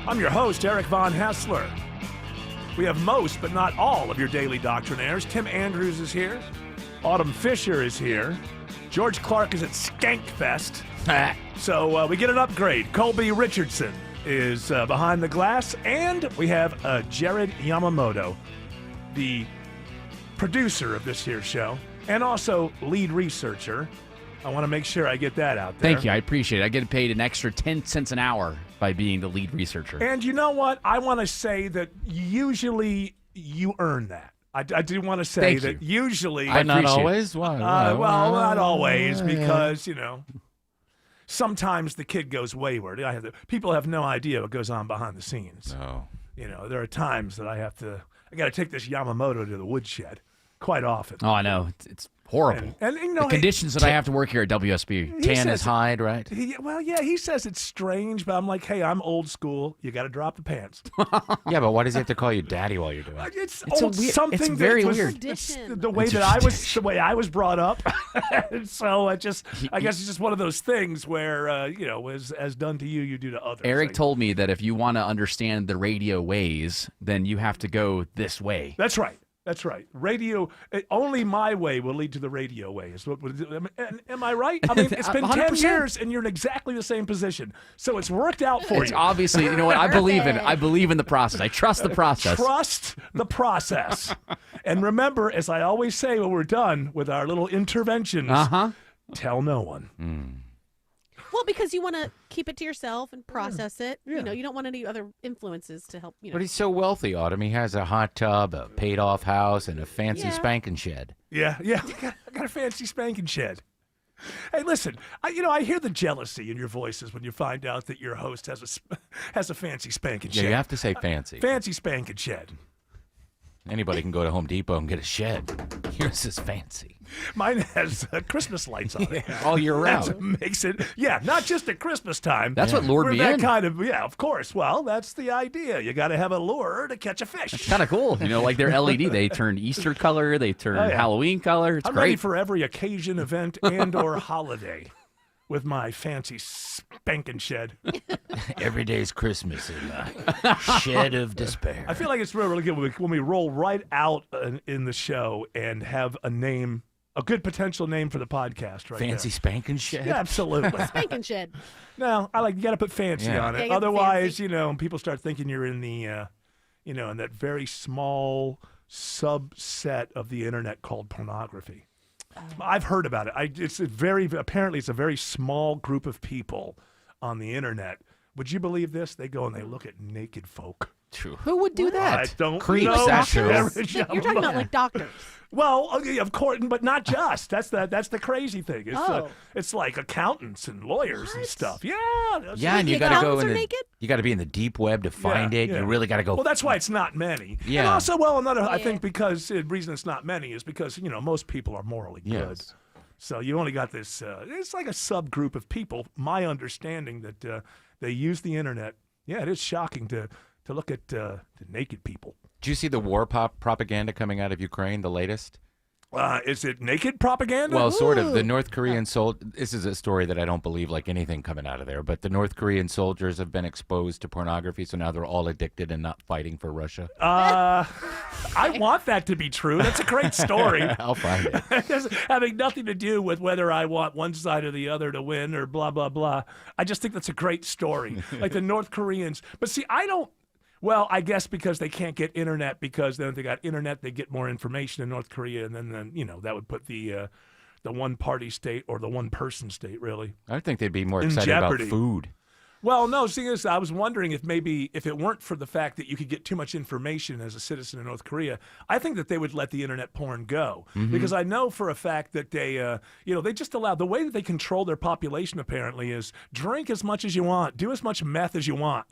I'm your host, Eric Von Hessler. We have most, but not all, of your daily doctrinaires. Tim Andrews is here. Autumn Fisher is here. George Clark is at Skankfest. So we get an upgrade. Colby Richardson is behind the glass. And we have Jared Yamamoto, the producer of this here show, and also lead researcher. I want to make sure I get that out there. Thank you. I appreciate it. I get paid an extra 10 cents an hour by being the lead researcher. And you know what? I want to say that usually you earn that. I do want to say Thank that you. usually. But not always? Why? Well, not always, because, sometimes the kid goes wayward. People have no idea what goes on behind the scenes. No. There are times that I got to take this Yamamoto to the woodshed quite often. Oh, I know. It's horrible. And the conditions that I have to work here at WSB. Tan as hide, right? He says it's strange, but I'm like, hey, I'm old school. You got to drop the pants. Yeah, but why does he have to call you daddy while you're doing it? It's a weird- something it's that very was, weird. It's the way that I was brought up. So I guess it's just one of those things where as done to you, you do to others. Eric told me that if you want to understand the radio ways, then you have to go this way. That's right. That's right. Radio, only my way will lead to the radio way. Am I right? I mean, it's been 10 100%. years and you're in exactly the same position. So it's worked out for It's you. obviously, you know what? I believe in it. I believe in the process. I trust the process. Trust the process. And remember, as I always say when we're done with our little interventions, tell no one. Well, because you want to keep it to yourself and process it. Yeah. You don't want any other influences to help. But he's so wealthy, Autumn. He has a hot tub, a paid-off house, and a fancy spanking shed. Yeah. I got a fancy spanking shed. Hey, listen, I hear the jealousy in your voices when you find out that your host has a fancy spanking Yeah, shed. you have to say fancy. Fancy spanking shed. Anybody can go to Home Depot and get a shed. Yours is fancy. Mine has Christmas lights on it. All year That round. makes it, not just at Christmas time. That's what lured We're me that in. kind of, of course. Well, that's the idea. You got to have a lure to catch a fish. It's kind of cool. Like their LED, they turn Easter color, they turn Oh, yeah. Halloween color. It's I'm ready great. for every occasion, event, and or holiday with my fancy spanking shed. Every day's Christmas in the shed of despair. I feel like it's really good when we roll right out in the show and have a good potential name for the podcast right Fancy there. spanking shed? Yeah, absolutely. Spanking shed. No, you got to put fancy Yeah. on it. Yeah, you gotta put Otherwise, fancy. people start thinking you're in the, in that very small subset of the internet called pornography. I've heard about it. Apparently it's a very small group of people on the internet. Would you believe this? They go and they look at naked folk. True. Who would do I that? don't Creeps, know. that's true. You're talking about like doctors. Well, okay, of course, but not just. That's the crazy thing. Oh. It's like accountants and lawyers and What? stuff. Yeah. Yeah, and you The got to go accountants in are the, naked? you got to be in the deep web to find Yeah, it. yeah. You really got to go. Well, that's why it's not many. Yeah. And also, I Yeah. think because the reason it's not many is because, most people are morally good. Yes. So you only got this, it's like a subgroup of people. My understanding that they use the internet. Yeah, it is shocking to look at the naked people. Did you see the war propaganda coming out of Ukraine, the latest? Is it naked propaganda? Well, sort of. The Ooh. North Korean this is a story that I don't believe like anything coming out of there, but the North Korean soldiers have been exposed to pornography, so now they're all addicted and not fighting for Russia. I want that to be true. That's a great story. I'll find it. Having nothing to do with whether I want one side or the other to win or blah, blah, blah. I just think that's a great story. Like the North Koreans. But see, well, I guess because they can't get internet, because then if they got internet, they get more information in North Korea, and then that would put the one-party state or the one-person state, really. I think they'd be more In excited jeopardy. about food. Well, no, seeing as I was wondering if it weren't for the fact that you could get too much information as a citizen in North Korea, I think that they would let the internet porn go. Because I know for a fact that they just allow, the way that they control their population apparently is drink as much as you want, do as much meth as you want.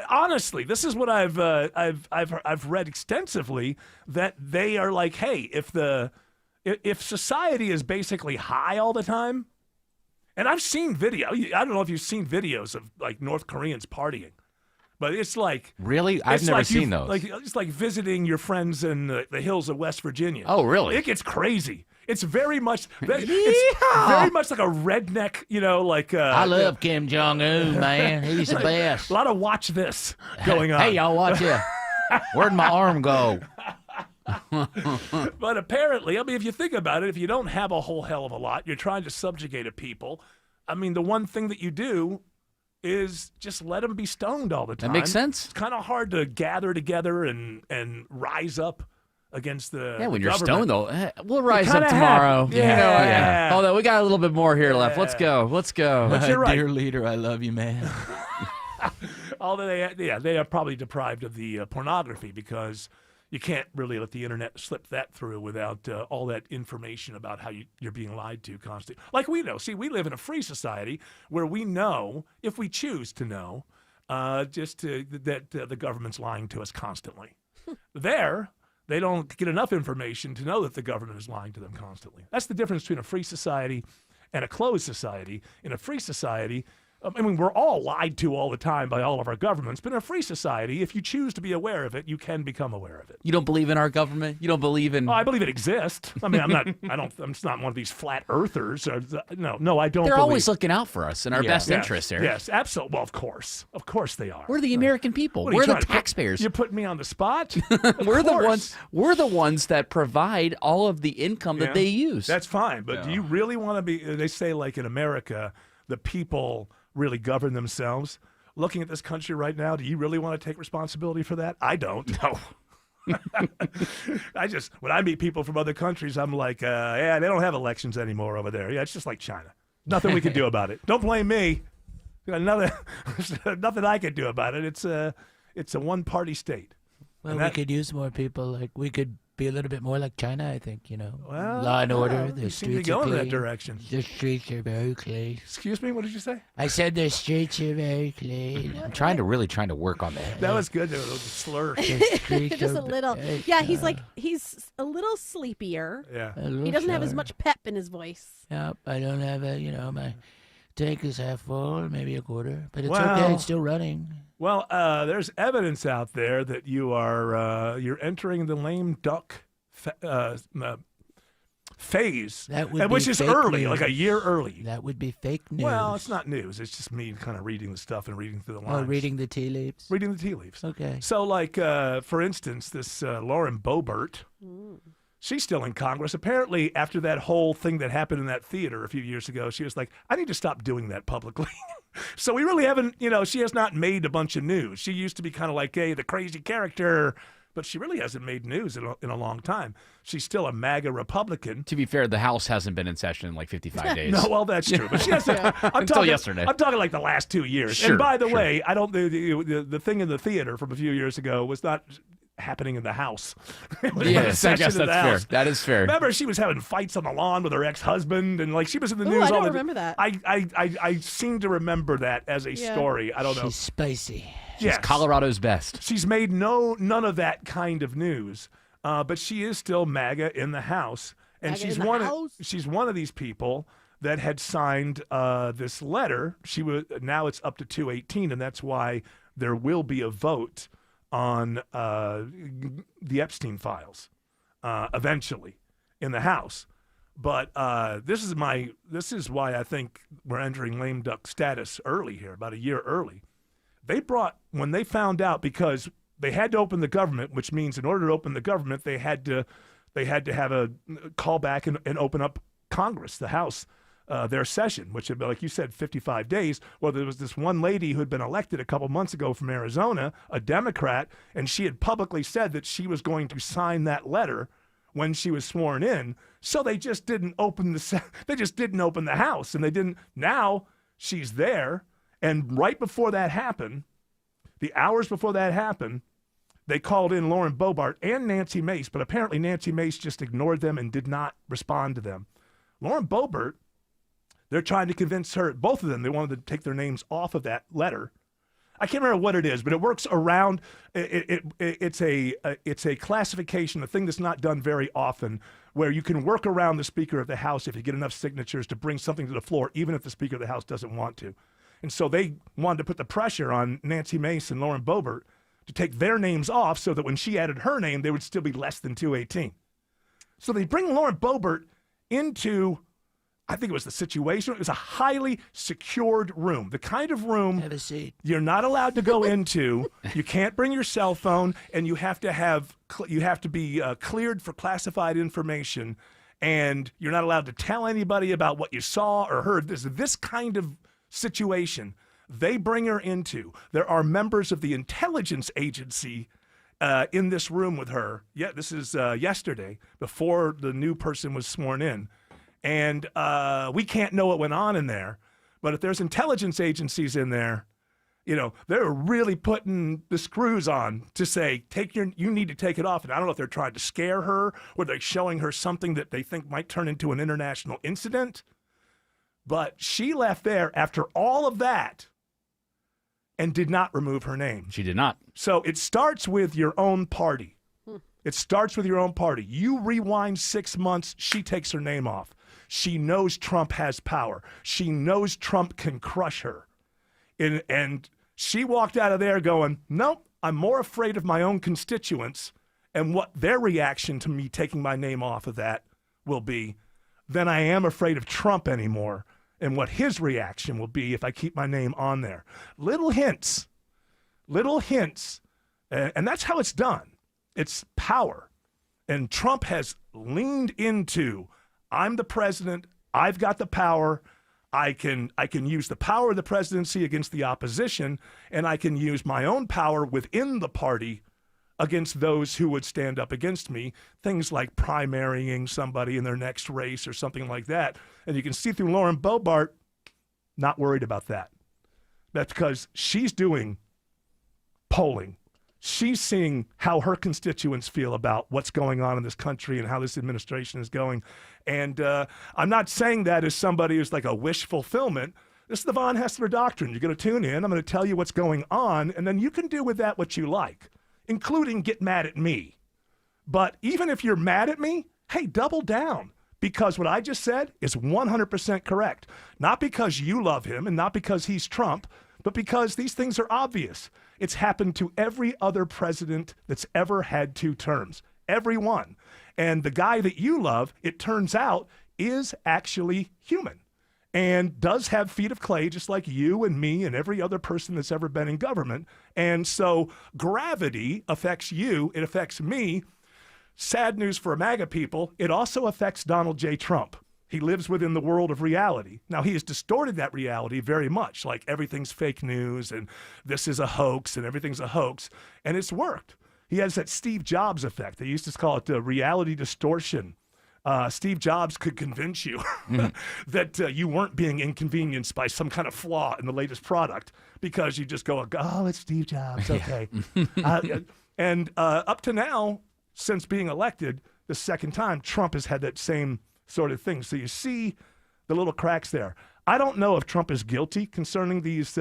Honestly, this is what I've read extensively, that they are like, hey, if society is basically high all the time. And I've seen video. I don't know if you've seen videos of like North Koreans partying, but it's like Really? I've it's never like seen those. Like it's like visiting your friends in the hills of West Virginia. Oh, really? It gets crazy. It's very much very much like a redneck, like I love Kim Jong Un, man. He's the best. a lot of watch this going on. Hey, y'all, watch it. Where'd my arm go? But apparently, I mean, if you think about it, if you don't have a whole hell of a lot, you're trying to subjugate a people. I mean, the one thing that you do is just let them be stoned all the time. That makes sense. It's kind of hard to gather together and rise up against the Yeah, when you're government. stoned, though, we'll rise up kinda tomorrow. have- yeah. Although we got a little bit more here left. Let's go. Let's go. But you're right. Dear leader, I love you, man. Although they are probably deprived of the pornography because you can't really let the internet slip that through without all that information about how you're being lied to constantly. Like we know. See, we live in a free society where we know, if we choose to know, that the government's lying to us constantly. There, they don't get enough information to know that the government is lying to them constantly. That's the difference between a free society and a closed society. In a free society, I mean, we're all lied to all the time by all of our governments, but in a free society, if you choose to be aware of it, you can become aware of it. You don't believe in our government? You don't believe in... Oh, I believe it exists. I mean, I'm just not one of these flat earthers. No, I don't They're believe. always looking out for us in our best Yes, interests, Eric. Yes, absolutely. Well, of course they are. We're the American people. What are you We're the trying to put- taxpayers. You're putting me on the spot? We're the course. ones that provide all of the income that Yeah. they use. That's fine, but do you really want to be? They say, like in America, the people really govern themselves. Looking at this country right now, do you really want to take responsibility for that? I don't. No. When I meet people from other countries, I'm like, yeah, they don't have elections anymore over there. Yeah, it's just like China. Nothing we can do about it. Don't blame me. Nothing I can do about it. It's a one-party state. Well, And we that- could use more people. Like we could be a little bit more like China. I think Well, law and order. yeah, The you seem to be streets are going in that clean. direction. The streets are very clean. Excuse me, what did you say? I said the streets are very clean. I'm trying to work on that. That was good. There was a slur. The streets Just are a little. very Yeah, he's a little sleepier. Yeah. a little He doesn't have as slower. much pep in his voice. Yep, I don't have my tank is half full, maybe a quarter, but it's Well- okay. It's still running. Well, there's evidence out there that you're entering the lame duck phase, That would and which be is fake early, like a news. year early. That would be fake news. Well, it's not news. It's just me kind of reading the stuff and reading through the lines. Oh, reading the tea leaves. Reading the tea leaves. Okay. So, like, for instance, this Lauren Boebert, she's still in Congress. Apparently, after that whole thing that happened in that theater a few years ago, she was like, I need to stop doing that publicly. So we really haven't, she has not made a bunch of news. She used to be kind of like, hey, the crazy character, but she really hasn't made news in a long time. She's still a MAGA Republican. To be fair, the House hasn't been in session in like 55 days. No, well, that's true. But she has Until yesterday. I'm talking like the last 2 years. Sure, and by the sure. way, I don't. The thing in the theater from a few years ago was not happening in the House. It was in Yes, I session guess in the that's fair. House. That is fair. Remember, she was having fights on the lawn with her ex-husband, and like she was in the Ooh, news. I all don't the remember that. I seem to remember that as a Yeah. story. I don't know. She's spicy. She's Yes. Colorado's best. She's made none of that kind of news, but she is still MAGA in the House, and MAGA she's in the one. House? She's one of these people that had signed this letter. Now it's up to 218, and that's why there will be a vote on the Epstein files eventually in the House. But this is why I think we're entering lame duck status early here, about a year early. When they found out, because they had to open the government, which means in order to open the government, they had to have a call back and open up Congress, the House, their session, which had been, like you said, 55 days. Well, there was this one lady who had been elected a couple months ago from Arizona, a Democrat, and she had publicly said that she was going to sign that letter when she was sworn in. So they just didn't open the House, and they didn't. Now she's there, and right before that happened, the hours before that happened, they called in Lauren Boebert and Nancy Mace, but apparently Nancy Mace just ignored them and did not respond to them. Lauren Boebert, they're trying to convince her, both of them, they wanted to take their names off of that letter. I can't remember what it is, but it works around. It's a classification, a thing that's not done very often, where you can work around the Speaker of the House if you get enough signatures to bring something to the floor, even if the Speaker of the House doesn't want to. And so they wanted to put the pressure on Nancy Mace and Lauren Boebert to take their names off so that when she added her name, they would still be less than 218. So they bring Lauren Boebert into, I think it was the situation. It was a highly secured room, the kind of room Have a seat. you're not allowed to go into. You can't bring your cell phone, and you have to be cleared for classified information, and you're not allowed to tell anybody about what you saw or heard. This kind of situation they bring her into. There are members of the intelligence agency in this room with her. Yeah, this is yesterday, before the new person was sworn in. And we can't know what went on in there. But if there's intelligence agencies in there, they're really putting the screws on to say, you need to take it off. And I don't know if they're trying to scare her or they're showing her something that they think might turn into an international incident. But she left there after all of that and did not remove her name. She did not. So it starts with your own party. It starts with your own party. You rewind 6 months, she takes her name off. She knows Trump has power. She knows Trump can crush her. And she walked out of there going, nope, I'm more afraid of my own constituents and what their reaction to me taking my name off of that will be than I am afraid of Trump anymore and what his reaction will be if I keep my name on there. Little hints, and that's how it's done. It's power. And Trump has leaned into, I'm the president, I've got the power, I can use the power of the presidency against the opposition, and I can use my own power within the party against those who would stand up against me, things like primarying somebody in their next race or something like that. And you can see through Lauren Boebert, not worried about that. That's because she's doing polling. She's seeing how her constituents feel about what's going on in this country and how this administration is going. And I'm not saying that as somebody who's like a wish fulfillment. This is the Von Haessler Doctrine. You're going to tune in. I'm going to tell you what's going on, and then you can do with that what you like, including get mad at me. But even if you're mad at me, hey, double down, because what I just said is 100% correct. Not because you love him and not because he's Trump, but because these things are obvious. It's happened to every other president that's ever had 2 terms. Every one. And the guy that you love, it turns out, is actually human and does have feet of clay, just like you and me and every other person that's ever been in government. And so gravity affects you. It affects me. Sad news for MAGA people. It also affects Donald J. Trump. He lives within the world of reality. Now, he has distorted that reality very much, like everything's fake news and this is a hoax and everything's a hoax. And it's worked. He has that Steve Jobs effect. They used to call it reality distortion. Steve Jobs could convince you that you weren't being inconvenienced by some kind of flaw in the latest product because you just go, oh, it's Steve Jobs. Okay. And up to now, since being elected the second time, Trump has had that same sort of thing. So you see the little cracks there. I don't know if Trump is guilty concerning these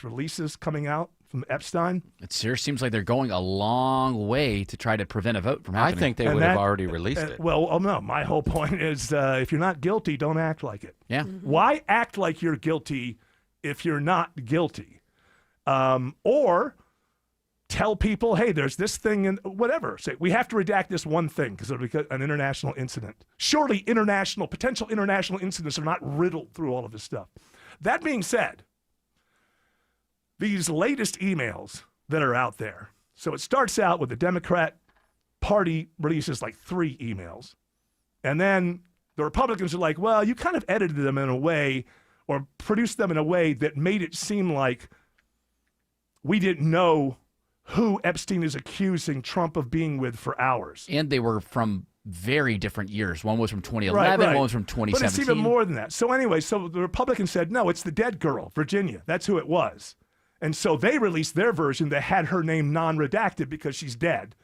releases coming out from Epstein. It sure seems like they're going a long way to try to prevent a vote from happening. I think they would have already released it. Well, no. My whole point is if you're not guilty, don't act like it. Yeah. Why act like you're guilty if you're not guilty? Or tell people, hey, there's this thing and whatever. Say, we have to redact this one thing because it'll be an international incident. Surely potential international incidents are not riddled through all of this stuff. That being said, these latest emails that are out there. So it starts out with the Democrat Party releases like 3 emails. And then the Republicans are like, well, you kind of edited them in a way or produced them in a way that made it seem like we didn't know who Epstein is accusing Trump of being with for hours. And they were from very different years. One was from 2011, right. one was from 2017. But it's even more than that. So anyway, so the Republicans said, no, it's the dead girl, Virginia. That's who it was. And so they released their version that had her name non-redacted because she's dead.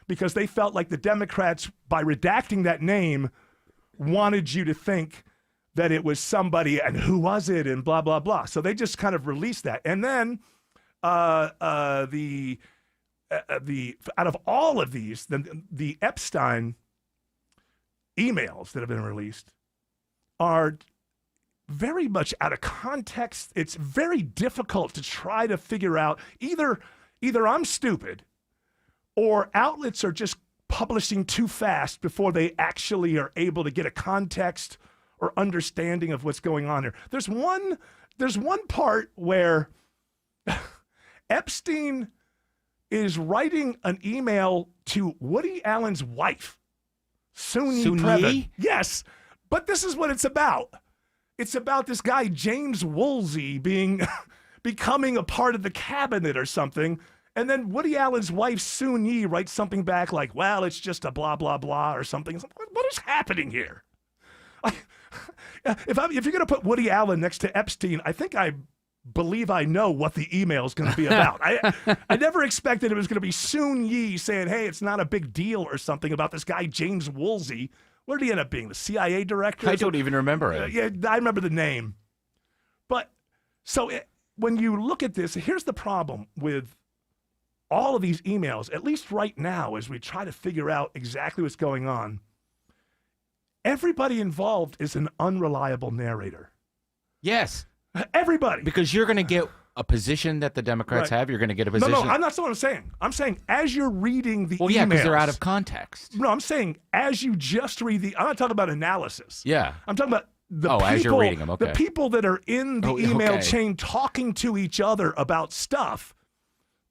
Because they felt like the Democrats, by redacting that name, wanted you to think that it was somebody and who was it and blah, blah, blah. So they just kind of released that. And then out of all of these, the Epstein emails that have been released are very much out of context. It's very difficult to try to figure out either I'm stupid or outlets are just publishing too fast before they actually are able to get a context or understanding of what's going on here. There's one part where Epstein is writing an email to Woody Allen's wife, Soon-Yi Soon-Yi? Previn. Yes, but this is what it's about. It's about this guy, James Woolsey, becoming a part of the cabinet or something. And then Woody Allen's wife, Soon-Yi, writes something back like, well, it's just a blah, blah, blah or something. It's like, what is happening here? If you're going to put Woody Allen next to Epstein, I think I believe I know what the email is going to be about. I never expected it was going to be Soon-Yi saying, hey, it's not a big deal or something about this guy, James Woolsey. What did he end up being, the CIA director? I don't even remember it. Yeah, I remember the name. But so when you look at this, here's the problem with all of these emails, at least right now, as we try to figure out exactly what's going on. Everybody involved is an unreliable narrator. Yes, Everybody. because you're going to get a position that the Democrats Right. have. You're going to get a No, position. I'm not what I'm saying. I'm saying as you're reading the Well, emails. yeah, because they're out of context. No, I'm saying as you just read I'm not talking about analysis. Yeah. I'm talking about the Oh, people, as you're reading them, okay. the people that are in the Oh, email okay. chain talking to each other about stuff.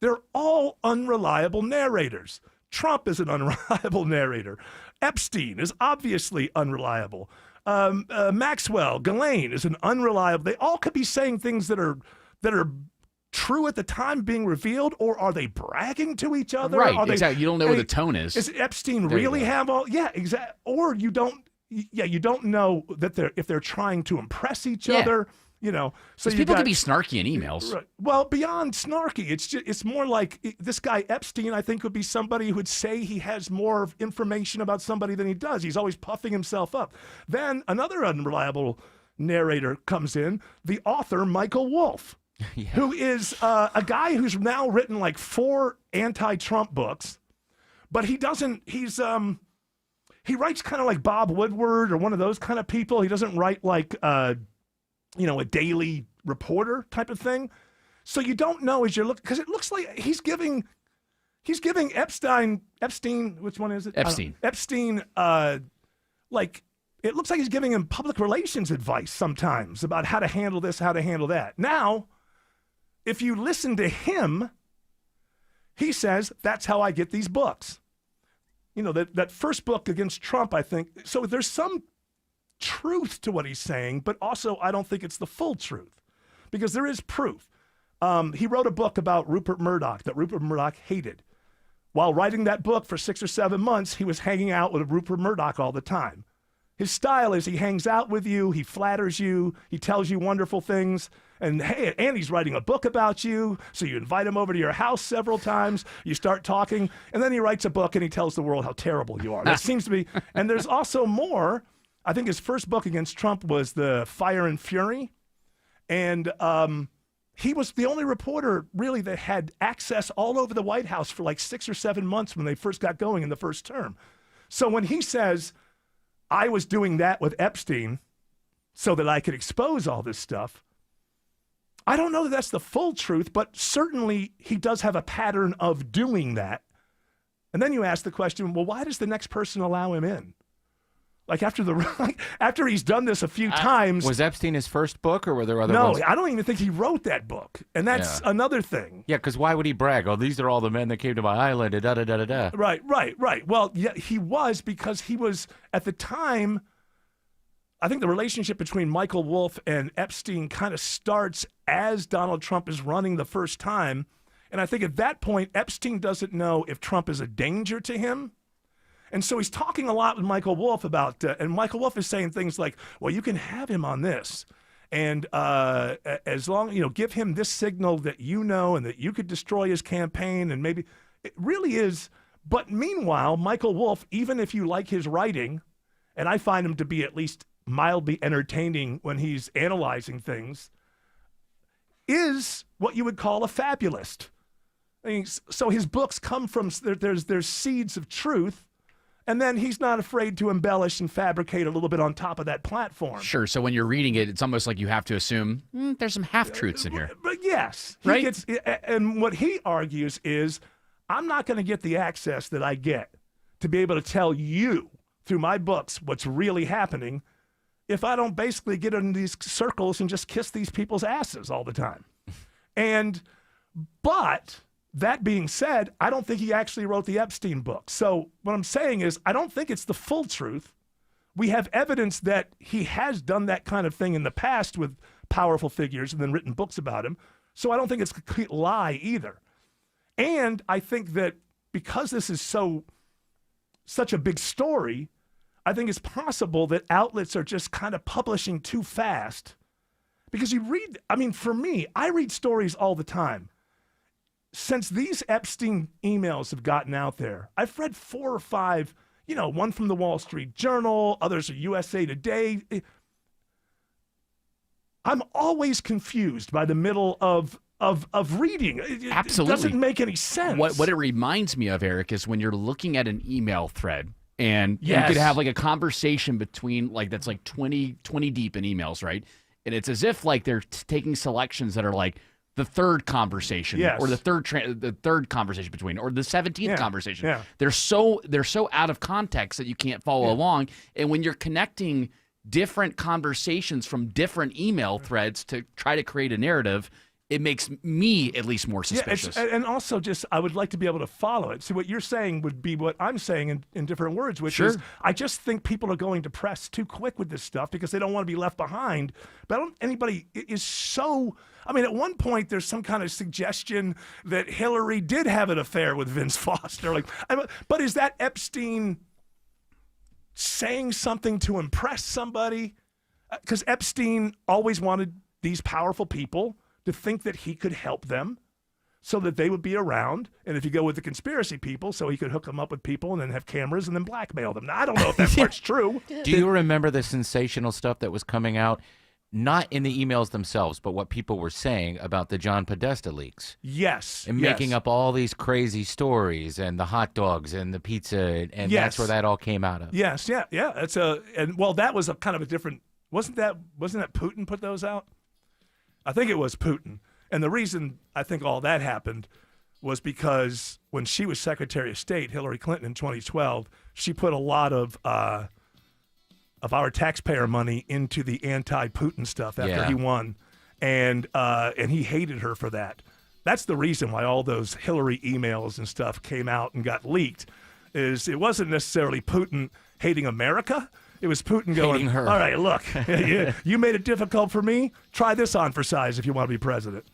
They're all unreliable narrators. Trump is an unreliable narrator. Epstein is obviously unreliable. Maxwell, Ghislaine is an unreliable. They all could be saying things that are true at the time being revealed, or are they bragging to each other? Right, Are they, exactly. You don't know what the tone is. Does Epstein There you really go. have all? Yeah, exactly. Or you don't. Yeah, you don't know that if they're trying to impress each Yeah. other. You know, so Because you people got, can be snarky in emails. Right. Well, beyond snarky, it's more like this guy Epstein, I think, would be somebody who would say he has more information about somebody than he does. He's always puffing himself up. Then another unreliable narrator comes in, the author Michael Wolff, who is a guy who's now written like 4 anti-Trump books, but he doesn't. He writes kind of like Bob Woodward or one of those kind of people. He doesn't write like a Daily Reporter type of thing. So you don't know as you're looking, because it looks like he's giving Epstein, which one is it? Epstein, like, it looks like he's giving him public relations advice sometimes about how to handle this, how to handle that. Now, if you listen to him, he says, that's how I get these books. That first book against Trump, I think. So there's some truth to what he's saying, but also I don't think it's the full truth, because there is proof. He wrote a book about Rupert Murdoch that Rupert Murdoch hated. While writing that book for 6 or 7 months, he was hanging out with Rupert Murdoch all the time. His style is he hangs out with you, he flatters you, he tells you wonderful things, and hey, and he's writing a book about you, so you invite him over to your house several times, you start talking, and then he writes a book and he tells the world how terrible you are. That seems to be, and there's also more. I think his first book against Trump was The Fire and Fury, and he was the only reporter really that had access all over the White House for like 6 or 7 months when they first got going in the first term. So when he says, I was doing that with Epstein so that I could expose all this stuff, I don't know that that's the full truth, but certainly he does have a pattern of doing that. And then you ask the question, well, why does the next person allow him in? Like after he's done this a few times. Was Epstein his first book, or were there other No, ones? I don't even think he wrote that book. And that's another thing. Yeah, because why would he brag? Oh, these are all the men that came to my island, and da-da-da-da-da. Right. Well, yeah, he was, because he was, at the time, I think the relationship between Michael Wolff and Epstein kind of starts as Donald Trump is running the first time. And I think at that point, Epstein doesn't know if Trump is a danger to him. And so he's talking a lot with Michael Wolff about, and Michael Wolff is saying things like, well, you can have him on this. And as long, give him this signal that and that you could destroy his campaign, and maybe it really is. But meanwhile, Michael Wolff, even if you like his writing, and I find him to be at least mildly entertaining when he's analyzing things, is what you would call a fabulist. I mean, so his books come from, there's seeds of truth. And then he's not afraid to embellish and fabricate a little bit on top of that platform. Sure. So when you're reading it, it's almost like you have to assume there's some half-truths in here. But yes. Right? And what he argues is, I'm not going to get the access that I get to be able to tell you through my books what's really happening if I don't basically get in these circles and just kiss these people's asses all the time. But that being said, I don't think he actually wrote the Epstein book. So what I'm saying is I don't think it's the full truth. We have evidence that he has done that kind of thing in the past with powerful figures and then written books about him. So I don't think it's a complete lie either. And I think that because this is such a big story, I think it's possible that outlets are just kind of publishing too fast. Because for me, I read stories all the time. Since these Epstein emails have gotten out there, I've read 4 or 5, one from the Wall Street Journal, others are USA Today. I'm always confused by the middle of reading. Absolutely. It doesn't make any sense. What it reminds me of, Eric, is when you're looking at an email thread and you Yes. could have like a conversation between that's like 20 deep in emails, right? And it's as if like they're taking selections that are like the third conversation Yes. or the third conversation between or the 17th Yeah. conversation. Yeah. They're so out of context that you can't follow along. And when you're connecting different conversations from different email threads to try to create a narrative, it makes me at least more suspicious. And also just I would like to be able to follow it. See, what you're saying would be what I'm saying in different words, which is I just think people are going to press too quick with this stuff because they don't want to be left behind. But anybody is so... at one point there's some kind of suggestion that Hillary did have an affair with Vince Foster. But is that Epstein saying something to impress somebody? Because Epstein always wanted these powerful people to think that he could help them so that they would be around. And if you go with the conspiracy people, so he could hook them up with people and then have cameras and then blackmail them. Now, I don't know if that part's true. Do you remember the sensational stuff that was coming out, not in the emails themselves, but what people were saying about the John Podesta leaks? Yes. And making up all these crazy stories and the hot dogs and the pizza, and that's where that all came out of. Yes, yeah. That was a kind of a different, wasn't that Putin put those out? I think it was Putin. And the reason I think all that happened was because when she was Secretary of State, Hillary Clinton in 2012, she put a lot of our taxpayer money into the anti-Putin stuff after he won. And he hated her for that. That's the reason why all those Hillary emails and stuff came out and got leaked. Is it wasn't necessarily Putin hating America. It was Putin going, Hating her. all right, look, you made it difficult for me. Try this on for size if you want to be president.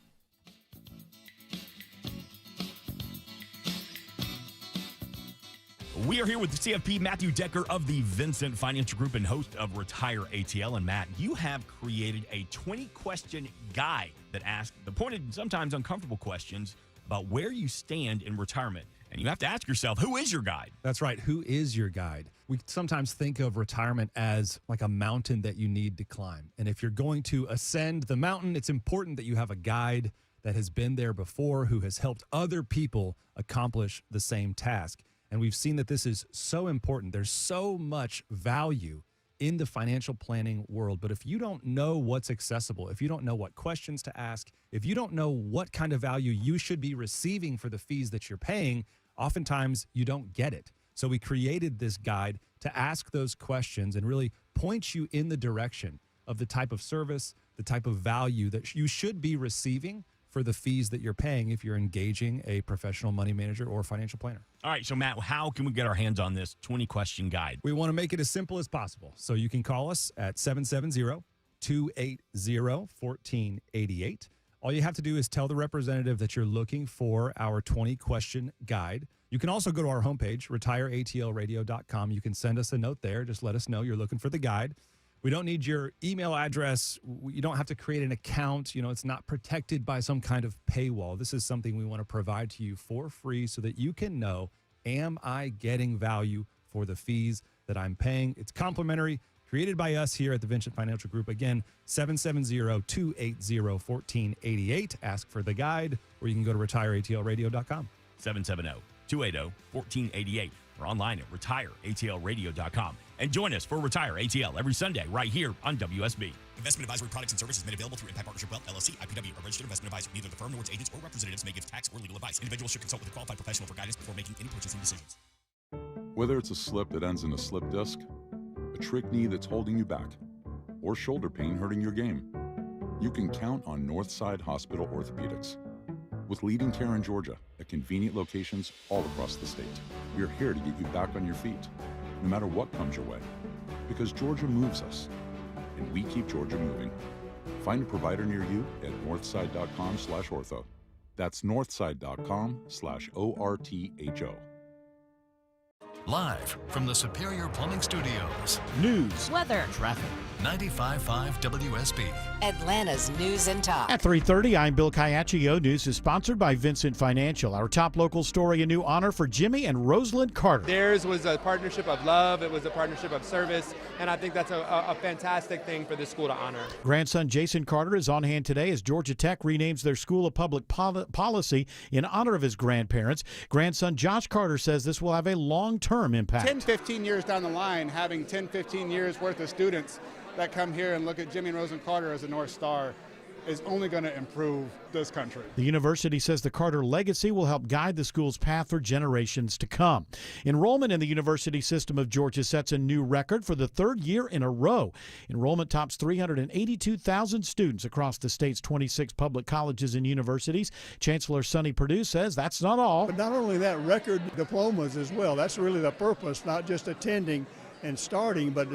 We are here with CFP Matthew Decker of the Vincent Financial Group and host of Retire ATL. And Matt, you have created a 20-question guide that asks the pointed and sometimes uncomfortable questions about where you stand in retirement. And you have to ask yourself, who is your guide? That's right. Who is your guide? We sometimes think of retirement as like a mountain that you need to climb. And if you're going to ascend the mountain, it's important that you have a guide that has been there before, who has helped other people accomplish the same task. And we've seen that this is so important. There's so much value in the financial planning world. But if you don't know what's accessible, if you don't know what questions to ask, if you don't know what kind of value you should be receiving for the fees that you're paying, oftentimes you don't get it. So we created this guide to ask those questions and really point you in the direction of the type of service, the type of value that you should be receiving for the fees that you're paying if you're engaging a professional money manager or financial planner. All right, so Matt, how can we get our hands on this 20-question guide? We want to make it as simple as possible. So you can call us at 770-280-1488. All you have to do is tell the representative that you're looking for our 20-question guide. You can also go to our homepage, retireatlradio.com. You can send us a note there. Just let us know you're looking for the guide. We don't need your email address. You don't have to create an account. It's not protected by some kind of paywall. This is something we want to provide to you for free so that you can know, am I getting value for the fees that I'm paying? It's complimentary, created by us here at the Vincent Financial Group. Again, 770-280-1488. Ask for the guide, or you can go to retireatlradio.com. 770-280-1488. Or online at retireatlradio.com. And join us for Retire ATL every Sunday right here on WSB. Investment advisory products and services made available through Impact Partnership Wealth, LLC, IPW, a registered investment advisor. Neither the firm nor its agents or representatives may give tax or legal advice. Individuals should consult with a qualified professional for guidance before making any purchasing decisions. Whether it's a slip that ends in a slip disc, a trick knee that's holding you back, or shoulder pain hurting your game, you can count on Northside Hospital Orthopedics. With leading care in Georgia at convenient locations all across the state, we are here to get you back on your feet, no matter what comes your way. Because Georgia moves us, and we keep Georgia moving. Find a provider near you at northside.com/ortho. That's northside.com/ORTHO. Live from the Superior Plumbing Studios. News, weather, traffic. 95.5 WSB. Atlanta's News and Talk. At 3:30, I'm Bill Caiaccio. News is sponsored by Vincent Financial. Our top local story, a new honor for Jimmy and Rosalind Carter. Theirs was a partnership of love. It was a partnership of service. And I think that's a fantastic thing for the school to honor. Grandson Jason Carter is on hand today as Georgia Tech renames their School of Public Policy in honor of his grandparents. Grandson Josh Carter says this will have a long-term impact. 10, 15 years down the line, having 10, 15 years worth of students that come here and look at Jimmy and Rosalind Carter as a North Star is only going to improve this country. The university says the Carter legacy will help guide the school's path for generations to come. Enrollment in the university system of Georgia sets a new record for the third year in a row. Enrollment tops 382,000 students across the state's 26 public colleges and universities. Chancellor Sonny Perdue says that's not all. But not only that, record diplomas as well. That's really the purpose, not just attending and starting, but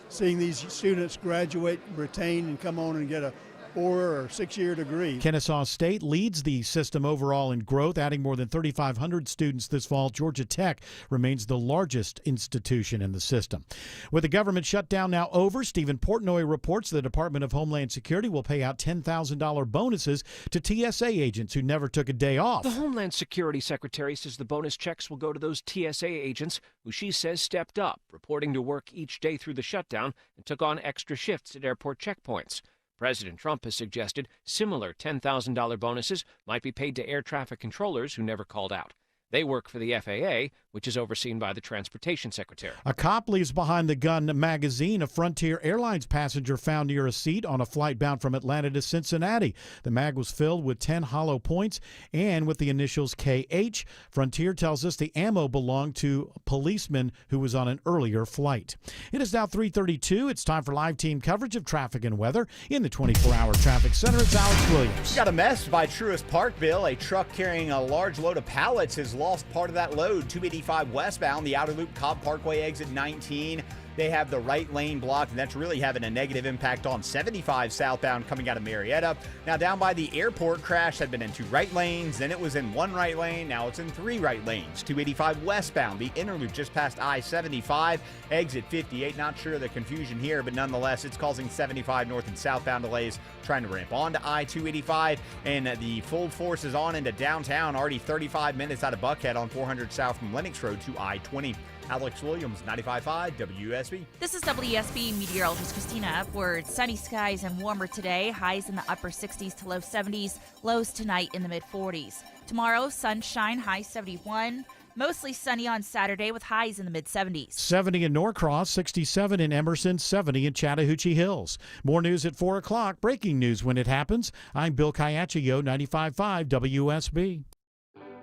seeing these students graduate, retain, and come on and get a 4 or 6 year degree. Kennesaw State leads the system overall in growth, adding more than 3,500 students this fall. Georgia Tech remains the largest institution in the system. With the government shutdown now over, Stephen Portnoy reports the Department of Homeland Security will pay out $10,000 bonuses to TSA agents who never took a day off. The Homeland Security Secretary says the bonus checks will go to those TSA agents who she says stepped up, reporting to work each day through the shutdown and took on extra shifts at airport checkpoints. President Trump has suggested similar $10,000 bonuses might be paid to air traffic controllers who never called out. They work for the FAA, which is overseen by the Transportation Secretary. A cop leaves behind the gun magazine a Frontier Airlines passenger found near a seat on a flight bound from Atlanta to Cincinnati. The mag was filled with 10 hollow points and with the initials KH. Frontier tells us the ammo belonged to a policeman who was on an earlier flight. It is now 3:32. It's time for live team coverage of traffic and weather in the 24-hour traffic center. It's Alex Williams. Got a mess by Truist Park, Bill. A truck carrying a large load of pallets has lost part of that load. 285 westbound, the outer loop, Cobb Parkway, exit 19. They have the right lane blocked, and that's really having a negative impact on 75 southbound coming out of Marietta. Now down by the airport, crash had been in 2 right lanes, then it was in 1 right lane, now it's in 3 right lanes. 285 westbound, the inner loop just past I-75, exit 58. Not sure of the confusion here, but nonetheless, it's causing 75 north and southbound delays trying to ramp onto I-285, and the full force is on into downtown, already 35 minutes out of Buckhead on 400 south from Lennox Road to I-20. Alex Williams, 95.5 WSB. This is WSB meteorologist Christina Upward. Sunny skies and warmer today. Highs in the upper 60s to low 70s. Lows tonight in the mid 40s. Tomorrow, sunshine, high 71. Mostly sunny on Saturday with highs in the mid 70s. 70 in Norcross, 67 in Emerson, 70 in Chattahoochee Hills. More news at 4 o'clock. Breaking news when it happens. I'm Bill Caiaccio, 95.5 WSB.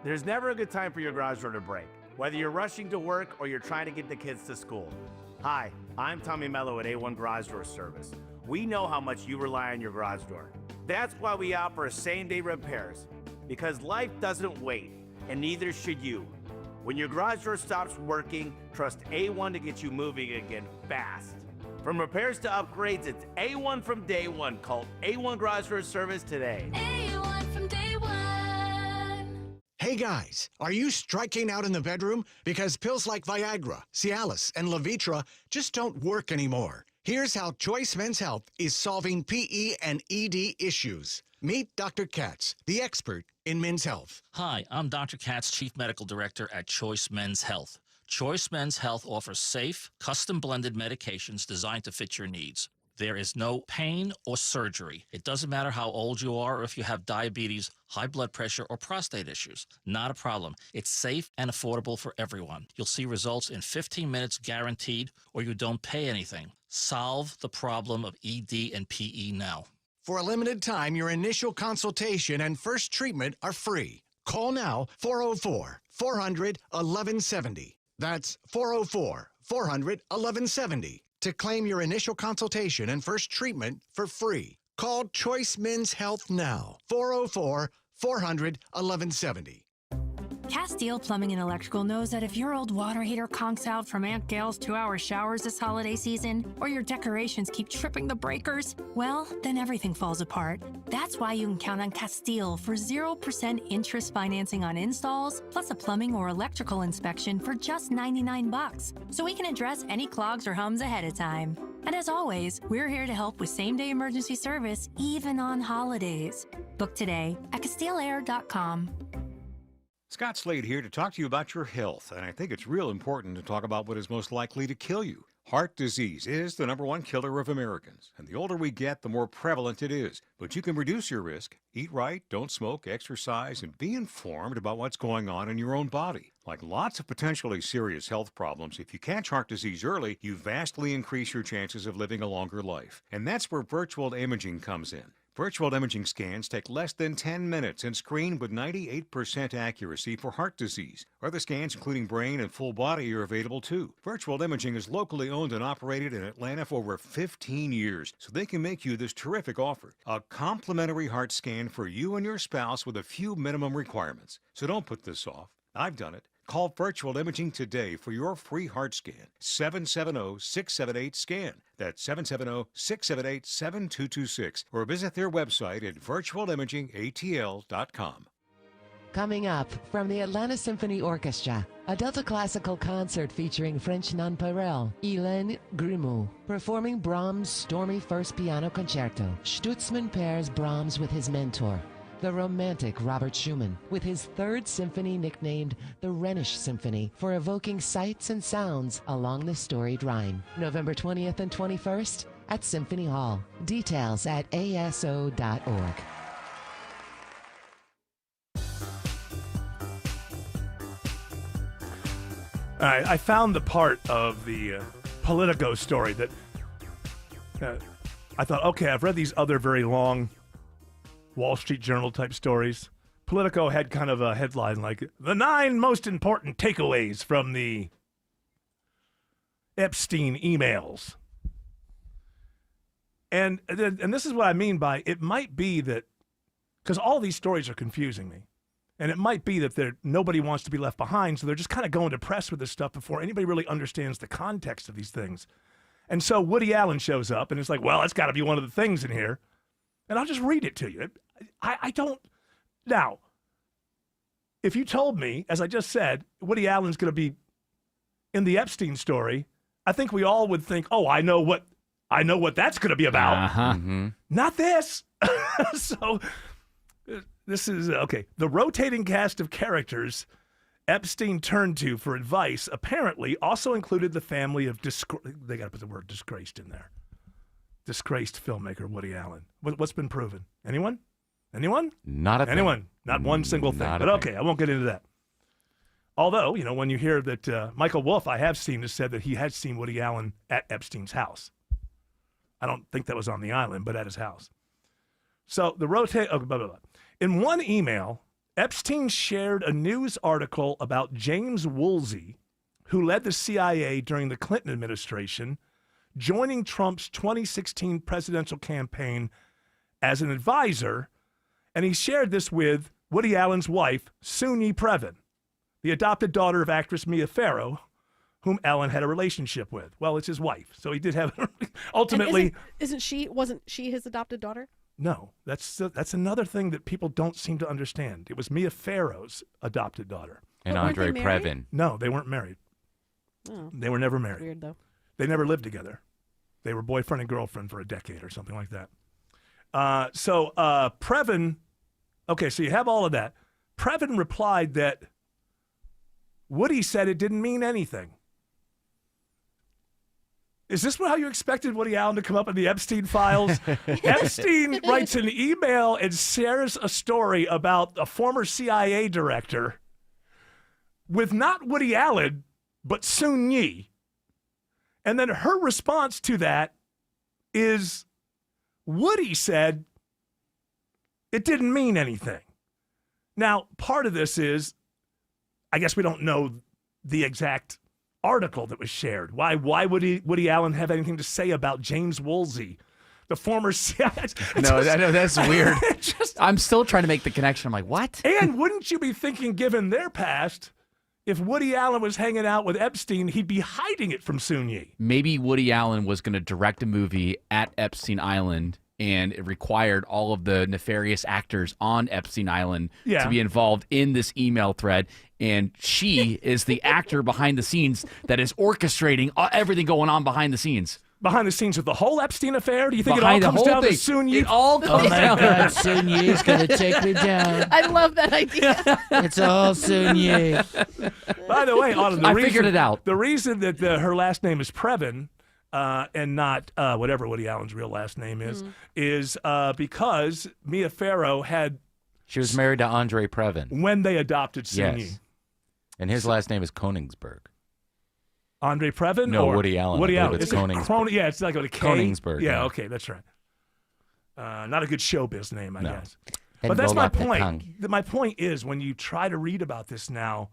There's never a good time for your garage door to break, whether you're rushing to work or you're trying to get the kids to school. Hi, I'm Tommy Mello at A1 Garage Door Service. We know how much you rely on your garage door. That's why we offer same-day repairs, because life doesn't wait, and neither should you. When your garage door stops working, trust A1 to get you moving again fast. From repairs to upgrades, it's A1 from day one. Call A1 Garage Door Service today. A1 from day one. Hey guys, are you striking out in the bedroom? Because pills like Viagra, Cialis, and Levitra just don't work anymore. Here's how Choice Men's Health is solving PE and ED issues. Meet Dr. Katz, the expert in men's health. Hi, I'm Dr. Katz, Chief Medical Director at Choice Men's Health. Choice Men's Health offers safe, custom-blended medications designed to fit your needs. There is no pain or surgery. It doesn't matter how old you are or if you have diabetes, high blood pressure, or prostate issues. Not a problem. It's safe and affordable for everyone. You'll see results in 15 minutes guaranteed, or you don't pay anything. Solve the problem of ED and PE now. For a limited time, your initial consultation and first treatment are free. Call now, 404-400-1170. That's 404-400-1170 to claim your initial consultation and first treatment for free. Call Choice Men's Health now. 404-400-1170. Castile Plumbing and Electrical knows that if your old water heater conks out from Aunt Gail's 2-hour showers this holiday season, or your decorations keep tripping the breakers, well, then everything falls apart. That's why you can count on Castile for 0% interest financing on installs, plus a plumbing or electrical inspection for just $99, so we can address any clogs or hums ahead of time. And as always, we're here to help with same-day emergency service, even on holidays. Book today at CastileAir.com. Scott Slade here to talk to you about your health, and I think it's real important to talk about what is most likely to kill you. Heart disease is the #1 killer of Americans, and the older we get, the more prevalent it is. But you can reduce your risk. Eat right, don't smoke, exercise, and be informed about what's going on in your own body. Like lots of potentially serious health problems, if you catch heart disease early, you vastly increase your chances of living a longer life. And that's where virtual imaging comes in. Virtual imaging scans take less than 10 minutes and screen with 98% accuracy for heart disease. Other scans, including brain and full body, are available too. Virtual imaging is locally owned and operated in Atlanta for over 15 years, so they can make you this terrific offer. A complimentary heart scan for you and your spouse with a few minimum requirements. So don't put this off. I've done it. Call Virtual Imaging today for your free heart scan. 770-678-SCAN. That's 770-678-7226. Or visit their website at virtualimagingatl.com. Coming up from the Atlanta Symphony Orchestra, a Delta Classical concert featuring French nonpareil, Hélène Grimaud, performing Brahms' stormy first piano concerto. Stutzman pairs Brahms with his mentor, the romantic Robert Schumann, with his third symphony nicknamed the Rhenish Symphony for evoking sights and sounds along the storied Rhine. November 20th and 21st at Symphony Hall. Details at aso.org. All right, I found the part of the Politico story that I thought, okay, I've read these other very long Wall Street Journal type stories. Politico had kind of a headline like, the 9 most important takeaways from the Epstein emails. And this is what I mean by it might be that, because all these stories are confusing me. And it might be that nobody wants to be left behind, so they're just kind of going to press with this stuff before anybody really understands the context of these things. And so Woody Allen shows up, and it's like, well, it's got to be one of the things in here. And I'll just read it to you. I don't. Now, if you told me, as I just said, Woody Allen's going to be in the Epstein story, I think we all would think, oh, I know what that's going to be about. Mm-hmm. Not this. So this is, okay. The rotating cast of characters Epstein turned to for advice apparently also included the family of they got to put the word disgraced in there. Disgraced filmmaker Woody Allen. What's been proven? Anyone? Not a thing. Anyone? Not one single thing. But okay, I won't get into that. Although, when you hear that Michael Wolff, I have seen, has said that he had seen Woody Allen at Epstein's house. I don't think that was on the island, but at his house. So in one email, Epstein shared a news article about James Woolsey, who led the CIA during the Clinton administration, joining Trump's 2016 presidential campaign as an advisor, and he shared this with Woody Allen's wife, Soon-Yi Previn, the adopted daughter of actress Mia Farrow, whom Allen had a relationship with. Well, it's his wife, so he did have ultimately. Wasn't she his adopted daughter? No, that's another thing that people don't seem to understand. It was Mia Farrow's adopted daughter. And Andre Previn. No, they weren't married. Oh, they were never married. Weird though. They never lived together. They were boyfriend and girlfriend for a decade or something like that. So Previn, okay, so you have all of that. Previn replied that Woody said it didn't mean anything. Is this how you expected Woody Allen to come up in the Epstein files? Epstein writes an email and shares a story about a former CIA director with not Woody Allen, but Soon-Yi. And then her response to that is Woody said it didn't mean anything. Now, part of this is, I guess we don't know the exact article that was shared. Why would Woody Allen have anything to say about James Woolsey, the former CIA? No, I know that's weird. I'm still trying to make the connection. I'm like, what? And wouldn't you be thinking, given their past, if Woody Allen was hanging out with Epstein, he'd be hiding it from Soon Yi? Maybe Woody Allen was going to direct a movie at Epstein Island, and it required all of the nefarious actors on Epstein Island to be involved in this email thread. And she is the actor behind the scenes that is orchestrating everything going on behind the scenes. Behind the scenes of the whole Epstein affair? Do you think Behind it all the comes whole down to thing. Soon Yi? It all comes down. God, Soon Yi's going to take me down. I love that idea. It's all Soon Yi. By the way, Autumn, I figured it out. The reason that her last name is Previn and not whatever Woody Allen's real last name is because Mia Farrow had... She was married to Andre Previn. When they adopted Soon Yi. Yes. And his last name is Koningsberg. Andre Previn? No, or Woody Allen. Woody I Allen. believe it's Is it Koningsberg. Yeah, it's like with a K. Koningsberg. Yeah, okay, that's right. Not a good showbiz name, I No. guess. And But that's my roll up the point. tongue. My point is, when you try to read about this now,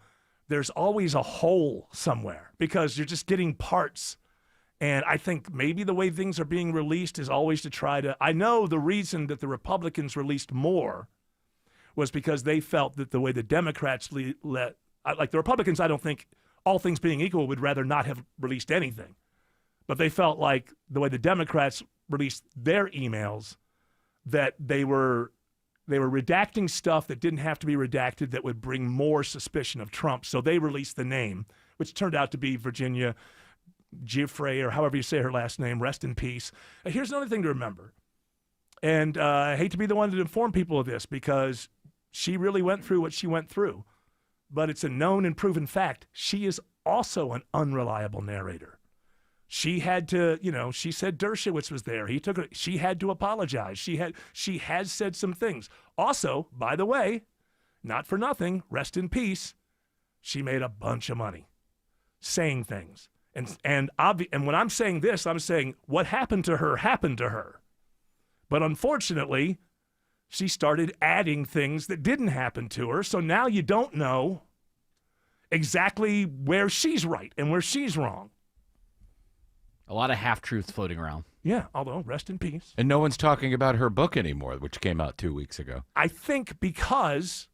there's always a hole somewhere because you're just getting parts. And I think maybe the way things are being released is always to try to... I know the reason that the Republicans released more was because they felt that the way the Democrats like the Republicans, I don't think, all things being equal, would rather not have released anything. But they felt like the way the Democrats released their emails, that they were redacting stuff that didn't have to be redacted that would bring more suspicion of Trump. So they released the name, which turned out to be Virginia Giuffre, or however you say her last name, rest in peace. Here's another thing to remember. And I hate to be the one to inform people of this because she really went through what she went through. But it's a known and proven fact. She is also an unreliable narrator. She had to, she said Dershowitz was there. She had to apologize. She has said some things. Also, by the way, not for nothing, rest in peace, she made a bunch of money saying things. And when I'm saying this, I'm saying what happened to her happened to her. But unfortunately, she started adding things that didn't happen to her. So now you don't know exactly where she's right and where she's wrong. A lot of half-truths floating around. Yeah, although rest in peace. And no one's talking about her book anymore, which came out 2 weeks ago. I think because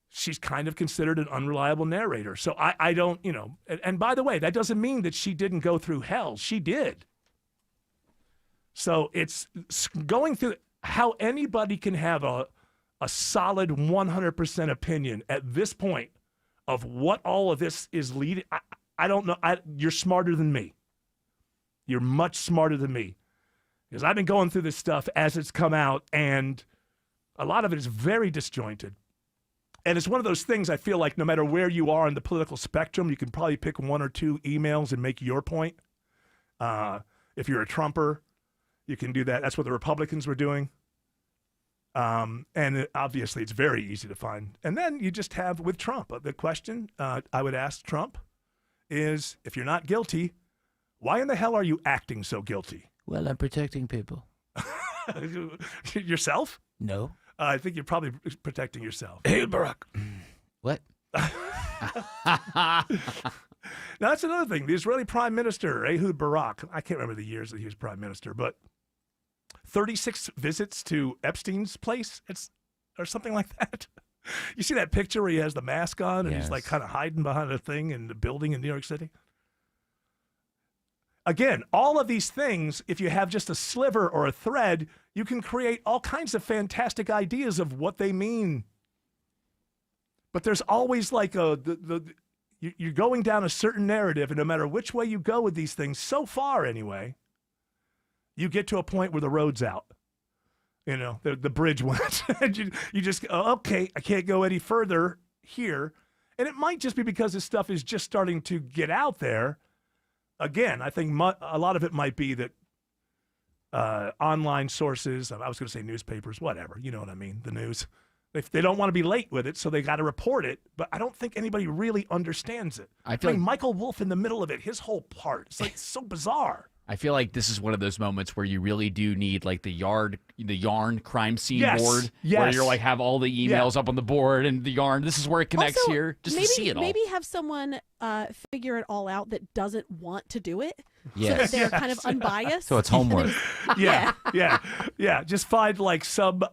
she's kind of considered an unreliable narrator. So I don't, and by the way, that doesn't mean that she didn't go through hell. She did. So it's going through how anybody can have a solid 100% opinion at this point of what all of this is leading. I don't know. You're smarter than me. You're much smarter than me. Because I've been going through this stuff as it's come out, and a lot of it is very disjointed. And it's one of those things I feel like no matter where you are on the political spectrum, you can probably pick one or two emails and make your point. If you're a Trumper, you can do that. That's what the Republicans were doing. Obviously, it's very easy to find. And then you just have with Trump, the question I would ask Trump is, if you're not guilty, why in the hell are you acting so guilty? Well, I'm protecting people. Yourself? No. I think you're probably protecting yourself. Hail Barack. What? Now, that's another thing. The Israeli Prime Minister, Ehud Barak, I can't remember the years that he was Prime Minister, but 36 visits to Epstein's place or something like that. You see that picture where he has the mask on and he's like kind of hiding behind a thing in the building in New York City? Again, all of these things, if you have just a sliver or a thread, you can create all kinds of fantastic ideas of what they mean. But there's always like you're going down a certain narrative, and no matter which way you go with these things, so far anyway, you get to a point where the road's out. The bridge went. And you just go, okay, I can't go any further here. And it might just be because this stuff is just starting to get out there. Again, I think a lot of it might be that online sources, I was going to say newspapers, whatever, you know what I mean, the news. They don't want to be late with it, so they got to report it. But I don't think anybody really understands it. I mean, Michael Wolff in the middle of it, his whole part, it's like so bizarre. I feel like this is one of those moments where you really do need like the yard the yarn crime scene Yes, board, where yes. you're like have all the emails up on the board and the yarn. This is where it connects Also, here, just maybe, to see it all. Maybe have someone figure it all out that doesn't want to do it. Yes. So that they're kind of unbiased. So it's homework. Yeah. Just find like some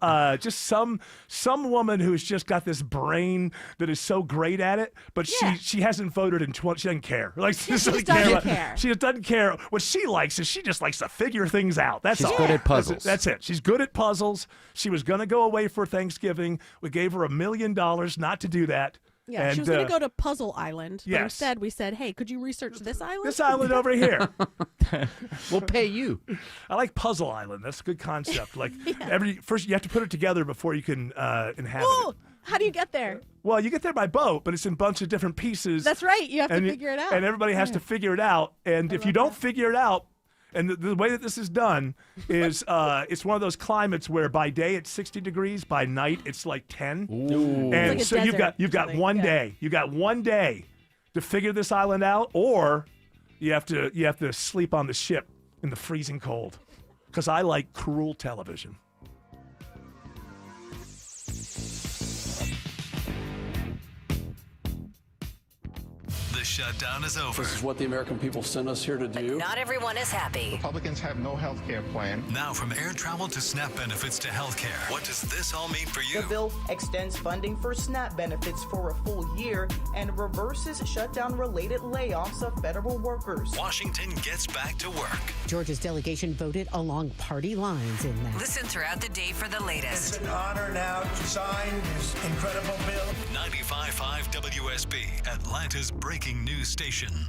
woman who's just got this brain that is so great at it, but she hasn't voted in 20. She doesn't care. Like she just doesn't care. She just doesn't care. What she likes is she just likes to figure things out. That's She's all. good at puzzles. That's it. She's good at puzzles. She was going to go away for Thanksgiving. We gave her $1 million not to do that. Yeah, and, she was going to go to Puzzle Island. But yes. instead, we said, hey, could you research this island? This island over here. We'll pay you. I like Puzzle Island. That's a good concept. Like first, you have to put it together before you can inhabit it. How do you get there? Well, you get there by boat, but it's in a bunch of different pieces. That's right. You have to figure it out. And everybody has to figure it out. And if you don't figure it out, and the way that this is done is it's one of those climates where by day it's 60 degrees, by night it's like 10. Ooh. And like a so you've desert got one day. You got one day to figure this island out, or you have to sleep on the ship in the freezing cold. Because I like cruel television. The shutdown is over. This is what the American people sent us here to do. Not everyone is happy. Republicans have no health care plan. Now from air travel to SNAP benefits to health care. What does this all mean for you? The bill extends funding for SNAP benefits for a full year and reverses shutdown-related layoffs of federal workers. Washington gets back to work. Georgia's delegation voted along party lines in that. Listen throughout the day for the latest. It's an honor now to sign this incredible bill. 95.5 WSB, Atlanta's breaking news station.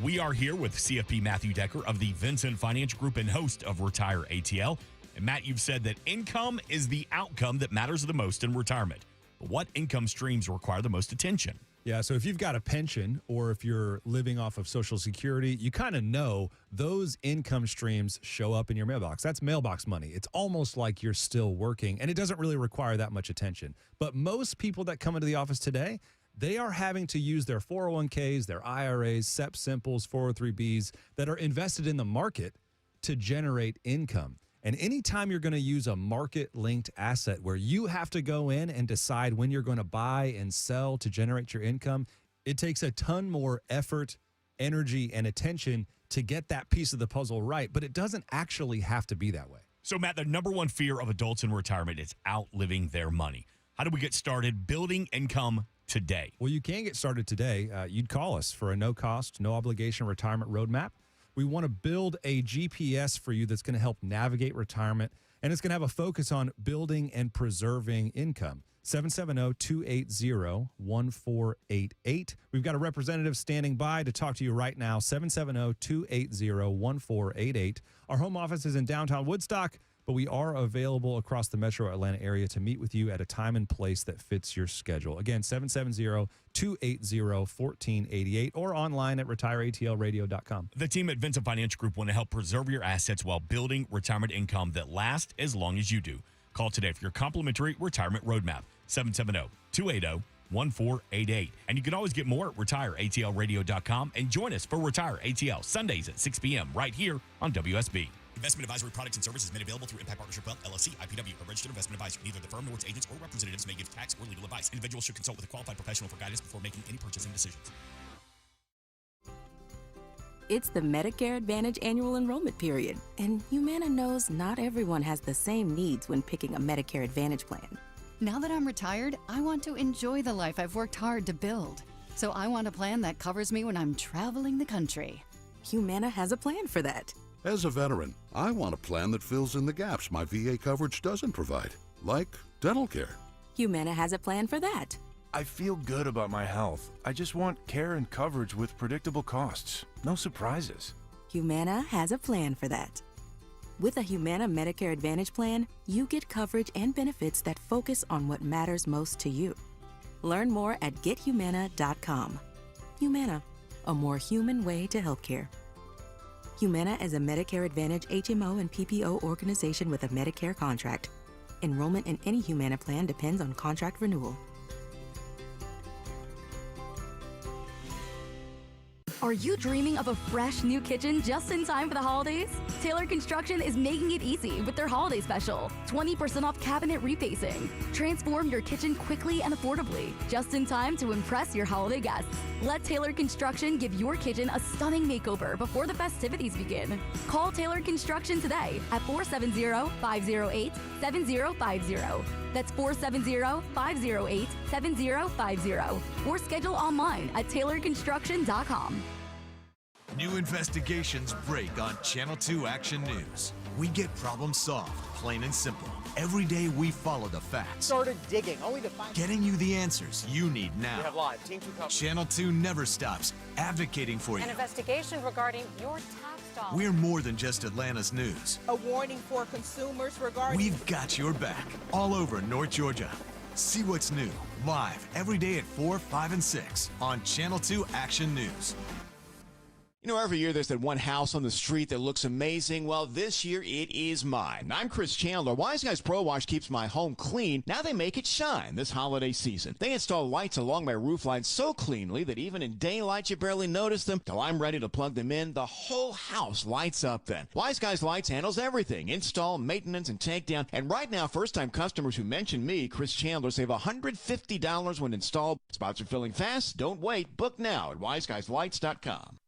We are here with CFP Matthew Decker of the Vincent Finance Group and host of Retire ATL. And Matt, you've said that income is the outcome that matters the most in retirement. But what income streams require the most attention? Yeah, so if you've got a pension or if you're living off of Social Security, you kind of know those income streams show up in your mailbox. That's mailbox money. It's almost like you're still working, and it doesn't really require that much attention. But most people that come into the office today, they are having to use their 401ks, their IRAs, SEP Simples, 403Bs that are invested in the market to generate income. And anytime you're going to use a market-linked asset where you have to go in and decide when you're going to buy and sell to generate your income, it takes a ton more effort, energy, and attention to get that piece of the puzzle right. But it doesn't actually have to be that way. So, Matt, the number one fear of adults in retirement is outliving their money. How do we get started building income today? Well, you can get started today. You'd call us for a no-cost, no-obligation retirement roadmap. We want to build a GPS for you that's going to help navigate retirement, and it's going to have a focus on building and preserving income. 770-280-1488. We've got a representative standing by to talk to you right now. 770-280-1488. Our home office is in downtown Woodstock, but we are available across the metro Atlanta area to meet with you at a time and place that fits your schedule. Again, 770-280-1488 or online at retireatlradio.com. The team at Vincent Finance Group want to help preserve your assets while building retirement income that lasts as long as you do. Call today for your complimentary retirement roadmap, 770-280-1488. And you can always get more at retireatlradio.com and join us for Retire ATL Sundays at 6 p.m. right here on WSB. Investment advisory products and services made available through Impact Partnership Wealth, LLC, IPW, a registered investment advisor. Neither the firm nor its agents or representatives may give tax or legal advice. Individuals should consult with a qualified professional for guidance before making any purchasing decisions. It's the Medicare Advantage annual enrollment period, and Humana knows not everyone has the same needs when picking a Medicare Advantage plan. Now that I'm retired, I want to enjoy the life I've worked hard to build. So I want a plan that covers me when I'm traveling the country. Humana has a plan for that. As a veteran, I want a plan that fills in the gaps my VA coverage doesn't provide, like dental care. Humana has a plan for that. I feel good about my health. I just want care and coverage with predictable costs. No surprises. Humana has a plan for that. With a Humana Medicare Advantage plan, you get coverage and benefits that focus on what matters most to you. Learn more at gethumana.com. Humana, a more human way to healthcare. Humana is a Medicare Advantage HMO and PPO organization with a Medicare contract. Enrollment in any Humana plan depends on contract renewal. Are you dreaming of a fresh new kitchen just in time for the holidays? Taylor Construction is making it easy with their holiday special. 20% off cabinet refacing. Transform your kitchen quickly and affordably, just in time to impress your holiday guests. Let Taylor Construction give your kitchen a stunning makeover before the festivities begin. Call Taylor Construction today at 470-508-7050. That's 470-508-7050. Or schedule online at taylorconstruction.com. New investigations break on Channel 2 Action News. We get problems solved, plain and simple. Every day we follow the facts. Started digging, only to find... Getting you the answers you need now. We have live. Team 2 coverage. Channel 2 never stops, advocating for you. An investigation regarding your tax dollars. We're more than just Atlanta's news. A warning for consumers regarding... We've got your back, all over North Georgia. See what's new, live, every day at 4, 5, and 6 on Channel 2 Action News. You know, every year there's that one house on the street that looks amazing. Well, this year it is mine. I'm Chris Chandler. Wise Guys Pro Wash keeps my home clean. Now they make it shine this holiday season. They install lights along my roof line so cleanly that even in daylight you barely notice them. Till I'm ready to plug them in, the whole house lights up then. Wise Guys Lights handles everything. Install, maintenance, and takedown. And right now, first-time customers who mention me, Chris Chandler, save $150 when installed. Spots are filling fast. Don't wait. Book now at wiseguyslights.com.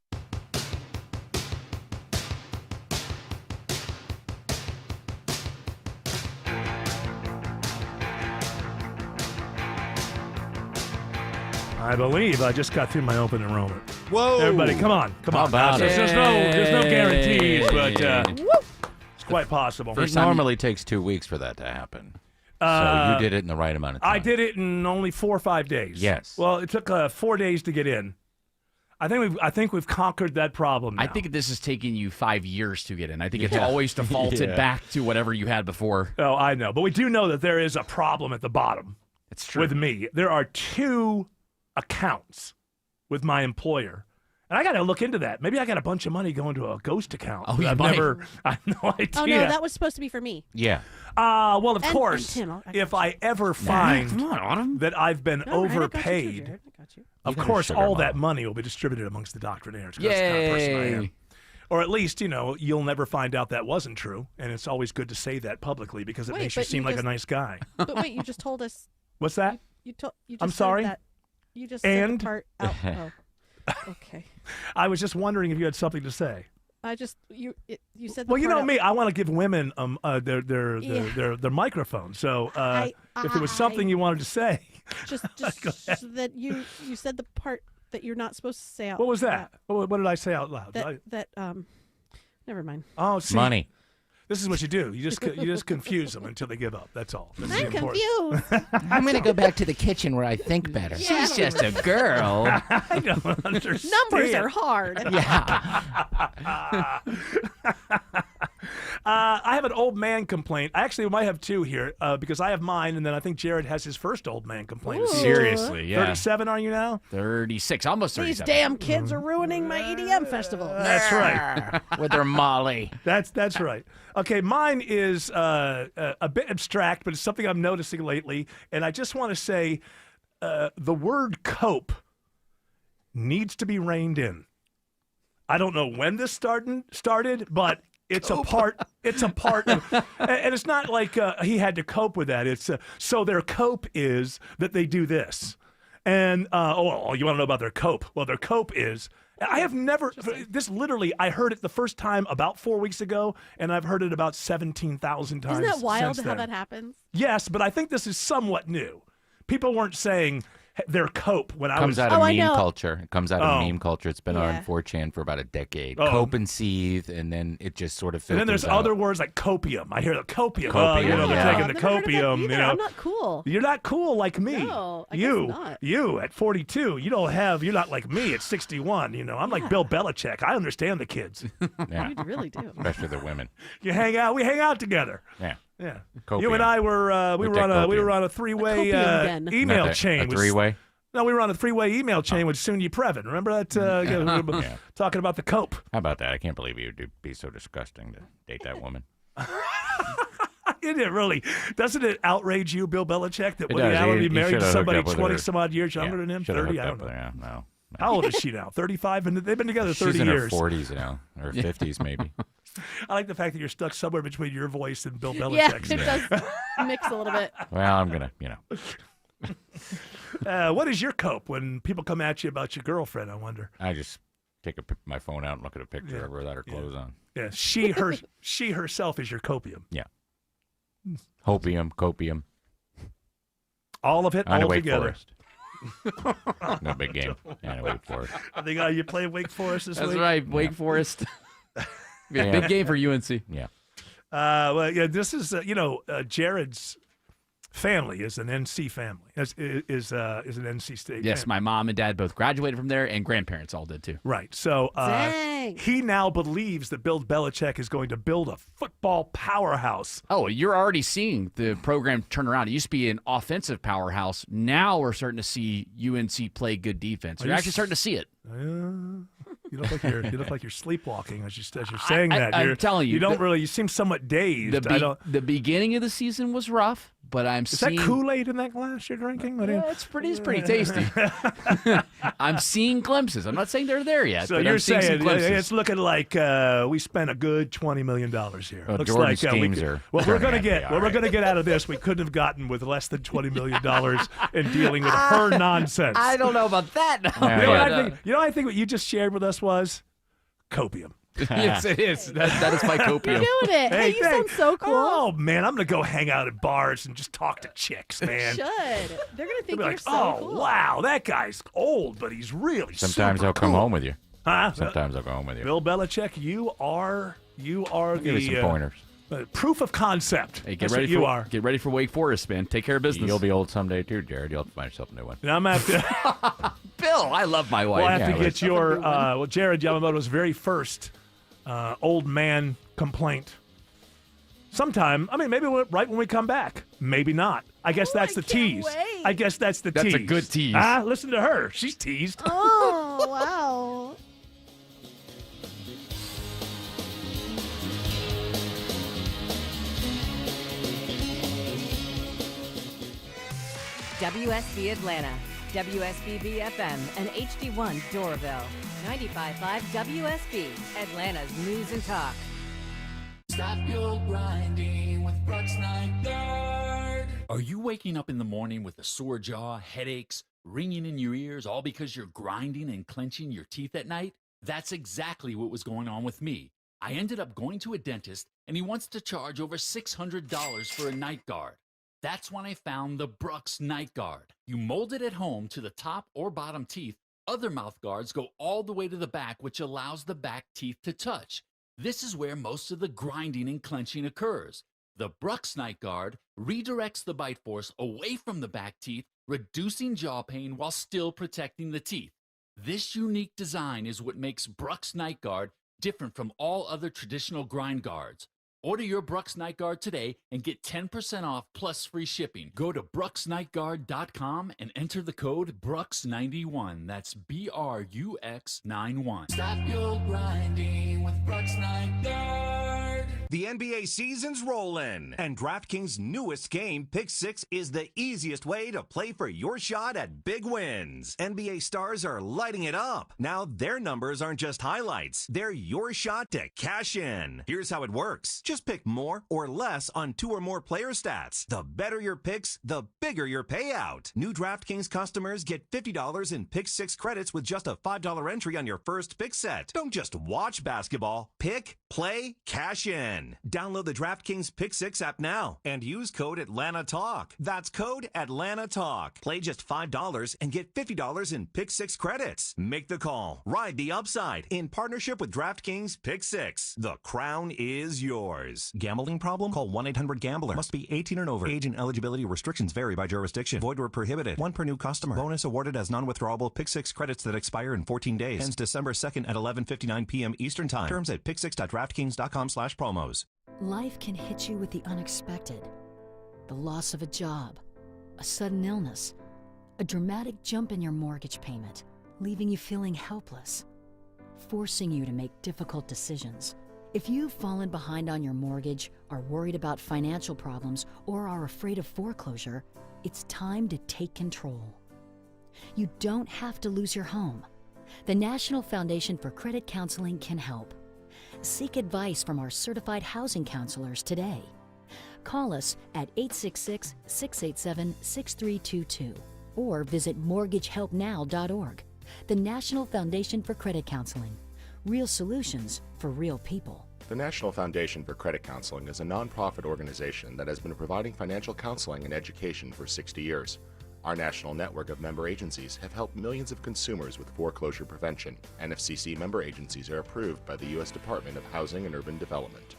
I believe I just got through my open enrollment. Whoa! Everybody, come on. How about it? There's no guarantees, but it's quite possible. It normally takes 2 weeks for that to happen. So you did it in the right amount of time. I did it in only 4 or 5 days. Yes. Well, it took 4 days to get in. I think we've conquered that problem now. I think this is taking you 5 years to get in. I think it's always defaulted back to whatever you had before. Oh, I know. But we do know that there is a problem at the bottom. It's true. With me. There are 2 accounts with my employer. And I got to look into that. Maybe I got a bunch of money going to a ghost account. Oh, you I have no idea. Oh, no, that was supposed to be for me. Yeah. Well, of And course, Tim, if I ever find that I've been overpaid, of course, all that money will be distributed amongst the doctrinaires. 'Cause that's the kind of person I am. Or at least, you'll never find out that wasn't true. And it's always good to say that publicly because it makes you seem like a nice guy. But wait, you just told us. What's that? You just I'm said sorry? That. You just said the part out. Oh. Okay. I was just wondering if you had something to say. You said. Well, you know me. I want to give women their microphone. So if there was something you wanted to say, just that you said the part that you're not supposed to say out. What was that? What did I say out loud? Never mind. Oh, see, money. This is what you do. You just confuse them until they give up. That's all. That's I'm confused. I'm going to go back to the kitchen where I think better. She's just a girl. I don't understand. Numbers are hard. Yeah. I have an old man complaint. I actually might have 2 here because I have mine, and then I think Jared has his first old man complaint. Ooh. Seriously, yeah. 37 are you now? 36, almost 37. These damn kids are ruining my EDM festival. That's right. With their Molly. That's right. Okay, mine is a bit abstract, but it's something I'm noticing lately, and I just want to say the word cope needs to be reined in. I don't know when this started, but it's a part. It's a part of, and it's not like he had to cope with that. It's so their cope is that they do this, and you want to know about their cope? Well, their cope is. I have never. This literally, I heard it the first time about 4 weeks ago, and I've heard it about 17,000 times. Isn't that wild since how then. that happens? Yes, but I think this is somewhat new. People weren't saying their cope when I was. Comes out of meme culture. It comes out of meme culture. It's been on 4chan for about a decade. Oh. Cope and seethe, and then it just sort of filters And then there's out. other words like copium. I hear the copium. Copium, they're taking the copium. I'm not cool. You're not cool like me. No, I guess not. You at 42, you're not like me at 61. I'm like Bill Belichick. I understand the kids. Yeah. You really do. Especially the women. We hang out together. Yeah. Yeah. Copium. You and I were we were on a 3-way email chain. A 3-way? No, we were on a 3-way email chain with Sunyi Previn. Remember that? Talking about the cope. How about that? I can't believe you'd be so disgusting to date that woman. Doesn't it outrage you, Bill Belichick, that It Woody does. Allen be He married should to have somebody hooked up with 20 her. some odd years younger than him? Should have 30? hooked I up don't know. with her. Yeah, no. How old is she now? 35, and they've been together 30 She's in years. her 40s now, or 50s maybe. I like the fact that you're stuck somewhere between your voice and Bill Yeah, Belichick's. it does mix a little bit. Well, I'm gonna, What is your cope when people come at you about your girlfriend? I wonder. I just take my phone out and look at a picture of her without her clothes on. Yeah, she herself is your copium. Yeah. Hopium, copium. All of it, On all Wake together. Forest. No big game. And Wake Forest. I think you play Wake Forest this That's week? right, Wake Forest. Yeah. Big game for UNC. Yeah. Well, yeah. This is Jared's family is an NC family. Is an NC State. Yes, family. my mom and dad both graduated from there, and grandparents all did too. Right. So Dang. he now believes that Bill Belichick is going to build a football powerhouse. Oh, you're already seeing the program turn around. It used to be an offensive powerhouse. Now we're starting to see UNC play good defense. You're actually starting to see it. You look like you're sleepwalking as you're saying that. I'm telling you, you don't really. You seem somewhat dazed. The beginning of the season was rough, but I'm Is seeing. that Kool-Aid in that glass you're drinking? Yeah, it's pretty tasty. I'm seeing glimpses. I'm not saying they're there yet. So but you're I'm seeing some saying glimpses. it's looking like we spent a good $20 million here. Well, Looks Jordan like schemes are what we're turning going to out to be get. all What we're right. going to get out of this, we couldn't have gotten with less than $20 million in dealing with her nonsense. I don't know about that. Yeah, You know, what yeah. I think, I think what you just shared with us was copium. Yes, it is. That is my You're copium. doing it. Hey, you sound thanks. so cool. Oh man, I'm gonna go hang out at bars and just talk to chicks, man. Should. They're gonna They'll think be you're like, so oh cool. wow, that guy's old, but he's really Sometimes super I'll come cool. home with you. Huh? Sometimes I'll go home with you. Bill Belichick, you are Give me some the pointers. proof of concept. Hey, get That's ready what you are. Get ready for Wake Forest, man. Take care of business. You'll be old someday too, Jared. You'll have to find yourself a new one. And I'm gonna have to. Bill, I love my wife. We'll have to Yeah, get your Jared Yamamoto's very first old man complaint. Sometime. I mean, maybe right when we come back. Maybe not. I guess that's the tease. wait. I guess that's the tease. That's a good tease. Listen to her. She's teased. Oh, wow. WSB Atlanta, WSBB FM, and HD1 Doraville. 95.5 WSB, Atlanta's news and talk. Stop your grinding with Brooks Night Guard. Are you waking up in the morning with a sore jaw, headaches, ringing in your ears, all because you're grinding and clenching your teeth at night? That's exactly what was going on with me. I ended up going to a dentist, and he wants to charge over $600 for a night guard. That's when I found the Brooks Night Guard. You mold it at home to the top or bottom teeth. Other mouth guards go all the way to the back, which allows the back teeth to touch. This is where most of the grinding and clenching occurs. The Brooks Night Guard redirects the bite force away from the back teeth, reducing jaw pain while still protecting the teeth. This unique design is what makes Brooks Night Guard different from all other traditional grind guards. Order your Brooks Night Guard today and get 10% off plus free shipping. Go to brooksnightguard.com and enter the code BRUX91. That's BRUX91. Stop your grinding with Brooks Night Guard. The NBA season's rolling, and DraftKings' newest game, Pick 6, is the easiest way to play for your shot at big wins. NBA stars are lighting it up. Now their numbers aren't just highlights. They're your shot to cash in. Here's how it works. Just pick more or less on 2 or more player stats. The better your picks, the bigger your payout. New DraftKings customers get $50 in Pick 6 credits with just a $5 entry on your first pick set. Don't just watch basketball. Pick, play, cash in. Download the DraftKings Pick 6 app now and use code AtlantaTalk. That's code AtlantaTalk. Play just $5 and get $50 in Pick 6 credits. Make the call. Ride the upside in partnership with DraftKings Pick 6. The crown is yours. Gambling problem? Call 1-800-GAMBLER. Must be 18 and over. Age and eligibility restrictions vary by jurisdiction. Void where prohibited. 1 per new customer. Bonus awarded as non-withdrawable Pick 6 credits that expire in 14 days. Ends December 2nd at 11:59 p.m. Eastern Time. Terms at pick6.draftkings.com/promos. Life can hit you with the unexpected. The loss of a job, a sudden illness, a dramatic jump in your mortgage payment, leaving you feeling helpless, forcing you to make difficult decisions. If you've fallen behind on your mortgage, are worried about financial problems, or are afraid of foreclosure, it's time to take control. You don't have to lose your home. The National Foundation for Credit Counseling can help. Seek advice from our certified housing counselors today. Call us at 866-687-6322 or visit mortgagehelpnow.org. The National Foundation for Credit Counseling. Real solutions for real people. The National Foundation for Credit Counseling is a nonprofit organization that has been providing financial counseling and education for 60 years. Our national network of member agencies have helped millions of consumers with foreclosure prevention. NFCC member agencies are approved by the U.S. Department of Housing and Urban Development.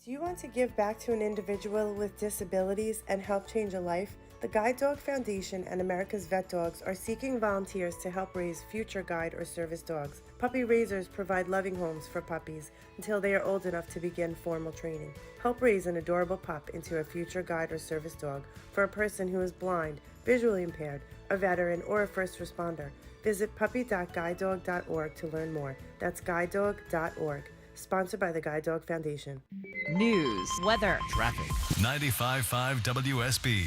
Do you want to give back to an individual with disabilities and help change a life? The Guide Dog Foundation and America's Vet Dogs are seeking volunteers to help raise future guide or service dogs. Puppy raisers provide loving homes for puppies until they are old enough to begin formal training. Help raise an adorable pup into a future guide or service dog for a person who is blind, visually impaired, a veteran, or a first responder. Visit puppy.guidedog.org to learn more. That's guidedog.org. Sponsored by the Guide Dog Foundation. News, weather, traffic. 95.5 WSB,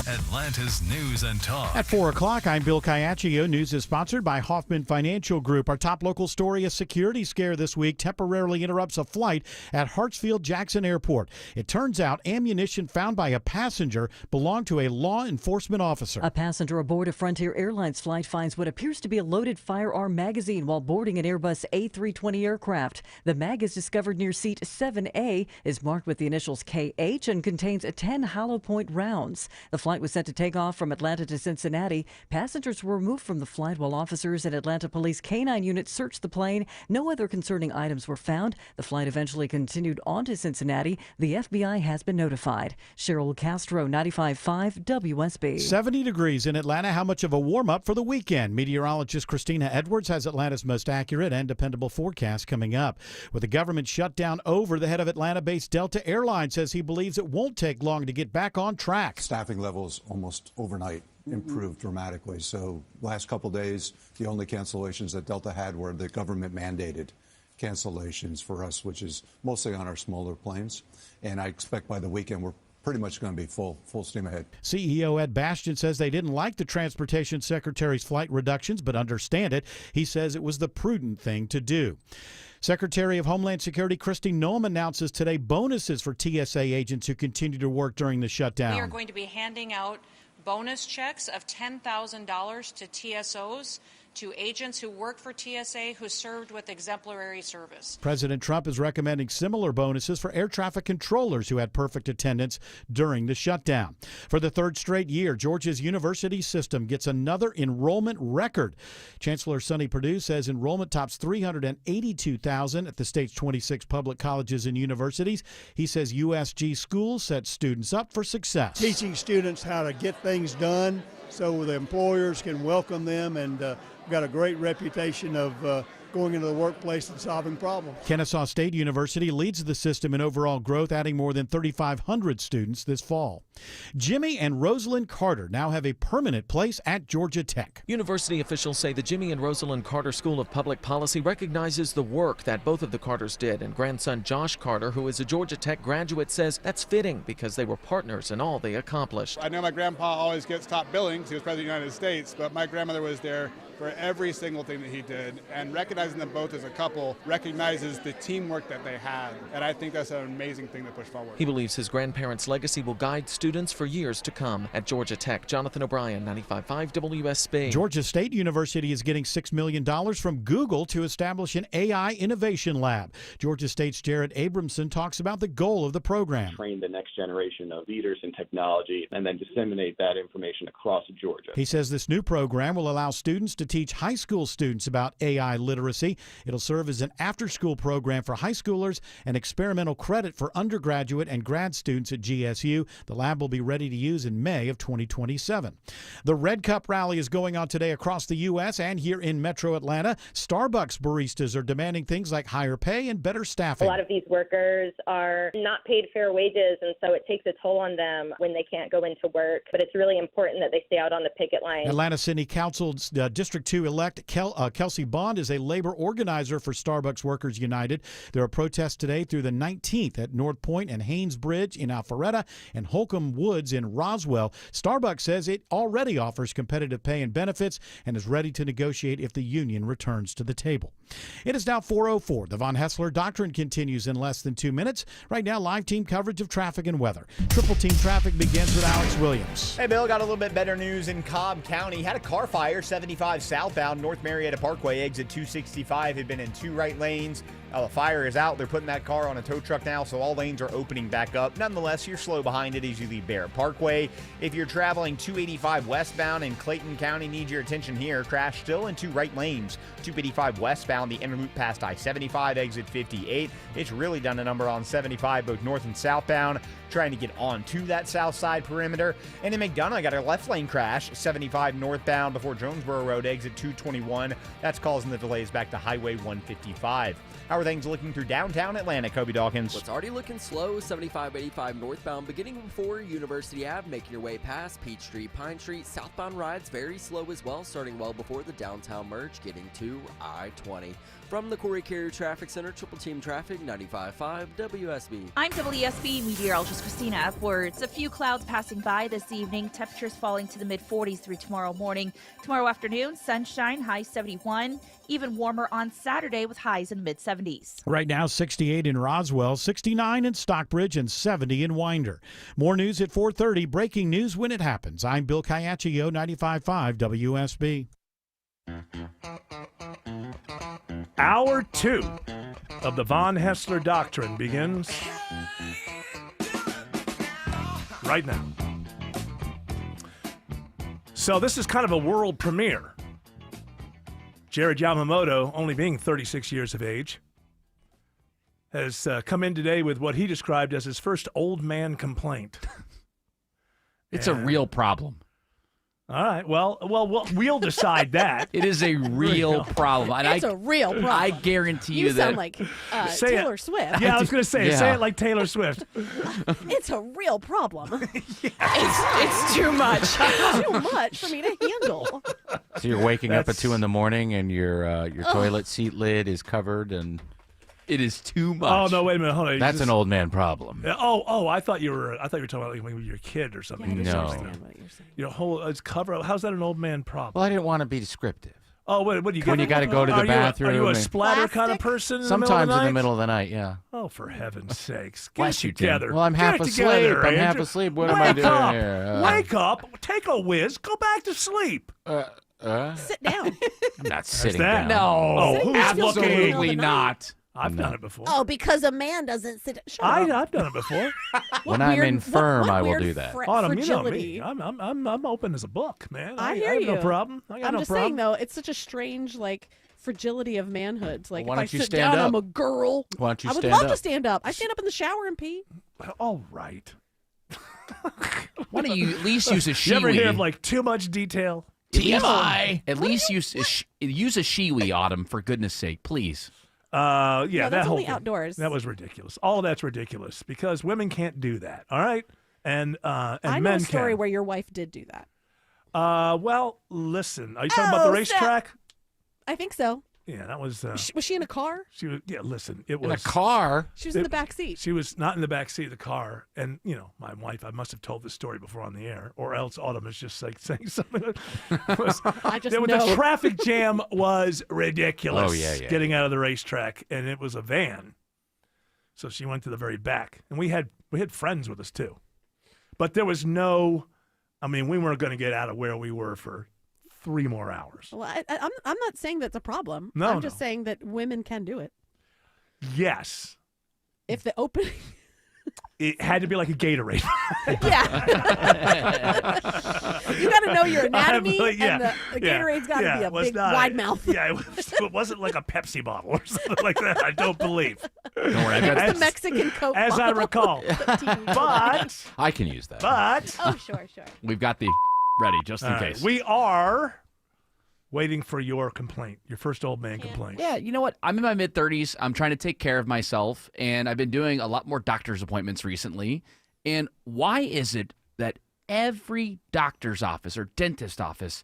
Atlanta's News and Talk. At 4 o'clock, I'm Bill Caiaccio. News is sponsored by Hoffman Financial Group. Our top local story, a security scare this week temporarily interrupts a flight at Hartsfield-Jackson Airport. It turns out ammunition found by a passenger belonged to a law enforcement officer. A passenger aboard a Frontier Airlines flight finds what appears to be a loaded firearm magazine while boarding an Airbus A320 aircraft. The mag is discovered near seat 7A, is marked with the initials KH, and contains 10 hollow point rounds. The flight was set to take off from Atlanta to Cincinnati. Passengers were removed from the flight while officers at Atlanta Police K-9 unit searched the plane. No other concerning items were found. The flight eventually continued on to Cincinnati. The FBI has been notified. Cheryl Castro, 95.5 WSB. 70 degrees in Atlanta. How much of a warm-up for the weekend? Meteorologist Christina Edwards has Atlanta's most accurate and dependable forecast coming up. With the government shutdown over, the head of Atlanta-based Delta Airlines says he believes it won't take long to get back on track. Staffing levels almost overnight improved dramatically. So last couple days, the only cancellations that Delta had were the government mandated cancellations for us, which is mostly on our smaller planes. And I expect by the weekend we're pretty much going to be full steam ahead. CEO Ed Bastian says they didn't like the Transportation Secretary's flight reductions, but understand it. He says it was the prudent thing to do. Secretary of Homeland Security Kristi Noem announces today bonuses for TSA agents who continue to work during the shutdown. We are going to be handing out bonus checks of $10,000 to TSOs, to agents who work for TSA who served with exemplary service. President Trump is recommending similar bonuses for air traffic controllers who had perfect attendance during the shutdown. For the third straight year, Georgia's university system gets another enrollment record. Chancellor Sonny Perdue says enrollment tops 382,000 at the state's 26 public colleges and universities. He says USG schools set students up for success. Teaching students how to get things done so the employers can welcome them, and got a great reputation of going into the workplace and solving problems. Kennesaw State University leads the system in overall growth, adding more than 3,500 students this fall. Jimmy and Rosalind Carter now have a permanent place at Georgia Tech. University officials say the Jimmy and Rosalind Carter School of Public Policy recognizes the work that both of the Carters did, and grandson Josh Carter, who is a Georgia Tech graduate, says that's fitting because they were partners in all they accomplished. I know my grandpa always gets top billing because he was president of the United States, but my grandmother was there for every single thing that he did, and recognizing them both as a couple recognizes the teamwork that they had, and I think that's an amazing thing to push forward. He believes his grandparents' legacy will guide students for years to come. At Georgia Tech, Jonathan O'Brien, 95.5 WSB. Georgia State University is getting $6 million from Google to establish an AI innovation lab. Georgia State's Jared Abramson talks about the goal of the program. Train the next generation of leaders in technology and then disseminate that information across Georgia. He says this new program will allow students to teach high school students about AI literacy. It'll serve as an after-school program for high schoolers and experimental credit for undergraduate and grad students at GSU. The lab will be ready to use in May of 2027. The Red Cup Rally is going on today across the U.S. and here in Metro Atlanta. Starbucks baristas are demanding things like higher pay and better staffing. A lot of these workers are not paid fair wages, and so it takes a toll on them when they can't go into work. But it's really important that they stay out on the picket line. Atlanta City Council's District District 2-elect Kelsey Bond is a labor organizer for Starbucks Workers United. There are protests today through the 19th at North Point and Haynes Bridge in Alpharetta and Holcomb Woods in Roswell. Starbucks says it already offers competitive pay and benefits and is ready to negotiate if the union returns to the table. It is now 4:04. The Von Hessler Doctrine continues in less than 2 minutes. Right now, live team coverage of traffic and weather. Triple Team Traffic begins with Alex Williams. Hey, Bill, got a little bit better news in Cobb County. Had a car fire, 75 southbound, North Marietta Parkway, exit 265. Had been in 2 right lanes. The fire is out. They're putting that car on a tow truck now, so all lanes are opening back up. Nonetheless, you're slow behind it as you leave Bear Parkway. If you're traveling 285 westbound in Clayton County, need your attention here. Crash still in 2 right lanes. 285 westbound, the inner loop past I-75, exit 58. It's really done a number on 75, both north and southbound, trying to get onto that south side perimeter. And in McDonough, got a left lane crash, 75 northbound before Jonesboro Road, exit 221. That's causing the delays back to Highway 155. How are things looking through downtown Atlanta, Kobe Dawkins? Well, it's already looking slow, 75-85 northbound, beginning before University Ave, making your way past Peachtree, Pine Street. Southbound rides very slow as well, starting well before the downtown merge, getting to I-20. From the Corey Carrier Traffic Center, Triple Team Traffic, 95.5 WSB. I'm WSB meteorologist Christina Edwards. A few clouds passing by this evening. Temperatures falling to the mid-40s through tomorrow morning. Tomorrow afternoon, sunshine, high 71. Even warmer on Saturday with highs in mid-70s. Right now, 68 in Roswell, 69 in Stockbridge, and 70 in Winder. More news at 4:30. Breaking news when it happens. I'm Bill Caiaccio, 95.5 WSB. Hour 2 of the Von Hessler Doctrine begins right now. So this is kind of a world premiere. Jared Yamamoto, only being 36 years of age, has come in today with what he described as his first old man complaint. It's a real problem. All right. Well, we'll decide that. It is a real problem. And It's a real problem. I guarantee You you that. sound like Taylor Swift. Yeah, I was going to say, say it like Taylor Swift. It's a real problem. It's too much. Too much for me to handle. So you're waking up at 2 in the morning and your toilet seat lid is covered and it is too much. Oh no! Wait a minute. Hold on. That's an old man problem. I thought you were talking about like when you were a kid or something. Yeah, I No. understand what you're saying. Your whole cover up. How's that an old man problem? Well, I didn't want to be descriptive. Oh, what do you When you got to go to the bathroom. Are you a and- splatter kind of person? Sometimes in the night? middle of the night, yeah. Oh, for heaven's sakes! Get Bless it you, Tim. together. Well, I'm Get half it asleep. together, I'm half Andrew. asleep. What am I Wake doing up. here? Wake up! Take a whiz. Go back to sleep. Sit down. I'm not sitting that? down. No, Oh, who's absolutely looking? not. I've done it before. Oh, because a man doesn't sit. Shut up. I've done it before. When I'm infirm, what I will weird do that. Autumn, you know fragility. me. I'm open as a book, man. I hear have you. no problem. I got I'm no just problem. saying though, it's such a strange fragility of manhood. It's like Why if I don't you sit stand down, up? I'm a girl. Why don't you I would stand love up? to stand up. I stand up in the shower and pee. All right. Why don't you at least use a You ever hear of shiwi? like too much detail? TMI. At least use a shiwi, Autumn, for goodness sake, please. Yeah, No, that that's whole only thing. outdoors. That was ridiculous. All of that's ridiculous because women can't do that. All right, and I know men a story can. where your wife did do that. Well, listen. Are you talking about the racetrack? I think so. Yeah, that was. Was she in a car? She was. Yeah, listen. It In was a car? She was in the back seat. She was not in the back seat of the car, and my wife. I must have told this story before on the air, or else Autumn is just like saying something. I just The know. traffic jam was ridiculous. Oh, yeah. Getting out of the racetrack, and it was a van, so she went to the very back, and we had friends with us too, but there was no. I mean, we weren't going to get out of where we were for 3 more hours. Well, I'm not saying that's a problem. No, I'm just saying that women can do it Yes, if the opening. it had to be like a Gatorade. Yeah. You got to know your anatomy, and the Gatorade's got to be it a was big, not- wide mouth. Yeah, it wasn't like a Pepsi bottle or something like that. I don't believe. Don't worry, I got It's the Mexican Coke as I bottle. recall. But I can use that. Oh, sure. We've got the ready just in all right, case. we are waiting for your complaint, your first old man complaint. Yeah, you know what? I'm in my mid-30s. I'm trying to take care of myself, and I've been doing a lot more doctor's appointments recently. And why is it that every doctor's office or dentist office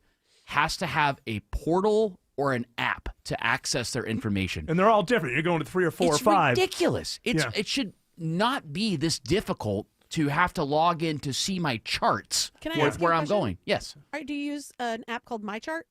has to have a portal or an app to access their information. And they're all different. You're going to 3 or 4 or 5. It's ridiculous. It should not be this difficult to have to log in to see my charts Can I ask you where a I'm question? going. Yes. Do you use an app called MyChart?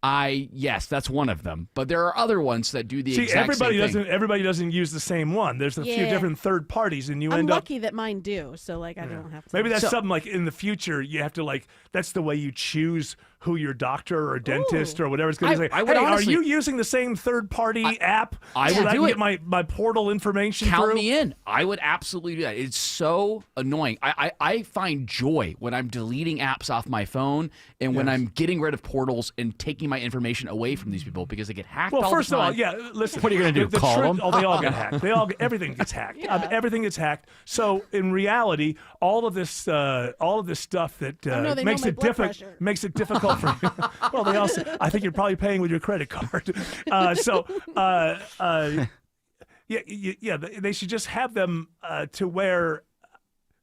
Yes, that's one of them. But there are other ones that do the exact everybody same thing. everybody doesn't use the same one. There's a few Yeah. different third parties, and you I'm end up. lucky that mine do, so like I don't have to. Maybe that's something like in the future you have to like. That's the way you choose who your doctor or dentist or whatever is going to say. I would hey, honestly- are you using the same third party app? I so would that do I it. can get my portal information Count through? me in. I would absolutely do that. It's so annoying. I find joy when I'm deleting apps off my phone and when Yes. I'm getting rid of portals and taking my information away from these people because they get hacked Well, all first the of time. all, yeah. Listen, What are you gonna do, the call truth- them? Oh, they all get hacked. Everything gets hacked. Everything gets hacked. So in reality, all of this stuff that no, they makes know my it blood pressure. makes it difficult for you. Well, they also. I think you're probably paying with your credit card. Yeah. They should just have them to where.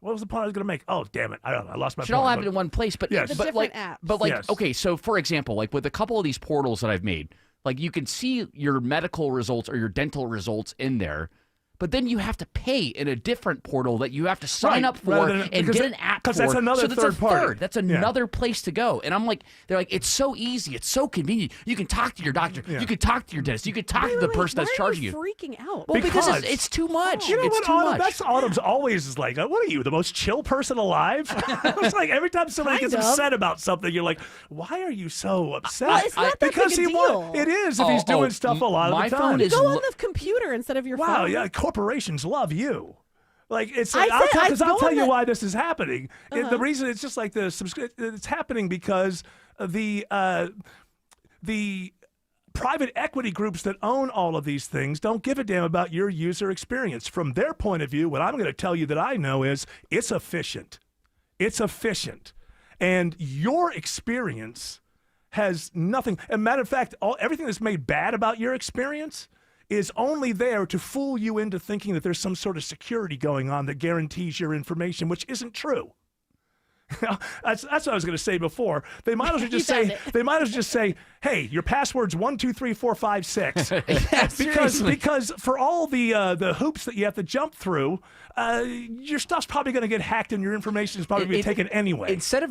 What was the point I was going to make? Oh, damn it! I don't know. I lost my. It should point. all happen in one place, but Yes. The but different like apps. but like Yes. okay, so for example, like with a couple of these portals that I've made, like you can see your medical results or your dental results in there. But then you have to pay in a different portal that you have to sign Right, up for rather than- and because get it- an app 'cause for. that's another so that's third a party. third. That's Yeah. another place to go. And I'm like, they're like, it's so easy. It's so convenient. You can talk to your doctor. Yeah. You can talk to your dentist. You can talk to the person that's charging you. Freaking out. Well, because Because- it's too much. You know it's what, too Autumn? much. That's Autumn's always is like, what are you, the most chill person alive? It's like every time somebody Kind gets of. upset about something, you're like, why are you so upset? Well, it's not that because big a he deal. It is if he's doing stuff a lot my of the time. phone is Go on the computer instead of your phone. Wow, yeah, corporations love you. Like it's. I I'll said- I tell go on you the- why this is happening. Uh-huh. The reason it's just like it's happening because the private equity groups that own all of these things don't give a damn about your user experience. From their point of view, what I'm going to tell you that I know is it's efficient. It's efficient, and your experience has nothing. As a matter of fact, everything that's made bad about your experience is only there to fool you into thinking that there's some sort of security going on that guarantees your information, which isn't true. That's what I was going to say before. They might as well just say. They might as well just say, "Hey, your password's 1 2 3 4 5 6." because for all the hoops that you have to jump through, your stuff's probably going to get hacked, and your information is probably going to be taken anyway. Instead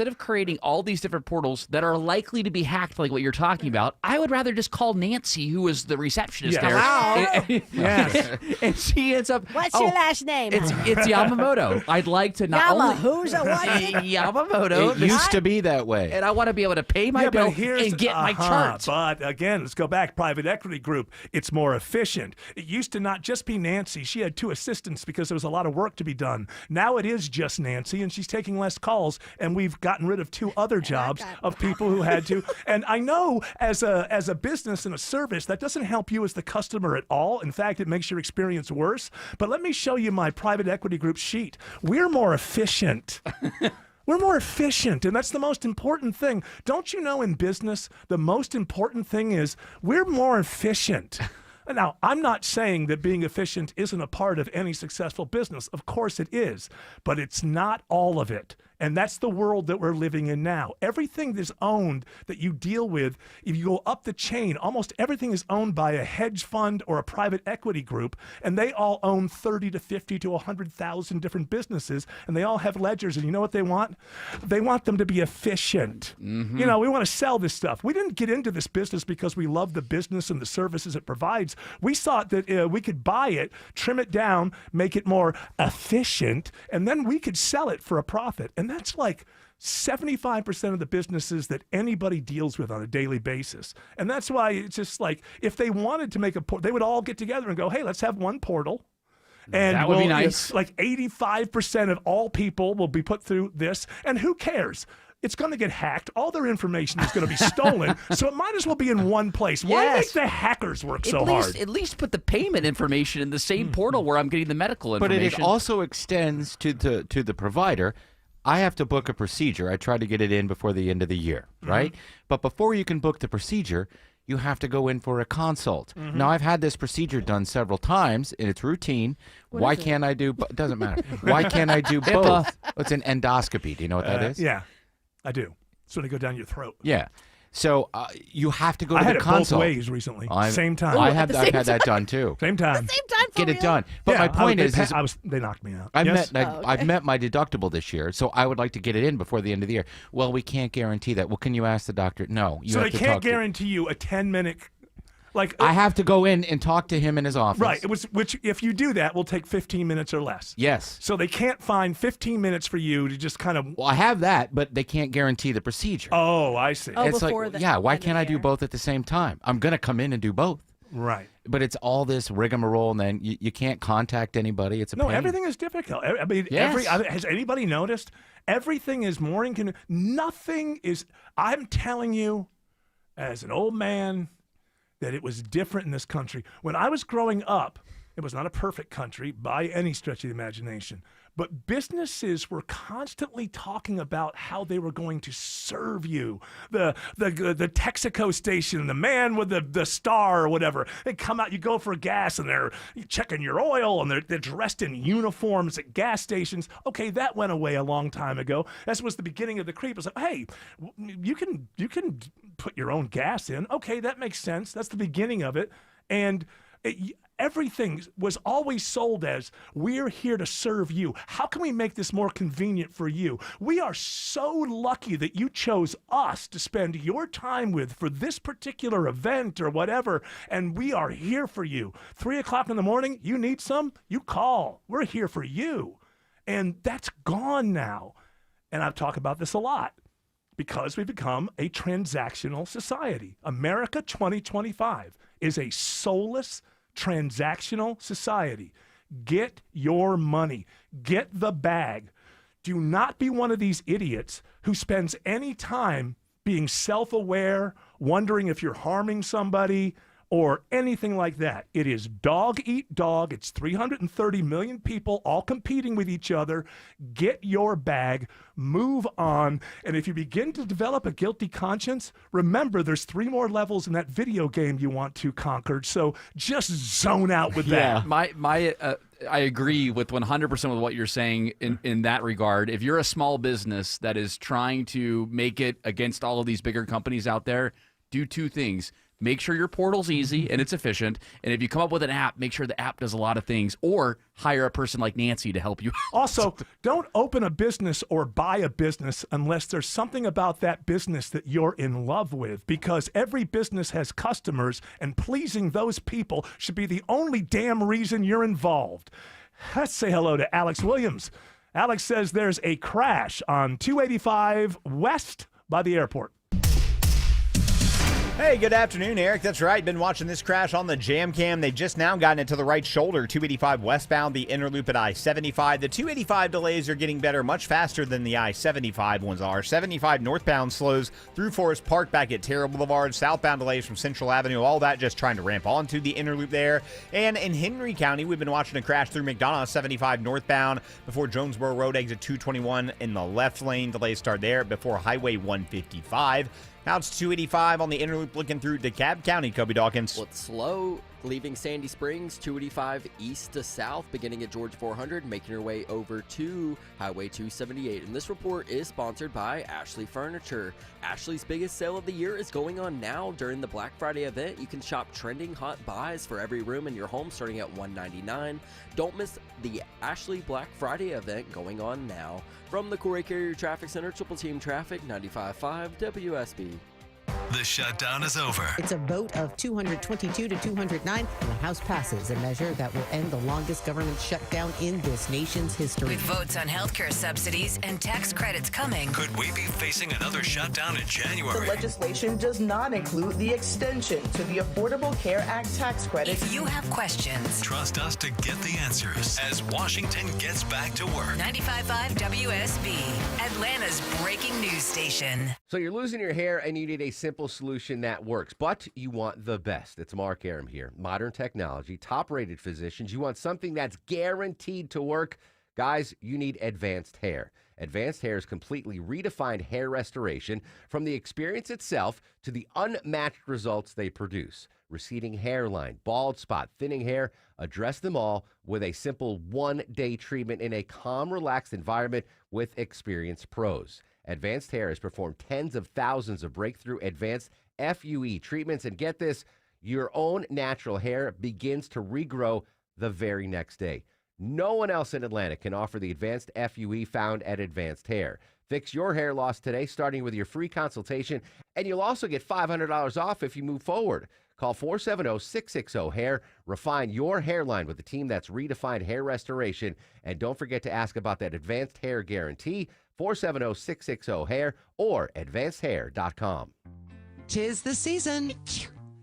of creating all these different portals that are likely to be hacked, like what you're talking about, I would rather just call Nancy, who is the receptionist Yes. there. Hello? Yes. And she ends up. What's your last name? It's Yamamoto. I'd like to not Yama, only who's a what? Yamamoto. It used to be that way. And I want to be able to pay my Yeah, bill but here's, and get my charts. But again, let's go back. Private equity group, it's more efficient. It used to not just be Nancy. She had 2 assistants because there was a lot of work to be done. Now it is just Nancy, and she's taking less calls, and we've gotten rid of 2 other jobs of people who had to. And I know as a business and a service, that doesn't help you as the customer at all. In fact, it makes your experience worse. But let me show you my private equity group sheet. We're more efficient. We're more efficient, and that's the most important thing. Don't you know in business, the most important thing is we're more efficient. Now, I'm not saying that being efficient isn't a part of any successful business. Of course it is, but it's not all of it. And that's the world that we're living in now. Everything that's owned that you deal with, if you go up the chain, almost everything is owned by a hedge fund or a private equity group, and they all own 30 to 50 to 100,000 different businesses, and they all have ledgers. And you know what they want? They want them to be efficient. Mm-hmm. You know, we want to sell this stuff. We didn't get into this business because we love the business and the services it provides. We thought that we could buy it, trim it down, make it more efficient, and then we could sell it for a profit. And that's like 75% of the businesses that anybody deals with on a daily basis. And that's why it's just like, if they wanted to make they would all get together and go, hey, let's have one portal. And That would be nice. Like 85% of all people will be put through this. And who cares? It's going to get hacked. All their information is going to be stolen. So it might as well be in one place. Why make Yes. the hackers work At so least, hard? At least put the payment information in the same portal where I'm getting the medical But information. it also extends to the provider. I have to book a procedure. I try to get it in before the end of the year, right? But before you can book the procedure, you have to go in for a consult. Now, I've had this procedure done several times, and it's routine. Why can't I do it doesn't matter. Why can't I do both? It's an endoscopy. Do you know what that is? Yeah, I do. It's when they go down your throat. Yeah. So you have to go to I the had it consult. both ways recently. I've- Same time. I've had that done too. Same time. Get it done. But my point is, they knocked me out. I've met my deductible this year, so I would like to get it in before the end of the year. Well, we can't guarantee that. Well, can you ask the doctor? No. You So have they to can't talk to- guarantee you a 10-minute. Like I have to go in and talk to him in his office. Right. Which if you do that will take 15 minutes or less. Yes. So they can't find 15 minutes for you to just kind of. Well, I have that, but they can't guarantee the procedure. Oh, I see. It's like, why can't I do both at the same time? I'm going to come in and do both. Right. But it's all this rigmarole, and then you can't contact anybody. It's a No, pain. everything is difficult. I mean, Yes. has anybody noticed? Everything is more inconvenient. Nothing is. I'm telling you, as an old man, that it was different in this country. When I was growing up, it was not a perfect country by any stretch of the imagination. But businesses were constantly talking about how they were going to serve you. The Texaco station, the man with the star or whatever, they come out, you go for gas, and they're checking your oil, and they're dressed in uniforms at gas stations. Okay, that went away a long time ago. That was the beginning of the creep. It was like, hey, you can put your own gas in. Okay, that makes sense. That's the beginning of it. And everything was always sold as, we're here to serve you. How can we make this more convenient for you? We are so lucky that you chose us to spend your time with for this particular event or whatever, and we are here for you. 3 o'clock in the morning, you need some? You call. We're here for you. And that's gone now. And I've talked about this a lot because we've become a transactional society. America 2025 is a soulless, transactional society. Get your money. Get the bag. Do not be one of these idiots who spends any time being self-aware, wondering if you're harming somebody or anything like that. It is dog eat dog. It's 330 million people all competing with each other. Get your bag, move on. And if you begin to develop a guilty conscience, remember there's 3 more levels in that video game you want to conquer. So just zone out with that. I agree with 100% with what you're saying in that regard. If you're a small business that is trying to make it against all of these bigger companies out there, do 2 things. Make sure your portal's easy and it's efficient. And if you come up with an app, make sure the app does a lot of things, or hire a person like Nancy to help you. Also, don't open a business or buy a business unless there's something about that business that you're in love with, because every business has customers, and pleasing those people should be the only damn reason you're involved. Let's say hello to Alex Williams. Alex says there's a crash on 285 West by the airport. Hey, good afternoon, Eric. That's right. Been watching this crash on the Jam Cam. They've just now gotten it to the right shoulder, 285 westbound, the inner loop at I-75. The 285 delays are getting better, much faster than the I-75 ones are. 75 northbound slows through Forest Park back at Terrell Boulevard. Southbound delays from Central Avenue, all that just trying to ramp onto the inner loop there. And in Henry County, we've been watching a crash through McDonough, 75 northbound before Jonesboro Road, exit 221 in the left lane. Delays start there before Highway 155. Now it's 285 on the inner loop looking through DeKalb County, Kobe Dawkins. Well, it's slow leaving Sandy Springs, 285 east to south, beginning at George 400, making your way over to Highway 278. And this report is sponsored by Ashley Furniture. Ashley's biggest sale of the year is going on now during the Black Friday event. You can shop trending hot buys for every room in your home starting at $199. Don't miss the Ashley Black Friday event going on now. From the Corey Carrier Traffic Center, Triple Team Traffic, 95.5 WSB. The shutdown is over. It's a vote of 222 to 209, and the House passes a measure that will end the longest government shutdown in this nation's history. With votes on healthcare subsidies and tax credits coming, Could we be facing another shutdown in January? The legislation does not include the extension to the Affordable Care Act tax credit. if you have questions, Trust us to get the answers as Washington gets back to work. 95.5 WSB, Atlanta's breaking news station. So you're losing your hair and you need a simple solution that works, but you want the best. It's Mark Aram here. Modern technology, top-rated physicians. You want something that's guaranteed to work. Guys, you need Advanced Hair. Advanced Hair's completely redefined hair restoration, from the experience itself to the unmatched results they produce. Receding hairline, bald spot, thinning hair, address them all with a simple one-day treatment in a calm, relaxed environment with experienced pros. Advanced Hair has performed tens of thousands of breakthrough advanced FUE treatments. And get this, your own natural hair begins to regrow the very next day. No one else in Atlanta can offer the advanced FUE found at Advanced Hair. Fix your hair loss today, starting with your free consultation, and you'll also get $500 off if you move forward. Call 470-660-HAIR. Refine your hairline with the team that's redefined hair restoration. And don't forget to ask about that Advanced Hair Guarantee, 470-660-HAIR or advancedhair.com. 'Tis the season.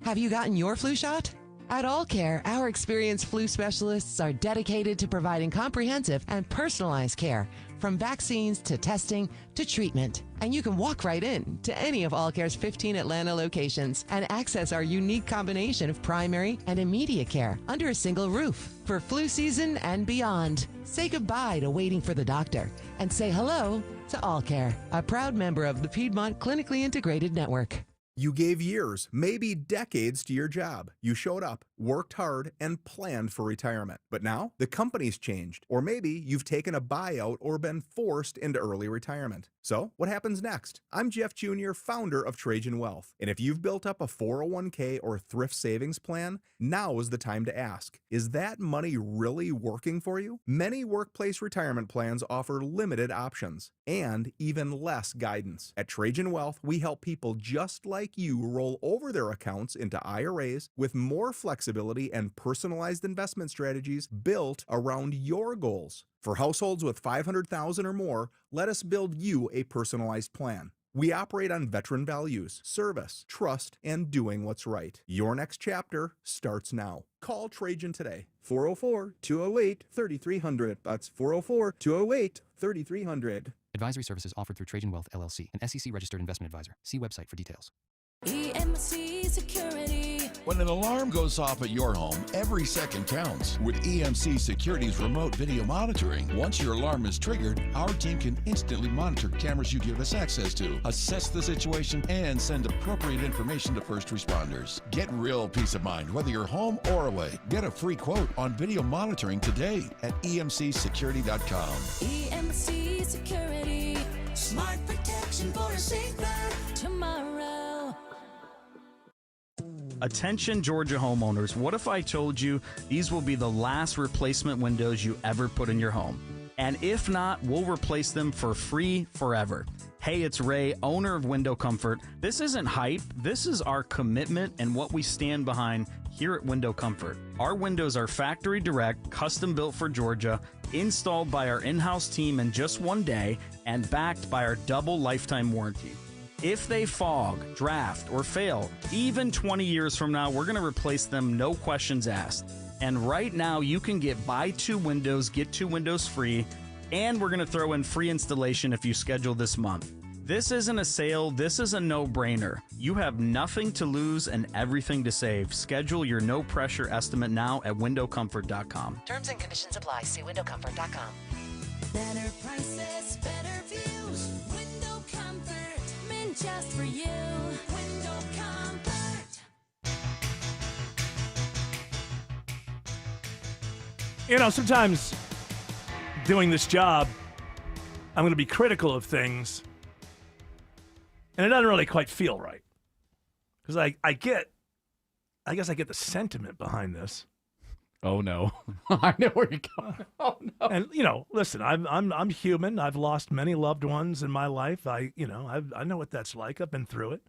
Have you gotten your flu shot? At All Care, our experienced flu specialists are dedicated to providing comprehensive and personalized care, from vaccines to testing to treatment. And you can walk right in to any of All Care's 15 Atlanta locations and access our unique combination of primary and immediate care under a single roof for flu season and beyond. Say goodbye to waiting for the doctor and say hello to All Care, a proud member of the Piedmont Clinically Integrated Network. You gave years, maybe decades to your job. You showed up, worked hard, and planned for retirement. But now, the company's changed. Or maybe you've taken a buyout or been forced into early retirement. So, what happens next? I'm Jeff Jr., founder of Trajan Wealth. And if you've built up a 401k or thrift savings plan, now is the time to ask, is that money really working for you? Many workplace retirement plans offer limited options and even less guidance. At Trajan Wealth, we help people just like you roll over their accounts into IRAs with more flexibility and personalized investment strategies built around your goals. For households with $500,000 or more, let us build you a personalized plan. We operate on veteran values, service, trust, and doing what's right. Your next chapter starts now. Call Trajan today. 404-208-3300. That's 404-208-3300. Advisory services offered through Trajan Wealth, LLC, an SEC-registered investment advisor. See website for details. EMC Security. When an alarm goes off at your home, every second counts. With EMC Security's remote video monitoring, once your alarm is triggered, our team can instantly monitor cameras you give us access to, assess the situation, and send appropriate information to first responders. Get real peace of mind whether you're home or away. Get a free quote on video monitoring today at emcsecurity.com. EMC Security. Smart protection for a safer tomorrow. Attention Georgia homeowners, what if I told you these will be the last replacement windows you ever put in your home? And if not, we'll replace them for free forever. Hey, it's Ray, owner of Window Comfort. This isn't hype, this is our commitment and what we stand behind here at Window Comfort. Our windows are factory direct, custom built for Georgia, installed by our in-house team in just one day, and backed by our double lifetime warranty. If they fog, draft, or fail, even 20 years from now, we're going to replace them, no questions asked. And right now, you can get buy 2 windows, get 2 windows free, and we're going to throw in free installation if you schedule this month. This isn't a sale, this is a no-brainer. You have nothing to lose and everything to save. Schedule your no-pressure estimate now at windowcomfort.com. Terms and conditions apply. See windowcomfort.com. Better prices, better views. Window Comfort, meant just for you. Window Comfort. You know, sometimes doing this job, I'm going to be critical of things, and it doesn't really quite feel right. Because I guess I get the sentiment behind this. Oh no, I know where you're going. Oh no. And you know, listen, I'm human. I've lost many loved ones in my life. I know what that's like. I've been through it.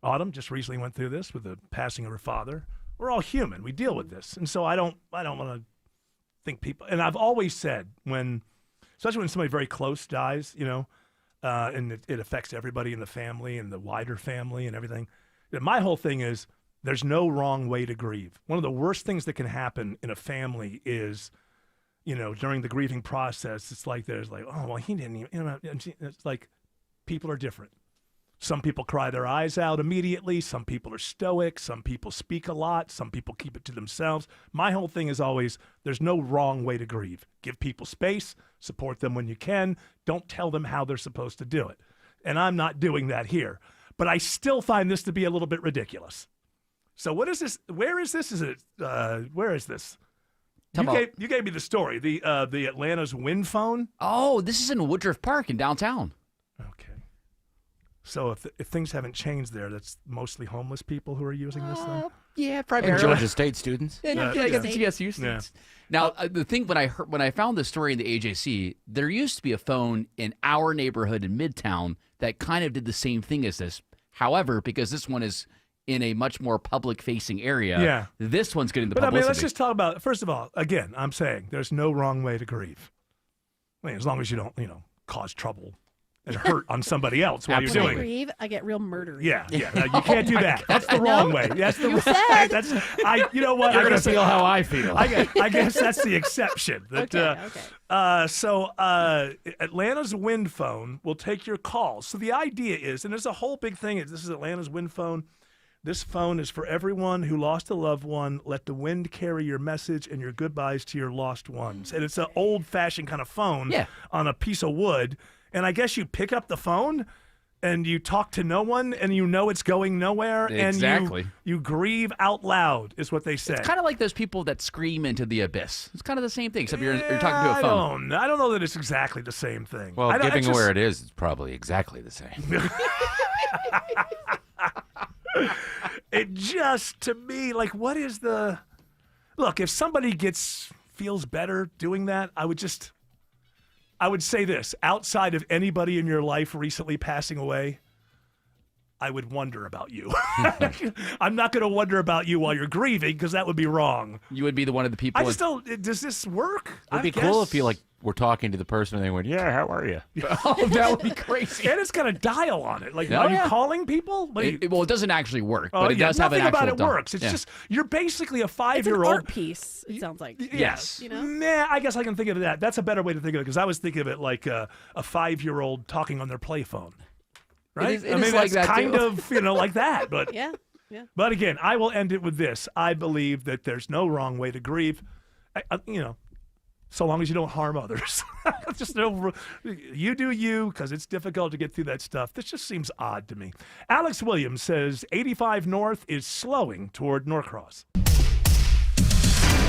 Autumn just recently went through this with the passing of her father. We're all human. We deal with this, and so I don't want to think people. And I've always said especially when somebody very close dies, and it affects everybody in the family and the wider family and everything. My whole thing is, there's no wrong way to grieve. One of the worst things that can happen in a family is, during the grieving process, it's like there's like, oh, well, he didn't even, it's like people are different. Some people cry their eyes out immediately. Some people are stoic. Some people speak a lot. Some people keep it to themselves. My whole thing is always, there's no wrong way to grieve. Give people space, support them when you can. Don't tell them how they're supposed to do it. And I'm not doing that here. But I still find this to be a little bit ridiculous. So what is this? Where is this? Where is this? You gave me the story. The Atlanta's wind phone. Oh, this is in Woodruff Park in downtown. Okay. So if things haven't changed there, that's mostly homeless people who are using this then? Yeah, And primarily. Georgia State students. Yeah, I guess it's GSU students. Now, the thing when I found this story in the AJC, there used to be a phone in our neighborhood in Midtown that kind of did the same thing as this. However, because this one is in a much more public-facing area, this one's getting the publicity. But I mean, let's just talk about, first of all, again, I'm saying there's no wrong way to grieve. I mean, as long as you don't, cause trouble and hurt on somebody else while you're When I doing it. grieve, I get real murdery. Yeah. You can't do that. That's the wrong way. That's the You said. You know what? You're going to feel how I feel. I guess that's the exception. That, Okay. So Atlanta's Wind Phone will take your calls. So the idea is, and there's a whole big thing. This is Atlanta's Wind Phone. This phone is for everyone who lost a loved one. Let the wind carry your message and your goodbyes to your lost ones. And it's an old-fashioned kind of phone on a piece of wood. And I guess you pick up the phone and you talk to no one and you know it's going nowhere. Exactly. And you grieve out loud is what they say. It's kind of like those people that scream into the abyss. It's kind of the same thing, except you're talking to a phone. I don't know that it's exactly the same thing. Well, given where it is, it's probably exactly the same. It just, to me, like, what is the... Look, if somebody feels better doing that, I would say this. Outside of anybody in your life recently passing away, I would wonder about you. I'm not going to wonder about you while you're grieving because that would be wrong. You would be one of the people. I just don't... Does this work? It'd be cool if you, were talking to the person and they went, yeah, how are you? Oh, that would be crazy. And it's got a dial on it. Like, Oh, are you yeah. calling people? it doesn't actually work, but it does have an nothing actual about it dial. works. It's just, you're basically a It's 5-year-old. an art piece, it sounds like. Yes. Nah, I guess I can think of that. That's a better way to think of it because I was thinking of it like a 5-year-old talking on their play phone. Right? It I mean, is like that's that, kind too. of, like that. But Yeah. But again, I will end it with this. I believe that there's no wrong way to grieve. So long as you don't harm others. Just you do you, because it's difficult to get through that stuff. This just seems odd to me. Alex Williams says 85 North is slowing toward Norcross.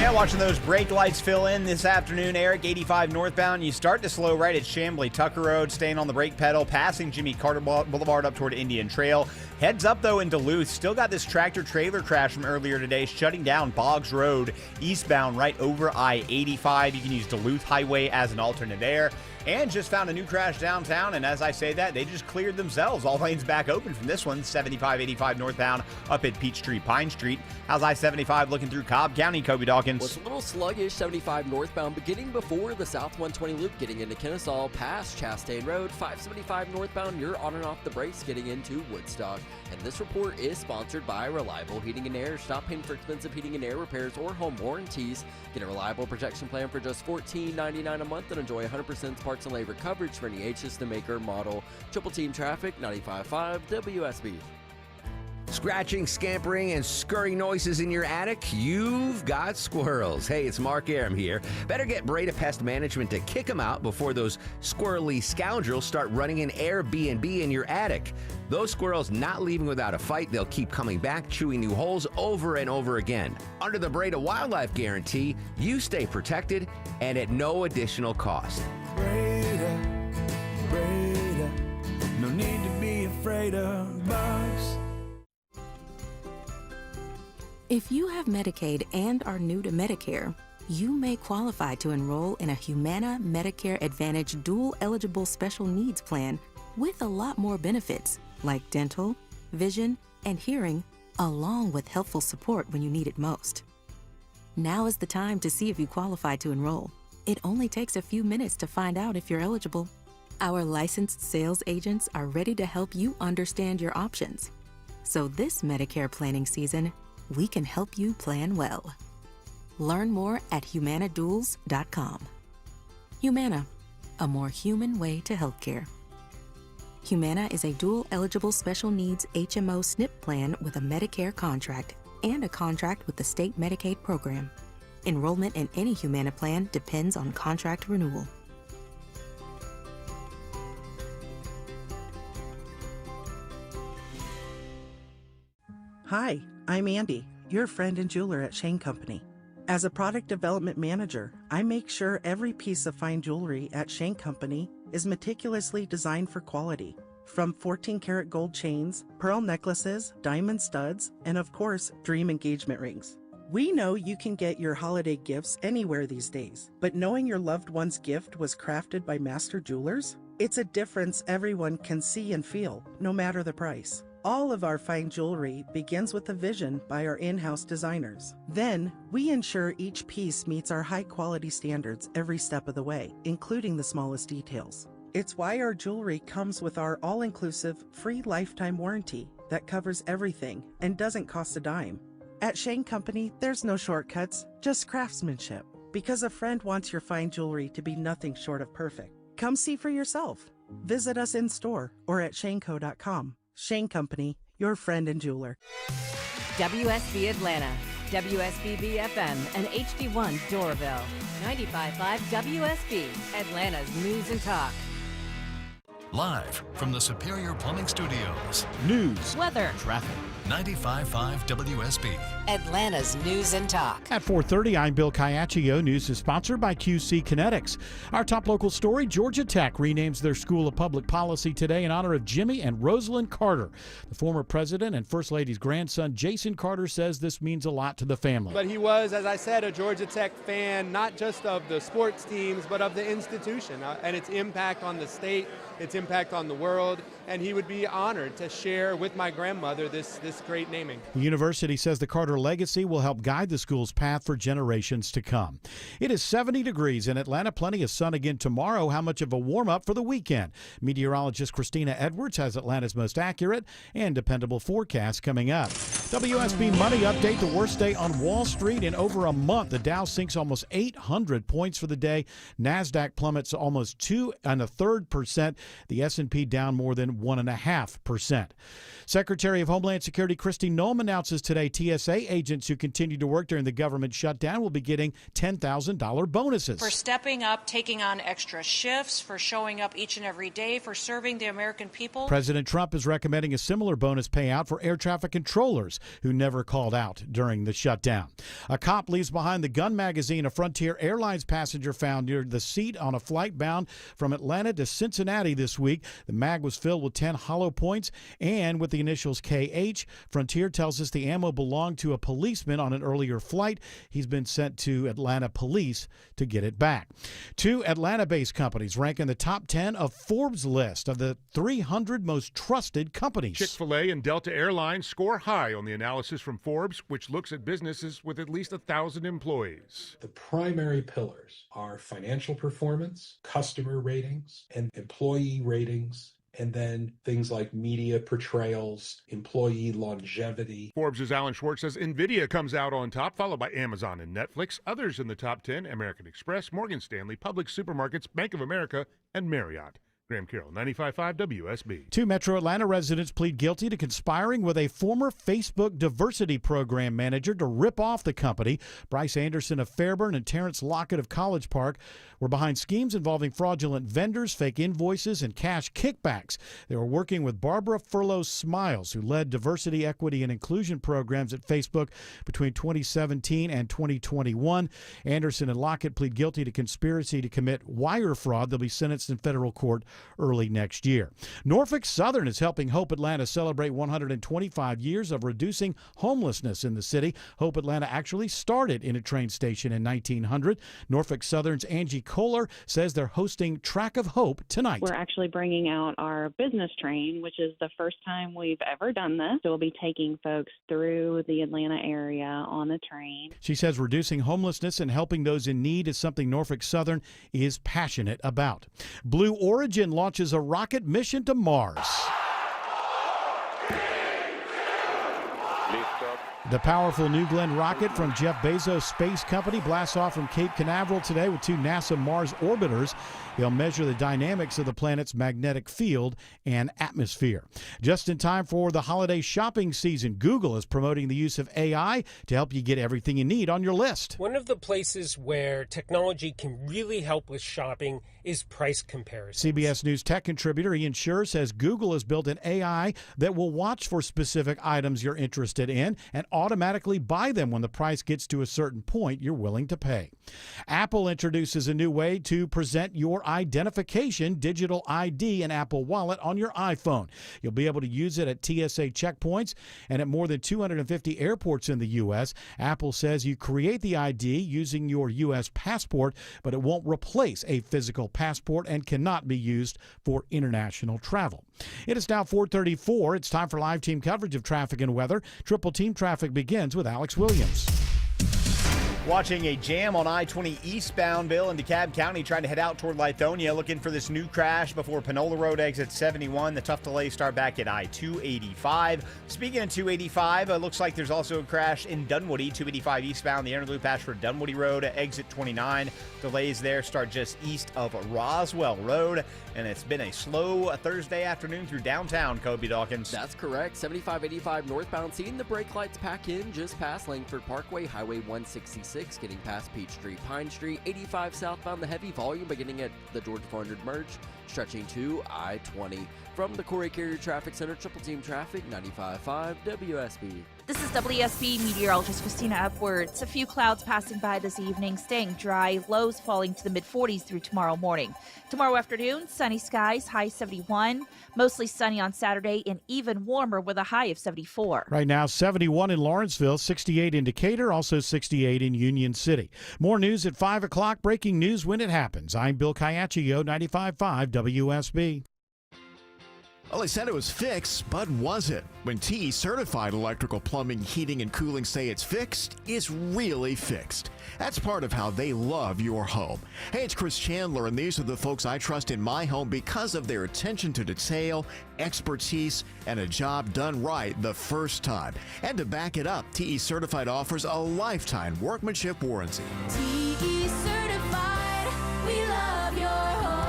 Yeah, watching those brake lights fill in this afternoon, Eric, 85 northbound. You start to slow right at Chamblee Tucker Road, staying on the brake pedal, passing Jimmy Carter Boulevard up toward Indian Trail. Heads up, though, in Duluth. Still got this tractor-trailer crash from earlier today, shutting down Boggs Road eastbound right over I-85. You can use Duluth Highway as an alternate there. And just found a new crash downtown, and as I say that, they just cleared themselves. All lanes back open from this one, 75-85 northbound up at Peachtree Pine Street. How's I-75 looking through Cobb County, Kobe Dawkins? Was a little sluggish, 75 northbound, beginning before the South 120 loop, getting into Kennesaw, past Chastain Road. 575 northbound, you're on and off the brakes, getting into Woodstock. And this report is sponsored by Reliable Heating and Air. Stop paying for expensive heating and air repairs or home warranties. Get a reliable protection plan for just $14.99 a month and enjoy 100% parts and labor coverage for any H-System maker model. Triple Team Traffic, 95.5 WSB. Scratching, scampering, and scurrying noises in your attic? You've got squirrels. Hey, it's Mark Aram here. Better get Breda Pest Management to kick them out before those squirrely scoundrels start running an Airbnb in your attic. Those squirrels not leaving without a fight. They'll keep coming back, chewing new holes over and over again. Under the Breda Wildlife Guarantee, you stay protected and at no additional cost. Breda, no need to be afraid of bugs. If you have Medicaid and are new to Medicare, you may qualify to enroll in a Humana Medicare Advantage dual eligible special needs plan with a lot more benefits like dental, vision, and hearing, along with helpful support when you need it most. Now is the time to see if you qualify to enroll. It only takes a few minutes to find out if you're eligible. Our licensed sales agents are ready to help you understand your options. So this Medicare planning season, we can help you plan well. Learn more at humanaduals.com. Humana, a more human way to healthcare. Humana is a dual-eligible special needs HMO SNP plan with a Medicare contract and a contract with the state Medicaid program. Enrollment in any Humana plan depends on contract renewal. Hi, I'm Andy, your friend and jeweler at Shane Company. As a product development manager, I make sure every piece of fine jewelry at Shane Company is meticulously designed for quality. From 14-karat gold chains, pearl necklaces, diamond studs, and of course, dream engagement rings. We know you can get your holiday gifts anywhere these days, but knowing your loved one's gift was crafted by master jewelers? It's a difference everyone can see and feel, no matter the price. All of our fine jewelry begins with a vision by our in-house designers. Then, we ensure each piece meets our high-quality standards every step of the way, including the smallest details. It's why our jewelry comes with our all-inclusive, free lifetime warranty that covers everything and doesn't cost a dime. At Shane Company, there's no shortcuts, just craftsmanship. Because a friend wants your fine jewelry to be nothing short of perfect. Come see for yourself. Visit us in store or at shaneco.com. Shane Company, your friend and jeweler. WSB Atlanta, WSBB FM, and HD1 Doraville. 95.5 WSB, Atlanta's News and Talk. Live from the Superior Plumbing Studios. News, weather, traffic. 95.5 WSB. Atlanta's News and Talk. At 4:30, I'm Bill Caiaccio. News is sponsored by QC Kinetics. Our top local story, Georgia Tech renames their School of Public Policy today in honor of Jimmy and Rosalind Carter. The former president and First Lady's grandson, Jason Carter, says this means a lot to the family. But he was, as I said, a Georgia Tech fan, not just of the sports teams, but of the institution and its impact on the state, its impact on the world. And he would be honored to share with my grandmother this great naming. The university says the Carter legacy will help guide the school's path for generations to come. It is 70 degrees in Atlanta. Plenty of sun again tomorrow. How much of a warm-up for the weekend? Meteorologist Christina Edwards has Atlanta's most accurate and dependable forecast coming up. WSB Money Update, the worst day on Wall Street in over a month. The Dow sinks almost 800 points for the day. NASDAQ plummets almost 2 1/3%. The S&P down more than 1.5%. Secretary of Homeland Security Kristi Noem announces today TSA agents who continue to work during the government shutdown will be getting $10,000 bonuses. For stepping up, taking on extra shifts, for showing up each and every day, for serving the American people. President Trump is recommending a similar bonus payout for air traffic controllers who never called out during the shutdown. A cop leaves behind the gun magazine a Frontier Airlines passenger found near the seat on a flight bound from Atlanta to Cincinnati this week. The mag was filled with 10 hollow points and with the initials KH. Frontier tells us the ammo belonged to a policeman on an earlier flight. He's been sent to Atlanta police to get it back. 2 Atlanta-based companies rank in the top 10 of Forbes' list of the 300 most trusted companies. Chick-fil-A and Delta Airlines score high on the analysis from Forbes, which looks at businesses with at least 1,000 employees. The primary pillars are financial performance, customer ratings, and employee ratings, and then things like media portrayals, employee longevity. Forbes' Alan Schwartz says NVIDIA comes out on top, followed by Amazon and Netflix. Others in the top 10, American Express, Morgan Stanley, Publix Supermarkets, Bank of America, and Marriott. Graham Carroll, 95.5 WSB. 2 Metro Atlanta residents plead guilty to conspiring with a former Facebook diversity program manager to rip off the company. Bryce Anderson of Fairburn and Terrence Lockett of College Park were behind schemes involving fraudulent vendors, fake invoices, and cash kickbacks. They were working with Barbara Furlow Smiles, who led diversity, equity, and inclusion programs at Facebook between 2017 and 2021. Anderson and Lockett plead guilty to conspiracy to commit wire fraud. They'll be sentenced in federal court early next year. Norfolk Southern is helping Hope Atlanta celebrate 125 years of reducing homelessness in the city. Hope Atlanta actually started in a train station in 1900. Norfolk Southern's Angie Kohler says they're hosting Track of Hope tonight. We're actually bringing out our business train, which is the first time we've ever done this. So we'll be taking folks through the Atlanta area on the train. She says reducing homelessness and helping those in need is something Norfolk Southern is passionate about. Blue Origin launches a rocket mission to Mars. The powerful New Glenn rocket from Jeff Bezos' space company blasts off from Cape Canaveral today with 2 NASA Mars orbiters. They'll measure the dynamics of the planet's magnetic field and atmosphere. Just in time for the holiday shopping season, Google is promoting the use of AI to help you get everything you need on your list. One of the places where technology can really help with shopping is price comparison. CBS News tech contributor Ian Scher says Google has built an AI that will watch for specific items you're interested in and automatically buy them when the price gets to a certain point you're willing to pay. Apple introduces a new way to present your identification, digital ID, and Apple Wallet on your iPhone. You'll be able to use it at TSA checkpoints and at more than 250 airports in the U.S. Apple says you create the ID using your U.S. passport, but it won't replace a physical passport and cannot be used for international travel. It is now 4:34. It's time for live team coverage of traffic and weather. Triple Team Traffic begins with Alex Williams. Watching a jam on I-20 eastbound, Bill, in DeKalb County, trying to head out toward Lithonia, looking for this new crash before Panola Road exit 71. The tough delays start back at I-285. Speaking of 285, it looks like there's also a crash in Dunwoody, 285 eastbound, the inner loop Ashford Dunwoody Road, exit 29. Delays there start just east of Roswell Road, and it's been a slow Thursday afternoon through downtown, Kobe Dawkins. That's correct. 7585 northbound, seeing the brake lights pack in just past Langford Parkway, Highway 166. Getting past Peachtree, Pine Street, 85 southbound, the heavy volume beginning at the Georgia 400 merge, stretching to I-20. From the Corey Carrier Traffic Center, Triple Team Traffic, 95.5 WSB. This is WSB meteorologist Christina Upwards. A few clouds passing by this evening, staying dry, lows falling to the mid-40s through tomorrow morning. Tomorrow afternoon, sunny skies, high 71. Mostly sunny on Saturday and even warmer with a high of 74. Right now, 71 in Lawrenceville, 68 in Decatur, also 68 in Union City. More news at 5 o'clock. Breaking news when it happens. I'm Bill Caiaccio, 95.5 WSB. Well, they said it was fixed, but was it? When TE Certified Electrical Plumbing, Heating, and Cooling say it's fixed, it's really fixed. That's part of how they love your home. Hey, it's Chris Chandler, and these are the folks I trust in my home because of their attention to detail, expertise, and a job done right the first time. And to back it up, TE Certified offers a lifetime workmanship warranty. TE Certified, we love your home.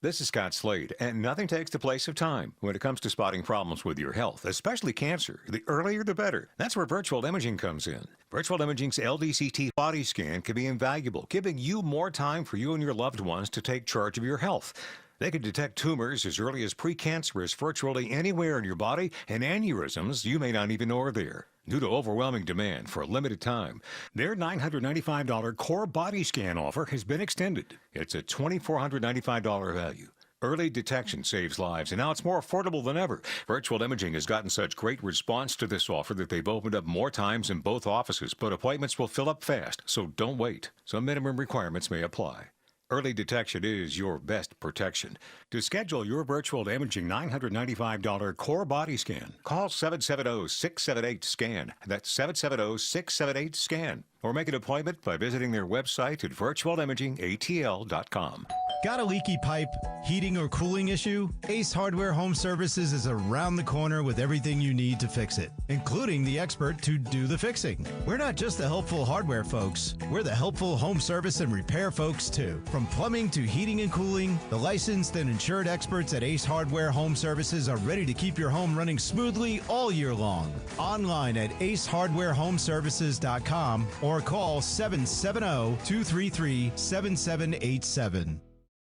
This is Scott Slade, and nothing takes the place of time when it comes to spotting problems with your health, especially cancer. The earlier, the better. That's where virtual imaging comes in. Virtual imaging's LDCT body scan can be invaluable, giving you more time for you and your loved ones to take charge of your health. They can detect tumors as early as precancerous virtually anywhere in your body, and aneurysms you may not even know are there. Due to overwhelming demand for a limited time, their $995 core body scan offer has been extended. It's a $2,495 value. Early detection saves lives, and now it's more affordable than ever. Virtual Imaging has gotten such great response to this offer that they've opened up more times in both offices, but appointments will fill up fast, so don't wait. Some minimum requirements may apply. Early detection is your best protection. To schedule your virtual imaging $995 core body scan, call 770-678-SCAN. That's 770-678-SCAN. Or make an appointment by visiting their website at virtualimagingatl.com. Got a leaky pipe, heating, or cooling issue? Ace Hardware Home Services is around the corner with everything you need to fix it, including the expert to do the fixing. We're not just the helpful hardware folks, we're the helpful home service and repair folks too. From plumbing to heating and cooling, the licensed and insured experts at Ace Hardware Home Services are ready to keep your home running smoothly all year long. Online at acehardwarehomeservices.com or call 770-233-7787.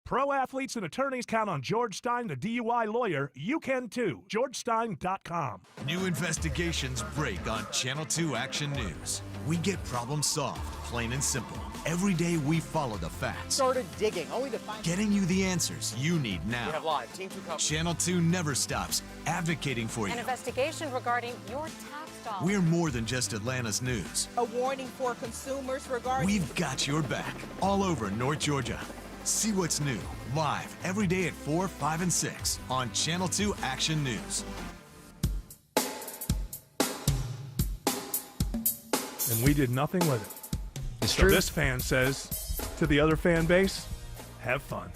Pro athletes and attorneys count on George Stein, the DUI lawyer. You can too. GeorgeStein.com. New investigations break on Channel 2 Action News. We get problems solved, plain and simple. Every day we follow the facts. Started digging, only to find getting you the answers you need now. We have live Team 2 coverage. Channel 2 never stops advocating for you. An investigation regarding your tax dollars. We're more than just Atlanta's news. A warning for consumers regarding. We've got your back all over North Georgia. See what's new, live, every day at 4, 5, and 6 on Channel 2 Action News. And we did nothing with it. It's so true. This fan says to the other fan base, have fun.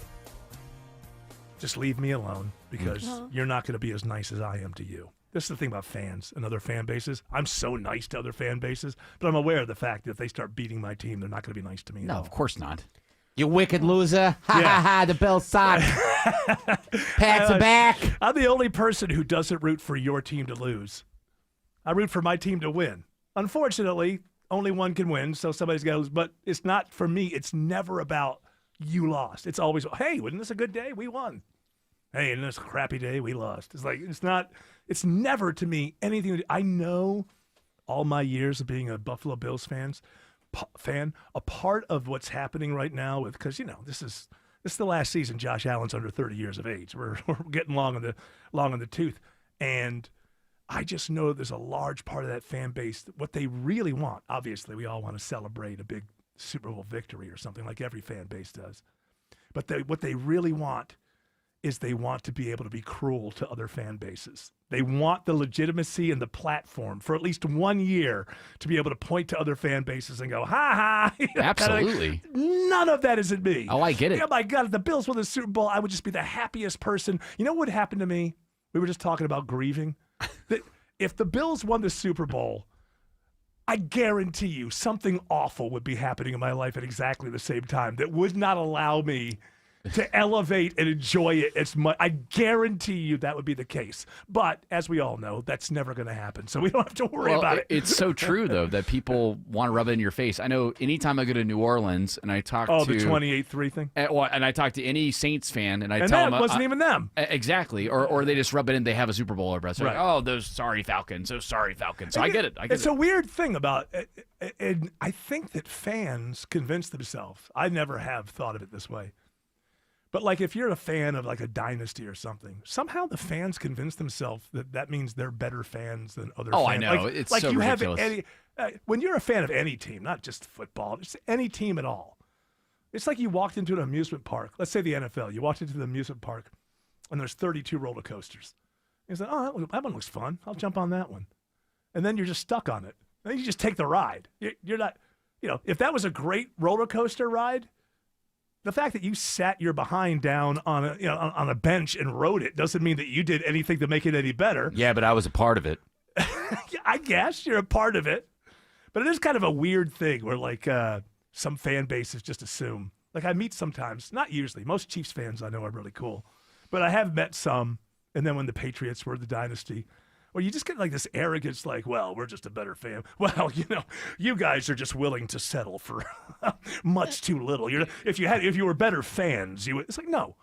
Just leave me alone because you're not going to be as nice as I am to you. This is the thing about fans and other fan bases. I'm so nice to other fan bases, but I'm aware of the fact that if they start beating my team, they're not going to be nice to me. No, at all. of course not. You wicked loser. Ha ha ha, the Bills suck. Pats are back. I'm the only person who doesn't root for your team to lose. I root for my team to win. Unfortunately, only one can win, so somebody's got to lose. But it's not, for me, it's never about you lost. It's always, hey, wasn't this a good day? We won. Hey, isn't this a crappy day? We lost. It's like, it's never to me anything. I know all my years of being a Buffalo Bills fan, a part of what's happening right now because, this is the last season Josh Allen's under 30 years of age. We're getting long on the tooth. And I just know there's a large part of that fan base, what they really want. Obviously, we all want to celebrate a big Super Bowl victory or something like every fan base does. But what they really want is they want to be able to be cruel to other fan bases. They want the legitimacy and the platform for at least 1 year to be able to point to other fan bases and go, ha ha. Absolutely. None of that is in me. Oh, I get it. Oh, my God, if the Bills won the Super Bowl, I would just be the happiest person. You know what would happen to me? We were just talking about grieving. That if the Bills won the Super Bowl, I guarantee you something awful would be happening in my life at exactly the same time that would not allow me to elevate and enjoy it as much. I guarantee you that would be the case. But as we all know, that's never going to happen. So we don't have to worry about it. It's so true, though, that people want to rub it in your face. I know anytime I go to New Orleans and I talk to... the 28-3 thing? And I talk to any Saints fan and I tell that them... wasn't even them. Exactly. Or they just rub it in. They have a Super Bowl over us. Right. Like, oh, those sorry Falcons. So I get it. It's a weird thing about it. And I think that fans convince themselves. I never have thought of it this way. But like if you're a fan of like a dynasty or something, somehow the fans convince themselves that means they're better fans than other fans. Oh, I know. It's like so you ridiculous. have when you're a fan of any team, not just football, just any team at all. It's like you walked into an amusement park. Let's say the NFL. You walked into the amusement park, and there's 32 roller coasters. You say, "Oh, that one looks fun. I'll jump on that one," and then you're just stuck on it. And then you just take the ride. You're not, if that was a great roller coaster ride. The fact that you sat your behind down on a bench and rode it doesn't mean that you did anything to make it any better. Yeah, but I was a part of it. I guess you're a part of it. But it is kind of a weird thing where like some fan bases just assume. Like I meet sometimes, not usually. Most Chiefs fans I know are really cool. But I have met some, and then when the Patriots were the dynasty, or you just get like this arrogance like, well, we're just a better fan. Well, you guys are just willing to settle for much too little. If you were better fans, it's like, no.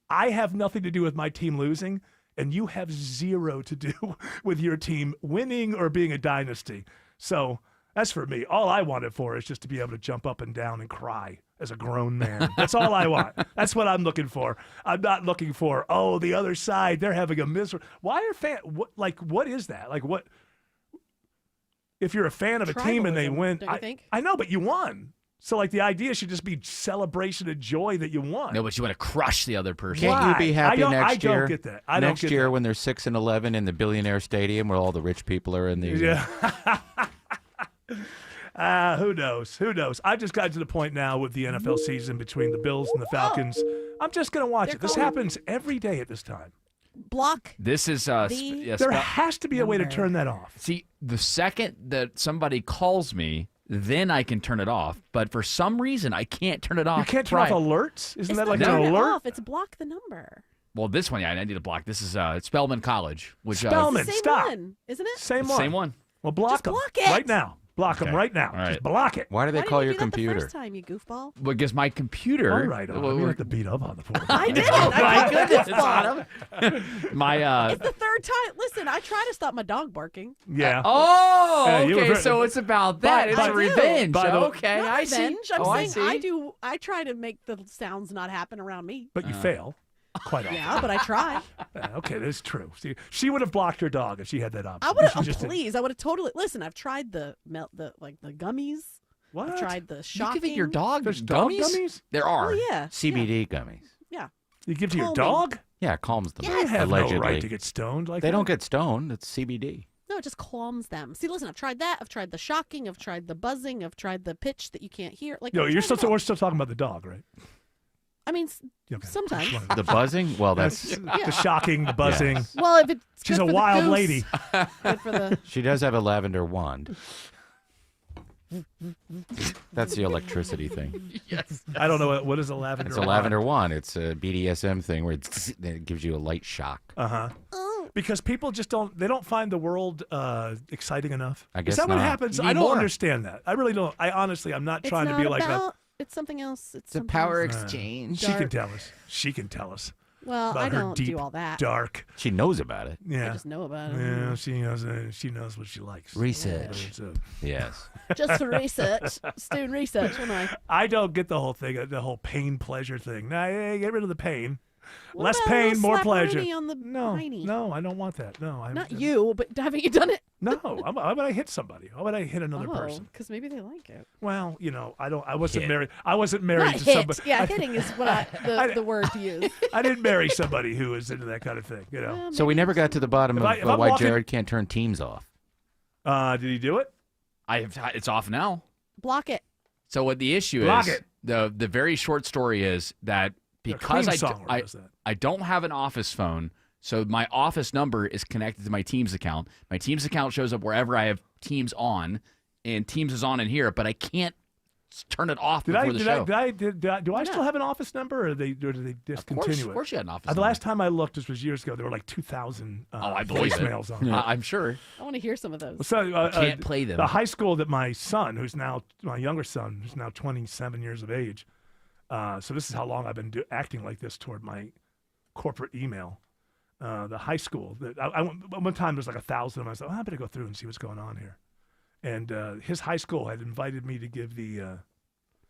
I have nothing to do with my team losing, and you have zero to do with your team winning or being a dynasty. So as for me, all I want it for is just to be able to jump up and down and cry as a grown man. That's all I want. That's what I'm looking for. I'm not looking for, the other side, they're having a miserable. Why are fans, what is that? Like what, if you're a fan of a team and they win, don't you think? I know, but you won. So like the idea should just be celebration and joy that you won. No, but you want to crush the other person. Can't you be happy next year? I don't get that. Next year when they're 6-11 in the Billionaire Stadium where all the rich people are in the... Yeah. Who knows? Who knows? I've just gotten to the point now with the NFL season between the Bills and the Falcons. I'm just going to watch it. This happens every day at this time. Block. This is there has to be a way to turn that off. See, the second that somebody calls me, then I can turn it off. But for some reason, I can't turn it off. You can't turn off alerts? Isn't that like an turn it alert? off. It's block the number. Well, this one, I need to block. This is Spelman College. Which, Spelman, same stop. one, isn't it? Same one. Same one. Well, block them right now. Block them right now. Right. Just block it. Why do they call your didn't you do computer? that the first time, you goofball? Because my computer. All right, we have to beat up on the poor guy. I didn't. My goodness, Bottom. My It's the third time. Listen, I try to stop my dog barking. Yeah. Okay, so it's about that. It's I do. revenge. Okay, Not I see. revenge. I'm I saying see. I try to make the sounds not happen around me. But you fail quite often. Yeah, but I try. Okay, that's true. See, she would have blocked her dog if she had that option. I would have. She just didn't. Please, I would have totally. Listen, I've tried the gummies. What? I've tried the You shocking. giving your dog There's dog gummies? gummies? There are. Oh yeah. CBD gummies. Yeah. You give to your Calming. dog? Yeah, it calms them. You have allegedly. no right to get stoned like They that. don't get stoned. It's CBD. No, it just calms them. See, listen, I've tried that. I've tried the shocking. I've tried the buzzing. I've tried the pitch that you can't hear. Like, No, I've tried it all. we're still talking about the dog, right? I mean, Okay. sometimes. The buzzing? Well, that's... The shocking, the buzzing. Yes. Well, if it's She's good a for the wild goose, lady. Good for the. She does have a lavender wand. That's the electricity thing. Yes. I don't know what is a lavender. It's a lavender wand. It's a BDSM thing where it gives you a light shock. Because people just don't find the world exciting enough. I guess Is that what not. happens? You I need don't more. understand that. I really don't. I'm not trying to be like a. It's something else. It's The something power else. exchange. She can Dark. tell us. She can tell us. Well, about I her don't deep, do all that. Dark. She knows about it. Yeah. I just know about it. Yeah, she knows. She knows what she likes. Research. So- Yes. Just for research. Just doing research, wasn't I? I don't get the whole thing, the whole pain pleasure thing. Nah, yeah, get rid of the pain. What Less about a pain, little more slap pleasure. Rooney on the hiney? No, I don't want that. No, Not you, but haven't you done it? No, why would I hit somebody? Why would I hit another person? Because maybe they like it. Well, I wasn't Hit. married. I wasn't married Not to hit. somebody. Yeah, hitting is what the word to use. I didn't marry somebody who was into that kind of thing. So we never got to the bottom of if I'm why walking- Jared can't turn teams off. Did he do it? It's off now. Block it. So what the issue Block is, it. the very short story is that because Cream Songler does that. I don't have an office phone, so my office number is connected to my Teams account. My Teams account shows up wherever I have Teams on, and Teams is on in here, but I can't turn it off before the show. Do I still have an office number, or did they discontinue it? Of course you had an office The last time I looked, this was years ago, there were like 2,000 I believe it. voicemails on it. I'm sure. I want to hear some of those. So, Can't play them. The high school that my younger son, who's now 27 years of age, so this is how long I've been acting like this toward my corporate email. The high school, one time there was like 1,000 of them. I said, I better go through and see what's going on here. And his high school had invited me to give the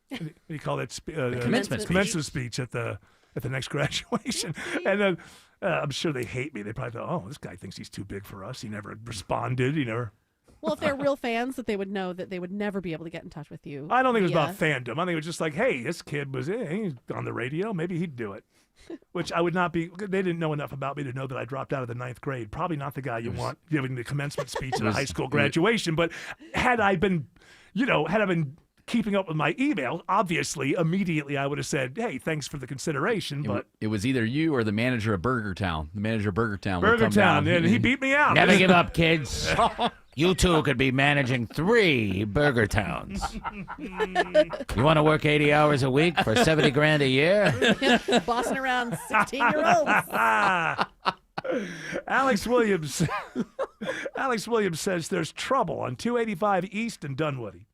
what do you call it? Commencement speech at the next graduation. And then I'm sure they hate me. They probably thought, oh, this guy thinks he's too big for us. He never responded. He never. Well, if they're real fans, that they would know that they would never be able to get in touch with you. I don't think it was via- about fandom. I think it was just like, hey, this kid was he's on the radio. Maybe he'd do it. Which I would not be. They didn't know enough about me to know that I dropped out of the 9th grade. Probably not the guy you want giving the commencement speech at a high school graduation. But had I been keeping up with my email, obviously, immediately I would have said, hey, thanks for the consideration. But It was either you or the manager of Burger Town. The manager of Burger Town would come down. and he beat me out. Never give up, kids. You two could be managing 3 Burger Towns. You want to work 80 hours a week for 70 grand a year? Bossing around 16-year-olds. Alex Williams. Alex Williams says there's trouble on 285 East in Dunwoody.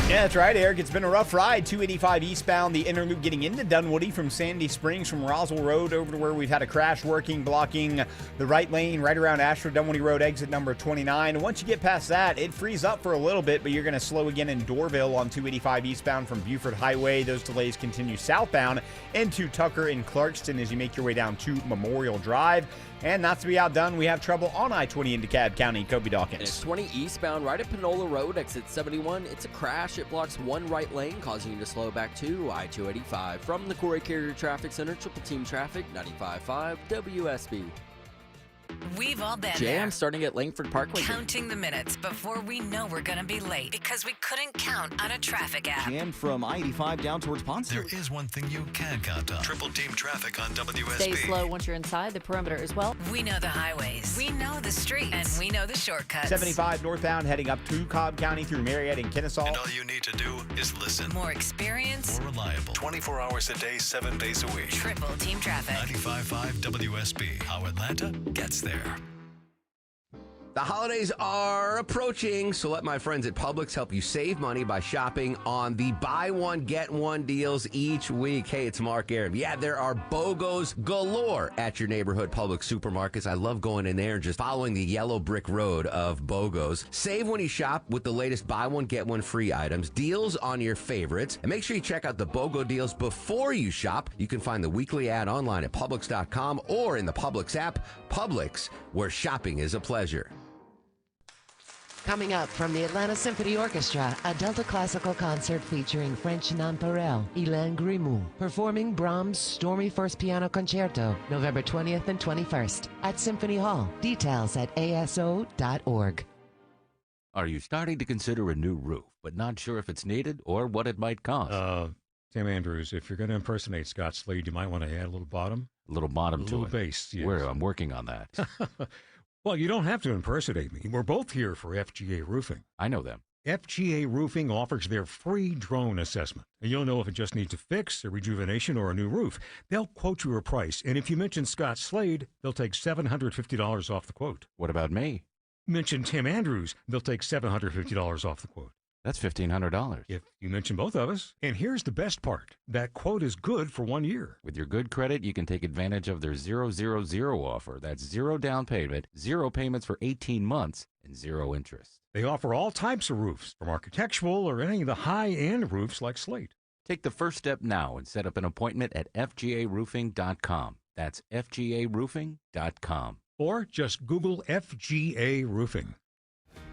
Yeah, that's right, Eric. It's been a rough ride. 285 eastbound, the inner loop getting into Dunwoody from Sandy Springs from Roswell Road over to where we've had a crash blocking the right lane right around Ashford Dunwoody Road exit number 29. And once you get past that, it frees up for a little bit, but you're going to slow again in Dorville on 285 eastbound from Buford Highway. Those delays continue southbound into Tucker and Clarkston as you make your way down to Memorial Drive. And not to be outdone, we have trouble on I-20 in DeKalb County. Kobe Dawkins. It's 20 eastbound right at Panola Road, exit 71. It's a crash. It blocks one right lane, causing you to slow back to I-285. From the Corey Carrier Traffic Center, Triple Team Traffic, 95.5 WSB. We've all been Jam there. starting at Langford Parkway. Counting the minutes before we know we're going to be late because we couldn't count on a traffic app. Jammed from I-85 down towards Ponce. There is one thing you can count on. Triple Team Traffic on WSB. Stay slow once you're inside the perimeter as well. We know the highways. We know the streets. And we know the shortcuts. 75 northbound heading up to Cobb County through Marietta and Kennesaw. And all you need to do is listen. More experience. More reliable. 24 hours a day, 7 days a week. Triple Team Traffic. 95.5 WSB. How Atlanta gets there. The holidays are approaching, so let my friends at Publix help you save money by shopping on the buy one, get one deals each week. Hey, it's Mark Aram. Yeah, there are BOGOs galore at your neighborhood Publix supermarkets. I love going in there and just following the yellow brick road of BOGOs. Save when you shop with the latest buy one, get one free items, deals on your favorites, and make sure you check out the BOGO deals before you shop. You can find the weekly ad online at Publix.com or in the Publix app. Publix, where shopping is a pleasure. Coming up from the Atlanta Symphony Orchestra, a Delta classical concert featuring French nonpareil, Hélène Grimaud, performing Brahms' Stormy First Piano Concerto, November 20th and 21st at Symphony Hall. Details at aso.org. Are you starting to consider a new roof, but not sure if it's needed or what it might cost? Tim Andrews, if you're going to impersonate Scott Slade, you might want to add a little bottom. A little bottom to it. A little bass, yes. I'm working on that. Well, you don't have to impersonate me. We're both here for FGA Roofing. I know them. FGA Roofing offers their free drone assessment, and you'll know if it just needs a fix, a rejuvenation, or a new roof. They'll quote you a price, and if you mention Scott Slade, they'll take $750 off the quote. What about me? Mention Tim Andrews, they'll take $750 off the quote. That's $1,500. If you mention both of us. And here's the best part. That quote is good for 1 year. With your good credit, you can take advantage of their 000 offer. That's 0 down payment, 0 payments for 18 months, and 0 interest. They offer all types of roofs, from architectural or any of the high-end roofs like slate. Take the first step now and set up an appointment at fgaroofing.com. That's fgaroofing.com. Or just Google FGA Roofing.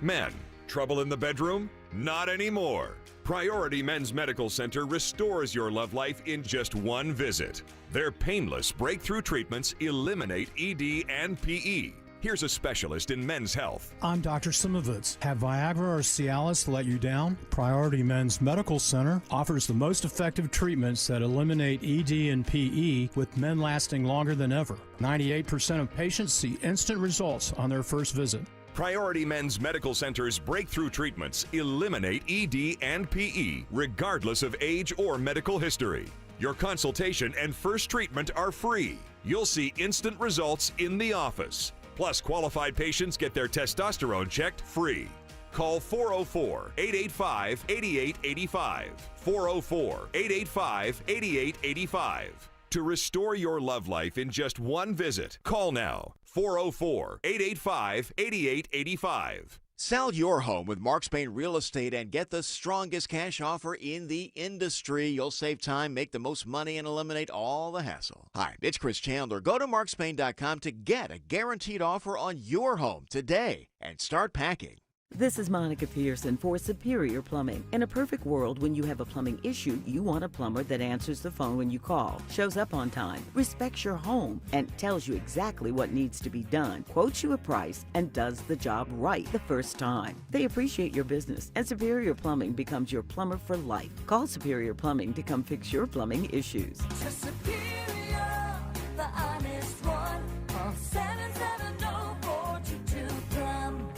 Men, trouble in the bedroom? Not anymore. Priority Men's Medical Center restores your love life in just one visit. Their painless breakthrough treatments eliminate ED and PE. Here's a specialist in men's health. I'm Dr. Simovitz. Have Viagra or Cialis let you down? Priority Men's Medical Center offers the most effective treatments that eliminate ED and PE, with men lasting longer than ever. 98% of patients see instant results on their first visit. Priority Men's Medical Center's breakthrough treatments eliminate ED and PE, regardless of age or medical history. Your consultation and first treatment are free. You'll see instant results in the office. Plus, qualified patients get their testosterone checked free. Call 404-885-8885. 404-885-8885. To restore your love life in just one visit, call now. 404-885-8885. Sell your home with Mark Spain Real Estate and get the strongest cash offer in the industry. You'll save time, make the most money, and eliminate all the hassle. Hi, it's Chris Chandler. Go to markspain.com to get a guaranteed offer on your home today and start packing. This is Monica Pearson for Superior Plumbing. In a perfect world, when you have a plumbing issue, you want a plumber that answers the phone when you call, shows up on time, respects your home, and tells you exactly what needs to be done, quotes you a price, and does the job right the first time. They appreciate your business, and Superior Plumbing becomes your plumber for life. Call Superior Plumbing to come fix your plumbing issues. Superior, the honest one. Call 770-422-PLUM.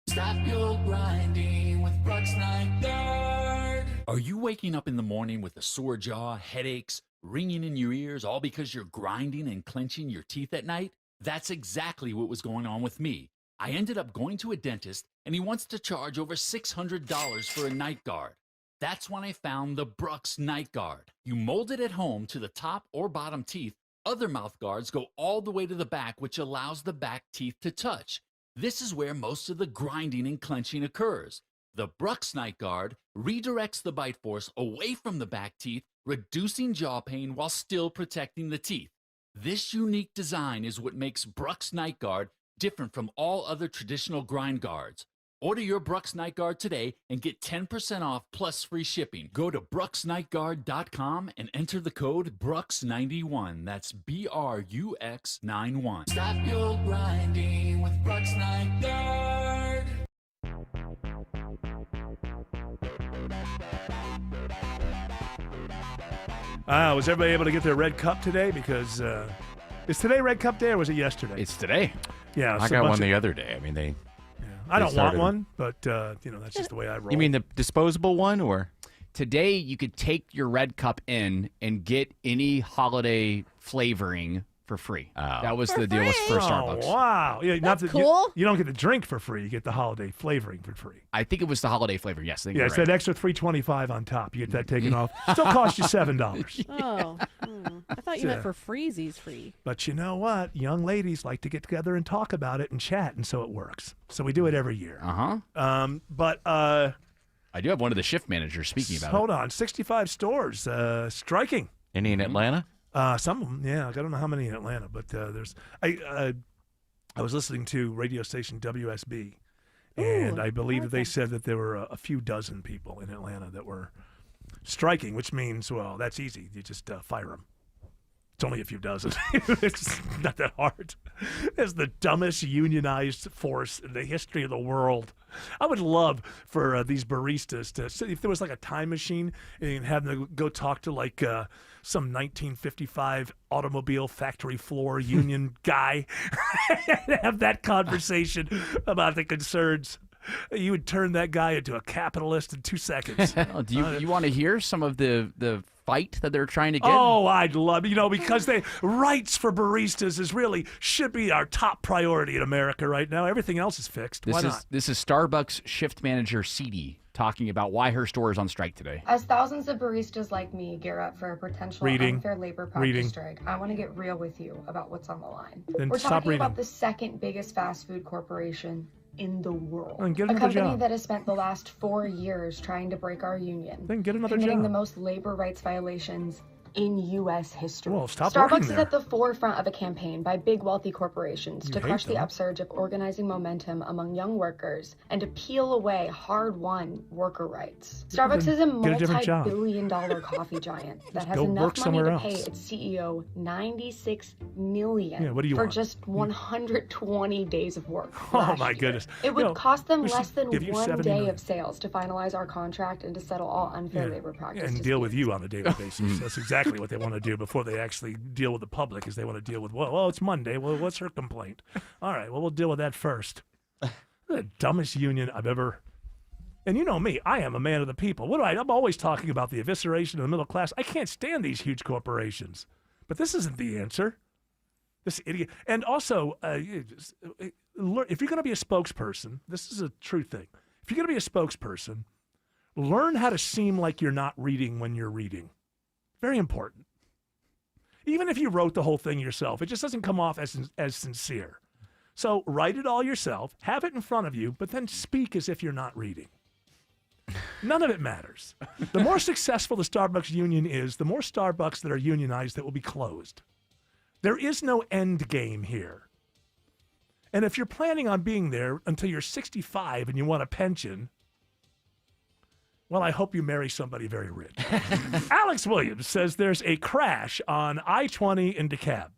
Stop your grinding with Brooks Night Guard. Are you waking up in the morning with a sore jaw, headaches, ringing in your ears, all because you're grinding and clenching your teeth at night? That's exactly what was going on with me. I ended up going to a dentist, and he wants to charge over $600 for a night guard. That's when I found the Brooks Night Guard. You mold it at home to the top or bottom teeth. Other mouth guards go all the way to the back, which allows the back teeth to touch. This is where most of the grinding and clenching occurs. The Brooks Night Guard redirects the bite force away from the back teeth, reducing jaw pain while still protecting the teeth. This unique design is what makes Brooks Night Guard different from all other traditional grind guards. Order your Brooks Night Guard today and get 10% off plus free shipping. Go to brooksnightguard.com and enter the code BRUX91. That's BRUX91. Stop your grinding with Brooks Night Guard. Was everybody able to get their red cup today? Because is today Red Cup Day or was it yesterday? It's today. Yeah, I got one the other day. I mean, I don't want one, but that's just the way I roll. You mean the disposable one, or? Today, you could take your red cup in and get any holiday flavoring for free. That was the deal for Starbucks. Oh, wow. Yeah, That's cool. You don't get the drink for free. You get the holiday flavoring for free. I think it was the holiday flavor. Yes, I think it's that extra $3.25 on top. You get that taken off. Still cost you $7. Oh, I thought you meant for freezies free. But you know what? Young ladies like to get together and talk about it and chat, and so it works. So we do it every year. But I do have one of the shift managers speaking about it. Hold on. 65 stores striking. Any in Atlanta? Some of them, yeah. I don't know how many in Atlanta, but there's. I was listening to radio station WSB, and I believe that they said that there were a few dozen people in Atlanta that were striking, which means, well, that's easy. You just fire them. It's only a few dozen. It's not that hard. It's the dumbest unionized force in the history of the world. I would love for these baristas to, if there was like a time machine and have them go talk to like some 1955 automobile factory floor union guy and have that conversation about the concerns You would turn that guy into a capitalist in 2 seconds. Do you want to hear some of the fight that they're trying to get? Oh, I'd love, because rights for baristas should be our top priority in America right now. Everything else is fixed. Why not? This is Starbucks shift manager Ceedee talking about why her store is on strike today. As thousands of baristas like me gear up for a potential unfair labor practice strike, I want to get real with you about what's on the line. Then We're stop talking reading. about the second biggest fast food corporation in the world. Then get a another company job. that has spent the last 4 years trying to break our union. Then get another committing job. the most labor rights violations in U.S. history. Well, stop working Starbucks is there. at the forefront of a campaign by big wealthy corporations You to hate crush the them. upsurge of organizing momentum among young workers and to peel away hard-won worker rights. Starbucks is a Get a different job. multi-billion-dollar coffee giant that has go enough work money somewhere to pay else. its CEO $96 million Yeah, what do you for want? just 120 days of work. Oh, last my year. goodness. It would cost them we should less than give you 1 $70 day million. of sales to finalize our contract and to settle all unfair labor practices. And deal with you on a daily basis. That's exactly what they want to do before they actually deal with the public. Is they want to deal with it's Monday. Well, what's her complaint? All right. Well, we'll deal with that first. The dumbest union I've ever. And you know me, I am a man of the people. I'm always talking about the evisceration of the middle class. I can't stand these huge corporations. But this isn't the answer. This idiot. And also, if you're going to be a spokesperson, this is a true thing. If you're going to be a spokesperson, learn how to seem like you're not reading when you're reading. Very important. Even if you wrote the whole thing yourself, it just doesn't come off as sincere. So write it all yourself, have it in front of you, but then speak as if you're not reading. None of it matters. The more successful the Starbucks union is, the more Starbucks that are unionized that will be closed. There is no end game here. And if you're planning on being there until you're 65 and you want a pension, well, I hope you marry somebody very rich. Alex Williams says there's a crash on I-20 in DeKalb.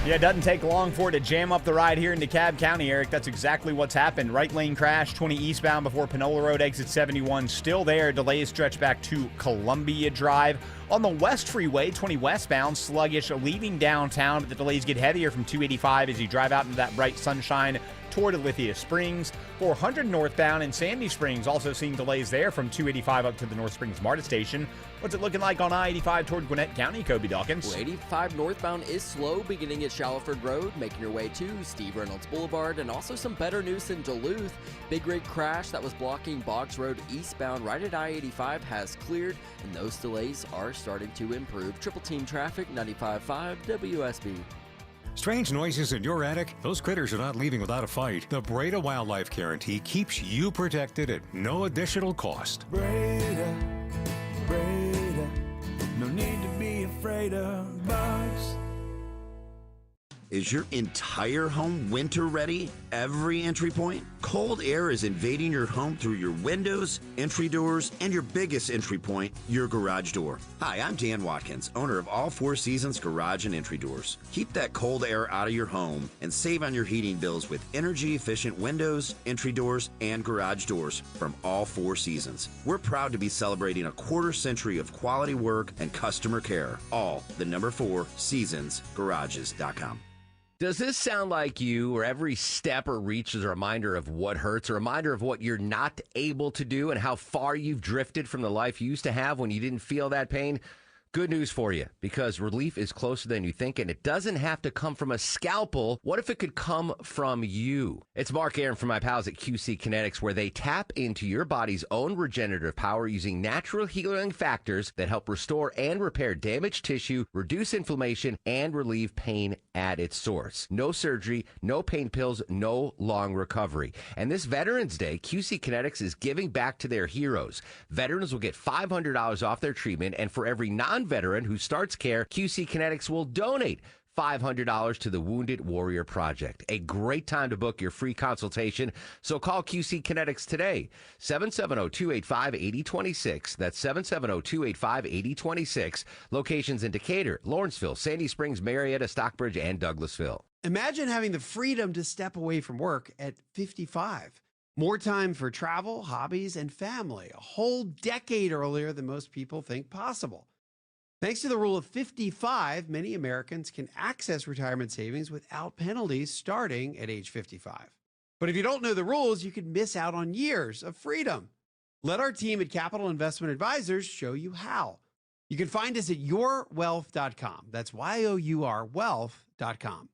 Yeah, it doesn't take long for it to jam up the ride here in DeKalb County, Eric. That's exactly what's happened. Right lane crash, 20 eastbound before Panola Road, exit 71. Still there. Delays stretch back to Columbia Drive. On the West Freeway, 20 westbound, sluggish leaving downtown, but the delays get heavier from 285 as you drive out into that bright sunshine toward Alithia Springs. 400 northbound in Sandy Springs, also seeing delays there from 285 up to the North Springs MARTA station. What's it looking like on I-85 toward Gwinnett County, Kobe Dawkins? 85 northbound is slow beginning at Shallowford Road, making your way to Steve Reynolds Boulevard, and also some better news in Duluth. Big rig crash that was blocking Boggs Road eastbound right at I-85 has cleared, and those delays are starting to improve. Triple team traffic, 95.5 WSB. Strange noises in your attic? Those critters are not leaving without a fight. The Breda Wildlife Guarantee keeps you protected at no additional cost. Breda, no need to be afraid of bugs. Is your entire home winter ready? Every entry point? Cold air is invading your home through your windows, entry doors, and your biggest entry point, your garage door. Hi, I'm Dan Watkins, owner of All Four Seasons Garage and Entry Doors. Keep that cold air out of your home and save on your heating bills with energy-efficient windows, entry doors, and garage doors from All Four Seasons. We're proud to be celebrating a quarter century of quality work and customer care. All the number 4 seasonsgarages.com. Does this sound like you, where every step or reach is a reminder of what hurts, a reminder of what you're not able to do and how far you've drifted from the life you used to have when you didn't feel that pain? Good news for you, because relief is closer than you think, and it doesn't have to come from a scalpel. What if it could come from you? It's Mark Aaron from my pals at QC Kinetics, where they tap into your body's own regenerative power using natural healing factors that help restore and repair damaged tissue, reduce inflammation, and relieve pain at its source. No surgery, no pain pills, no long recovery. And this Veterans Day, QC Kinetics is giving back to their heroes. Veterans will get $500 off their treatment, and for every non-veteran who starts care, QC Kinetics will donate $500 to the Wounded Warrior Project. A great time to book your free consultation. So call QC Kinetics today. 770-285-8026. That's 770-285-8026. Locations in Decatur, Lawrenceville, Sandy Springs, Marietta, Stockbridge, and Douglasville. Imagine having the freedom to step away from work at 55. More time for travel, hobbies, and family. A whole decade earlier than most people think possible. Thanks to the rule of 55, many Americans can access retirement savings without penalties starting at age 55. But if you don't know the rules, you could miss out on years of freedom. Let our team at Capital Investment Advisors show you how. You can find us at yourwealth.com. That's YOUR wealth.com.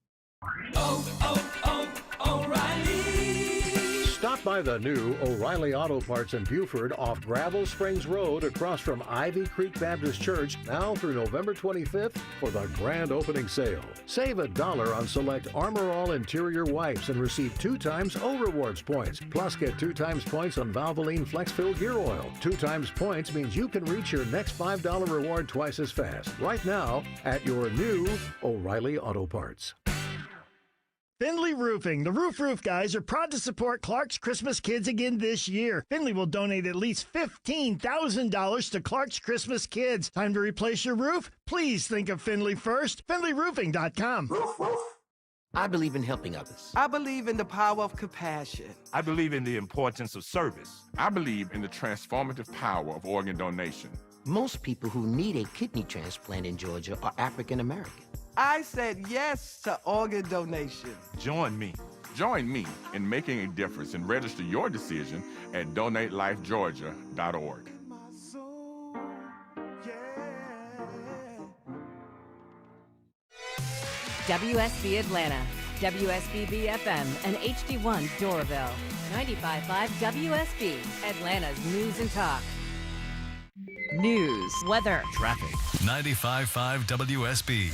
O'Reilly. Stop by the new O'Reilly Auto Parts in Buford off Gravel Springs Road across from Ivy Creek Baptist Church now through November 25th for the grand opening sale. Save $1 on select Armor All interior wipes and receive 2 times O Rewards points. Plus get 2 times points on Valvoline Flex Fill Gear Oil. 2 times points means you can reach your next $5 reward twice as fast. Right now at your new O'Reilly Auto Parts. Findlay Roofing. The Roof guys are proud to support Clark's Christmas Kids again this year. Findlay will donate at least $15,000 to Clark's Christmas Kids. Time to replace your roof? Please think of Findlay first. FindlayRoofing.com. I believe in helping others. I believe in the power of compassion. I believe in the importance of service. I believe in the transformative power of organ donation. Most people who need a kidney transplant in Georgia are African American. I said yes to organ donation. Join me in making a difference and register your decision at donatelifegeorgia.org. WSB Atlanta, WSBB FM, and HD1 Doraville. 95.5 WSB, Atlanta's news and talk. News, weather, traffic. 95.5 WSB,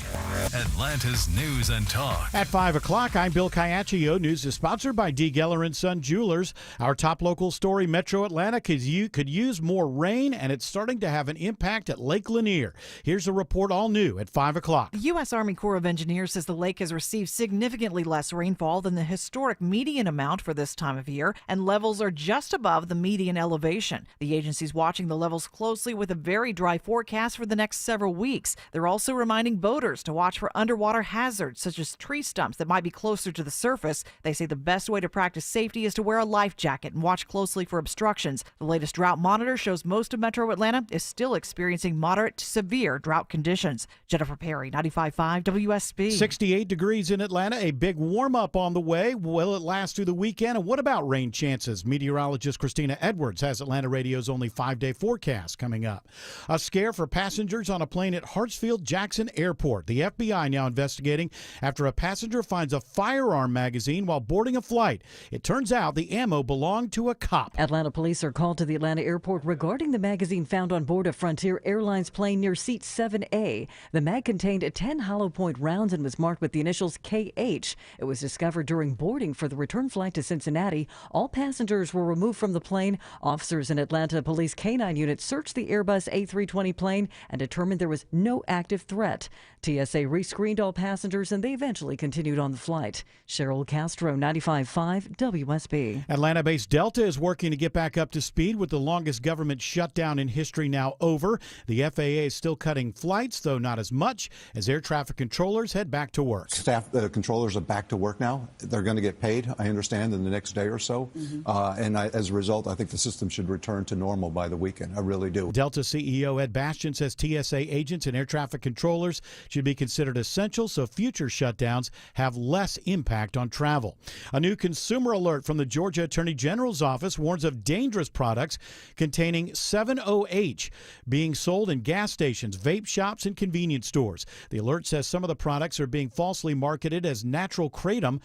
Atlanta's news and talk. At 5 o'clock, I'm Bill Caiaccio. News is sponsored by D. Geller & Son Jewelers. Our top local story, Metro Atlanta could use more rain, and it's starting to have an impact at Lake Lanier. Here's a report all new at 5 o'clock. The U.S. Army Corps of Engineers says the lake has received significantly less rainfall than the historic median amount for this time of year, and levels are just above the median elevation. The agency's watching the levels closely with a very dry forecast for the next several weeks. They're also reminding boaters to watch for underwater hazards such as tree stumps that might be closer to the surface. They say the best way to practice safety is to wear a life jacket and watch closely for obstructions. The latest drought monitor shows most of Metro Atlanta is still experiencing moderate to severe drought conditions. Jennifer Perry, 95.5 WSB. 68 degrees in Atlanta, a big warm-up on the way. Will it last through the weekend? And what about rain chances? Meteorologist Christina Edwards has Atlanta Radio's only 5-day forecast coming up. A scare for passengers on a plane at Hartsfield-Jackson Airport. The FBI now investigating after a passenger finds a firearm magazine while boarding a flight. It turns out the ammo belonged to a cop. Atlanta police are called to the Atlanta airport regarding the magazine found on board a Frontier Airlines plane near seat 7A. The mag contained 10 hollow point rounds and was marked with the initials KH. It was discovered during boarding for the return flight to Cincinnati. All passengers were removed from the plane. Officers in Atlanta Police K-9 unit searched the Airbus A320 plane and determined there was no active threat. TSA rescreened all passengers and they eventually continued on the flight. Cheryl Castro, 95.5 WSB. Atlanta-based Delta is working to get back up to speed with the longest government shutdown in history now over. The FAA is still cutting flights, though not as much, as air traffic controllers head back to work. Staff controllers are back to work now. They're going to get paid, I understand, in the next day or so. As a result, I think the system should return to normal by the weekend. I really do. Delta CEO Ed Bastian says TSA agents and air traffic controllers should be considered essential so future shutdowns have less impact on travel. A new consumer alert from the Georgia Attorney General's office warns of dangerous products containing 7-OH being sold in gas stations, vape shops, and convenience stores. The alert says some of the products are being falsely marketed as natural kratom,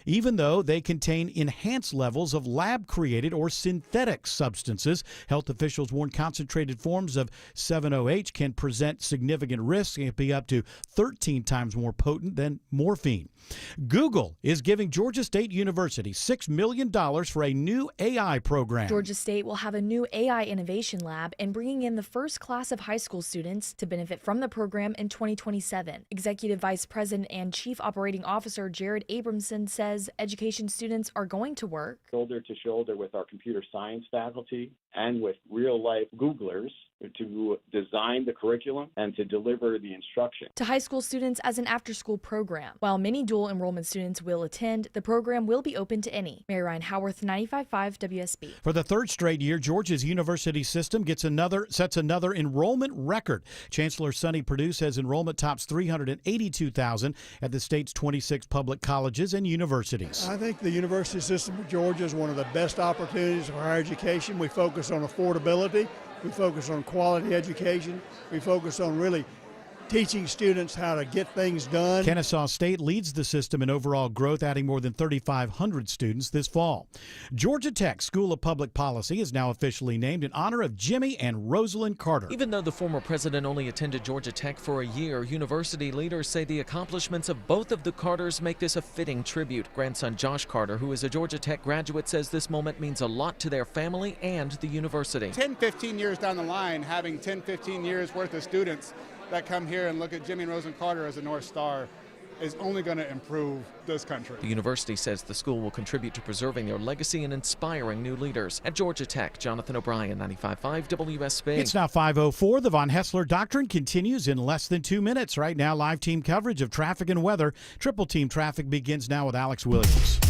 even though they contain enhanced levels of lab-created or synthetic substances. Health officials warn concentrated forms of 7-OH can present significant risks and be up to 13 times more potent than morphine. Google is giving Georgia State University $6 million for a new AI program. Georgia State will have a new AI innovation lab and bringing in the first class of high school students to benefit from the program in 2027. Executive Vice President and Chief Operating Officer Jared Abramson says education students are going to work shoulder to shoulder with our computer science faculty and with real-life Googlers to design the curriculum and to deliver the instruction. To high school students as an after-school program. While many dual enrollment students will attend, the program will be open to any. Mary Ryan Howarth, 95.5 WSB. For the third straight year, Georgia's university system sets another enrollment record. Chancellor Sonny Perdue says enrollment tops 382,000 at the state's 26 public colleges and universities. I think the university system of Georgia is one of the best opportunities for higher education. We focus on affordability. We focus on quality education. We focus on really teaching students how to get things done. Kennesaw State leads the system in overall growth, adding more than 3,500 students this fall. Georgia Tech School of Public Policy is now officially named in honor of Jimmy and Rosalind Carter. Even though the former president only attended Georgia Tech for a year, university leaders say the accomplishments of both of the Carters make this a fitting tribute. Grandson Josh Carter, who is a Georgia Tech graduate, says this moment means a lot to their family and the university. 10, 15 years down the line, having 10, 15 years worth of students that come here and look at Jimmy and Rosalind Carter as a North Star is only going to improve this country. The university says the school will contribute to preserving their legacy and inspiring new leaders. At Georgia Tech, Jonathan O'Brien, 95.5 WSB. It's now 5:04. The Von Hessler Doctrine continues in less than 2 minutes. Right now, live team coverage of traffic and weather. Triple team traffic begins now with Alex Williams.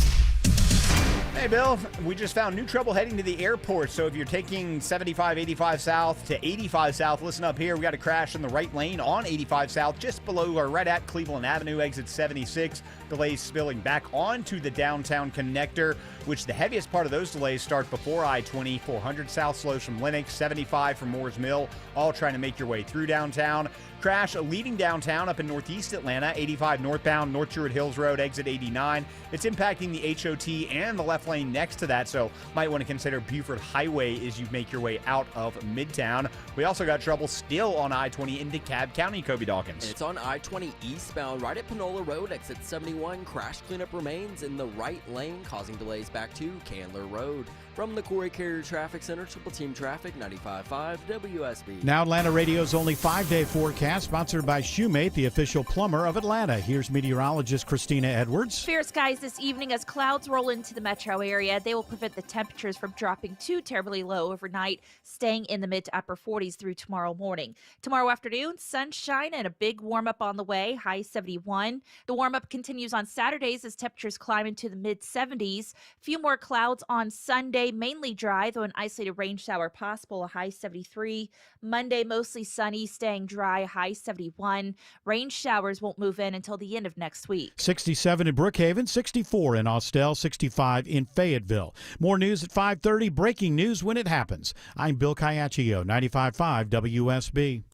Hey, Bill, we just found new trouble heading to the airport. So if you're taking 75, 85 south to 85 south, listen up here. We got a crash in the right lane on 85 south, just below or right at Cleveland Avenue, exit 76. Delays spilling back onto the downtown connector, which the heaviest part of those delays start before I-20. 400 south slows from Lenox, 75 from Moores Mill, all trying to make your way through downtown. Crash leaving downtown up in northeast Atlanta, 85 northbound, North Druid Hills Road, exit 89. It's impacting the HOT and the left lane next to that, so might want to consider Buford Highway as you make your way out of Midtown. We also got trouble still on I-20 into Cobb County, Kobe Dawkins. And it's on I-20 eastbound, right at Panola Road, exit 71. Crash cleanup remains in the right lane, causing delays back to Candler Road. From the Corey Carrier Traffic Center, Triple Team Traffic, 95.5 WSB. Now Atlanta Radio's only 5-day forecast, sponsored by Shoemate, the official plumber of Atlanta. Here's meteorologist Christina Edwards. Fair skies this evening as clouds roll into the metro area. They will prevent the temperatures from dropping too terribly low overnight, staying in the mid to upper 40s through tomorrow morning. Tomorrow afternoon, sunshine and a big warm-up on the way, high 71. The warm-up continues on Saturdays as temperatures climb into the mid-70s. Few more clouds on Sunday. Mainly dry, though an isolated rain shower possible, a high 73. Monday, mostly sunny, staying dry, high 71. Rain showers won't move in until the end of next week. 67 in Brookhaven, 64 in Austell, 65 in Fayetteville. More news at 5:30. Breaking news when it happens. I'm Bill Caiaccio, 95.5 WSB.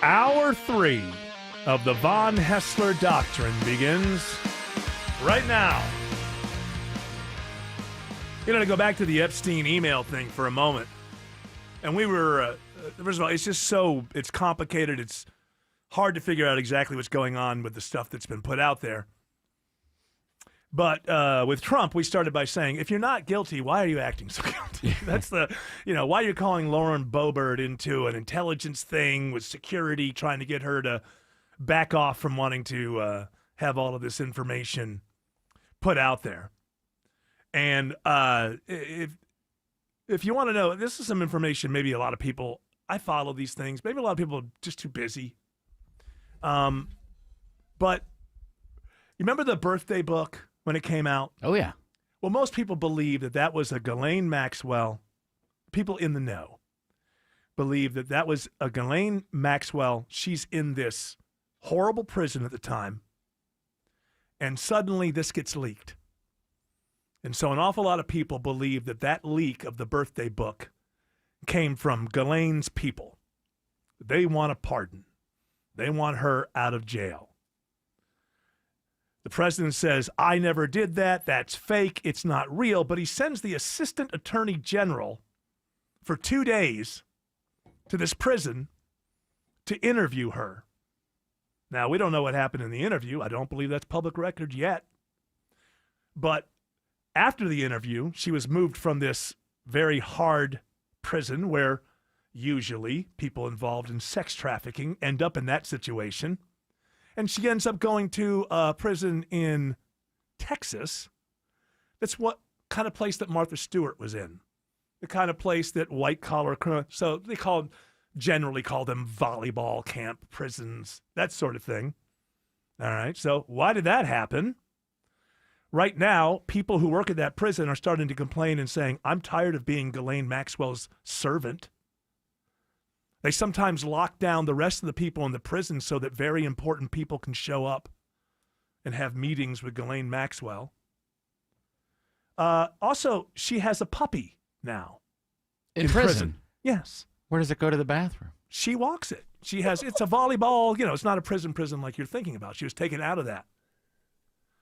Hour 3 of the Von Hessler Doctrine begins right now. To go back to the Epstein email thing for a moment. And we were, first of all, it's complicated. It's hard to figure out exactly what's going on with the stuff that's been put out there. But with Trump, we started by saying, if you're not guilty, why are you acting so guilty? That's why you're calling Lauren Boebert into an intelligence thing with security, trying to get her to back off from wanting to have all of this information put out there. And if you want to know, this is some information maybe a lot of people, I follow these things, maybe a lot of people are just too busy. But you remember the birthday book when it came out? Oh, yeah. Well, most people believe that was a Ghislaine Maxwell. People in the know believe that was a Ghislaine Maxwell. She's in this horrible prison at the time. And suddenly this gets leaked. And so an awful lot of people believe that leak of the birthday book came from Ghislaine's people. They want a pardon. They want her out of jail. The president says, I never did that. That's fake. It's not real. But he sends the assistant attorney general for 2 days to this prison to interview her. Now, we don't know what happened in the interview. I don't believe that's public record yet. But after the interview, she was moved from this very hard prison where usually people involved in sex trafficking end up in that situation. And she ends up going to a prison in Texas. That's what kind of place that Martha Stewart was in the kind of place that white-collar criminals, so they generally call them volleyball camp prisons, that sort of thing. All right, so why did that happen? Right now, people who work at that prison are starting to complain and saying, I'm tired of being Ghislaine Maxwell's servant. They sometimes lock down the rest of the people in the prison so that very important people can show up and have meetings with Ghislaine Maxwell. Also, she has a puppy now. In prison? Yes. Where does it go to the bathroom? She walks it. It's a volleyball, it's not a prison like you're thinking about. She was taken out of that.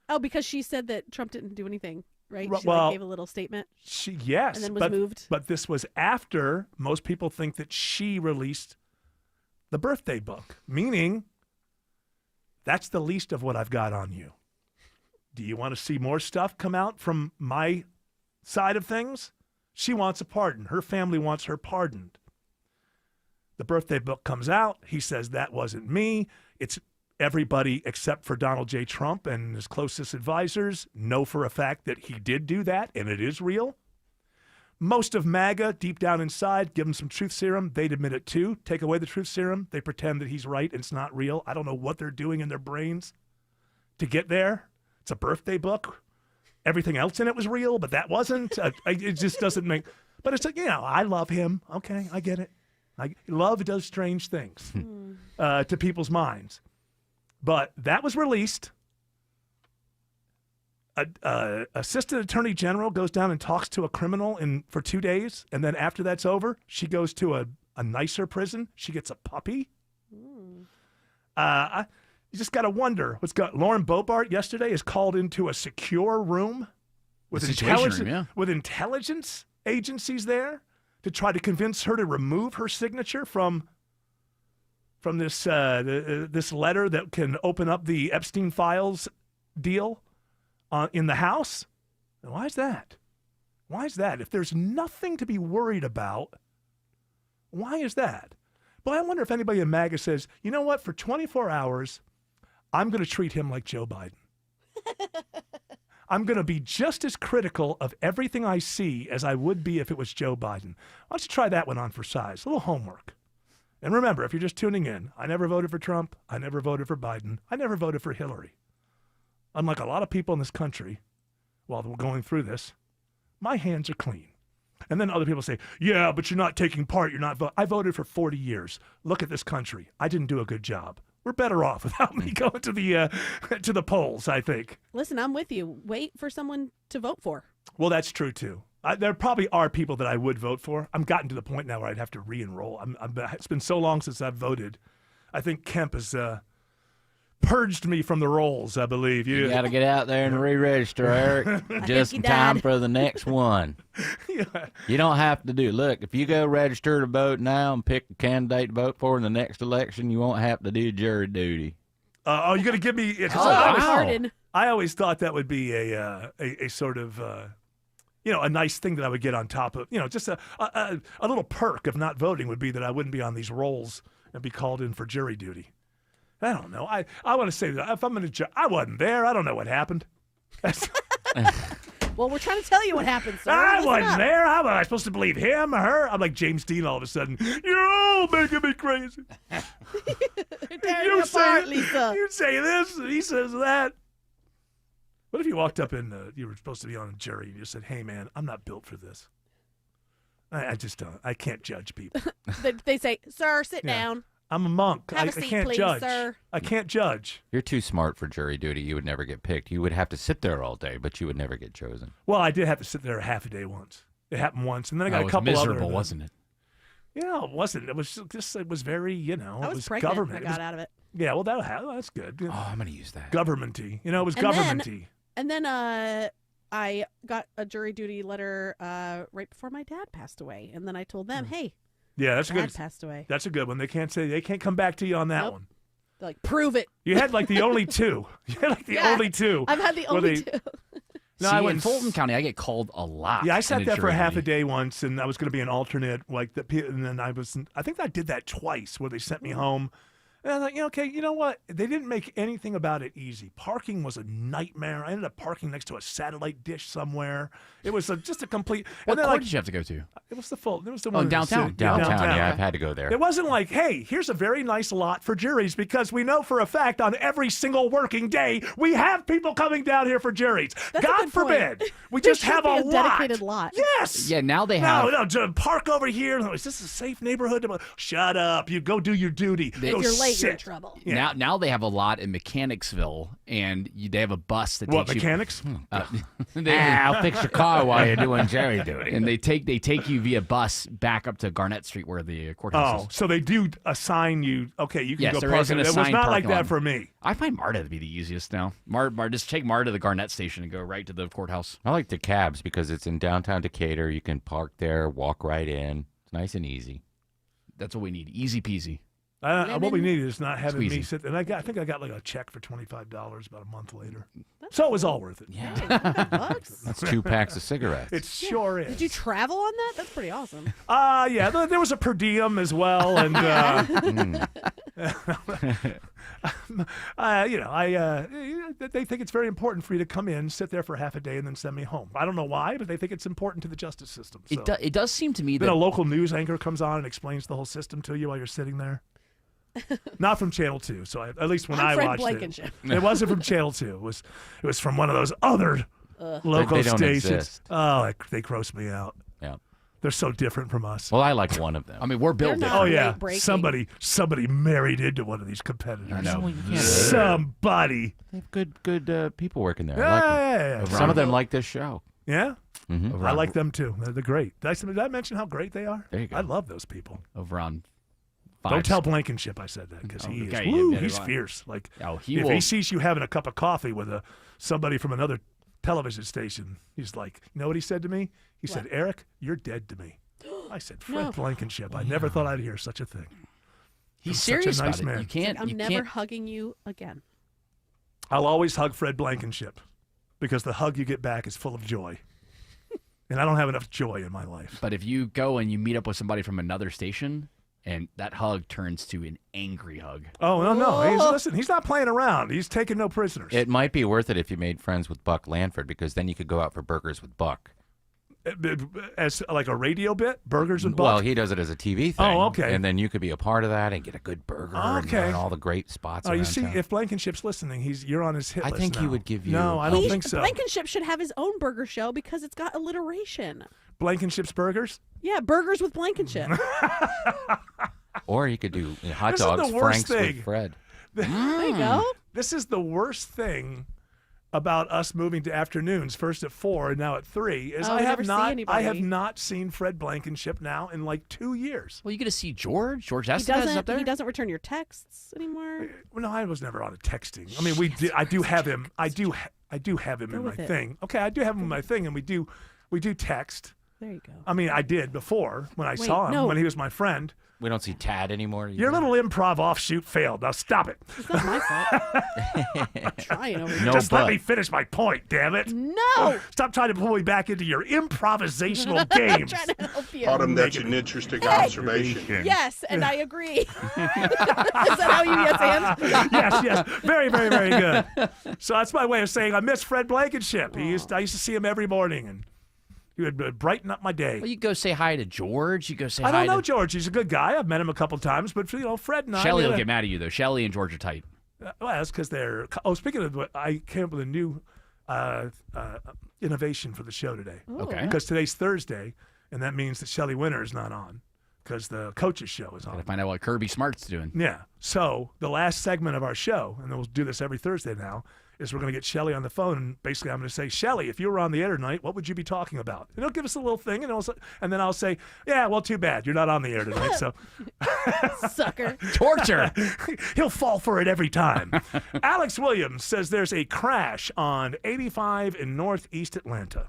Oh, because she said that Trump didn't do anything, right? She gave a little statement. Yes. And then was moved. But this was after most people think that she released the birthday book, meaning that's the least of what I've got on you. Do you want to see more stuff come out from my side of things? She wants a pardon. Her family wants her pardoned. The birthday book comes out. He says, that wasn't me. It's everybody except for Donald J. Trump and his closest advisors know for a fact that he did do that, and it is real. Most of MAGA, deep down inside, give him some truth serum. They'd admit it too. Take away the truth serum. They pretend that he's right and it's not real. I don't know what they're doing in their brains to get there. It's a birthday book. Everything else in it was real, but that wasn't. It just doesn't make... But it's like, I love him. Okay, I get it. Love does strange things to people's minds. But that was released. Assistant Attorney General goes down and talks to a criminal for 2 days, and then after that's over, she goes to a nicer prison. She gets a puppy. You just got to wonder what's got. Lauren Boebert yesterday is called into a secure room with intelligence agencies there to try to convince her to remove her signature from this this letter that can open up the Epstein files deal in the House. And why is that? Why is that? If there's nothing to be worried about, why is that? But I wonder if anybody in MAGA says, you know what, for 24 hours, I'm going to treat him like Joe Biden. I'm going to be just as critical of everything I see as I would be if it was Joe Biden. Why don't you try that one on for size? A little homework. And remember, if you're just tuning in, I never voted for Trump. I never voted for Biden. I never voted for Hillary. Unlike a lot of people in this country, while we're going through this, my hands are clean. And then other people say, yeah, but you're not taking part. You're not voting. I voted for 40 years. Look at this country. I didn't do a good job. We're better off without me going to the polls, I think. Listen, I'm with you. Wait for someone to vote for. Well, that's true, too. There probably are people that I would vote for. I'm gotten to the point now where I'd have to re-enroll. It's been so long since I've voted. I think Kemp has purged me from the rolls, I believe. You got to get out there and re-register, Eric, just in time for the next one. Yeah. You don't have to do. Look, if you go register to vote now and pick a candidate to vote for in the next election, you won't have to do jury duty. You're going to give me... I always thought that would be a sort of... a nice thing that I would get on top of, just a little perk of not voting would be that I wouldn't be on these rolls and be called in for jury duty. I don't know. I want to say that if I'm in I wasn't there. I don't know what happened. Well, we're trying to tell you what happened, sir. I wasn't there. How am I supposed to believe him or her? I'm like James Dean all of a sudden. You're all making me crazy. You say this, and he says that. What if you walked up and you were supposed to be on a jury and you said, hey, man, I'm not built for this. I just don't. I can't judge people. They say, sir, sit down. I'm a monk. Have I a seat, can't please, judge. Sir. I can't judge. You're too smart for jury duty. You would never get picked. You would have to sit there all day, but you would never get chosen. Well, I did have to sit there a half a day once. It happened once, and then I got a couple miserable, other. Wasn't it? Yeah, it wasn't. It was just. It was very. I it was pregnant government. when I got out of it. Yeah, well, that's good. Oh, I'm gonna use that. Governmenty. It was governmenty. And then I got a jury duty letter right before my dad passed away, and then I told them, hey. Yeah, that's a good. Passed away. That's a good one. They can't come back to you on that one. They're like, prove it. You had like the only two. You had like the only two. I've had the only two. No, I went in Fulton County. I get called a lot. Yeah, I sat there for half a day once, and I was going to be an alternate. And then I think I did that twice, where they sent me home, And I thought, okay, you know what? They didn't make anything about it easy. Parking was a nightmare. I ended up parking next to a satellite dish somewhere. It was just a complete. What and then, court did you have to go to? It was the full. It was the one in the downtown. city. Downtown, yeah, I've had to go there. It wasn't like, hey, here's a very nice lot for juries because we know for a fact on every single working day we have people coming down here for juries. That's a God good point. forbid we There just should have be a a dedicated lot. Yes. Yeah, now they have. No, to park over here. Is this a safe neighborhood? Shut up. You go do your duty. If Go you're late, sit. you're in trouble. Yeah. Now they have a lot in Mechanicsville, and they have a bus that What, takes mechanics? you. I'll fix your car while you're doing jury duty. And they take you via bus back up to Garnett Street where the courthouse Oh, is. so they do assign you. Okay, you can Yes, go there park. is an It was assigned not like parking that lot. for me. I find MARTA to be the easiest now. Just take MARTA to the Garnett station and go right to the courthouse. I like the cabs because it's in downtown Decatur. You can park there, walk right in. It's nice and easy. That's what we need. Easy peasy. What we need is not having me Squeezy. sit. And I think I got like a check for $25 about a month later. So it was all worth it. Yeah. That's 2 packs of cigarettes. It sure is. Did you travel on that? That's pretty awesome. Yeah, there was a per diem as well, and they think it's very important for you to come in, sit there for half a day, and then send me home. I don't know why, but they think it's important to the justice system. So. It does seem to me Then that a local news anchor comes on and explains the whole system to you while you're sitting there. Not from Channel 2. So at least when I'm I Fred watched Blankenship. it wasn't from Channel 2. It was from one of those other local They don't stations. exist. Oh, they gross me out. Yeah. They're so different from us. Well, I like one of them. I mean, we're built They're different. not Oh yeah, late-breaking. somebody married into one of these competitors. I know. Somebody. They have good people working there. Yeah, I like them. yeah, yeah. Some of them like this show. Yeah, Mm-hmm. I like them too. They're great. Did I mention how great they are? There you go. I love those people. Over on Don't tell Blankenship I said that because Oh, he is. okay, Woo, yeah, he's right. fierce. Like Oh, he if will. he sees you having a cup of coffee with somebody from another television station, he's like, you know what he said to me? He said, "Eric, you're dead to me." I said, "Fred No. Blankenship. I never thought I'd hear such a thing." He's From such a serious nice about it. man. You can't. I'm you never can't. hugging you again. I'll always hug Fred Blankenship because the hug you get back is full of joy. And I don't have enough joy in my life. But if you go and you meet up with somebody from another station, and that hug turns to an angry hug. Oh, no. He's not playing around. He's taking no prisoners. It might be worth it if you made friends with Buck Lanford because then you could go out for burgers with Buck. As like a radio bit, burgers and Well, Buck. he does it as a TV thing. Oh, okay. And then you could be a part of that and get a good burger and Okay. learn all the great spots Oh, you around see, town. if Blankenship's listening, you're on his hit I list think he now. would give you- No, I don't think so. Blankenship should have his own burger show because it's got alliteration. Blankenship's Burgers? Yeah, burgers with Blankenship. Or he could do hot This is the dogs, worst Franks thing. with Fred. There you go. This is the worst thing about us moving to afternoons, first at 4 and now at 3, is Oh, I we have never see not anybody. seen Fred Blankenship now in like 2 years. Well, you get to see George. George He Estevez is up there. doesn't return your texts anymore. Well, no, I was never on a texting. I mean, I do have him. I do have him Go in my with it. thing. Okay, I do have him in my thing, and we do text. There you go. I mean, I did before when I Wait, saw him no. when he was my friend. We don't see Tad anymore. Your little improv offshoot failed. Now stop it. It's not my fault. I'm trying over here. No, Just let but. me finish my point, damn it. No. Stop trying to pull me back into your improvisational I'm games. trying to help you. Autumn, that's an interesting observation. Yes, and I agree. Is that how you yes and? Yes. Very, very, very good. So that's my way of saying I miss Fred Blankenship. I used to see him every morning, and he would brighten up my day. Well, you go say hi to George. You go say I hi don't know to George. He's a good guy. I've met him a couple times, but Fred and I. Shelly. we Will had get mad at you though. Shelly and George are tight. Well, that's because they're. Oh, speaking of, I came up with a new innovation for the show today. Okay. Because today's Thursday, and that means that Shelly Winter is not on because the coach's show is on. Gotta find out what Kirby Smart's doing. Yeah. So the last segment of our show, and we'll do this every Thursday now, is we're going to get Shelly on the phone, and basically I'm going to say, Shelly, if you were on the air tonight, what would you be talking about? And he'll give us a little thing, and then I'll say, yeah, well, too bad. You're not on the air tonight, so. Sucker. Torture. He'll fall for it every time. Alex Williams says there's a crash on 85 in northeast Atlanta.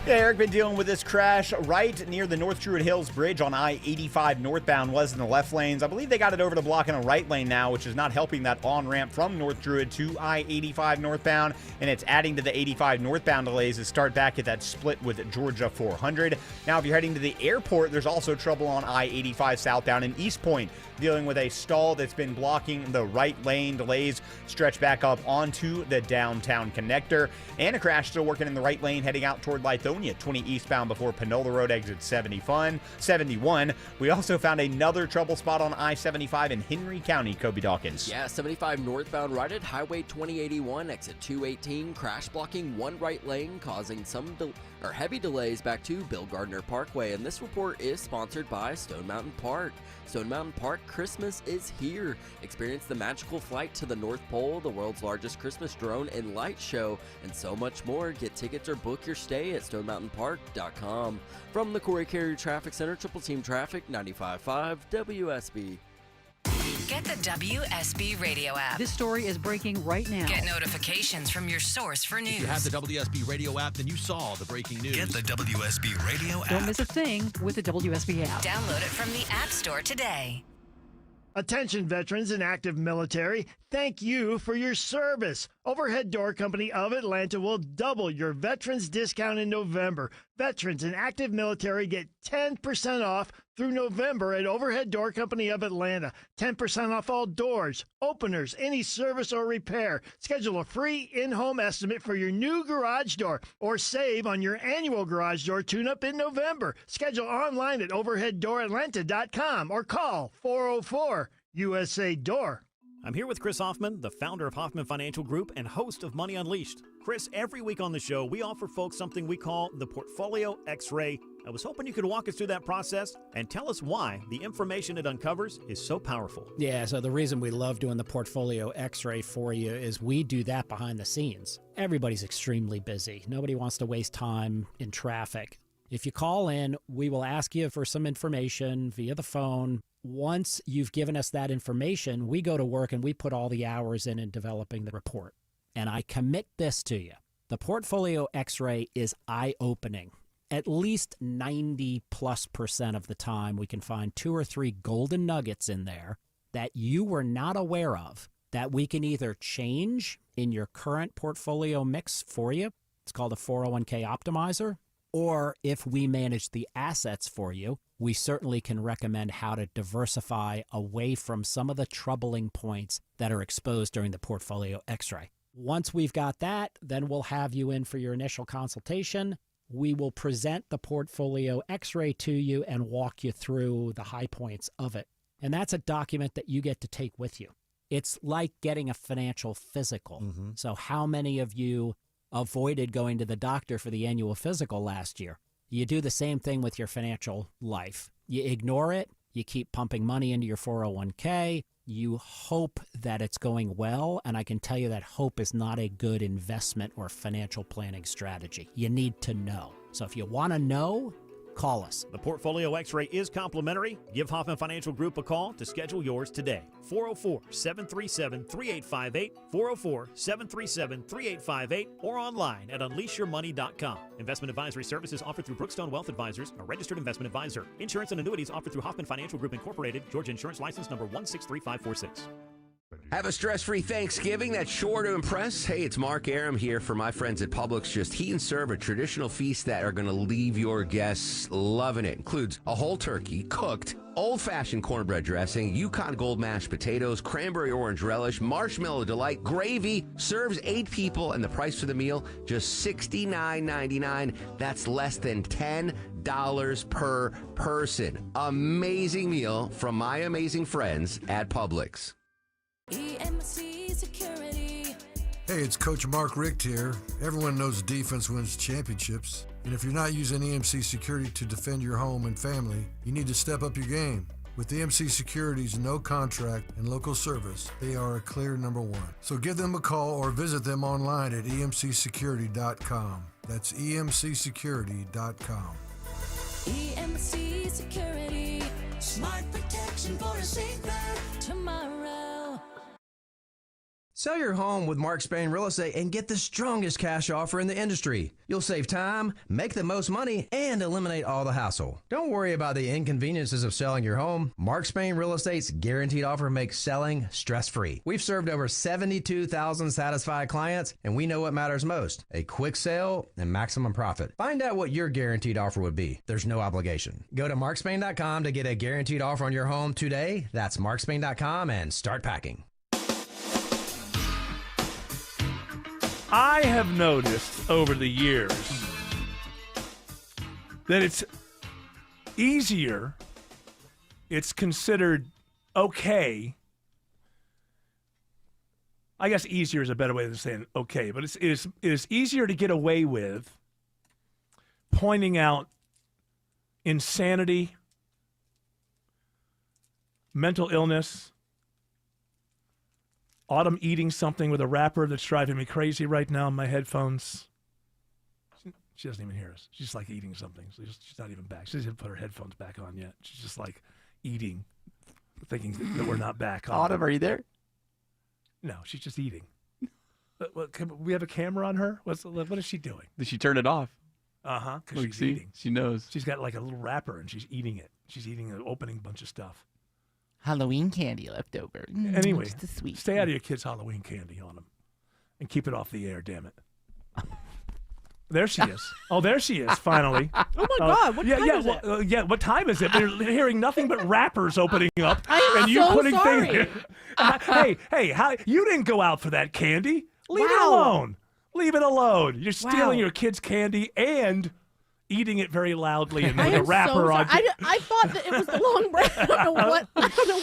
Yeah, Eric, been dealing with this crash right near the North Druid Hills Bridge on I-85 northbound. Was in the left lanes. I believe they got it over to block in a right lane now, which is not helping that on-ramp from North Druid to I-85 northbound, and it's adding to the 85 northbound delays as start back at that split with Georgia 400. Now, if you're heading to the airport, there's also trouble on I-85 southbound in East Point, dealing with a stall that's been blocking the right lane. Delays stretch back up onto the downtown connector, and a crash still working in the right lane heading out toward Lithonia, 20 eastbound before Panola Road exits 71. We also found another trouble spot on I-75 in Henry County. Kobe Dawkins. Yeah, 75 northbound right at Highway 2081, exit 218, crash blocking one right lane, causing some heavy delays back to Bill Gardner Parkway. And this report is sponsored by Stone Mountain Park. Stone Mountain Park, Christmas is here. Experience the magical flight to the North Pole, the world's largest Christmas drone and light show, and so much more. Get tickets or book your stay at StoneMountainPark.com. From the Corey Carrier Traffic Center, Triple Team Traffic, 95.5 WSB. Get the WSB radio app. This story is breaking right now. Get notifications from your source for news. If you have the WSB radio app, then you saw the breaking news. Get the WSB radio app. Don't miss a thing with the WSB app. Download it from the App Store today. Attention veterans and active military, thank you for your service. Overhead Door Company of Atlanta will double your veterans discount in November. Veterans and active military get 10% off through November at Overhead Door Company of Atlanta. 10% off all doors, openers, any service or repair. Schedule a free in-home estimate for your new garage door or save on your annual garage door tune-up in November. Schedule online at overheaddooratlanta.com or call 404 USA Door. I'm here with Chris Hoffman, the founder of Hoffman Financial Group and host of Money Unleashed. Chris, every week on the show, we offer folks something we call the Portfolio X-Ray. I was hoping you could walk us through that process and tell us why the information it uncovers is so powerful. Yeah, so the reason we love doing the Portfolio X-Ray for you is we do that behind the scenes. Everybody's extremely busy. Nobody wants to waste time in traffic. If you call in, we will ask you for some information via the phone. Once you've given us that information, we go to work and we put all the hours in developing the report. And I commit this to you. The Portfolio X-Ray is eye-opening. At least 90+% of the time, we can find 2 or 3 golden nuggets in there that you were not aware of that we can either change in your current portfolio mix for you. It's called a 401k optimizer. Or if we manage the assets for you, we certainly can recommend how to diversify away from some of the troubling points that are exposed during the Portfolio X-Ray. Once we've got that, then we'll have you in for your initial consultation. We will present the Portfolio X-Ray to you and walk you through the high points of it. And that's a document that you get to take with you. It's like getting a financial physical. Mm-hmm. So how many of you avoided going to the doctor for the annual physical last year? You do the same thing with your financial life. You ignore it. You keep pumping money into your 401k. You hope that it's going well, and I can tell you that hope is not a good investment or financial planning strategy. You need to know. So if you want to know, call us. The Portfolio X-Ray is complimentary. Give Hoffman Financial Group a call to schedule yours today. 404-737-3858, 404-737-3858, or online at unleashyourmoney.com. Investment advisory services offered through Brookstone Wealth Advisors, a registered investment advisor. Insurance and annuities offered through Hoffman Financial Group Incorporated, Georgia Insurance License number 163546. Have a stress-free Thanksgiving that's sure to impress? Hey, it's Mark Aram here for my friends at Publix. Just heat and serve a traditional feast that are going to leave your guests loving it. Includes a whole turkey, cooked, old-fashioned cornbread dressing, Yukon Gold mashed potatoes, cranberry orange relish, marshmallow delight, gravy. Serves 8 people, and the price for the meal, just $69.99. That's less than $10 per person. Amazing meal from my amazing friends at Publix. EMC Security. Hey, it's Coach Mark Richt here. Everyone knows defense wins championships. And if you're not using EMC Security to defend your home and family, you need to step up your game. With EMC Security's no contract and local service, they are a clear number 1. So give them a call or visit them online at emcsecurity.com. That's emcsecurity.com. EMC Security. Smart protection for a safer tomorrow. Sell your home with Mark Spain Real Estate and get the strongest cash offer in the industry. You'll save time, make the most money, and eliminate all the hassle. Don't worry about the inconveniences of selling your home. Mark Spain Real Estate's guaranteed offer makes selling stress-free. We've served over 72,000 satisfied clients, and we know what matters most: a quick sale and maximum profit. Find out what your guaranteed offer would be. There's no obligation. Go to markspain.com to get a guaranteed offer on your home today. That's markspain.com and start packing. I have noticed over the years that it's easier, it's considered okay. I guess easier is a better way than saying okay, but it is easier to get away with pointing out insanity, mental illness, Autumn eating something with a wrapper that's driving me crazy right now in my headphones. She doesn't even hear us. She's like eating something. So she's not even back. She hasn't put her headphones back on yet. She's just like eating, thinking that we're not back on. Autumn, are you there? No, she's just eating. We have a camera on her? What is she doing? Did she turn it off? Uh-huh, because Look, she's see? eating. She knows. She's got like a little wrapper and she's eating it. She's eating an opening bunch of stuff. Halloween candy left over. Anyway, just a sweet. Stay out of your kids' Halloween candy on them. And keep it off the air, damn it. There she is. Oh, there she is, finally. Oh, my God. What time is it? What time is it? We're hearing nothing but wrappers opening up. I'm and you so putting sorry. things. Hey, you didn't go out for that candy. Leave it alone. Leave it alone. You're stealing your kids' candy and eating it very loudly and with a wrapper on. I thought that it was the long break. I don't know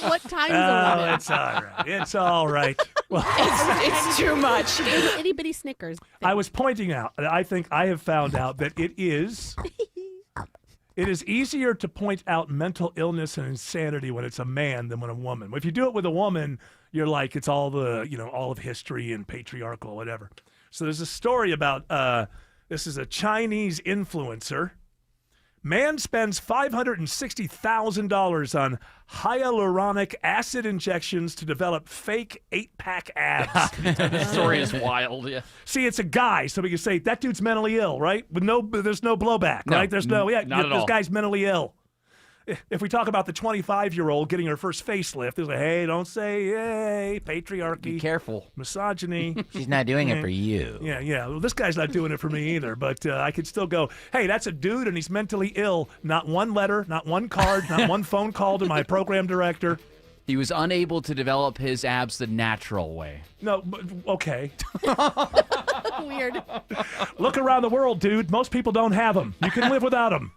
what time zone it is. It's all right. It's all right. Well, it's too much. It's itty bitty Snickers. I was pointing out that I think I have found out that it is easier to point out mental illness and insanity when it's a man than when a woman. If you do it with a woman, you're like, it's all all of history and patriarchal, whatever. So there's a story about this is a Chinese influencer. Man spends $560,000 on hyaluronic acid injections to develop fake 8-pack abs. The story is wild, yeah. See, it's a guy, so we can say that dude's mentally ill, right? There's no blowback, right? There's not at this all. guy's mentally ill. If we talk about the 25-year-old getting her first facelift, it's like, hey, don't say, hey, patriarchy. Be careful. Misogyny. She's not doing it for you. Yeah. Well, this guy's not doing it for me either, but I could still go, hey, that's a dude and he's mentally ill. Not one letter, not one card, not one phone call to my program director. He was unable to develop his abs the natural way. No, but, okay. Weird. Look around the world, dude. Most people don't have them. You can live without them.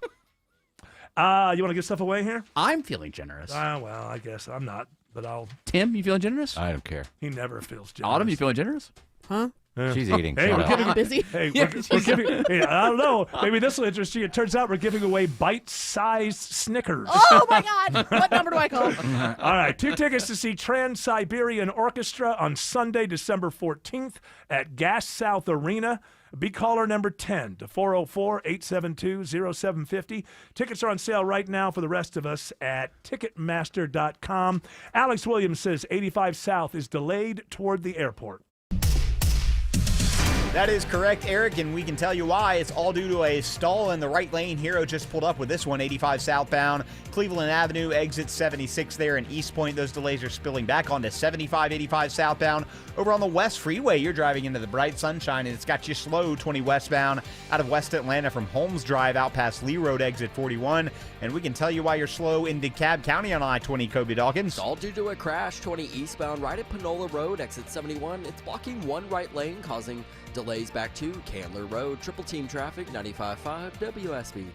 You want to give stuff away here? I'm feeling generous. Well, I guess I'm not, but I'll. Tim, you feeling generous? I don't care. He never feels generous. Autumn, you feeling generous? Huh? She's eating. Hey, Shut we're up. giving, busy. Hey, we're giving. Hey, I don't know. Maybe this will interest you. It turns out we're giving away bite-sized Snickers. Oh my God! What number do I call? All right, 2 tickets to see Trans-Siberian Orchestra on Sunday, December 14th at Gas South Arena. Be caller number 10 to 404-872-0750. Tickets are on sale right now for the rest of us at Ticketmaster.com. Alex Williams says 85 South is delayed toward the airport. That is correct, Eric, and we can tell you why. It's all due to a stall in the right lane. Hero just pulled up with this one, 85 southbound. Cleveland Avenue, exit 76 there in East Point. Those delays are spilling back onto 75, 85 southbound. Over on the West Freeway, you're driving into the bright sunshine, and it's got you slow 20 westbound out of West Atlanta from Holmes Drive out past Lee Road, exit 41. And we can tell you why you're slow in DeKalb County on I-20, Kobe Dawkins. It's all due to a crash, 20 eastbound right at Panola Road, exit 71. It's blocking one right lane, causing delays back to Candler Road. Triple team traffic, 95.5 WSB.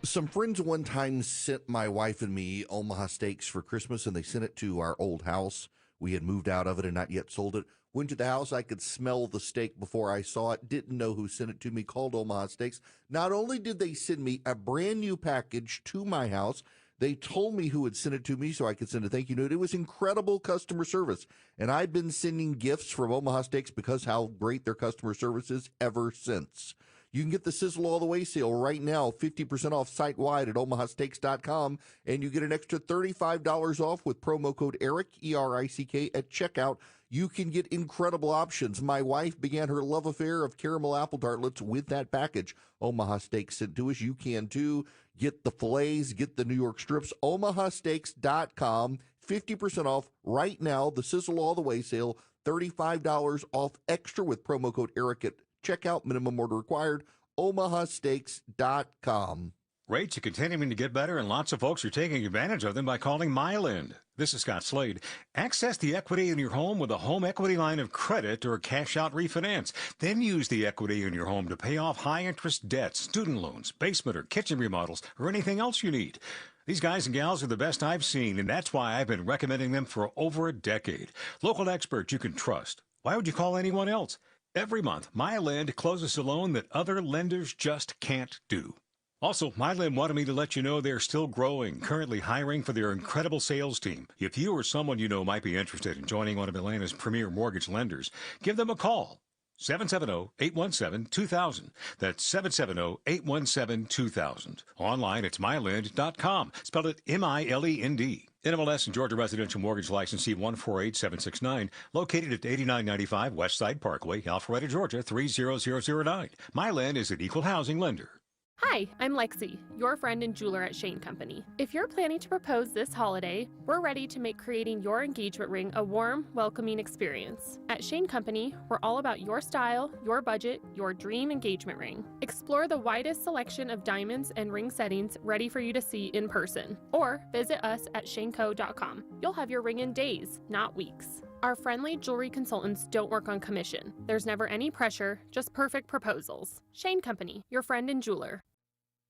Some friends one time sent my wife and me Omaha steaks for Christmas, and they sent it to our old house. We had moved out of it and not yet sold it. Went to the house. I could smell the steak before I saw it. Didn't know who sent it to me. Called Omaha Steaks. Not only did they send me a brand new package to my house, they told me who had sent it to me so I could send a thank you note. It was incredible customer service. And I've been sending gifts from Omaha Steaks because how great their customer service is ever since. You can get the Sizzle All the Way sale right now, 50% off site-wide at omahasteaks.com, and you get an extra $35 off with promo code ERIC, E-R-I-C-K, at checkout you can get incredible options. My wife began her love affair of caramel apple tartlets with that package Omaha Steaks sent to us. You can too. Get the fillets, get the New York strips. OmahaSteaks.com, 50% off right now. The Sizzle All the Way sale, $35 off extra with promo code ERIC at checkout. Minimum order required. OmahaSteaks.com. Rates are continuing to get better, and lots of folks are taking advantage of them by calling Myland. This is Scott Slade. Access the equity in your home with a home equity line of credit or cash-out refinance. Then use the equity in your home to pay off high-interest debts, student loans, basement or kitchen remodels, or anything else you need. These guys and gals are the best I've seen, and that's why I've been recommending them for over a decade. Local experts you can trust. Why would you call anyone else? Every month, Myland closes a loan that other lenders just can't do. Also, Myland wanted me to let you know they're still growing, currently hiring for their incredible sales team. If you or someone you know might be interested in joining one of Atlanta's premier mortgage lenders, give them a call. 770-817-2000. That's 770-817-2000. Online, it's myland.com. Spell it M-I-L-E-N-D. NMLS and Georgia Residential Mortgage Licensee 148769, located at 8995 West Side Parkway, Alpharetta, Georgia 30009. Myland is an equal housing lender. Hi, I'm Lexi, your friend and jeweler at Shane Company. If you're planning to propose this holiday, we're ready to make creating your engagement ring a warm, welcoming experience. At Shane Company, we're all about your style, your budget, your dream engagement ring. Explore the widest selection of diamonds and ring settings ready for you to see in person, or visit us at shaneco.com. You'll have your ring in days, not weeks. Our friendly jewelry consultants don't work on commission. There's never any pressure, just perfect proposals. Shane Company, your friend and jeweler.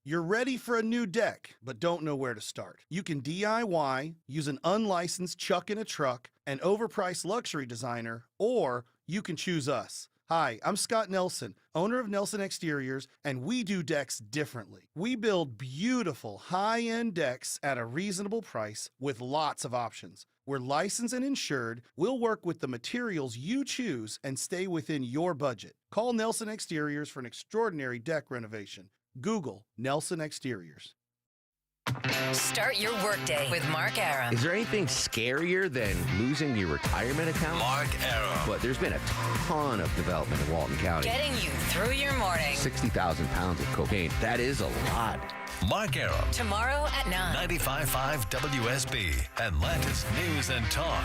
You're ready for a new deck, but don't know where to start. You can DIY, use an unlicensed chuck in a truck, an overpriced luxury designer, or you can choose us. Hi, I'm Scott Nelson, owner of Nelson Exteriors, and we do decks differently. We build beautiful, high-end decks at a reasonable price with lots of options. We're licensed and insured. We'll work with the materials you choose and stay within your budget. Call Nelson Exteriors for an extraordinary deck renovation. Google Nelson Exteriors. Start your workday with Mark Aram. Is there anything scarier than losing your retirement account? Mark Aram. But there's been a ton of development in Walton County. Getting you through your morning. 60,000 pounds of cocaine. That is a lot. Mark Aram. Tomorrow at 9. 95.5 WSB, Atlanta's News and Talk.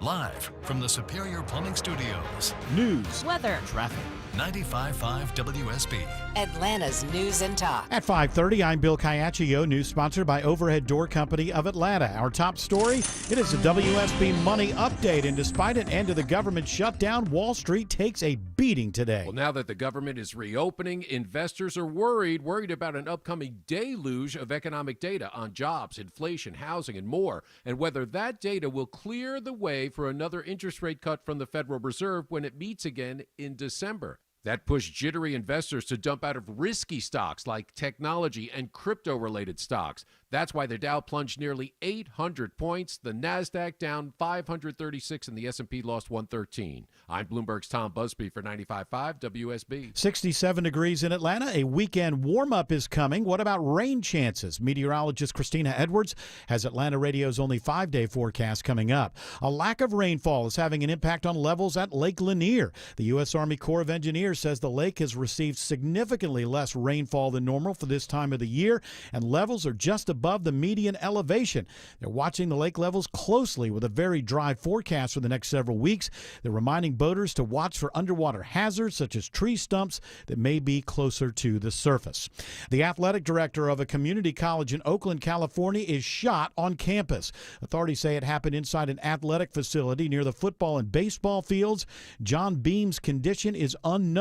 Live from the Superior Plumbing Studios. News, weather, traffic. 95.5 WSB. Atlanta's News and Talk. At 5:30, I'm Bill Caiaccio. News sponsored by Overhead Door Company of Atlanta. Our top story, it is a WSB Money Update. And despite an end to the government shutdown, Wall Street takes a beating today. Well, now that the government is reopening, investors are worried about an upcoming deluge of economic data on jobs, inflation, housing, and more, and whether that data will clear the way for another interest rate cut from the Federal Reserve when it meets again in December. That pushed jittery investors to dump out of risky stocks like technology and crypto-related stocks. That's why the Dow plunged nearly 800 points, the NASDAQ down 536, and the S&P lost 113. I'm Bloomberg's Tom Busby for 95.5 WSB. 67 degrees in Atlanta. A weekend warm-up is coming. What about rain chances? Meteorologist Christina Edwards has Atlanta Radio's only 5-day forecast coming up. A lack of rainfall is having an impact on levels at Lake Lanier. The U.S. Army Corps of Engineers says the lake has received significantly less rainfall than normal for this time of the year, and levels are just above the median elevation. They're watching the lake levels closely with a very dry forecast for the next several weeks. They're reminding boaters to watch for underwater hazards such as tree stumps that may be closer to the surface. The athletic director of a community college in Oakland, California, is shot on campus. Authorities say it happened inside an athletic facility near the football and baseball fields. John Beam's condition is unknown.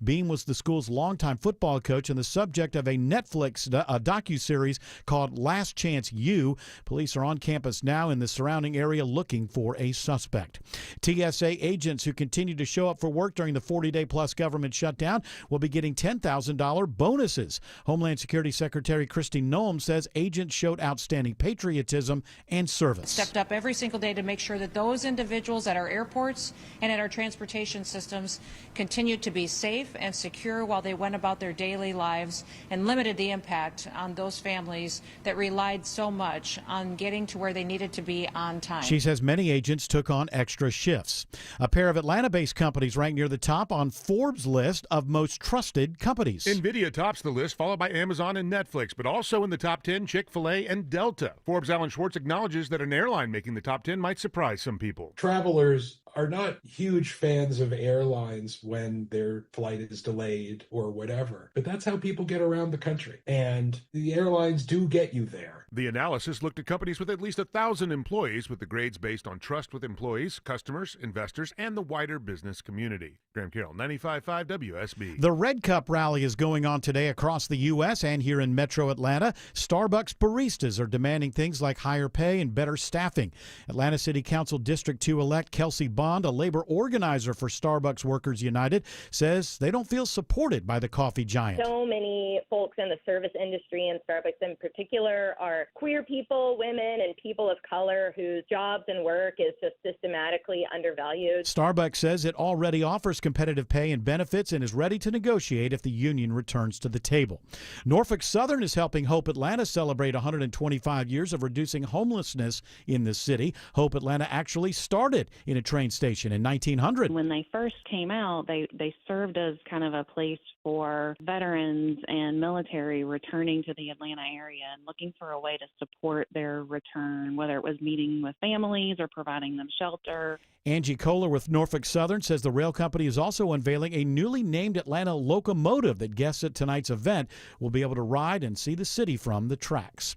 Beam was the school's longtime football coach and the subject of a Netflix docuseries called Last Chance U. Police are on campus now in the surrounding area looking for a suspect. TSA agents who continue to show up for work during the 40-day-plus government shutdown will be getting $10,000 bonuses. Homeland Security Secretary Kristi Noem says agents showed outstanding patriotism and service. Stepped up every single day to make sure that those individuals at our airports and at our transportation systems continued to be safe and secure while they went about their daily lives and limited the impact on those families that relied so much on getting to where they needed to be on time. She says many agents took on extra shifts. A pair of Atlanta-based companies ranked near the top on Forbes' list of most trusted companies. NVIDIA tops the list, followed by Amazon and Netflix, but also in the top 10, Chick-fil-A and Delta. Forbes' Alan Schwartz acknowledges that an airline making the top 10 might surprise some people. Travelers are not huge fans of airlines when their flight is delayed or whatever, but that's how people get around the country, and the airlines do get you there. The analysis looked at companies with at least 1,000 employees, with the grades based on trust with employees, customers, investors, and the wider business community. Graham Carroll, 95.5 WSB. The Red Cup rally is going on today across the U.S. and here in Metro Atlanta. Starbucks baristas are demanding things like higher pay and better staffing. Atlanta City Council District 2-elect Kelsey Bond, a labor organizer for Starbucks Workers United, says they don't feel supported by the coffee giant. So many folks in the service industry, and Starbucks in particular, are queer people, women, and people of color whose jobs and work is just systematically undervalued. Starbucks says it already offers competitive pay and benefits and is ready to negotiate if the union returns to the table. Norfolk Southern is helping Hope Atlanta celebrate 125 years of reducing homelessness in the city. Hope Atlanta actually started in a train station in 1900. When they first came out, they served as kind of a place for veterans and military returning to the Atlanta area and looking for a way to support their return, whether it was meeting with families or providing them shelter. Angie Kohler with Norfolk Southern says the rail company is also unveiling a newly named Atlanta locomotive that guests at tonight's event will be able to ride and see the city from the tracks.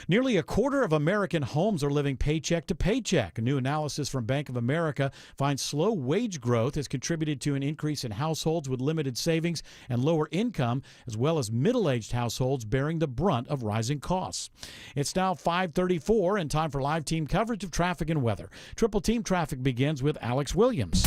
Nearly a quarter of American homes are living paycheck to paycheck. A new analysis from Bank of America finds slow wage growth has contributed to an increase in households with limited savings and lower income, as well as middle-aged households bearing the brunt of rising costs. It's now 5:34 and time for live team coverage of traffic and weather. Triple Team Traffic begins with Alex Williams.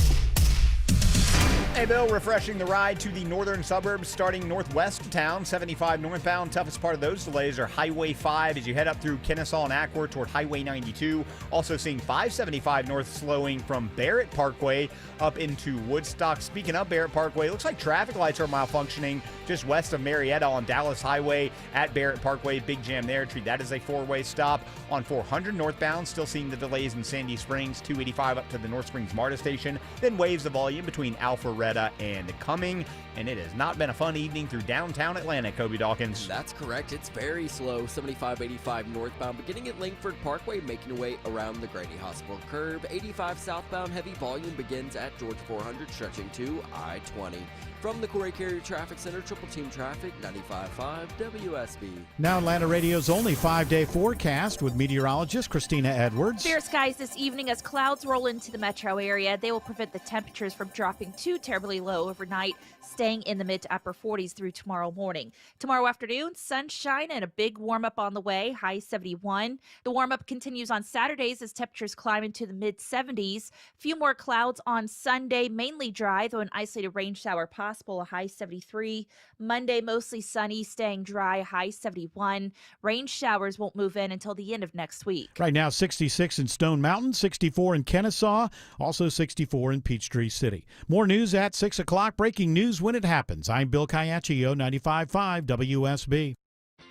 Hey, Bill, refreshing the ride to the northern suburbs starting northwest of town, 75 northbound. Toughest part of those delays are Highway 5 as you head up through Kennesaw and Acworth toward Highway 92. Also seeing 575 north slowing from Barrett Parkway up into Woodstock. Speaking of Barrett Parkway, looks like traffic lights are malfunctioning just west of Marietta on Dallas Highway at Barrett Parkway. Big jam there. Treat that as a four-way stop. On 400 northbound, still seeing the delays in Sandy Springs, 285 up to the North Springs MARTA station. Then waves of volume between Alpharetta and Cumming, and it has not been a fun evening through downtown Atlanta, Kobe Dawkins. That's correct. It's very slow. 75-85 northbound, beginning at Langford Parkway, making your way around the Grady Hospital curve. 85 southbound, heavy volume begins at Georgia 400, stretching to I-20. From the Corey Carrier Traffic Center, Triple Team Traffic, 95.5 WSB. Now Atlanta Radio's only 5-day forecast with meteorologist Christina Edwards. Fair skies this evening as clouds roll into the metro area. They will prevent the temperatures from dropping too terribly low overnight, staying in the mid to upper 40s through tomorrow morning. Tomorrow afternoon, sunshine and a big warm-up on the way, high 71. The warm-up continues on Saturdays as temperatures climb into the mid-70s. Few more clouds on Sunday, mainly dry, though an isolated rain shower possible, a high 73. Monday, mostly sunny, staying dry, high 71. Rain showers won't move in until the end of next week. Right now, 66 in Stone Mountain, 64 in Kennesaw, also 64 in Peachtree City. More news at 6 o'clock. Breaking news when it happens. I'm Bill Caiaccio, 95.5 WSB.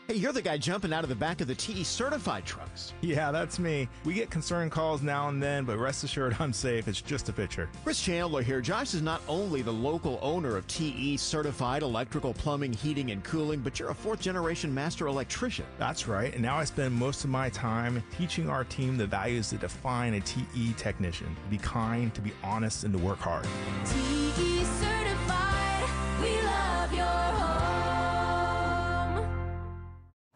Hey, you're the guy jumping out of the back of the TE certified trucks. Yeah, that's me. We get concerned calls now and then, but rest assured I'm safe. It's just a picture. Chris Chandler here. Josh is not only the local owner of TE certified electrical, plumbing, heating, and cooling, but you're a fourth-generation master electrician. That's right, and now I spend most of my time teaching our team the values that define a TE technician. To be kind, to be honest, and to work hard. TE certified, we love your home.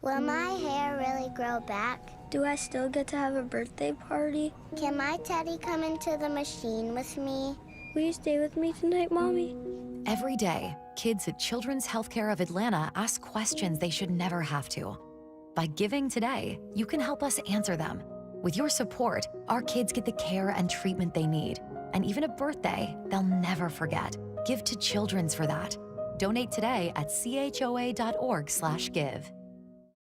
Will my hair really grow back? Do I still get to have a birthday party? Can my teddy come into the machine with me? Will you stay with me tonight, Mommy? Every day, kids at Children's Healthcare of Atlanta ask questions they should never have to. By giving today, you can help us answer them. With your support, our kids get the care and treatment they need. And even a birthday they'll never forget. Give to Children's for that. Donate today at choa.org/give.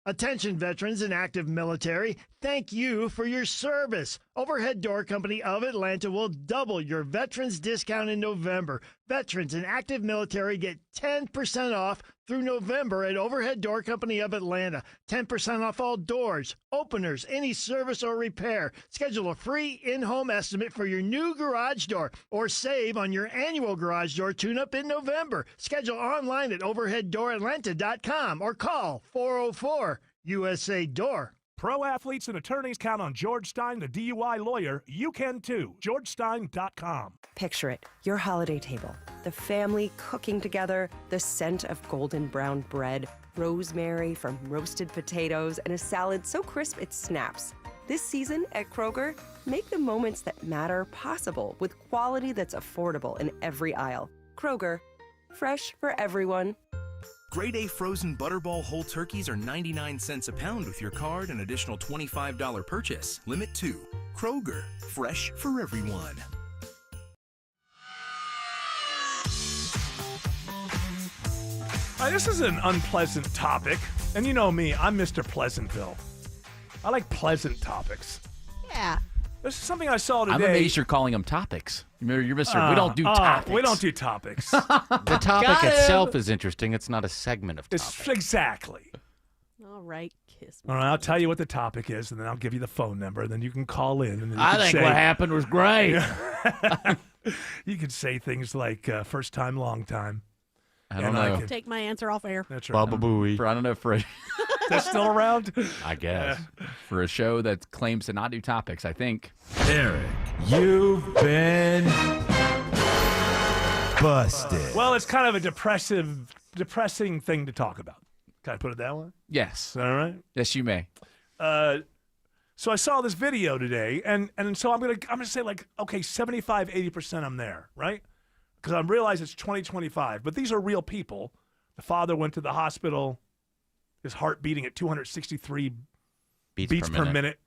Attention veterans and active military, thank you for your service. Overhead Door Company of Atlanta will double your veterans discount in November. Veterans and active military get 10% off through November at Overhead Door Company of Atlanta. 10% off all doors, openers, any service or repair. Schedule a free in-home estimate for your new garage door or save on your annual garage door tune-up in November. Schedule online at overheaddooratlanta.com or call 404-USA-DOOR. Pro athletes and attorneys count on George Stein, the DUI lawyer. You can too. GeorgeStein.com. Picture it, your holiday table, the family cooking together, the scent of golden brown bread, rosemary from roasted potatoes, and a salad so crisp it snaps. This season at Kroger, make the moments that matter possible with quality that's affordable in every aisle. Kroger, fresh for everyone. Grade A frozen Butterball whole turkeys are 99 cents a pound with your card and additional $25 purchase. Limit 2. Kroger, fresh for everyone. This is an unpleasant topic. And you know me, I'm Mr. Pleasantville. I like pleasant topics. Yeah. This is something I saw today. I'm amazed you're calling them topics. You're Mr. We don't do topics. We don't do topics. The topic itself is interesting. It's not a segment of topics. Exactly. All right, kiss me. All right, I'll tell you what the topic is, and then I'll give you the phone number, and then you can call in. And then I think what happened was great. You could say things like first time, long time. I don't know. Take my answer off air. That's right. Baba Booey. I don't know for that's still around. I guess for a show that claims to not do topics, I think. Eric, you've been busted. Well, it's kind of a depressing thing to talk about. Can I put it that way? Yes. Is that all right? Yes, you may. So I saw this video today, and so I'm gonna say like, okay, 75, 80% I'm there, right? Because I realize it's 2025, but these are real people. The father went to the hospital, his heart beating at 263 beats per minute.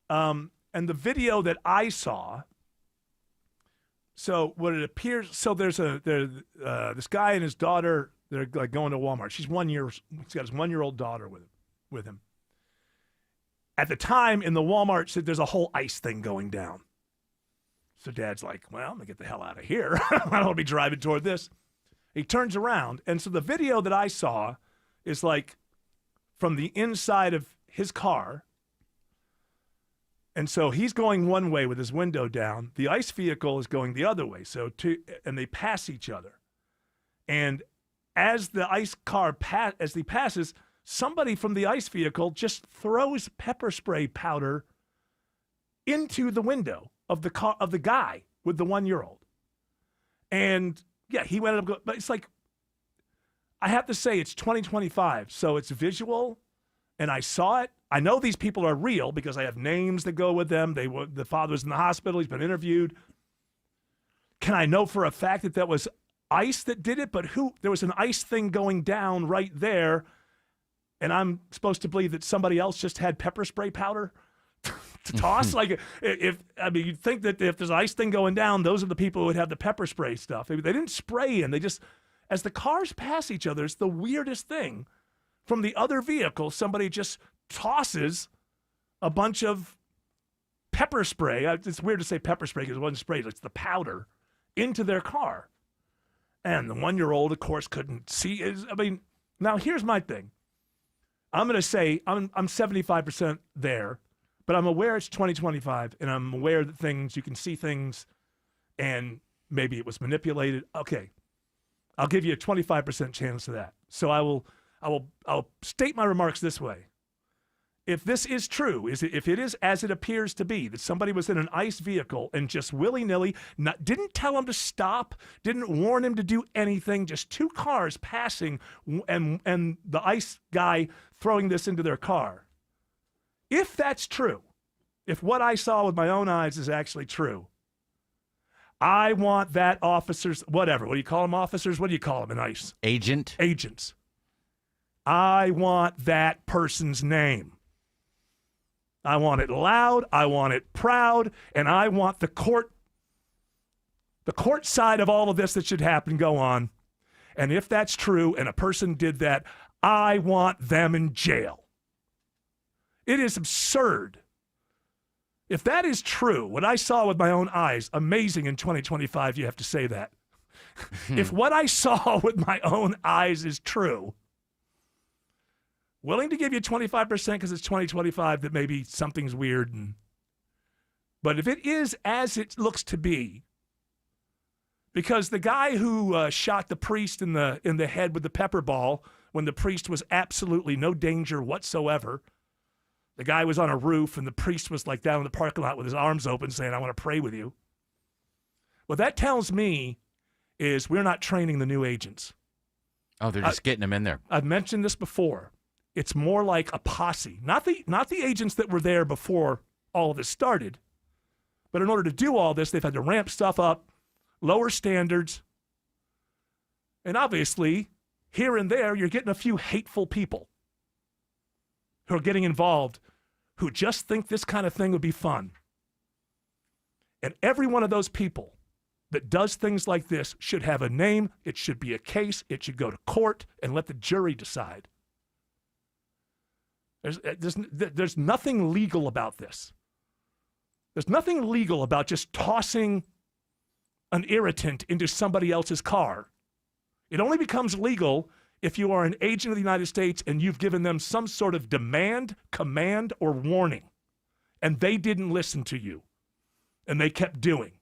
And the video that I saw, so what it appears, so there's this guy and his daughter, they're like going to Walmart. He's got his 1-year-old daughter with him. At the time in the Walmart, said there's a whole ICE thing going down. So dad's like, well, I'm going to get the hell out of here. I don't want to be driving toward this. He turns around. And so the video that I saw is like from the inside of his car. And so he's going one way with his window down. The ICE vehicle is going the other way. And they pass each other. And as the ICE car passes, somebody from the ICE vehicle just throws pepper spray powder into the window of the car of the guy with the 1-year-old. And yeah, he ended up going, but it's like, I have to say it's 2025, so it's visual, and I saw it. I know these people are real because I have names that go with them. The father was in the hospital. He's been interviewed. Can I know for a fact that was ICE that did it? But there was an ICE thing going down right there, and I'm supposed to believe that somebody else just had pepper spray powder to toss? Like, you'd think that if there's an ICE thing going down, those are the people who would have the pepper spray stuff. They didn't spray in. They just, as the cars pass each other, it's the weirdest thing. From the other vehicle, somebody just tosses a bunch of pepper spray. It's weird to say pepper spray because it wasn't sprayed. It's the powder into their car. And the 1-year-old, of course, couldn't see. Now here's my thing. I'm going to say I'm 75% there. But I'm aware it's 2025, and I'm aware that you can see things, and maybe it was manipulated. Okay, I'll give you a 25% chance of that. So I'll state my remarks this way. If this is true, if it is as it appears to be, that somebody was in an ICE vehicle and just willy-nilly, didn't tell him to stop, didn't warn him to do anything, just 2 cars passing, and the ICE guy throwing this into their car. If that's true, if what I saw with my own eyes is actually true, I want that officer's, whatever. What do you call them, officers? What do you call them in ICE? Agents. I want that person's name. I want it loud. I want it proud. And I want the court side of all of this that should happen go on. And if that's true and a person did that, I want them in jail. It is absurd. If that is true, what I saw with my own eyes, amazing in 2025, you have to say that. If what I saw with my own eyes is true, willing to give you 25% because it's 2025 that maybe something's weird. But if it is as it looks to be, because the guy who shot the priest in the head with the pepper ball when the priest was absolutely no danger whatsoever, the guy was on a roof and the priest was like down in the parking lot with his arms open saying, I want to pray with you. What that tells me is we're not training the new agents. Oh, they're just getting them in there. I've mentioned this before. It's more like a posse, not the agents that were there before all of this started. But in order to do all this, they've had to ramp stuff up, lower standards. And obviously, here and there, you're getting a few hateful people who are getting involved who just think this kind of thing would be fun. And every one of those people that does things like this should have a name, it should be a case, it should go to court, and let the jury decide. There's nothing legal about this. There's nothing legal about just tossing an irritant into somebody else's car. It only becomes legal if you are an agent of the United States and you've given them some sort of demand, command, or warning, and they didn't listen to you, and they kept doing.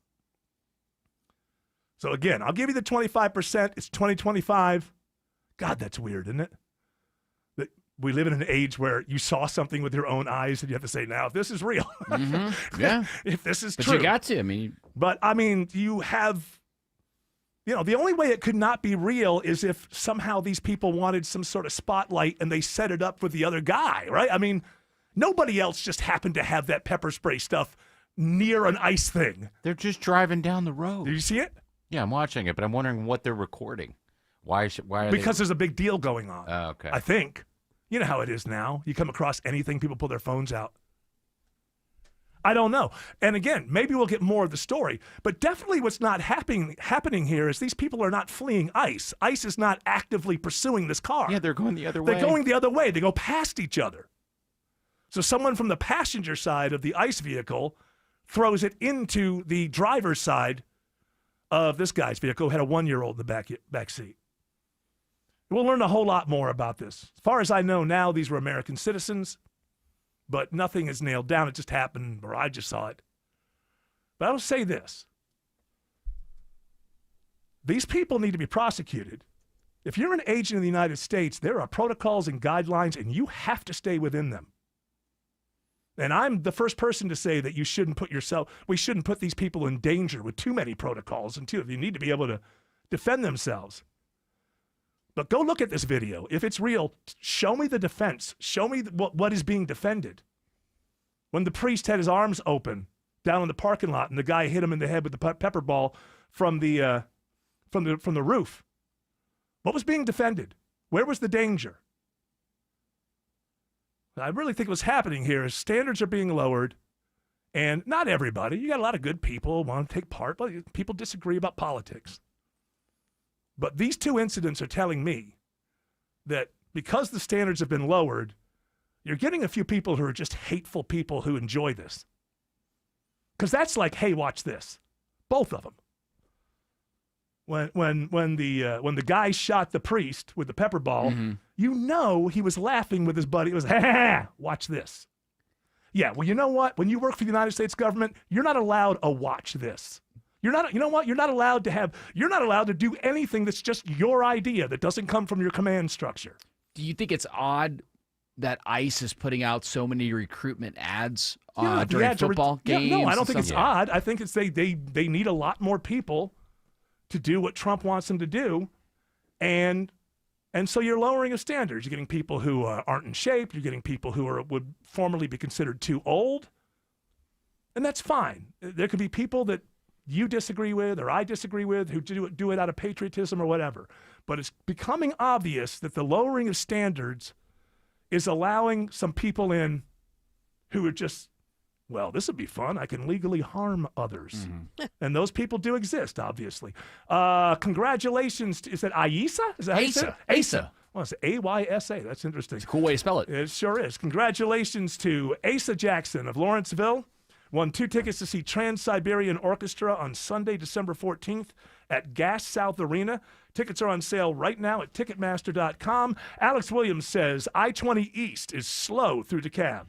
So again, I'll give you the 25%. It's 2025. God, that's weird, isn't it? That we live in an age where you saw something with your own eyes and you have to say, now, if this is real, Yeah. if this is But true. you got to. I mean, you have, the only way it could not be real is if somehow these people wanted some sort of spotlight and they set it up with the other guy, right? I mean, nobody else just happened to have that pepper spray stuff near an ice thing. They're just driving down the road. Did you see it? Yeah, I'm watching it, but I'm wondering what they're recording. Why are Because there's a big deal going on. Oh, okay. I think. You know how it is now. You come across anything, people pull their phones out. I don't know. And again, maybe we'll get more of the story. But definitely what's not happening here is these people are not fleeing ICE. ICE is not actively pursuing this car. Yeah, they're going the other way. They're going the other way. They go past each other. So someone from the passenger side of the ICE vehicle throws it into the driver's side of this guy's vehicle, who had a 1-year-old in the back seat. We'll learn a whole lot more about this. As far as I know now, these were American citizens, but nothing is nailed down. It just happened, or I just saw it. But I'll say this. These people need to be prosecuted. If you're an agent of the United States, there are protocols and guidelines, and you have to stay within them. And I'm the first person to say that we shouldn't put these people in danger with too many protocols, and you need to be able to defend themselves. But go look at this video. If it's real, show me the defense. Show me what is being defended. When the priest had his arms open down in the parking lot and the guy hit him in the head with the pepper ball from the roof, what was being defended? Where was the danger? I really think what's happening here is standards are being lowered, and not everybody. You got a lot of good people who want to take part, but people disagree about politics. But these two incidents are telling me that because the standards have been lowered, you're getting a few people who are just hateful people who enjoy this. Because that's like, hey, watch this. Both of them. When the guy shot the priest with the pepper ball, you know he was laughing with his buddy. It was, ha, watch this. Yeah, well, you know what? When you work for the United States government, you're not allowed a watch this. You're not, you know what? You're not allowed to do anything that's just your idea that doesn't come from your command structure. Do you think it's odd that ICE is putting out so many recruitment ads during football games? No, I don't think it's odd. I think it's they need a lot more people to do what Trump wants them to do, and so you're lowering the standards. You're getting people who aren't in shape. You're getting people who would formerly be considered too old, and that's fine. There could be people that you disagree with or I disagree with who do it out of patriotism or whatever. But it's becoming obvious that the lowering of standards is allowing some people in who are just, well, this would be fun. I can legally harm others. And those people do exist, obviously. Congratulations. Is that Aysa? Is that how you say it? Asa. Well, it's Aysa. That's interesting. It's a cool way to spell it. It sure is. Congratulations to Asa Jackson of Lawrenceville Won 2 tickets to see Trans-Siberian Orchestra on Sunday, December 14th at Gas South Arena. Tickets are on sale right now at Ticketmaster.com. Alex Williams says I-20 East is slow through DeKalb.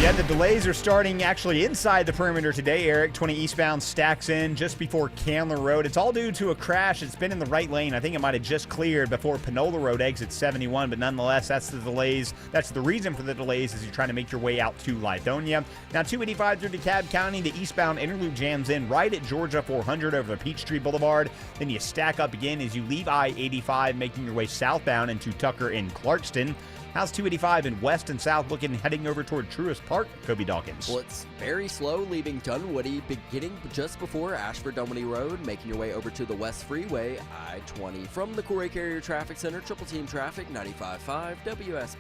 Yeah, the delays are starting actually inside the perimeter today, Eric. 20 eastbound stacks in just before Candler Road. It's all due to a crash. It's been in the right lane. I think it might have just cleared before Panola Road exits 71, but nonetheless, that's the delays. That's the reason for the delays as you're trying to make your way out to Lithonia. Now, 285 through DeKalb County, the eastbound interloop jams in right at Georgia 400 over the Peachtree Boulevard. Then you stack up again as you leave I-85, making your way southbound into Tucker and Clarkston. How's 285 in west and south looking heading over toward Truist Park, Kobe Dawkins? Well, it's very slow leaving Dunwoody, beginning just before Ashford Dunwoody Road, making your way over to the West Freeway, I-20. From the Corey Carrier Traffic Center, Triple Team Traffic, 95.5 WSB.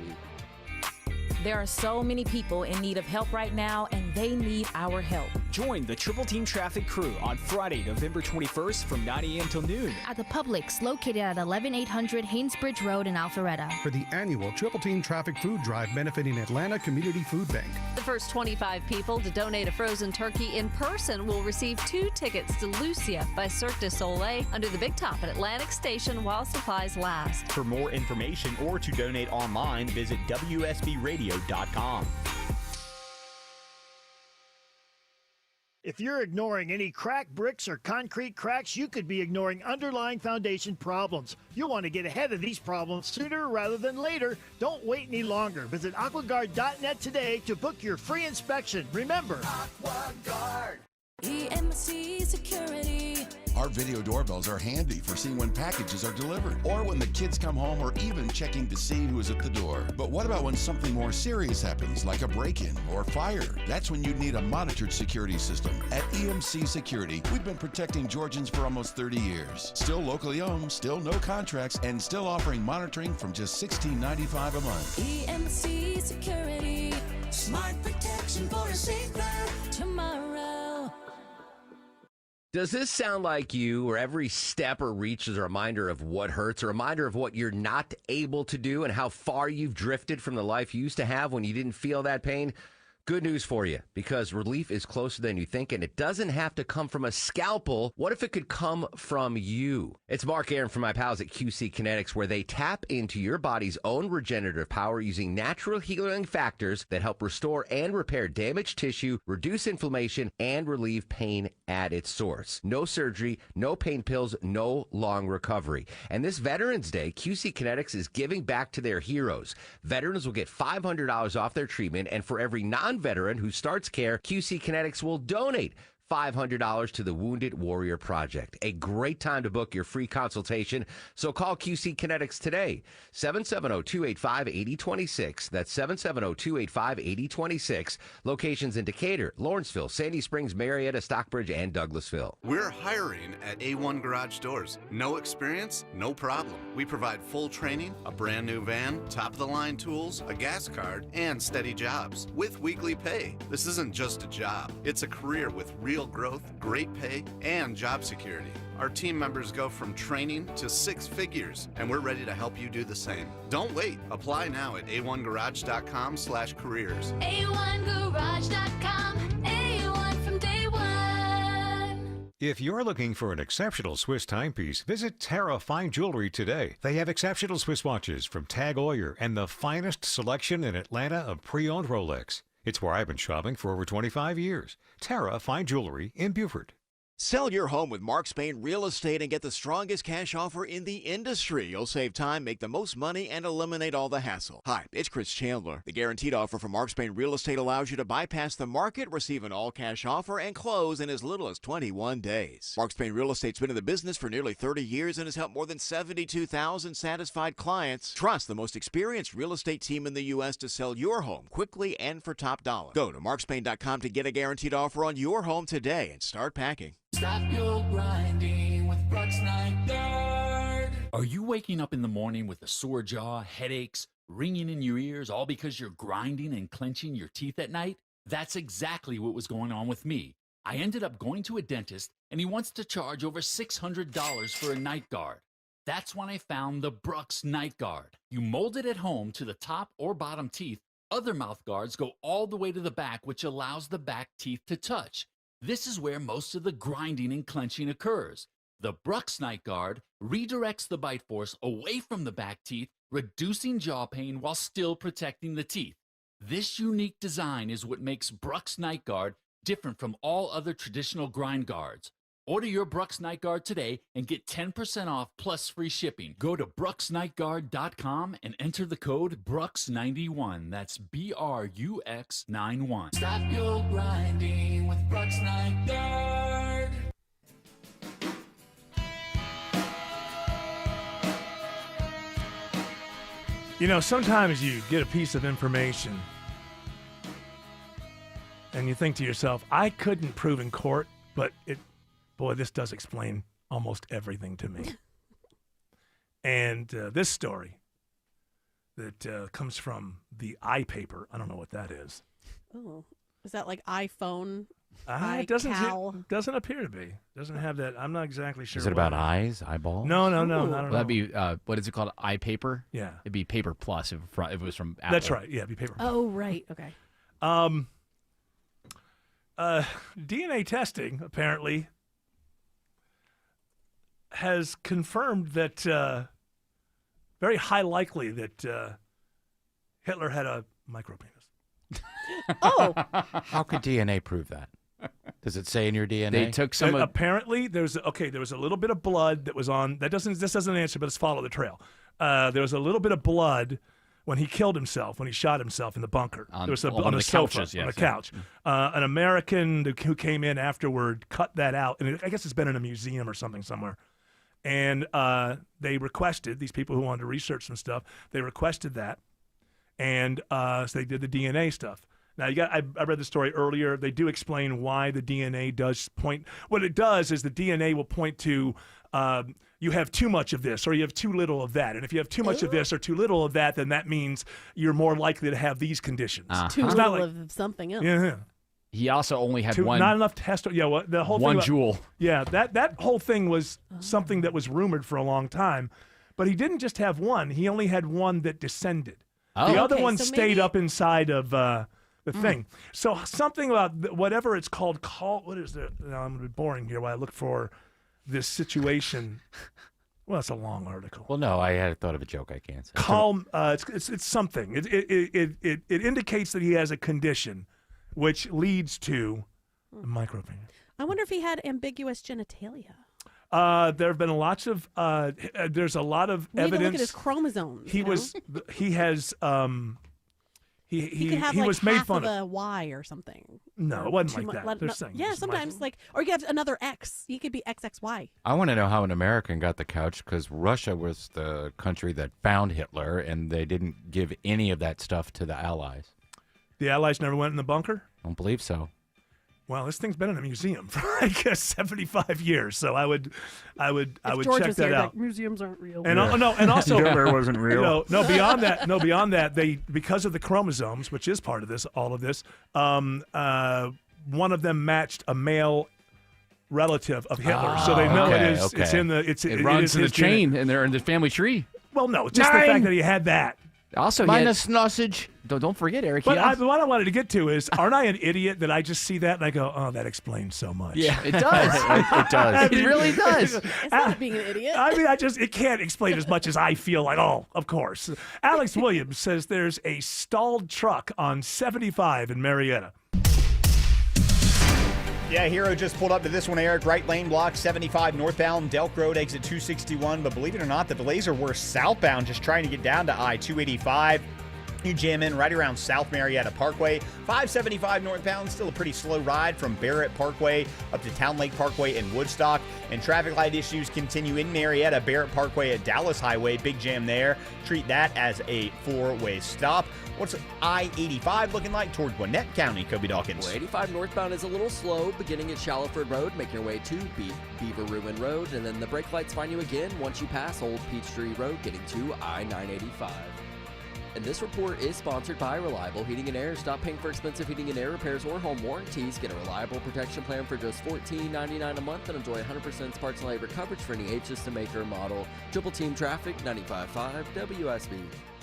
There are so many people in need of help right now, and they need our help. Join the Triple Team Traffic crew on Friday, November 21st from 9 a.m. till noon at the Publix located at 11800 Haynesbridge Road in Alpharetta for the annual Triple Team Traffic Food Drive benefiting Atlanta Community Food Bank. The first 25 people to donate a frozen turkey in person will receive 2 tickets to Lucia by Cirque du Soleil under the Big Top at Atlantic Station while supplies last. For more information or to donate online, visit WSBRadio.com. If you're ignoring any cracked bricks or concrete cracks, you could be ignoring underlying foundation problems. You'll want to get ahead of these problems sooner rather than later. Don't wait any longer. Visit aquaguard.net today to book your free inspection. Remember, AquaGuard. EMC Security. Our video doorbells are handy for seeing when packages are delivered or when the kids come home or even checking to see who is at the door. But what about when something more serious happens, like a break-in or fire? That's when you need a monitored security system. At EMC Security, we've been protecting Georgians for almost 30 years. Still locally owned, still no contracts, and still offering monitoring from just $16.95 a month. EMC Security. Smart protection for a safer tomorrow. Does this sound like you, where every step or reach is a reminder of what hurts, a reminder of what you're not able to do and how far you've drifted from the life you used to have when you didn't feel that pain? Good news for you, because relief is closer than you think, and it doesn't have to come from a scalpel. What if it could come from you? It's Mark Aaron from my pals at QC Kinetics, where they tap into your body's own regenerative power using natural healing factors that help restore and repair damaged tissue, reduce inflammation, and relieve pain at its source. No surgery, no pain pills, no long recovery. And this Veterans Day, QC Kinetics is giving back to their heroes. Veterans will get $500 off their treatment, and for every non-veteran who starts care, QC Kinetics will donate $500 to the Wounded Warrior Project. A great time to book your free consultation. So call QC Kinetics today. 770-285-8026. That's 770-285-8026. Locations in Decatur, Lawrenceville, Sandy Springs, Marietta, Stockbridge, and Douglasville. We're hiring at A1 Garage Doors. No experience? No problem. We provide full training, a brand new van, top-of-the-line tools, a gas card, and steady jobs with weekly pay. This isn't just a job. It's a career with real growth, great pay, and job security. Our team members go from training to 6 figures, and we're ready to help you do the same. Don't wait. Apply now at a1garage.com/careers. A1garage.com. A1 from day one. If you're looking for an exceptional Swiss timepiece, visit Terra Fine Jewelry today. They have exceptional Swiss watches from Tag Heuer and the finest selection in Atlanta of pre-owned Rolex. It's where I've been shopping for over 25 years. Terra Fine Jewelry in Beaufort. Sell your home with Mark Spain Real Estate and get the strongest cash offer in the industry. You'll save time, make the most money, and eliminate all the hassle. Hi, it's Chris Chandler. The guaranteed offer from Mark Spain Real Estate allows you to bypass the market, receive an all-cash offer, and close in as little as 21 days. Mark Spain Real Estate's been in the business for nearly 30 years and has helped more than 72,000 satisfied clients. Trust the most experienced real estate team in the U.S. to sell your home quickly and for top dollar. Go to markspain.com to get a guaranteed offer on your home today and start packing. Stop your grinding with Brooks Night Guard. Are you waking up in the morning with a sore jaw, headaches, ringing in your ears, all because you're grinding and clenching your teeth at night? That's exactly what was going on with me. I ended up going to a dentist, and he wants to charge over $600 for a night guard. That's when I found the Brooks Night Guard. You mold it at home to the top or bottom teeth Other mouth guards go all the way to the back, which allows the back teeth to touch. This is where most of the grinding and clenching occurs. The Brux Night Guard redirects the bite force away from the back teeth, reducing jaw pain while still protecting the teeth. This unique design is what makes Brux Night Guard different from all other traditional grind guards. Order your Brux Night Guard today and get 10% off plus free shipping. Go to BruxNightGuard.com and enter the code BRUX91. That's BRUX91. Stop your grinding with Brux Night Guard. You know, sometimes you get a piece of information and you think to yourself, I couldn't prove in court, but boy, this does explain almost everything to me. And this story that comes from the iPaper, I don't know what that is. Oh, is that like iPhone? It doesn't appear to be. Doesn't have that. I'm not exactly sure. Is it about eyes, eyeballs? No, I don't know. That'd be, what is it called? iPaper? Yeah. It'd be Paper Plus if it was from Apple. That's right. Yeah, it'd be Paper Plus. Oh, right. Okay. DNA testing, apparently, has confirmed that very high likely that Hitler had a micropenis. Oh. How could DNA prove that? Does it say in your DNA? They took some. Apparently, there was a little bit of blood that was on. This doesn't answer, but let's follow the trail. There was a little bit of blood when he killed himself, when he shot himself in the bunker. There was on the sofa, on the couch. An American who came in afterward cut that out, and I guess it's been in a museum or something somewhere. And they requested, these people who wanted to research some stuff, they requested that, and so they did the DNA stuff. Now, I read the story earlier. They do explain why the DNA does point. What it does is the DNA will point to you have too much of this or you have too little of that. And if you have too much of this or too little of that, then that means you're more likely to have these conditions. Too little of something else. Yeah. He also only had one. Not enough testosterone. Yeah, well, the whole one thing jewel. Yeah, that whole thing was something that was rumored for a long time. But he didn't just have one. He only had one that descended. Oh. The other one stayed up inside of the thing. So something about whatever it's called. What is it? Now I'm going to be boring here while I look for this situation. Well, it's a long article. Well, no, I had thought of a joke. I can't say. It's something. It indicates that he has a condition, which leads to micropenis. I wonder if he had ambiguous genitalia. There have been lots of. There's a lot of We need evidence. to look at his chromosomes. He you know? was. He has. He could have he like was made half fun of of. a Y or something. No, it wasn't like that. They're saying yeah, it's sometimes like, or you have another X. He could be XXY. I want to know how an American got the couch because Russia was the country that found Hitler, and they didn't give any of that stuff to the Allies. The Allies never went in the bunker? I don't believe so. Well, this thing's been in a museum for I guess 75 years, so I would George check was that here, out. like, museums aren't real. And and also Hitler wasn't real. No, beyond that, they because of the chromosomes, which is part of all of this, one of them matched a male relative of Hitler, so they know it's in the it runs in the chain, and they're in the family tree. Well, no, just the fact that he had that. Also, minus sausage. Don't forget, Eric. But what I wanted to get to is, aren't I an idiot that I just see that and I go, oh, that explains so much? Yeah, it does. It does. It really does. It's not being an idiot. I mean, it can't explain as much as I feel like, oh, of course. Alex Williams says there's a stalled truck on 75 in Marietta. Yeah, Hero just pulled up to this one, Eric. Right lane block, 75 northbound, Delk Road, exit 261. But believe it or not, the delays are worse southbound, just trying to get down to I-285. You jam in right around South Marietta Parkway. 575 northbound, still a pretty slow ride from Barrett Parkway up to Town Lake Parkway and Woodstock. And traffic light issues continue in Marietta, Barrett Parkway at Dallas Highway. Big jam there. Treat that as a four-way stop. What's I-85 looking like toward Gwinnett County, Kobe Dawkins? Well, 85 northbound is a little slow, beginning at Shallowford Road, making your way to Beaver Ruin Road, and then the brake lights find you again once you pass Old Peachtree Road, getting to I-985. And this report is sponsored by Reliable Heating and Air. Stop paying for expensive heating and air repairs or home warranties. Get a reliable protection plan for just $14.99 a month and enjoy 100% parts and labor coverage for any H system, maker, model. Triple Team Traffic, 95.5 WSB.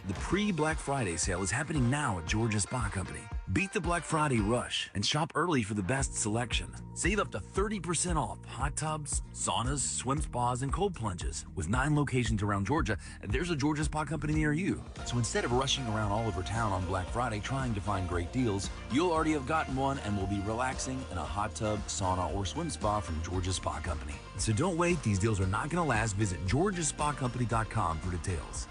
The pre-Black Friday sale is happening now at Georgia Spa Company. Beat the Black Friday rush and shop early for the best selection. Save up to 30% off hot tubs, saunas, swim spas, and cold plunges. With 9 locations around Georgia, there's a Georgia Spa Company near you. So instead of rushing around all over town on Black Friday trying to find great deals, you'll already have gotten one and will be relaxing in a hot tub, sauna, or swim spa from Georgia Spa Company. So don't wait, these deals are not going to last. Visit georgiaSpaCompany.com for details.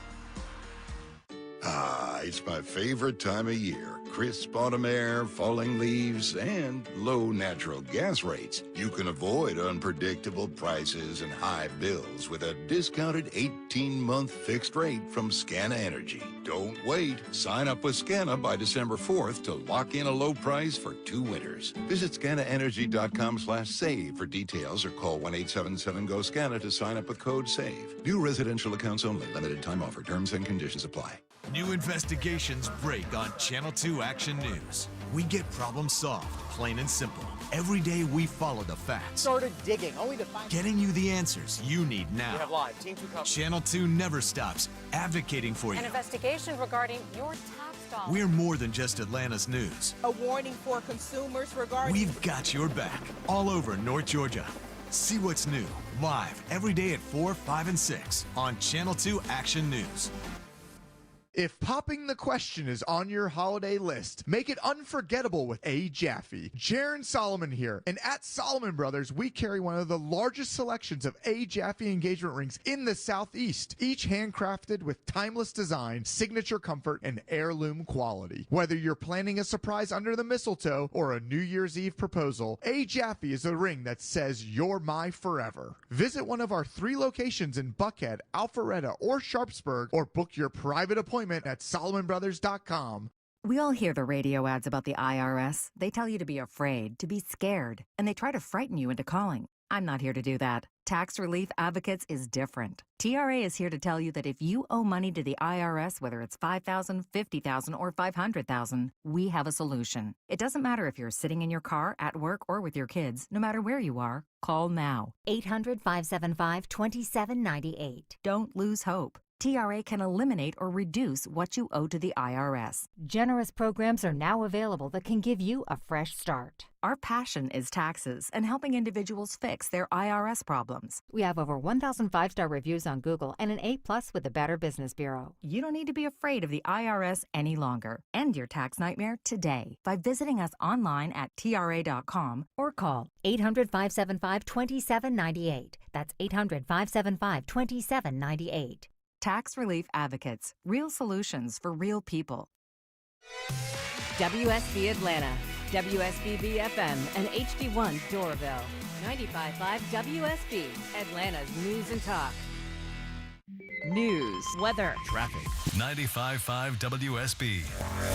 Ah, it's my favorite time of year. Crisp autumn air, falling leaves, and low natural gas rates. You can avoid unpredictable prices and high bills with a discounted 18-month fixed rate from Scana Energy. Don't wait. Sign up with Scana by December 4th to lock in a low price for 2 winters. Visit ScanaEnergy.com/save for details or call 1-877-GO-SCANA to sign up with code SAVE. New residential accounts only. Limited time offer. Terms and conditions apply. New investigations break on Channel 2 Action News. We get problems solved, plain and simple. Every day we follow the facts. Started digging, only to find... Getting you the answers you need now. We have live. Team 2 coverage. Channel 2 never stops advocating for you. An investigation regarding your tax dollars. We're more than just Atlanta's news. A warning for consumers regarding... We've got your back all over North Georgia. See what's new, live, every day at 4, 5, and 6 on Channel 2 Action News. If popping the question is on your holiday list, make it unforgettable with A. Jaffe. Jaron Solomon here, and at Solomon Brothers, we carry one of the largest selections of A. Jaffe engagement rings in the Southeast, each handcrafted with timeless design, signature comfort, and heirloom quality. Whether you're planning a surprise under the mistletoe or a New Year's Eve proposal, A. Jaffe is a ring that says you're my forever. Visit one of our 3 locations in Buckhead, Alpharetta, or Sharpsburg, or book your private appointment at SolomonBrothers.com. We all hear the radio ads about the IRS. They tell you to be afraid, to be scared, and they try to frighten you into calling. I'm not here to do that. Tax Relief Advocates is different. TRA is here to tell you that if you owe money to the IRS, whether it's $5,000, $50,000, or $500,000, we have a solution. It doesn't matter if you're sitting in your car, at work, or with your kids. No matter where you are, call now. 800-575-2798. Don't lose hope. TRA can eliminate or reduce what you owe to the IRS. Generous programs are now available that can give you a fresh start. Our passion is taxes and helping individuals fix their IRS problems. We have over 1,000 5-star reviews on Google and an A+ with the Better Business Bureau. You don't need to be afraid of the IRS any longer. End your tax nightmare today by visiting us online at TRA.com or call 800-575-2798. That's 800-575-2798. Tax Relief Advocates. Real solutions for real people. WSB Atlanta, WSBB FM, and HD1 Doraville. 95.5 WSB, Atlanta's News and Talk. News, weather, traffic. 95.5 WSB,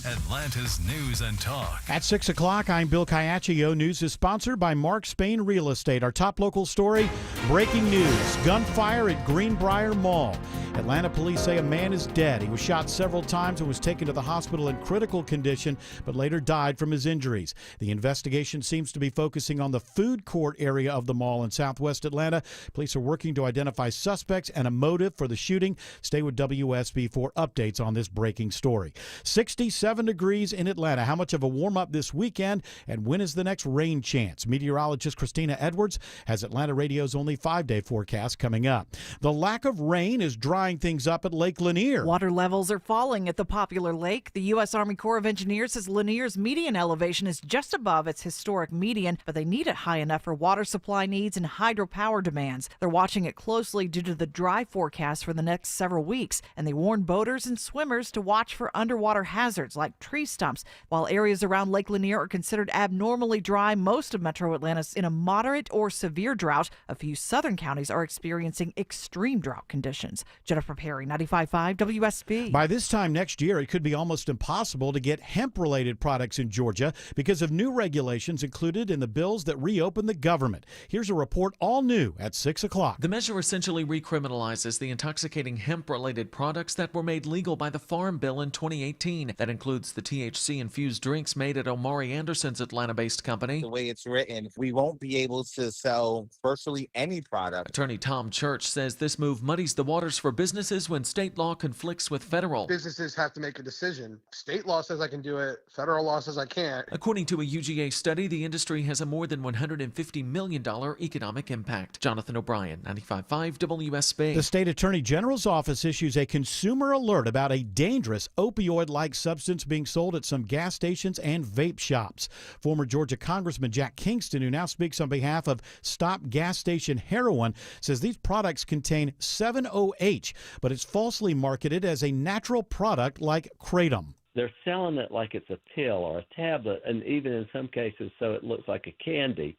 Atlanta's News and Talk. At 6 o'clock, I'm Bill Caiaccio. News is sponsored by Mark Spain Real Estate. Our top local story, breaking news. Gunfire at Greenbrier Mall. Atlanta police say a man is dead. He was shot several times and was taken to the hospital in critical condition, but later died from his injuries. The investigation seems to be focusing on the food court area of the mall in southwest Atlanta. Police are working to identify suspects and a motive for the shooting. Stay with WSB for updates on this breaking story. 67 degrees in Atlanta. How much of a warm-up this weekend, and when is the next rain chance? Meteorologist Christina Edwards has Atlanta Radio's only 5-day forecast coming up. The lack of rain is drying things up at Lake Lanier. Water levels are falling at the popular lake. The U.S. Army Corps of Engineers says Lanier's median elevation is just above its historic median, but they need it high enough for water supply needs and hydropower demands. They're watching it closely due to the dry forecast for the next several weeks, and they warn boaters and swimmers to watch for underwater hazards like tree stumps. While areas around Lake Lanier are considered abnormally dry, most of metro Atlanta's in a moderate or severe drought. A few southern counties are experiencing extreme drought conditions. Jennifer Perry, 95.5 WSB. By this time next year, it could be almost impossible to get hemp-related products in Georgia because of new regulations included in the bills that reopen the government. Here's a report all new at 6 o'clock. The measure essentially recriminalizes the intoxicating hemp-related products that were made legal by the Farm Bill in 2018. That includes the THC-infused drinks made at Omari Anderson's Atlanta-based company. The way it's written, we won't be able to sell virtually any product. Attorney Tom Church says this move muddies the waters for businesses when state law conflicts with federal. Businesses have to make a decision. State law says I can do it. Federal law says I can't. According to a UGA study, the industry has a more than $150 million economic impact. Jonathan O'Brien, 95.5 WSB. The state attorney general's office issues a consumer alert about a dangerous opioid-like substance being sold at some gas stations and vape shops. Former Georgia Congressman Jack Kingston, who now speaks on behalf of Stop Gas Station Heroin, says these products contain 7-OH, but it's falsely marketed as a natural product like Kratom. They're selling it like it's a pill or a tablet, and even in some cases so it looks like a candy.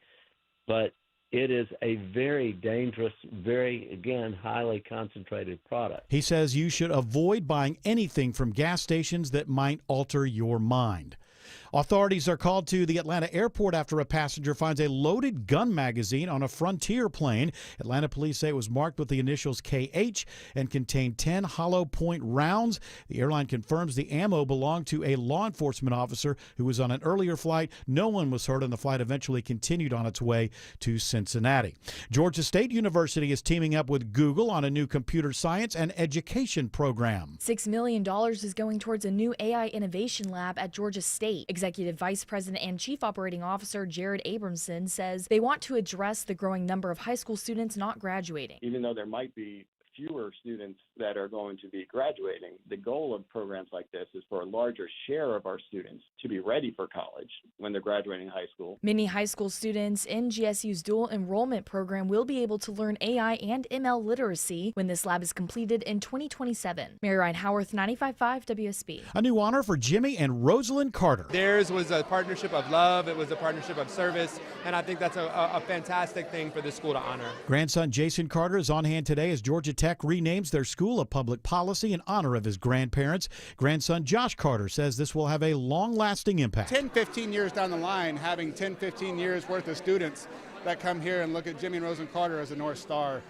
But it is a very dangerous, very, again, highly concentrated product. He says you should avoid buying anything from gas stations that might alter your mind. Authorities are called to the Atlanta airport after a passenger finds a loaded gun magazine on a Frontier plane. Atlanta police say it was marked with the initials KH and contained 10 hollow point rounds. The airline confirms the ammo belonged to a law enforcement officer who was on an earlier flight. No one was hurt, and the flight eventually continued on its way to Cincinnati. Georgia State University is teaming up with Google on a new computer science and education program. $6 million is going towards a new AI innovation lab at Georgia State. Executive Vice President and Chief Operating Officer Jared Abramson says they want to address the growing number of high school students not graduating. Even though there might be fewer students that are going to be graduating, the goal of programs like this is for a larger share of our students to be ready for college when they're graduating high school. Many high school students in GSU's dual enrollment program will be able to learn AI and ML literacy when this lab is completed in 2027. Mary Ryan Howarth, 95.5 WSB. A new honor for Jimmy and Rosalind Carter. Theirs was a partnership of love. It was a partnership of service. And I think that's a fantastic thing for the school to honor. Grandson Jason Carter is on hand today as Georgia Tech renames their School of Public Policy in honor of his grandparents. Grandson Josh Carter says this will have a long-lasting impact. 10, 15 years down the line, having 10, 15 years worth of students that come here and look at Jimmy and Rosalind Carter as a North Star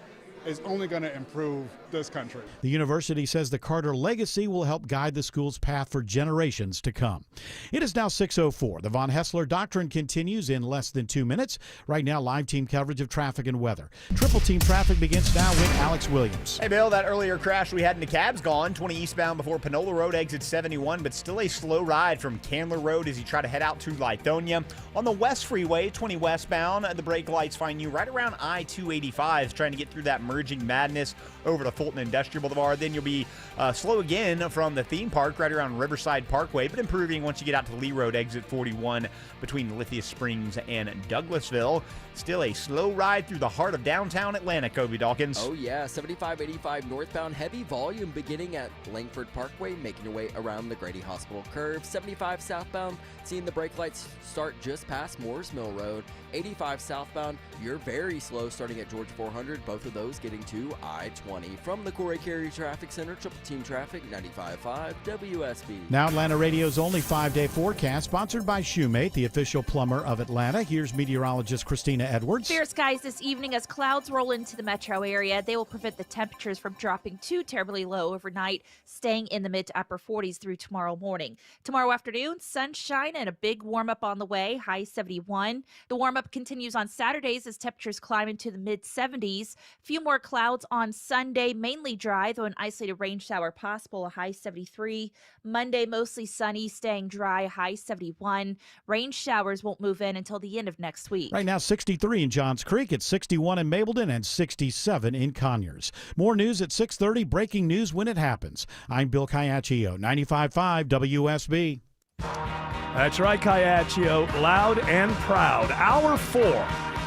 is only going to improve this country. The university says the Carter legacy will help guide the school's path for generations to come. It is now 6:04. The Von Hessler Doctrine continues in less than 2 minutes. Right now, live team coverage of traffic and weather. Triple team traffic begins now with Alex Williams. Hey, Bill, that earlier crash we had in DeKalb's gone. 20 eastbound before Panola Road, exit 71, but still a slow ride from Candler Road as you try to head out to Lithonia. On the West Freeway, 20 westbound, the brake lights find you right around I-285, trying to get through that merging madness over to Fulton Industrial Boulevard. Then you'll be slow again from the theme park right around Riverside Parkway, but improving once you get out to Lee Road, exit 41 between Lithia Springs and Douglasville. Still a slow ride through the heart of downtown Atlanta, Kobe Dawkins. Oh yeah, 75-85 northbound, heavy volume beginning at Langford Parkway, making your way around the Grady Hospital curve. 75 southbound, seeing the brake lights start just past Moores Mill Road. 85 southbound, you're very slow starting at Georgia 400, both of those getting to I-20. From the Corey Carey Traffic Center, Triple Team Traffic, 95.5 WSB. Now Atlanta Radio's only 5-day forecast, sponsored by Shoemate, the official plumber of Atlanta. Here's meteorologist Christina Edwards. Fair skies this evening as clouds roll into the metro area. They will prevent the temperatures from dropping too terribly low overnight, staying in the mid to upper 40s through tomorrow morning. Tomorrow afternoon, sunshine and a big warm-up on the way, high 71. The warm-up continues on Saturdays as temperatures climb into the mid-70s. Few more clouds on Sunday, mainly dry, though an isolated rain shower possible, a high 73. Monday, mostly sunny, staying dry, high 71. Rain showers won't move in until the end of next week. Right now, 63 in Johns Creek, it's 61 in Mableton, and 67 in Conyers. More news at 6:30, breaking news when it happens. I'm Bill Caiaccio, 95.5 WSB. That's right, Caiaccio, loud and proud. Hour 4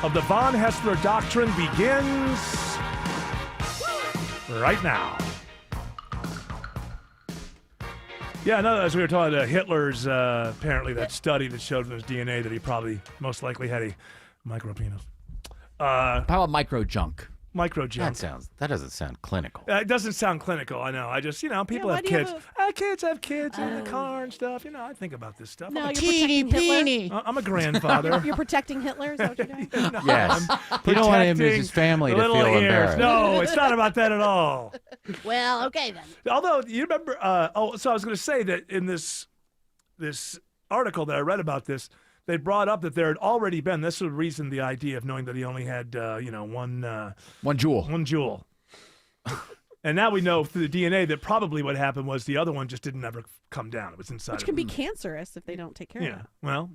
of the Von Hessler Doctrine begins right now. Yeah, no, as we were talking about Hitler's, apparently that study that showed from his DNA that he probably most likely had a micro penis. How about micro junk? Micro junk. That doesn't sound clinical. It doesn't sound clinical, I know. I just, people have kids. Kids have kids in the car and stuff. I think about this stuff. No, you're protecting Hitler. I'm a grandfather. You're protecting Hitler? Is that what you're doing? No, Yes. You don't want him and his family to feel embarrassed. No, it's not about that at all. Well, okay then. Although, you remember, so I was going to say that in this article that I read about this, they brought up that there had already been, this was the reason, the idea of knowing that he only had, one jewel. One jewel. And now we know through the DNA that probably what happened was the other one just didn't ever come down. It was inside Which of can him. be cancerous if they don't take care of Yeah. it. Well,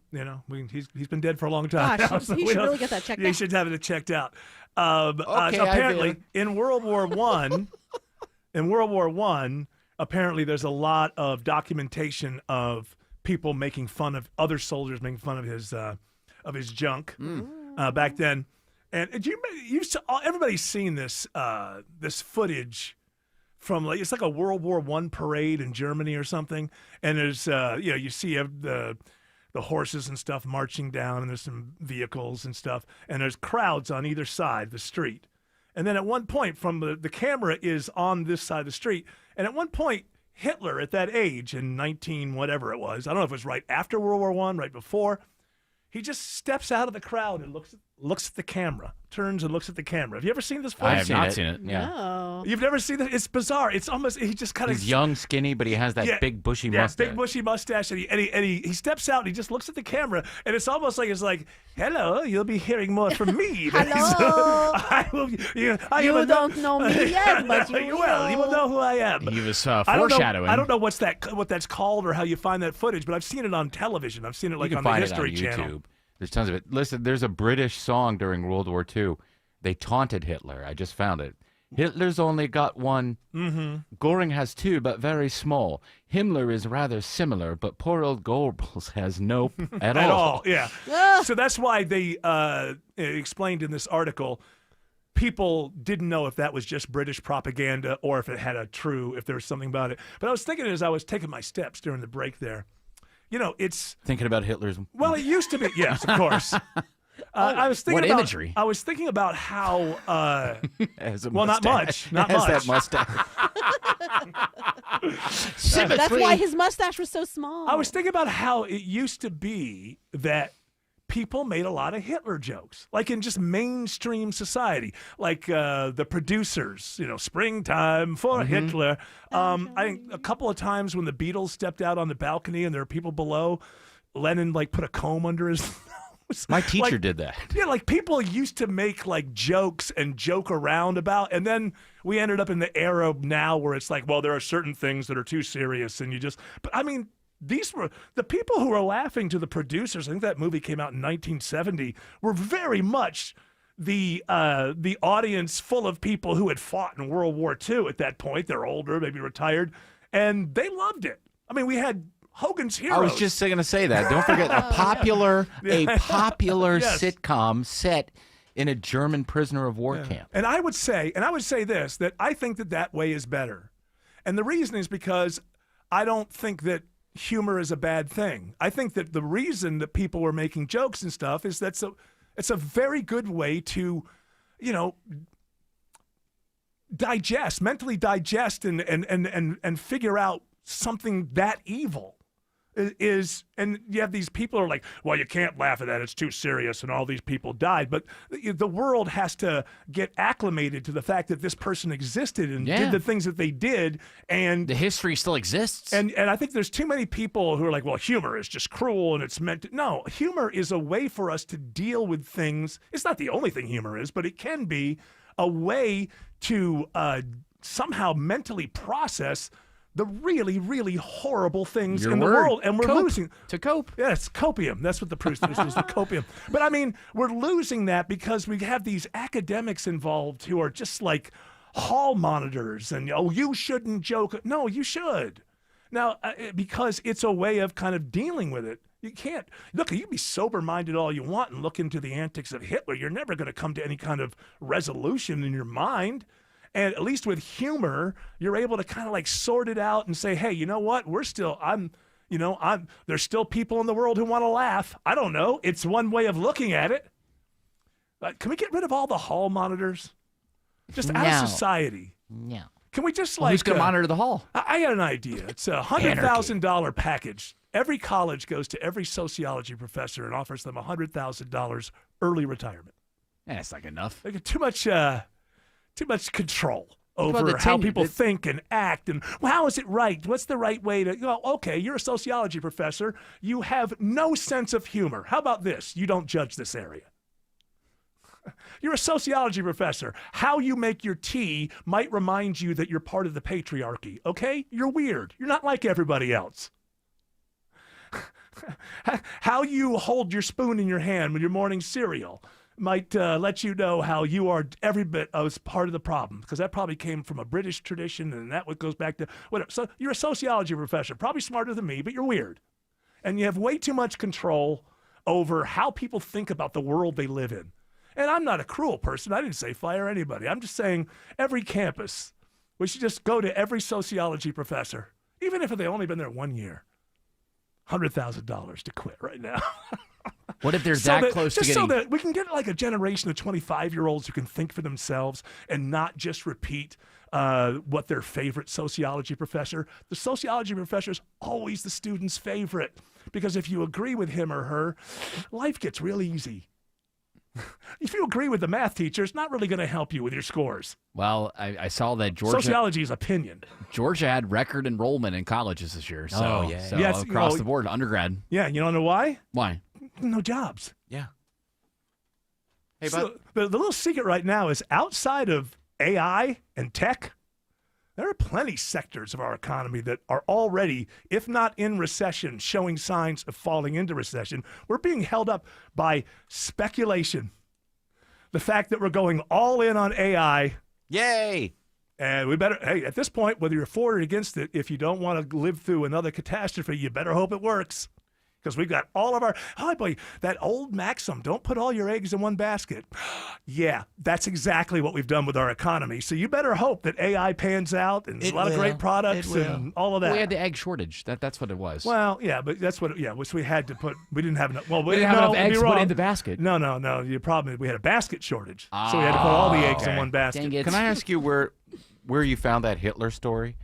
he's been dead for a long time. Gosh, now, so he we should don't- really get that checked He out. should have it checked out. So Okay, apparently, Ivan. in World War I, apparently there's a lot of documentation of people making fun of other soldiers, making fun of his junk back then. And you saw, everybody's seen this this footage from it's like a World War I parade in Germany or something, and there's you see the horses and stuff marching down, and there's some vehicles and stuff, and there's crowds on either side of the street. And then at one point, from the camera is on this side of the street, and at one point, Hitler at that age in 19 whatever it was, I don't know if it was right after World War I, right before, he just steps out of the crowd and looks at the camera, turns and looks at the camera. Have you ever seen this footage? I have not seen it. Yeah. No. You've never seen this? It's bizarre. It's almost, he just kind of... He's young, skinny, but he has that big bushy mustache. big bushy mustache, and he steps out and he just looks at the camera, and it's almost like hello, you'll be hearing more from me. Hello. You don't know me yet, but you will. You will know who I am. He was I don't know- foreshadowing. I don't know what that's called or how you find that footage, but I've seen it on television. I've seen it You like can on the find History it on YouTube. Channel. There's tons of it. Listen, there's a British song during World War II. They taunted Hitler. I just found it. Hitler's only got one. Mm-hmm. Goring has two, but very small. Himmler is rather similar, but poor old Goebbels has no at all. Yeah. So that's why they explained in this article, people didn't know if that was just British propaganda or if it had if there was something about it. But I was thinking as I was taking my steps during the break there, it's... Thinking about Hitler's... Well, it used to be. Yes, of course. I was thinking what about imagery? I was thinking about how. Has a well, not mustache. much. Not Has much. that mustache. That's why his mustache was so small. I was thinking about how it used to be that people made a lot of Hitler jokes, like in just mainstream society, like the producers, springtime for Hitler. I think a couple of times when the Beatles stepped out on the balcony and there were people below, Lennon put a comb under his nose. My teacher did that. Yeah, people used to make jokes and joke around about, and then we ended up in the era now where it's there are certain things that are too serious, and but I mean, these were the people who were laughing to the producers. I think that movie came out in 1970. Were very much the audience full of people who had fought in World War II at that point. They're older, maybe retired, and they loved it. I mean, we had Hogan's Heroes. I was just going to say that. Don't forget a popular Yes. sitcom set in a German prisoner of war camp. And I would say this, that I think that way is better. And the reason is because I don't think that humor is a bad thing. I think that the reason that people were making jokes and stuff is it's a very good way to, mentally digest and figure out something that evil is. And you have these people who are like, well, you can't laugh at that, it's too serious, and all these people died. But the world has to get acclimated to the fact that this person existed and did the things that they did, and the history still exists. And I think there's too many people who are like, well, humor is just cruel and it's meant to... No, humor is a way for us to deal with things. It's not the only thing humor is, but it can be a way to somehow mentally process the really, really horrible things in the world. And we're losing... To cope. Yes, copium. That's what the producers use, the copium. But I mean, we're losing that because we have these academics involved who are just like hall monitors and, you shouldn't joke. No, you should. Now, because it's a way of kind of dealing with it. You can't... Look, you can be sober-minded all you want and look into the antics of Hitler. You're never going to come to any kind of resolution in your mind. And at least with humor, you're able to kind of sort it out and say, hey, you know what? There's still people in the world who want to laugh. I don't know. It's one way of looking at it. Can we get rid of all the hall monitors? Just out of society. No. Can we just Who's going to monitor the hall? I got an idea. It's a $100,000 package. Every college goes to every sociology professor and offers them $100,000 early retirement. That's not enough. They get too much control over how people think and act, and how is it right? What's the right way to... okay, you're a sociology professor. You have no sense of humor. How about this? You don't judge this area. You're a sociology professor. How you make your tea might remind you that you're part of the patriarchy, okay? You're weird. You're not like everybody else. How you hold your spoon in your hand with your morning cereal might let you know how you are every bit as part of the problem, because that probably came from a British tradition, and that what goes back to whatever. So you're a sociology professor, probably smarter than me, but you're weird. And you have way too much control over how people think about the world they live in. And I'm not a cruel person. I didn't say fire anybody. I'm just saying every campus, we should just go to every sociology professor, even if they only been there 1 year. $100,000 to quit right now. What if they're that close to just getting... so that we can get like a generation of 25-year-olds who can think for themselves and not just repeat what their favorite sociology professor. The sociology professor is always the student's favorite, because if you agree with him or her, life gets real easy. If you agree with the math teacher, it's not really going to help you with your scores. Well, I saw that Georgia... Sociology is opinion. Georgia had record enrollment in colleges this year. So, Oh, yeah. so Yes, across the board, undergrad. Yeah, you don't know why? Why? No jobs. Yeah. Hey, So the little secret right now is outside of AI and tech, there are plenty sectors of our economy that are already, if not in recession, showing signs of falling into recession. We're being held up by speculation. The fact that we're going all in on AI. Yay! And we better, hey, at this point, whether you're for or against it, if you don't want to live through another catastrophe, you better hope it works. Because we've got all of our, oh boy, that old maxim, don't put all your eggs in one basket. Yeah, that's exactly what we've done with our economy. So you better hope that AI pans out and there's a lot of great products and all of that. We had the egg shortage. That's what it was. Well, yeah, but that's what, which we had to put, we didn't have enough, well, we didn't have enough eggs to put in the basket. No, your problem is we had a basket shortage. So we had to put all the eggs in one basket. Dang it. Can I ask you where you found that Hitler story?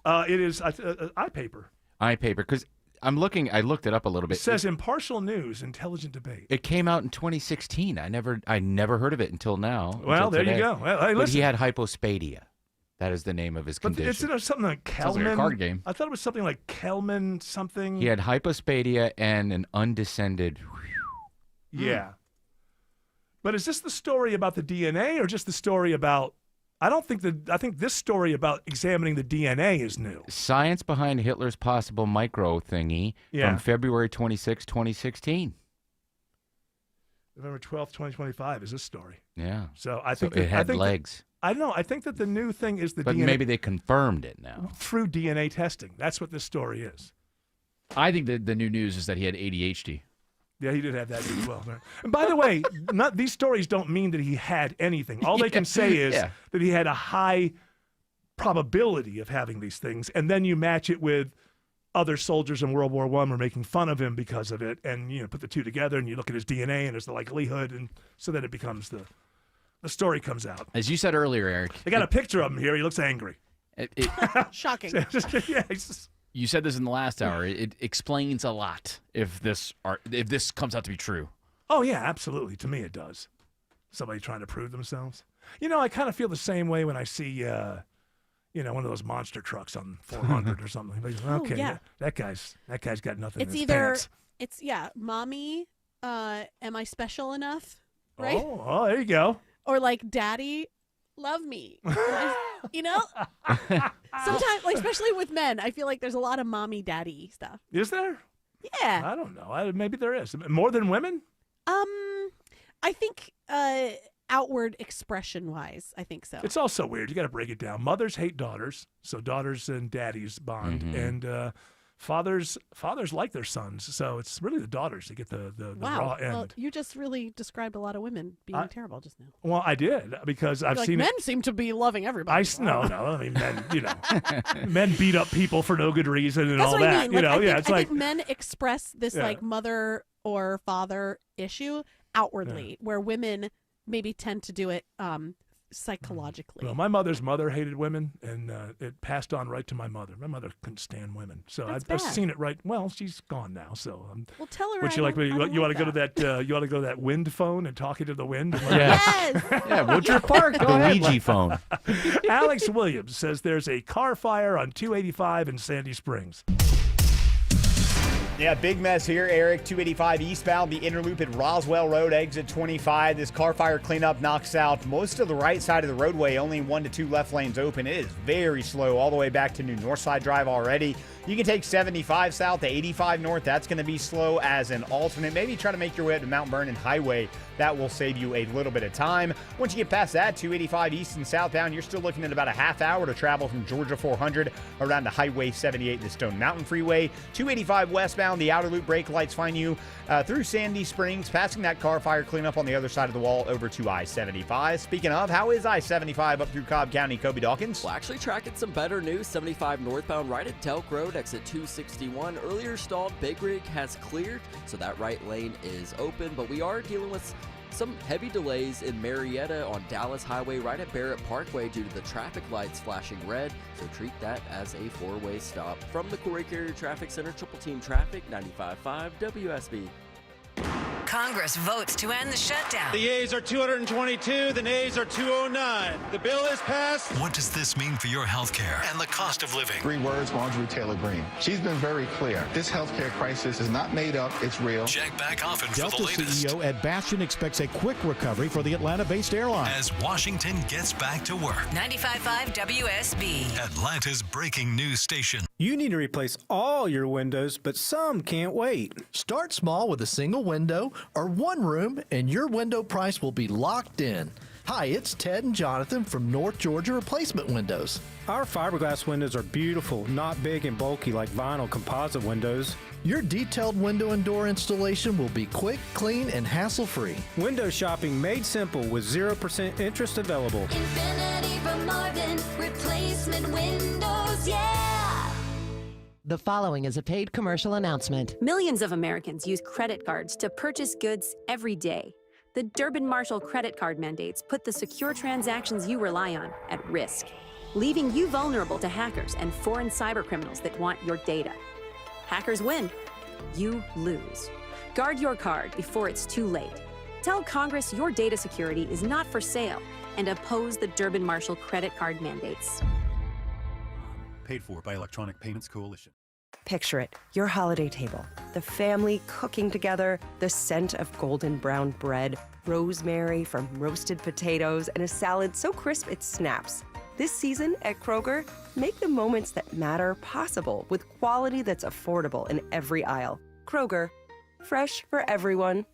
It is iPaper. iPaper, because I looked it up a little bit. It says impartial news, intelligent debate. It came out in 2016. I never heard of it until now. Well, until there today. you go. Well, hey, but listen. he had hypospadia. That is the name of his condition. But it's something like Kelman. Sounds like a card game. I thought it was something like Kelman something. He had hypospadia and an undescended. Yeah. But is this the story about the DNA or just the story about... I think this story about examining the DNA is new. Science behind Hitler's possible micro thingy from February 26, 2016. November 12th, 2025 is this story. Yeah. So I think it had legs. I know. I think that the new thing is the but DNA. Maybe they confirmed it now. Through DNA testing. That's what this story is. I think the new news is that he had ADHD. Yeah, he did have that as well. And by the way, these stories don't mean that he had anything. All they can say is that he had a high probability of having these things, and then you match it with other soldiers in World War I were making fun of him because of it, and put the two together, and you look at his DNA, and there's the likelihood, and so then it becomes the story comes out. As you said earlier, Eric. They got a picture of him here. He looks angry. Shocking. You said this in the last hour. It explains a lot if this comes out to be true. Oh, yeah, absolutely. To me, it does. Somebody trying to prove themselves. I kind of feel the same way when I see, one of those monster trucks on 400 or something. Okay, yeah. that guy's got nothing It's in his either, pants. mommy, am I special enough? Right? Oh, there you go. Or like, daddy, love me. Sometimes, especially with men, I feel like there's a lot of mommy daddy stuff. Is there? Yeah. I don't know. Maybe there is. More than women? I think outward expression wise, I think so. It's also weird. You got to break it down. Mothers hate daughters, so daughters and daddies bond, and fathers like their sons. So it's really the daughters that get the raw end. Well, you just really described a lot of women being terrible just now. Well, I did because I've seen men seem to be loving everybody. No. I mean, men. Men beat up people for no good reason and That's all what that. I mean. I think men express this mother or father issue outwardly, where women maybe tend to do it psychologically. Well, my mother's mother hated women, and it passed on right to my mother. My mother couldn't stand women, so I've seen it right. Well, she's gone now, so. Well, tell her. Would you like me? You want to go to that? You want to go to that wind phone and talking to the wind? Yes. Yeah, Woodruff Park. The Ouija phone. Alex Williams says there's a car fire on 285 in Sandy Springs. Yeah, big mess here, Eric. 285 eastbound, the inner loop at Roswell Road, exit 25. This car fire cleanup knocks out most of the right side of the roadway, only 1 to 2 left lanes open. It is very slow all the way back to New Northside Drive already. You can take 75 south to 85 north. That's going to be slow as an alternate. Maybe try to make your way up to Mount Vernon Highway. That will save you a little bit of time. Once you get past that, 285 east and southbound, you're still looking at about a half hour to travel from Georgia 400 around to Highway 78, the Stone Mountain Freeway. 285 westbound, the outer loop brake lights find you through Sandy Springs, passing that car fire cleanup on the other side of the wall over to I-75. Speaking of, how is I-75 up through Cobb County? Kobe Dawkins? Well, actually tracking some better news. 75 northbound right at Delk Road, exit 261. Earlier stalled Big Rig has cleared, so that right lane is open, but we are dealing with some heavy delays in Marietta on Dallas Highway right at Barrett Parkway due to the traffic lights flashing red, so treat that as a four-way stop. From the Corey Carrier Traffic Center, Triple Team Traffic, 95.5 WSB. Congress votes to end the shutdown. The yeas are 222, the nays are 209. The bill is passed. What does this mean for your health care and the cost of living? 3 words, Marjorie Taylor Greene. She's been very clear. This healthcare crisis is not made up, it's real. Check back often for Delta the latest. CEO Ed Bastian expects a quick recovery for the Atlanta-based airline as Washington gets back to work. 95.5 WSB. Atlanta's breaking news station. You need to replace all your windows, but some can't wait. Start small with a single window or one room, and your window price will be locked in. Hi, it's Ted and Jonathan from North Georgia Replacement Windows. Our fiberglass windows are beautiful, not big and bulky like vinyl composite windows. Your detailed window and door installation will be quick, clean, and hassle-free. Window shopping made simple with 0% interest available. Infinity from Marvin, replacement windows, yeah! The following is a paid commercial announcement. Millions of Americans use credit cards to purchase goods every day. The Durbin-Marshall credit card mandates put the secure transactions you rely on at risk, leaving you vulnerable to hackers and foreign cybercriminals that want your data. Hackers win, you lose. Guard your card before it's too late. Tell Congress your data security is not for sale and oppose the Durbin-Marshall credit card mandates. Paid for by Electronic Payments Coalition. Picture it, your holiday table, the family cooking together, the scent of golden brown bread, rosemary from roasted potatoes, and a salad so crisp it snaps. This season at Kroger, make the moments that matter possible with quality that's affordable in every aisle. Kroger, fresh for everyone.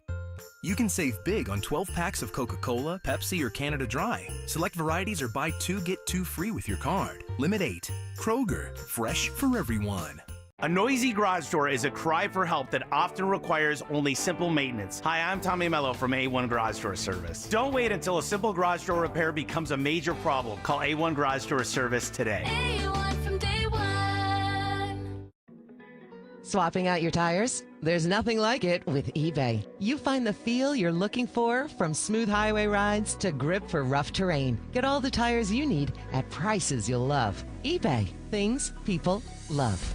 You can save big on 12 packs of Coca-Cola, Pepsi, or Canada Dry. Select varieties or buy 2 get 2 free with your card. Limit 8. Kroger, fresh for everyone. A noisy garage door is a cry for help that often requires only simple maintenance. Hi, I'm Tommy Mello from A1 Garage Door Service. Don't wait until a simple garage door repair becomes a major problem. Call A1 Garage Door Service today. A1 from day one. Swapping out your tires? There's nothing like it with eBay. You find the feel you're looking for, from smooth highway rides to grip for rough terrain. Get all the tires you need at prices you'll love. eBay. Things people love.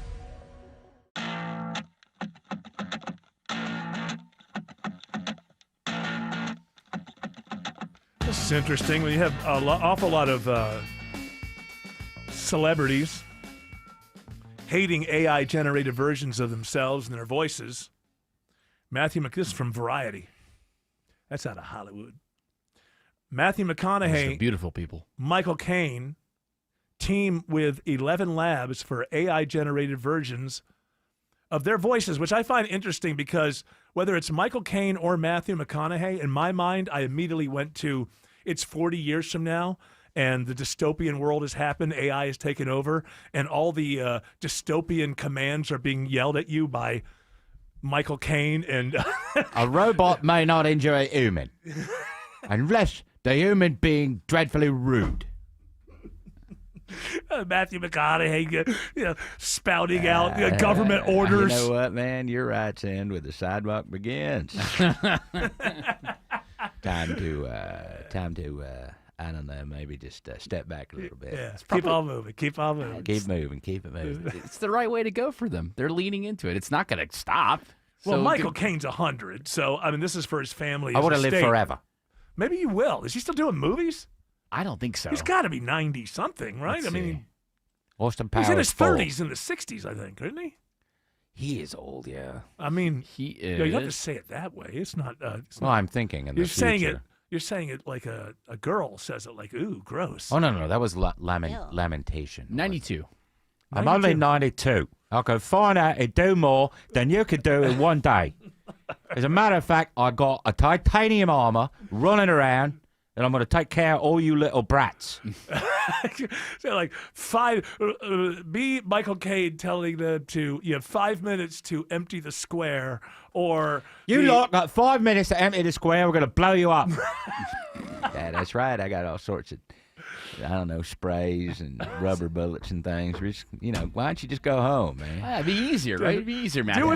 This is interesting. When you have an awful lot of celebrities hating AI-generated versions of themselves and their voices. Matthew McConaughey, this is from Variety. That's out of Hollywood. Matthew McConaughey, beautiful people. Michael Caine team with 11 Labs for AI-generated versions of their voices, which I find interesting because whether it's Michael Caine or Matthew McConaughey, in my mind, I immediately went to it's 40 years from now, and the dystopian world has happened, AI has taken over, and all the dystopian commands are being yelled at you by Michael Caine. And a robot may not injure a human unless the human being dreadfully rude. Matthew McConaughey, spouting out government orders. You know what, man? Your rights end where the sidewalk begins. Time to I don't know, maybe just step back a little bit. Yeah, keep on moving. Keep on moving. Keep moving. Keep it moving. It's the right way to go for them. They're leaning into it. It's not going to stop. Well, So Michael Caine's 100, so I mean, this is for his family. I want to live forever. Maybe you will. Is he still doing movies? I don't think so. He's got to be 90 something, right? Let's I mean, see. Austin Powers. he's in his 4. 30s, in the 60s, I think, isn't he? He is old, yeah. I mean, he is. You don't have to say it that way. It's not. Well, I'm thinking in the future. You're saying it like a girl says it, like, ooh, gross. Oh, no. That was lamentation. 92. I'm only 92. I can find out and do more than you could do in one day. As a matter of fact, I got a titanium armor running around, and I'm going to take care of all you little brats. So like be Michael Caine telling them you have 5 minutes to empty the square, or you lot got 5 minutes to empty the square. We're going to blow you up. Yeah, that's right. I got all sorts of, I don't know, sprays and rubber bullets and things. Why don't you just go home, man? It'd be easier, right? It'd be easier, man. Do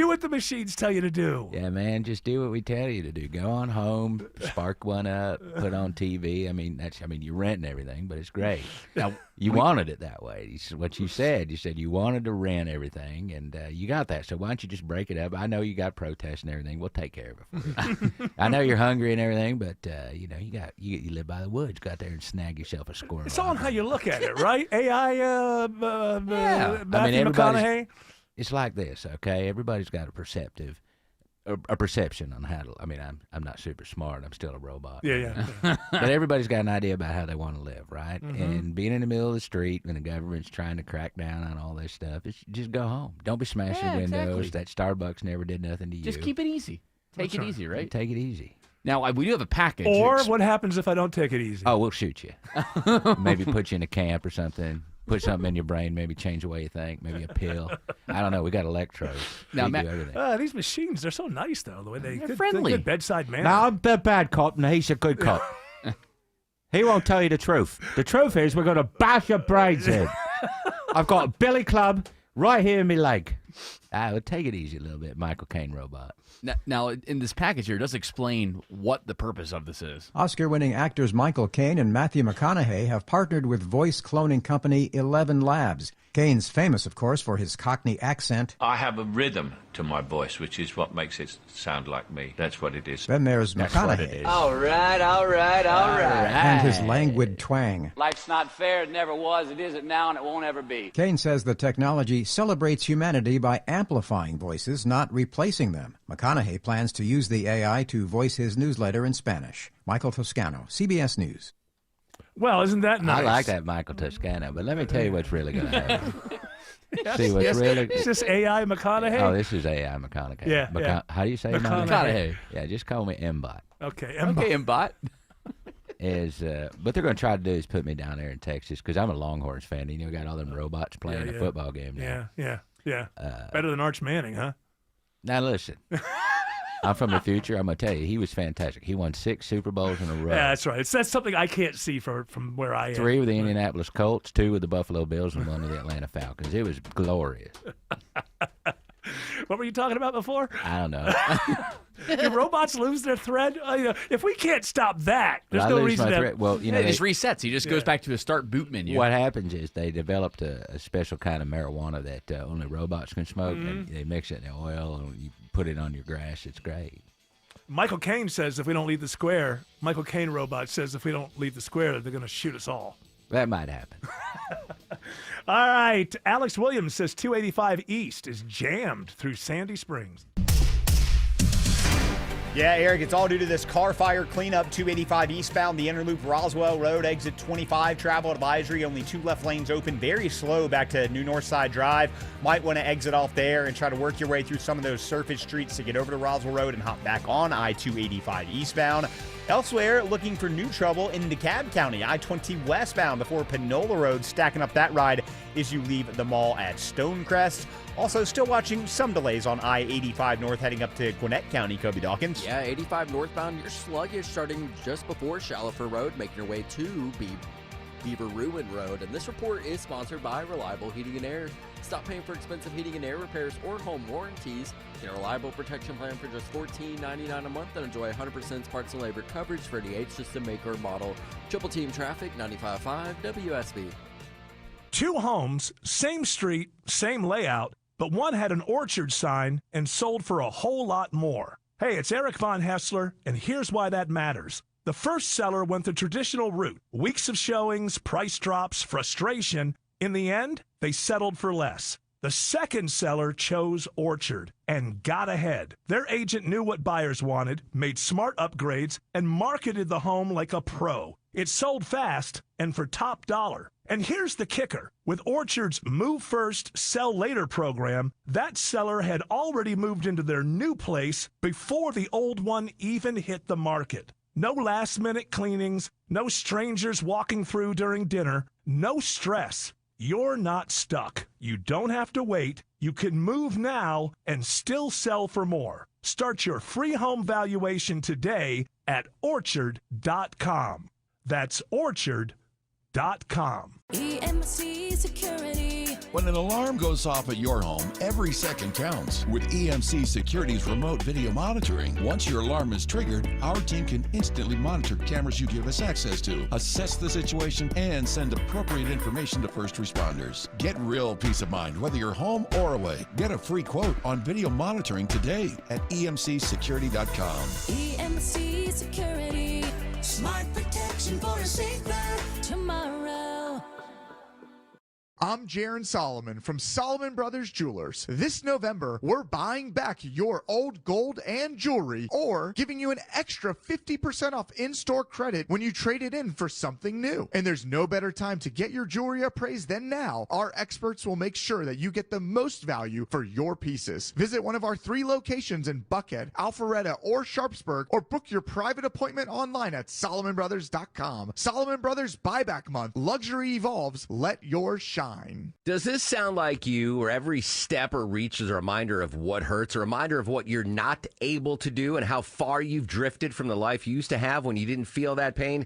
what the machines tell you to do. Yeah, man, just do what we tell you to do. Go on home, spark one up, put on TV. I mean, you're renting everything, but it's great. Now, you wanted it that way. What you said. You said you wanted to rent everything, and you got that. So why don't you just break it up? I know you got protests and everything. We'll take care of it for you. I know you're hungry and everything, but you live by the woods. Go out there and snag yourself a squirrel. It's all on how you look at it, right? AI, yeah. Matthew McConaughey. It's like this, okay? Everybody's got a perception on how to. I mean, I'm not super smart. I'm still a robot. Yeah. But everybody's got an idea about how they want to live, right? Mm-hmm. And being in the middle of the street when the government's trying to crack down on all this stuff, just go home. Don't be smashing windows. Exactly. That Starbucks never did nothing to you. Just keep it easy. Take it easy, right? Take it easy. Now, we do have a package. Or what happens if I don't take it easy? Oh, we'll shoot you. Maybe put you in a camp or something. Put something in your brain, maybe change the way you think, maybe a pill. I don't know. We got electrodes. Now, we do everything. These machines, they're so nice, though. The way they're friendly. Good bedside manner. Now, I'm the bad cop, and he's a good cop. He won't tell you the truth. The truth is we're going to bash your brains in. I've got a billy club right here in my leg. Well, take it easy a little bit, Michael Caine robot. Now, in this package here, it does explain what the purpose of this is. Oscar-winning actors Michael Caine and Matthew McConaughey have partnered with voice cloning company 11 Labs. Caine's famous, of course, for his Cockney accent. I have a rhythm to my voice, which is what makes it sound like me. That's what it is. Then there's That's McConaughey. what it is. All right. And his languid twang. Life's not fair. It never was. It isn't now, and it won't ever be. Caine says the technology celebrates humanity by amplifying voices, not replacing them. McConaughey plans to use the AI to voice his newsletter in Spanish. Michael Toscano, CBS News. Well, isn't that nice? I like that Michael Toscano, but let me tell you what's really going to happen. Is this AI McConaughey? Oh, this is AI McConaughey. Yeah. How do you say McConaughey? Yeah, just call me M-Bot. Okay, M-Bot. What they're going to try to do is put me down there in Texas because I'm a Longhorns fan. You know, got all them robots playing a football game now. Yeah. Better than Arch Manning, huh? Now listen, I'm from the future. I'm going to tell you, he was fantastic. He won 6 Super Bowls in a row. Yeah, that's right. That's something I can't see from where I am. 3 with the Indianapolis Colts, 2 with the Buffalo Bills, and 1 with the Atlanta Falcons. It was glorious. What were you talking about before? I don't know. Do robots lose their thread? If we can't stop that, there's no reason to. Well, it just resets. He just goes back to a start boot menu. What happens is they developed a special kind of marijuana that only robots can smoke, and they mix it in oil, and you put it on your grass. It's great. Michael Caine says if we don't leave the square, Michael Caine robot says if we don't leave the square, they're going to shoot us all. That might happen. All right. Alex Williams says 285 East is jammed through Sandy Springs. Yeah, Eric, it's all due to this car fire cleanup. 285 eastbound, the Interloop Roswell Road, exit 25. Travel advisory, only 2 left lanes open. Very slow back to New Northside Drive. Might want to exit off there and try to work your way through some of those surface streets to get over to Roswell Road and hop back on I-285 eastbound. Elsewhere, looking for new trouble in DeKalb County, I-20 westbound before Panola Road, stacking up that ride as you leave the mall at Stonecrest. Also, still watching some delays on I-85 north heading up to Gwinnett County, Kobe Dawkins. Yeah, 85 northbound, you're sluggish starting just before Shallifer Road, making your way to Beaver Ruin Road. And this report is sponsored by Reliable Heating and Air. Stop paying for expensive heating and air repairs or home warranties. Get a reliable protection plan for just $14.99 a month and enjoy 100% parts and labor coverage for any age system, make, or model. Triple Team Traffic, 95.5 WSB. 2 homes, same street, same layout, but one had an orchard sign and sold for a whole lot more. Hey, it's Eric Von Hessler, and here's why that matters. The first seller went the traditional route. Weeks of showings, price drops, frustration. In the end, they settled for less. The second seller chose Orchard and got ahead. Their agent knew what buyers wanted, made smart upgrades, and marketed the home like a pro. It sold fast and for top dollar. And here's the kicker. With Orchard's Move First, Sell Later program, that seller had already moved into their new place before the old one even hit the market. No last-minute cleanings, no strangers walking through during dinner, no stress. You're not stuck. You don't have to wait. You can move now and still sell for more. Start your free home valuation today at Orchard.com. That's Orchard.com. EMC Security. When an alarm goes off at your home, every second counts. With EMC Security's remote video monitoring, once your alarm is triggered, our team can instantly monitor cameras you give us access to, assess the situation, and send appropriate information to first responders. Get real peace of mind whether you're home or away. Get a free quote on video monitoring today at emcsecurity.com. EMC Security. Smart protection for a safer tomorrow. I'm Jaron Solomon from Solomon Brothers Jewelers. This November, we're buying back your old gold and jewelry or giving you an extra 50% off in-store credit when you trade it in for something new. And there's no better time to get your jewelry appraised than now. Our experts will make sure that you get the most value for your pieces. Visit one of our 3 locations in Buckhead, Alpharetta, or Sharpsburg, or book your private appointment online at SolomonBrothers.com. Solomon Brothers Buyback Month. Luxury evolves. Let yours shine. Does this sound like you, where every step or reach is a reminder of what hurts, a reminder of what you're not able to do and how far you've drifted from the life you used to have when you didn't feel that pain?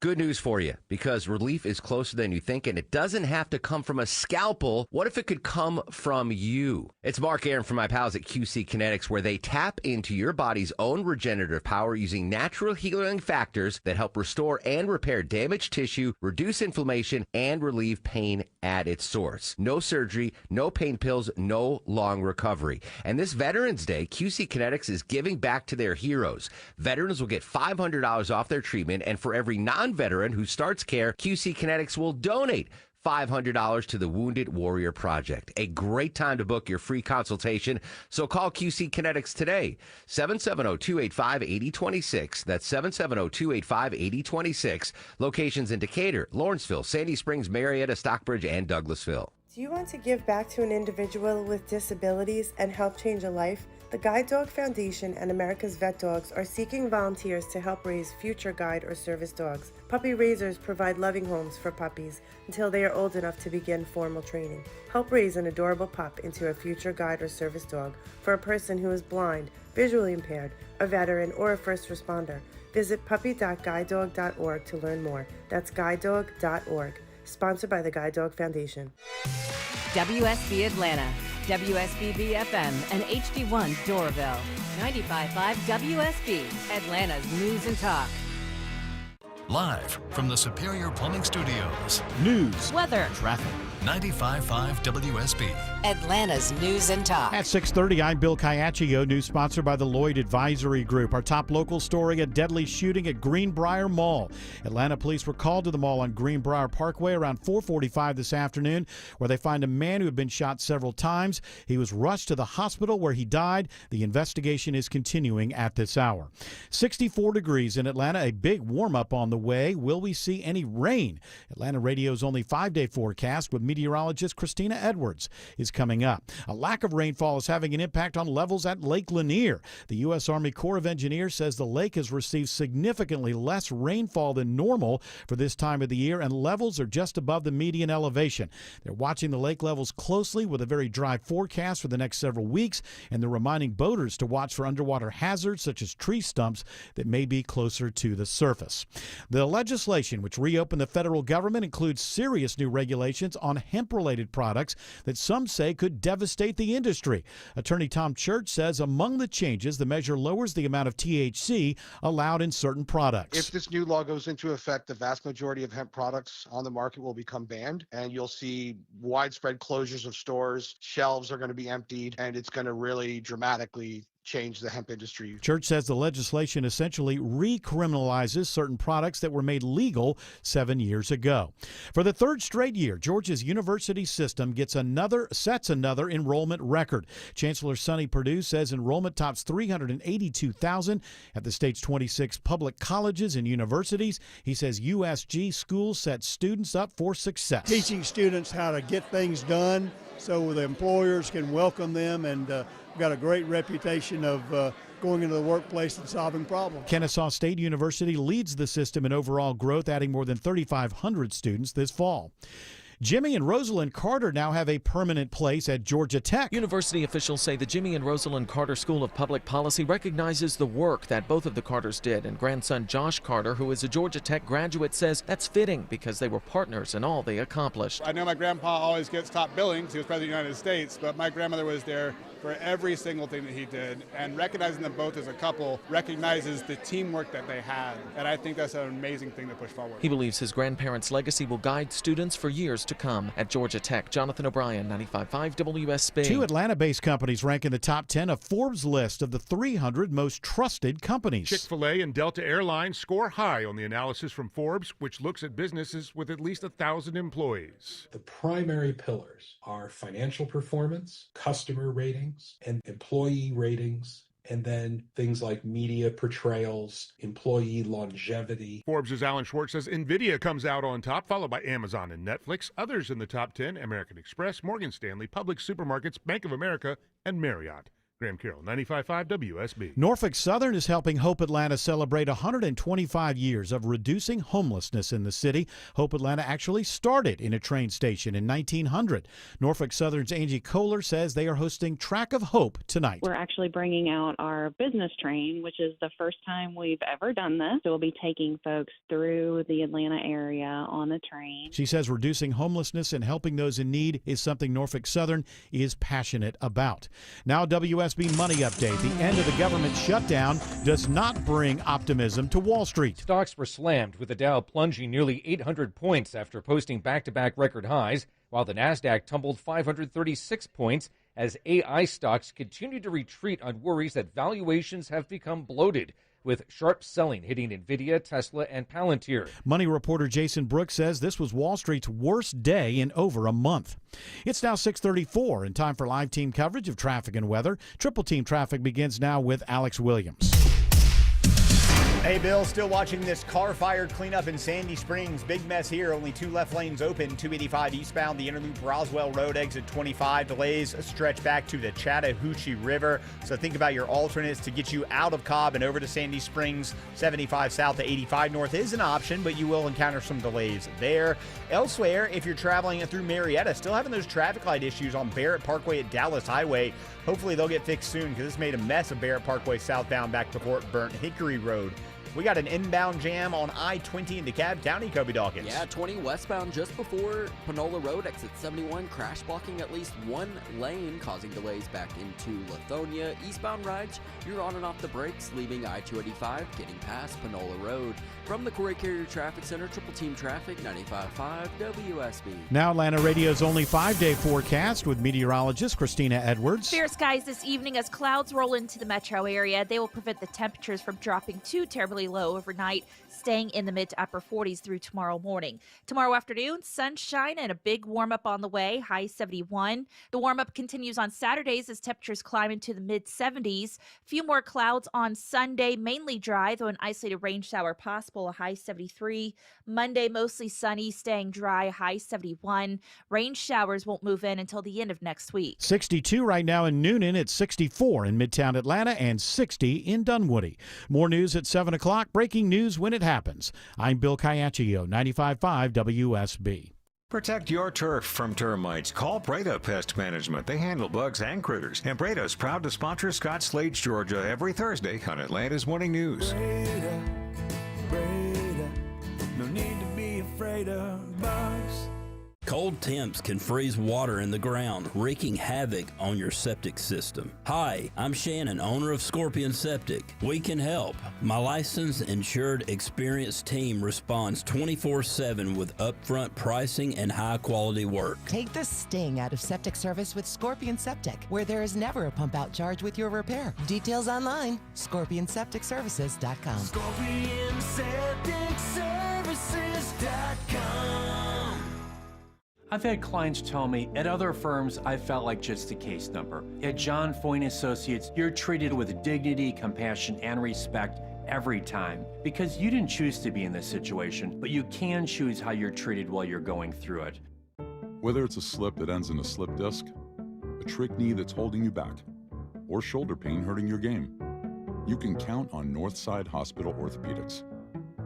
Good news for you, because relief is closer than you think, and it doesn't have to come from a scalpel. What if it could come from you? It's Mark Aaron from my pals at QC Kinetics, where they tap into your body's own regenerative power using natural healing factors that help restore and repair damaged tissue, reduce inflammation, and relieve pain at its source. No surgery, no pain pills, no long recovery. And this Veterans Day, QC Kinetics is giving back to their heroes. Veterans will get $500 off their treatment, and for every non-veteran who starts care, QC Kinetics will donate $500 to the Wounded Warrior Project. A great time to book your free consultation. So call QC Kinetics today. 770-285-8026. That's 770-285-8026. Locations in Decatur, Lawrenceville, Sandy Springs, Marietta, Stockbridge, and Douglasville. Do you want to give back to an individual with disabilities and help change a life? The Guide Dog Foundation and America's Vet Dogs are seeking volunteers to help raise future guide or service dogs. Puppy raisers provide loving homes for puppies until they are old enough to begin formal training. Help raise an adorable pup into a future guide or service dog for a person who is blind, visually impaired, a veteran, or a first responder. Visit puppy.guidedog.org to learn more. That's guidedog.org. Sponsored by the Guide Dog Foundation. WSB Atlanta, WSBB FM, and HD1 Doraville. 95.5 WSB, Atlanta's News and Talk. Live from the Superior Plumbing Studios. News, weather, traffic. 95.5 WSB. Atlanta's News and Talk. At 6:30, I'm Bill Caiaccio, news sponsored by the Lloyd Advisory Group. Our top local story, a deadly shooting at Greenbrier Mall. Atlanta police were called to the mall on Greenbrier Parkway around 4:45 this afternoon, where they find a man who had been shot several times. He was rushed to the hospital where he died. The investigation is continuing at this hour. 64 degrees in Atlanta, a big warm-up on the way. Will we see any rain? Atlanta Radio's only 5-day forecast with meteorologist Christina Edwards is coming up. A lack of rainfall is having an impact on levels at Lake Lanier. The U.S. Army Corps of Engineers says the lake has received significantly less rainfall than normal for this time of the year, and levels are just above the median elevation. They're watching the lake levels closely with a very dry forecast for the next several weeks, and they're reminding boaters to watch for underwater hazards such as tree stumps that may be closer to the surface. The legislation which reopened the federal government includes serious new regulations on hemp-related products that some say could devastate the industry. Attorney Tom Church says among the changes, the measure lowers the amount of THC allowed in certain products. If this new law goes into effect, the vast majority of hemp products on the market will become banned, and you'll see widespread closures of stores. Shelves are going to be emptied, and it's going to really dramatically change the hemp industry. Church says the legislation essentially recriminalizes certain products that were made legal 7 years ago. For the third straight year, Georgia's university system sets another enrollment record. Chancellor Sonny Perdue says enrollment tops 382,000 at the state's 26 public colleges and universities. He says USG schools set students up for success. Teaching students how to get things done so the employers can welcome them, and got a great reputation of going into the workplace and solving problems. Kennesaw State University leads the system in overall growth, adding more than 3,500 students this fall. Jimmy and Rosalind Carter now have a permanent place at Georgia Tech. University officials say the Jimmy and Rosalind Carter School of Public Policy recognizes the work that both of the Carters did, and grandson Josh Carter, who is a Georgia Tech graduate, says that's fitting because they were partners in all they accomplished. I know my grandpa always gets top billing because he was president of the United States, but my grandmother was there for every single thing that he did, and recognizing them both as a couple recognizes the teamwork that they had, and I think that's an amazing thing to push forward. He believes his grandparents' legacy will guide students for years to come. At Georgia Tech, Jonathan O'Brien, 95.5 WSB. 2 Atlanta-based companies rank in the top 10 of Forbes' list of the 300 most trusted companies. Chick-fil-A and Delta Airlines score high on the analysis from Forbes, which looks at businesses with at least 1,000 employees. The primary pillars are financial performance, customer ratings, and employee ratings, and then things like media portrayals, employee longevity. Forbes' Alan Schwartz says NVIDIA comes out on top, followed by Amazon and Netflix. Others in the top 10, American Express, Morgan Stanley, Publix Supermarkets, Bank of America, and Marriott. Graham Carroll, 95.5 WSB. Norfolk Southern is helping Hope Atlanta celebrate 125 years of reducing homelessness in the city. Hope Atlanta actually started in a train station in 1900. Norfolk Southern's Angie Kohler says they are hosting Track of Hope tonight. We're actually bringing out our business train, which is the first time we've ever done this. So we'll be taking folks through the Atlanta area on the train. She says reducing homelessness and helping those in need is something Norfolk Southern is passionate about. Now, WSB Money Update. The end of the government shutdown does not bring optimism to Wall Street. Stocks were slammed, with the Dow plunging nearly 800 points after posting back-to-back record highs, while the Nasdaq tumbled 536 points as AI stocks continued to retreat on worries that valuations have become bloated, with sharp selling hitting NVIDIA, Tesla, and Palantir. Money reporter Jason Brooks says this was Wall Street's worst day in over a month. It's now 6:34 and time for live team coverage of traffic and weather. Triple Team Traffic begins now with Alex Williams. Hey, Bill, still watching this car fire cleanup in Sandy Springs. Big mess here. Only 2 left lanes open. 285 eastbound, the Interloop Roswell Road exit 25. Delays stretch back to the Chattahoochee River. So think about your alternates to get you out of Cobb and over to Sandy Springs. 75 south to 85 north is an option, but you will encounter some delays there. Elsewhere, if you're traveling through Marietta, still having those traffic light issues on Barrett Parkway at Dallas Highway. Hopefully they'll get fixed soon because this made a mess of Barrett Parkway southbound back to Fort Burnt Hickory Road. We got an inbound jam on I-20 in DeKalb County, Kobe Dawkins. Yeah, 20 westbound just before Panola Road, exit 71, crash blocking at least 1 lane, causing delays back into Lithonia. Eastbound rides, you're on and off the brakes, leaving I-285, getting past Panola Road. From the Corey Carrier Traffic Center, Triple Team Traffic, 95.5 WSB. Now Atlanta Radio's only 5-day forecast with meteorologist Christina Edwards. Fair skies this evening as clouds roll into the metro area. They will prevent the temperatures from dropping too terribly low overnight, staying in the mid to upper 40s through tomorrow morning. Tomorrow afternoon, sunshine and a big warm-up on the way, high 71. The warm-up continues on Saturdays as temperatures climb into the mid-70s. Few more clouds on Sunday, mainly dry, though an isolated rain shower possible, a high 73. Monday, mostly sunny, staying dry, high 71. Rain showers won't move in until the end of next week. 62 right now in Noonan. It's 64 in Midtown Atlanta and 60 in Dunwoody. More news at 7 o'clock. Breaking news when it happens. I'm Bill Caiaccio, 95.5 WSB. Protect your turf from termites. Call Breda Pest Management. They handle bugs and critters. And Breda's proud to sponsor Scott Slade, Georgia, every Thursday on Atlanta's Morning News. Breda, no need to be afraid of bugs. Cold temps can freeze water in the ground, wreaking havoc on your septic system. Hi, I'm Shannon, owner of Scorpion Septic. We can help. My licensed, insured, experienced team responds 24/7 with upfront pricing and high-quality work. Take the sting out of septic service with Scorpion Septic, where there is never a pump out charge with your repair. Details online, scorpionsepticservices.com. ScorpionSepticServices.com. I've had clients tell me at other firms I felt like just a case number. At John Foyne Associates, you're treated with dignity, compassion, and respect every time. Because you didn't choose to be in this situation, but you can choose how you're treated while you're going through it. Whether it's a slip that ends in a slip disc, a trick knee that's holding you back, or shoulder pain hurting your game, you can count on Northside Hospital Orthopedics.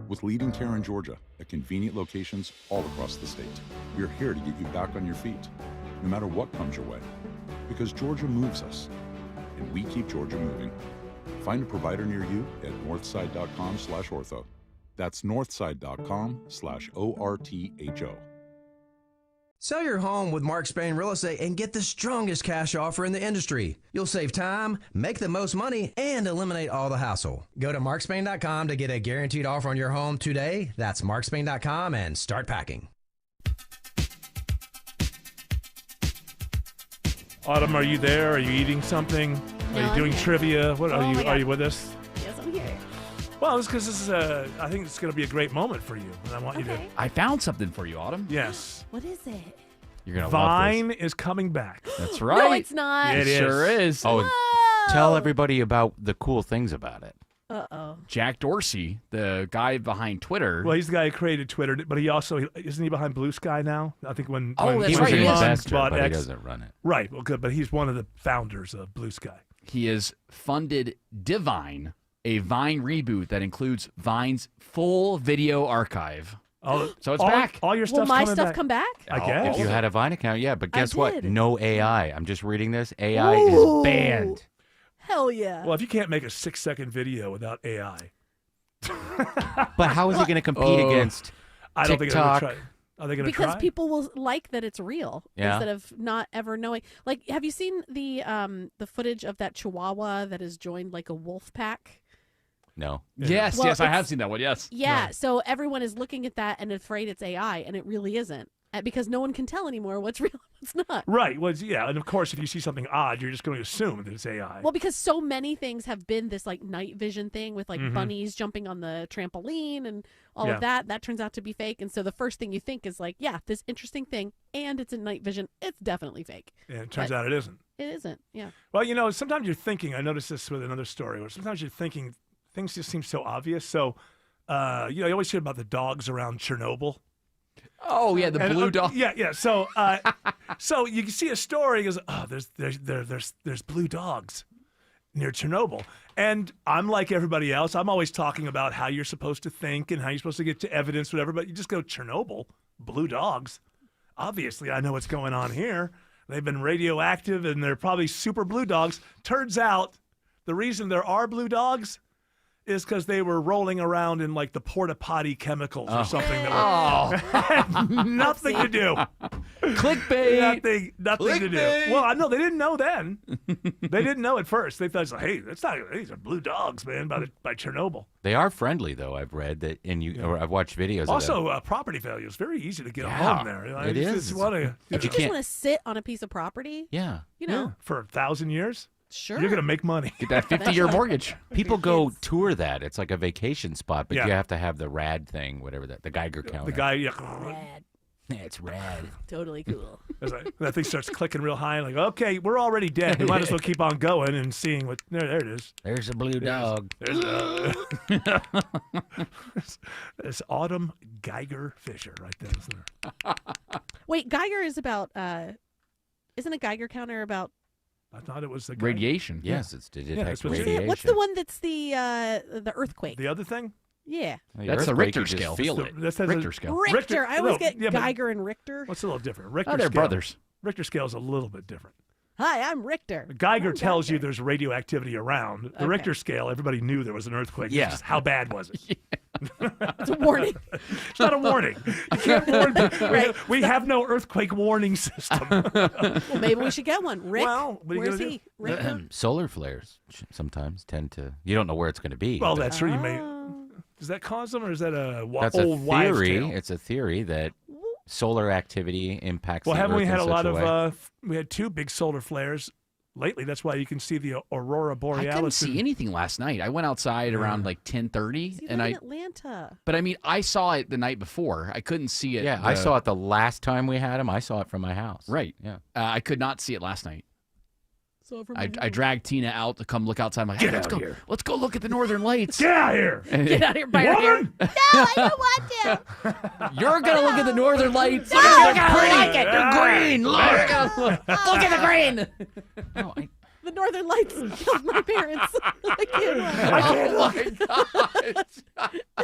With leading care in Georgia at convenient locations all across the state, we're here to get you back on your feet, no matter what comes your way. Because Georgia moves us, and we keep Georgia moving. Find a provider near you at northside.com/ortho. That's northside.com/ORTHO. Sell your home with Mark Spain Real Estate and get the strongest cash offer in the industry. You'll save time, make the most money, and eliminate all the hassle. Go to markspain.com to get a guaranteed offer on your home today. That's markspain.com and start packing. Autumn, are you there? Are you eating something? No, are you doing I'm here. trivia? What Oh are you? my Are God. you with us? Yes, I'm here. Well, it's because this is I think it's going to be a great moment for you, and I want you to. I found something for you, Autumn. Yes. What is it? You're gonna love Vine is coming back. That's No, right. it's not. It Sure is. Whoa. Oh, tell everybody about the cool things about it. Uh-oh. Jack Dorsey, the guy behind Twitter. Well, he's the guy who created Twitter, but he also isn't he behind Blue Sky now? I think when Oh, when that's he right, was he is. Elon Investor, bought but he X- doesn't run it. Right. Well, good, but he's one of the founders of Blue Sky. He has funded Divine, a Vine reboot that includes Vine's full video archive. So it's back. All your Will stuff's my coming stuff back. come back? I guess. If you had a Vine account, yeah. But I guess what? did. No AI. I'm just reading this. AI Ooh. is banned. Hell yeah. Well, if you can't make a 6-second video without AI, But how is he going to compete against I don't think they're TikTok? going to try. Are they going to because try? people will like that it's real Yeah. instead of not ever knowing. Like, have you seen the footage of that Chihuahua that has joined like a wolf pack? No. Yes, Well, yes, I have it's- seen that one. Yes. Yeah, so everyone is looking at that and afraid it's AI, and it really isn't, because no one can tell anymore what's real and what's not. Right. Well, yeah, and of course, if you see something odd, you're just going to assume that it's AI. Well, because so many things have been this like night vision thing with like Mhm. bunnies jumping on the trampoline and all Yeah. of that turns out to be fake. And so the first thing you think is like, yeah, this interesting thing, and it's in night vision. It's definitely fake. And it turns But out it isn't. It isn't. Yeah. Well, you know, sometimes you're thinking. I noticed this with another story. Where sometimes you're thinking things just seem so obvious. So, you know, you always hear about the dogs around Chernobyl. Oh yeah, the And, blue dog. Yeah. So, so you can see a story. Goes, oh, there's blue dogs near Chernobyl, and I'm like everybody else. I'm always talking about how you're supposed to think and how you're supposed to get to evidence, whatever. But you just go Chernobyl, blue dogs. Obviously, I know what's going on here. They've been radioactive, and they're probably super blue dogs. Turns out, the reason there are blue dogs is because they were rolling around in like the porta potty chemicals or something that had nothing to do. Clickbait. Nothing to do. Well, I know they didn't know then. They didn't know at first. They thought, it's like, hey, that's not. These are blue dogs, man, by Chernobyl. They are friendly, though. I've read that, or I've watched videos of them. Also, property value is very easy to get a Yeah, home there. it You is. just wanna, But You just want to sit on a piece of property. Yeah. You know. for 1,000 years. Sure. You're gonna make money. Get that 50-year mortgage. People go tour that. It's like a vacation spot, but Yeah. you have to have the rad thing, whatever that, the Geiger counter. The guy, yeah. Rad. Yeah, it's rad. Totally cool. That thing starts clicking real high. Like, okay, we're already dead. We might as well keep on going and seeing what. There it is. There's a blue dog. There's Autumn Geiger Fisher right there. Isn't there? Wait, Geiger is about. Isn't a Geiger counter about? I thought it was the Radiation. Yes, it's to detect that's what it is. radiation. What's the one that's the earthquake? The other thing? Yeah. That's the earthquake, Richter you just scale. feel it. That's Richter scale. Richter. I always no, get yeah, but Geiger and Richter. What's a little different? Richter Oh, they're scale. brothers. Richter scale is a little bit different. Hi, I'm Richter. Geiger I'm tells you there's radioactivity around. The Okay. Richter scale, everybody knew there was an earthquake. It's Yeah. just how bad was it? It's a warning. It's not a warning. You can't warn people. We have no earthquake warning system. Well, maybe we should get one. Rick, Well, what are you where's gonna he? Rick? Solar flares sometimes tend to. You don't know where it's going to be. Well, but that's true. You may. Does that cause them, or is that a that's old a wives' theory. tale? It's a theory that solar activity impacts. Well, the haven't Earth we had in a lot such way. of? We had 2 big solar flares lately. That's why you can see the aurora I borealis. couldn't see anything last night. I went outside around like 10:30, You and live I. in Atlanta. But I mean, I saw it the night before. I couldn't see it. Yeah, I saw it the last time we had them. I saw it from my house. Right. Yeah. I could not see it last night. So I dragged Tina out to come look outside. I'm like, Get hey, let's out go. here. Let's go look at the northern lights. Get out of here! Get out of here, by your hair. Woman! No, I don't want to. You're gonna look at the northern lights. No, Look at I they're don't pretty. like it. They're green. Look. Look at the green. No, The Northern Lights killed my parents. I can't look. Oh my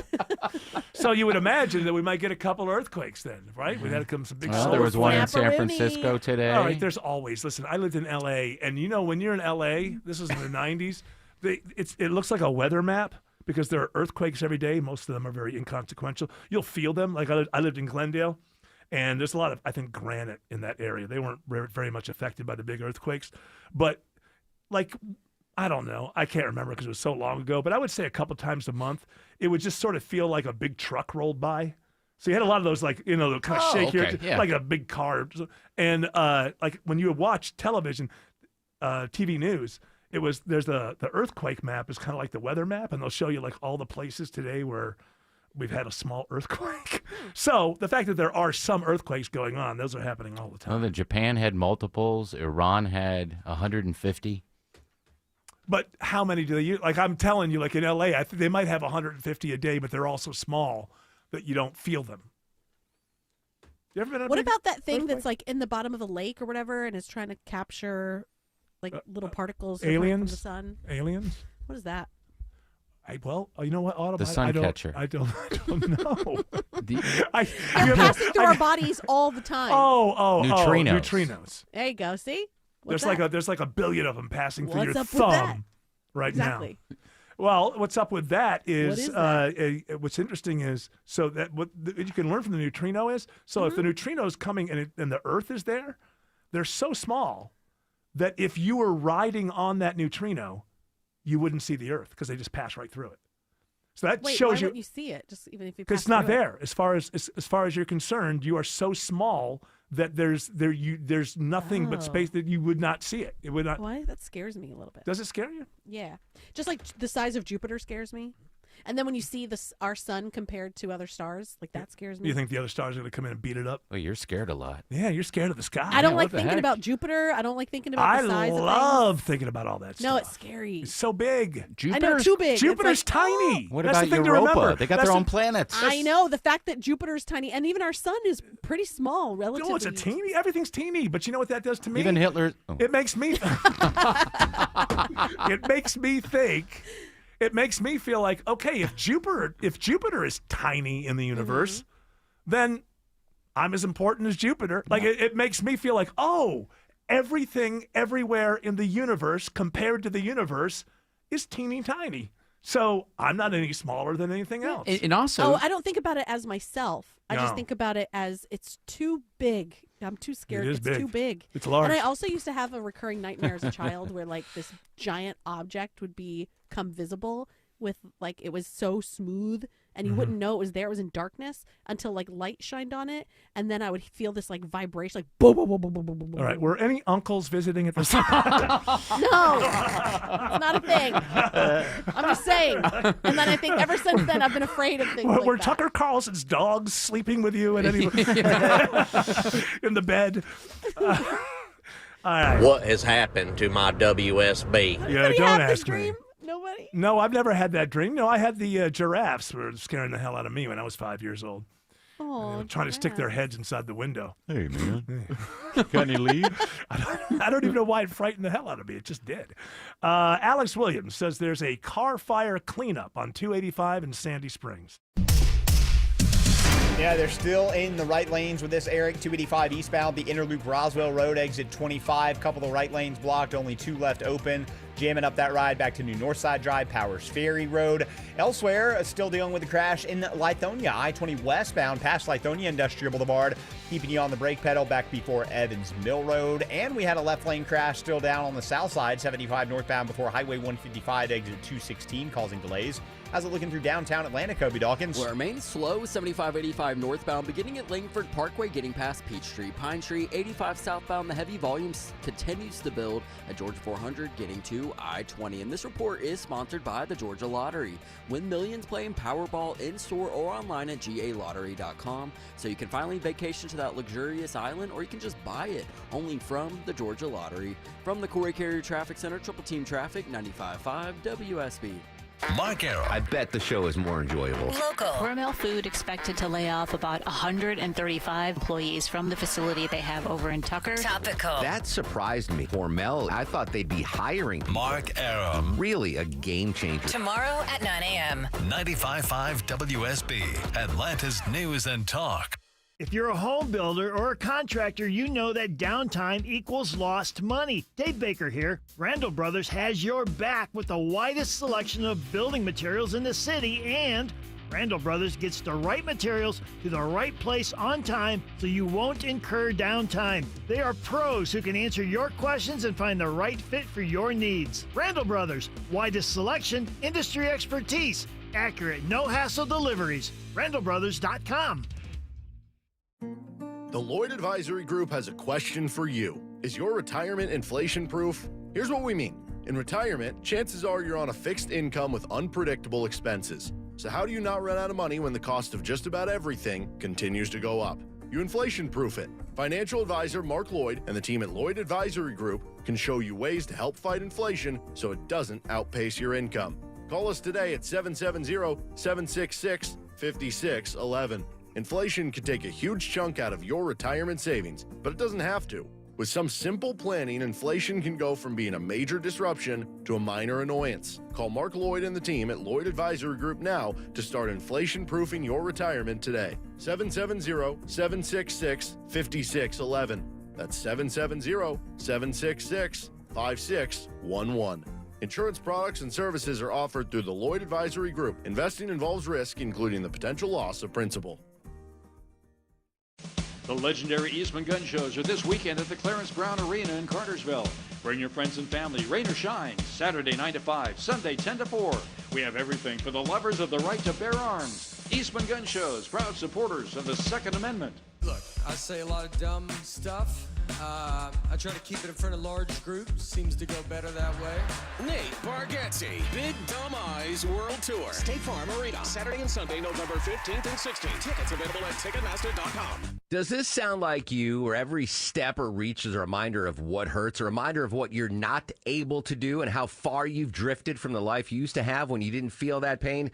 God. So you would imagine that we might get a couple of earthquakes then, right? We'd have come some big. Well, solar there was one in flares. San Francisco today. All right, there's always. Listen, I lived in L.A., and you know when you're in L.A., this is in the 90s. It looks like a weather map because there are earthquakes every day. Most of them are very inconsequential. You'll feel them. Like I lived in Glendale, and there's a lot of, I think, granite in that area. They weren't very much affected by the big earthquakes, but like, I don't know. I can't remember because it was so long ago, but I would say a couple times a month, it would just sort of feel like a big truck rolled by. So you had a lot of those, like, the kind of shake okay, here, yeah. like a big car. And like when you would watch television, TV news, there's the earthquake map is kind of like the weather map, and they'll show you like all the places today where we've had a small earthquake. So the fact that there are some earthquakes going on, those are happening all the time. Well, Japan had multiples. Iran had 150. But how many do they use? Like I'm telling you, like in LA, I think they might have 150 a day, but they're all so small that you don't feel them. You ever been in a What big about that thing earthquake? that's like in the bottom of the lake or whatever, and is trying to capture like little particles from aliens? the sun? Aliens? What is that? You know what, Autumn? The sun catcher. I don't know. They're passing through our bodies all the time. Neutrinos. There you go. See? What's There's like a billion of them passing through What's your up with that? thumb right Exactly. now. Well, what's up with that is, What is what's interesting is what you can learn from the neutrino is if the Mm-hmm. neutrino is coming and the Earth is there, they're so small that if you were riding on that neutrino, you wouldn't see the Earth because they just pass right through it. So that Wait, shows why you wouldn't you see it? Just even if you. because it's not there. As far as you're concerned, you are so small that there's nothing but space that you would not see it. It would not. Why? That scares me a little bit. Does it scare you? Yeah, just like the size of Jupiter scares me, and then when you see our sun compared to other stars, like that scares me. You think the other stars are going to come in and beat it up? Well, you're scared a lot. Yeah, you're scared of the sky. I don't like thinking about Jupiter. I don't like thinking about the size I of love thinking about all that things. No, stuff. it's scary. It's so big. I know, too big. It's Jupiter's like, tiny. What That's about the thing to Europa? remember. They got That's their the- own planets. I know the fact that Jupiter's tiny, and even our sun is pretty small relatively. No, it's a teeny. Everything's teeny. But you know what that does to me? Even Hitler. Oh. It makes me. It makes me think. It makes me feel like, okay, if Jupiter is tiny in the universe, then I'm as important as Jupiter. Like it makes me feel like, oh, everything everywhere in the universe compared to the universe is teeny tiny. So I'm not any smaller than anything else. And also, I don't think about it as myself. I just No. think about it as it's too big. I'm too scared. It is It's big. too big. It's large. And I also used to have a recurring nightmare as a child where like this giant object would become visible with like it was so smooth and you wouldn't know it was there. It was in darkness until like light shined on it, and then I would feel this like vibration, like boom, boom, boom, boom, boom, boom, boom. All right. Were any uncles visiting at this time? No, it's not a thing. I'm just saying. And then I think ever since then I've been afraid of things like Were that. Tucker Carlson's dogs sleeping with you at any in the bed? All right. What has happened to my WSB? Yeah, don't ask me. Nobody. No, I've never had that dream. No, I had the giraffes were scaring the hell out of me when I was 5 years old. Oh, Trying to stick their heads inside the window. Hey, man. Got any leave? I don't even know why it frightened the hell out of me. It just did. Alex Williams says there's a car fire cleanup on 285 in Sandy Springs. Yeah, they're still in the right lanes with this, Eric. 285 eastbound, the inner loop Roswell Road, exit 25. Couple of right lanes blocked, only 2 left open. Jamming up that ride back to New Northside Drive, Powers Ferry Road. Elsewhere, still dealing with the crash in Lithonia, I-20 westbound past Lithonia Industrial Boulevard, keeping you on the brake pedal back before Evans Mill Road. And we had a left lane crash still down on the south side, 75 northbound before Highway 155 exit 216, causing delays. How's it looking through downtown Atlanta, Kobe Dawkins? Well, it remains slow, 75-85 northbound, beginning at Langford Parkway, getting past Peachtree, Pine Tree, 85 southbound. The heavy volume continues to build at Georgia 400, getting to I-20. And this report is sponsored by the Georgia Lottery. Win millions playing Powerball in-store or online at galottery.com. So you can finally vacation to that luxurious island, or you can just buy it, only from the Georgia Lottery. From the Corey Carrier Traffic Center, Triple Team Traffic, 95.5 WSB. Mark Arrow. I bet the show is more enjoyable. Local. Hormel Food expected to lay off about 135 employees from the facility they have over in Tucker. Topical. That surprised me. Hormel, I thought they'd be hiring. Mark Arrow. Really a game changer. Tomorrow at 9 a.m. 95.5 WSB, Atlanta's News and Talk. If you're a home builder or a contractor, you know that downtime equals lost money. Dave Baker here. Randall Brothers has your back with the widest selection of building materials in the city, and Randall Brothers gets the right materials to the right place on time so you won't incur downtime. They are pros who can answer your questions and find the right fit for your needs. Randall Brothers, widest selection, industry expertise, accurate, no-hassle deliveries. RandallBrothers.com. The Lloyd Advisory Group has a question for you. Is your retirement inflation-proof? Here's what we mean. In retirement, chances are you're on a fixed income with unpredictable expenses. So how do you not run out of money when the cost of just about everything continues to go up? You inflation-proof it. Financial advisor Mark Lloyd and the team at Lloyd Advisory Group can show you ways to help fight inflation so it doesn't outpace your income. Call us today at 770-766-5611. Inflation can take a huge chunk out of your retirement savings, but it doesn't have to. With some simple planning, inflation can go from being a major disruption to a minor annoyance. Call Mark Lloyd and the team at Lloyd Advisory Group now to start inflation-proofing your retirement today. 770-766-5611. That's 770-766-5611. Insurance products and services are offered through the Lloyd Advisory Group. Investing involves risk, including the potential loss of principal. The legendary Eastman Gun Shows are this weekend at the Clarence Brown Arena in Cartersville. Bring your friends and family. Rain or shine. Saturday 9 to 5. Sunday 10 to 4. We have everything for the lovers of the right to bear arms. Eastman Gun Shows, proud supporters of the Second Amendment. Look, I say a lot of dumb stuff. I try to keep it in front of large groups. Seems to go better that way. Nate Bargatze, Big Dumb Eyes World Tour. State Farm Arena, Saturday and Sunday, November 15th and 16th. Tickets available at Ticketmaster.com. Does this sound like you, where every step or reach is a reminder of what hurts, a reminder of what you're not able to do and how far you've drifted from the life you used to have when you didn't feel that pain?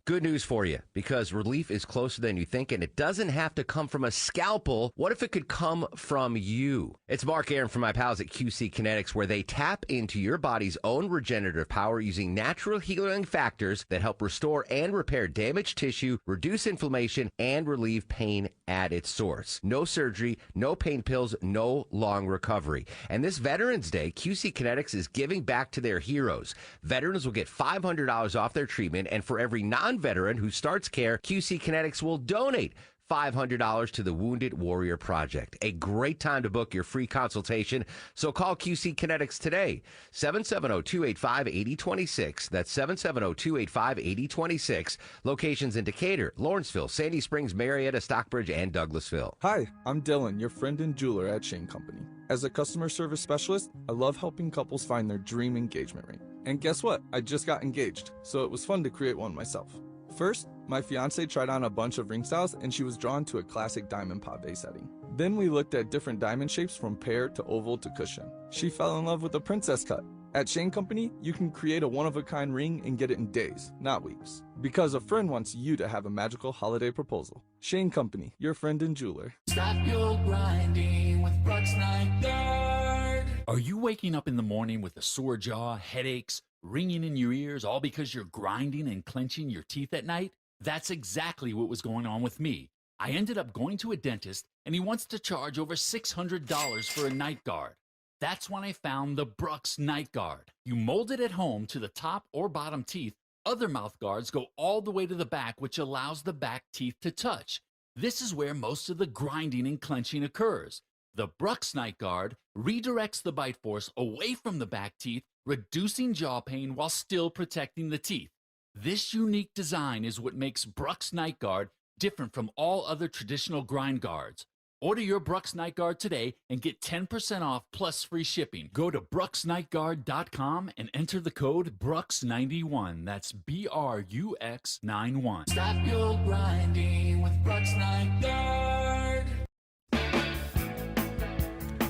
Good news for you, because relief is closer than you think, and it doesn't have to come from a scalpel. What if it could come from you? It's Mark Aaron from my pals at QC Kinetics, where they tap into your body's own regenerative power using natural healing factors that help restore and repair damaged tissue, reduce inflammation, and relieve pain at its source. No surgery, no pain pills, no long recovery. And this Veterans Day, QC Kinetics is giving back to their heroes. Veterans will get $500 off their treatment, and for every non-veteran who starts care, QC Kinetics will donate $500 to the Wounded Warrior Project. A great time to book your free consultation, so call QC Kinetics today. 770-285-8026. That's 770-285-8026. Locations in Decatur, Lawrenceville, Sandy Springs, Marietta, Stockbridge, and Douglasville. Hi, I'm Dylan, your friend and jeweler at Shane Company. As a customer service specialist, I love helping couples find their dream engagement ring. And guess what? I just got engaged, so it was fun to create one myself. First, my fiance tried on a bunch of ring styles and she was drawn to a classic diamond pave setting. Then we looked at different diamond shapes from pear to oval to cushion. She fell in love with a princess cut. At Shane Company, you can create a one-of-a-kind ring and get it in days, not weeks. Because a friend wants you to have a magical holiday proposal. Shane Company, your friend and jeweler. Stop your grinding with Brooks Night Guard. Are you waking up in the morning with a sore jaw, headaches, ringing in your ears, all because you're grinding and clenching your teeth at night? That's exactly what was going on with me. I ended up going to a dentist, and he wants to charge over $600 for a night guard. That's when I found the Brooks Night Guard. You mold it at home to the top or bottom teeth. Other mouth guards go all the way to the back, which allows the back teeth to touch. This is where most of the grinding and clenching occurs. The Brooks Night Guard redirects the bite force away from the back teeth, reducing jaw pain while still protecting the teeth. This unique design is what makes Brooks Night Guard different from all other traditional grind guards. Order your Brooks Night Guard today and get 10% off plus free shipping. Go to brooksnightguard.com and enter the code BRUX91. That's BRUX91. Stop your grinding with Brooks Night Guard.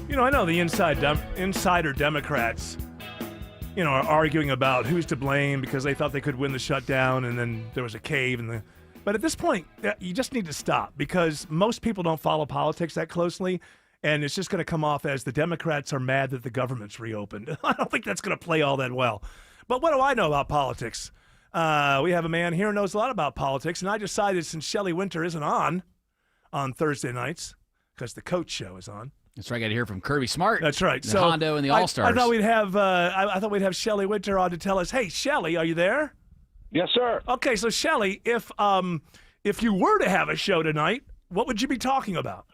You know, I know the insider Democrats, you know, are arguing about who's to blame because they thought they could win the shutdown and then there was a cave But at this point, you just need to stop because most people don't follow politics that closely, and it's just going to come off as the Democrats are mad that the government's reopened. I don't think that's going to play all that well. But what do I know about politics? We have a man here who knows a lot about politics, and I decided since Shelley Winter isn't on Thursday nights because the Coach Show is on. That's right. I got to hear from Kirby Smart. That's right. The Hondo and the All-Stars. I thought we'd have I thought we'd have Shelley Winter on to tell us. Hey, Shelley, are you there? Yes, sir. Okay, so Shelley, if you were to have a show tonight, what would you be talking about?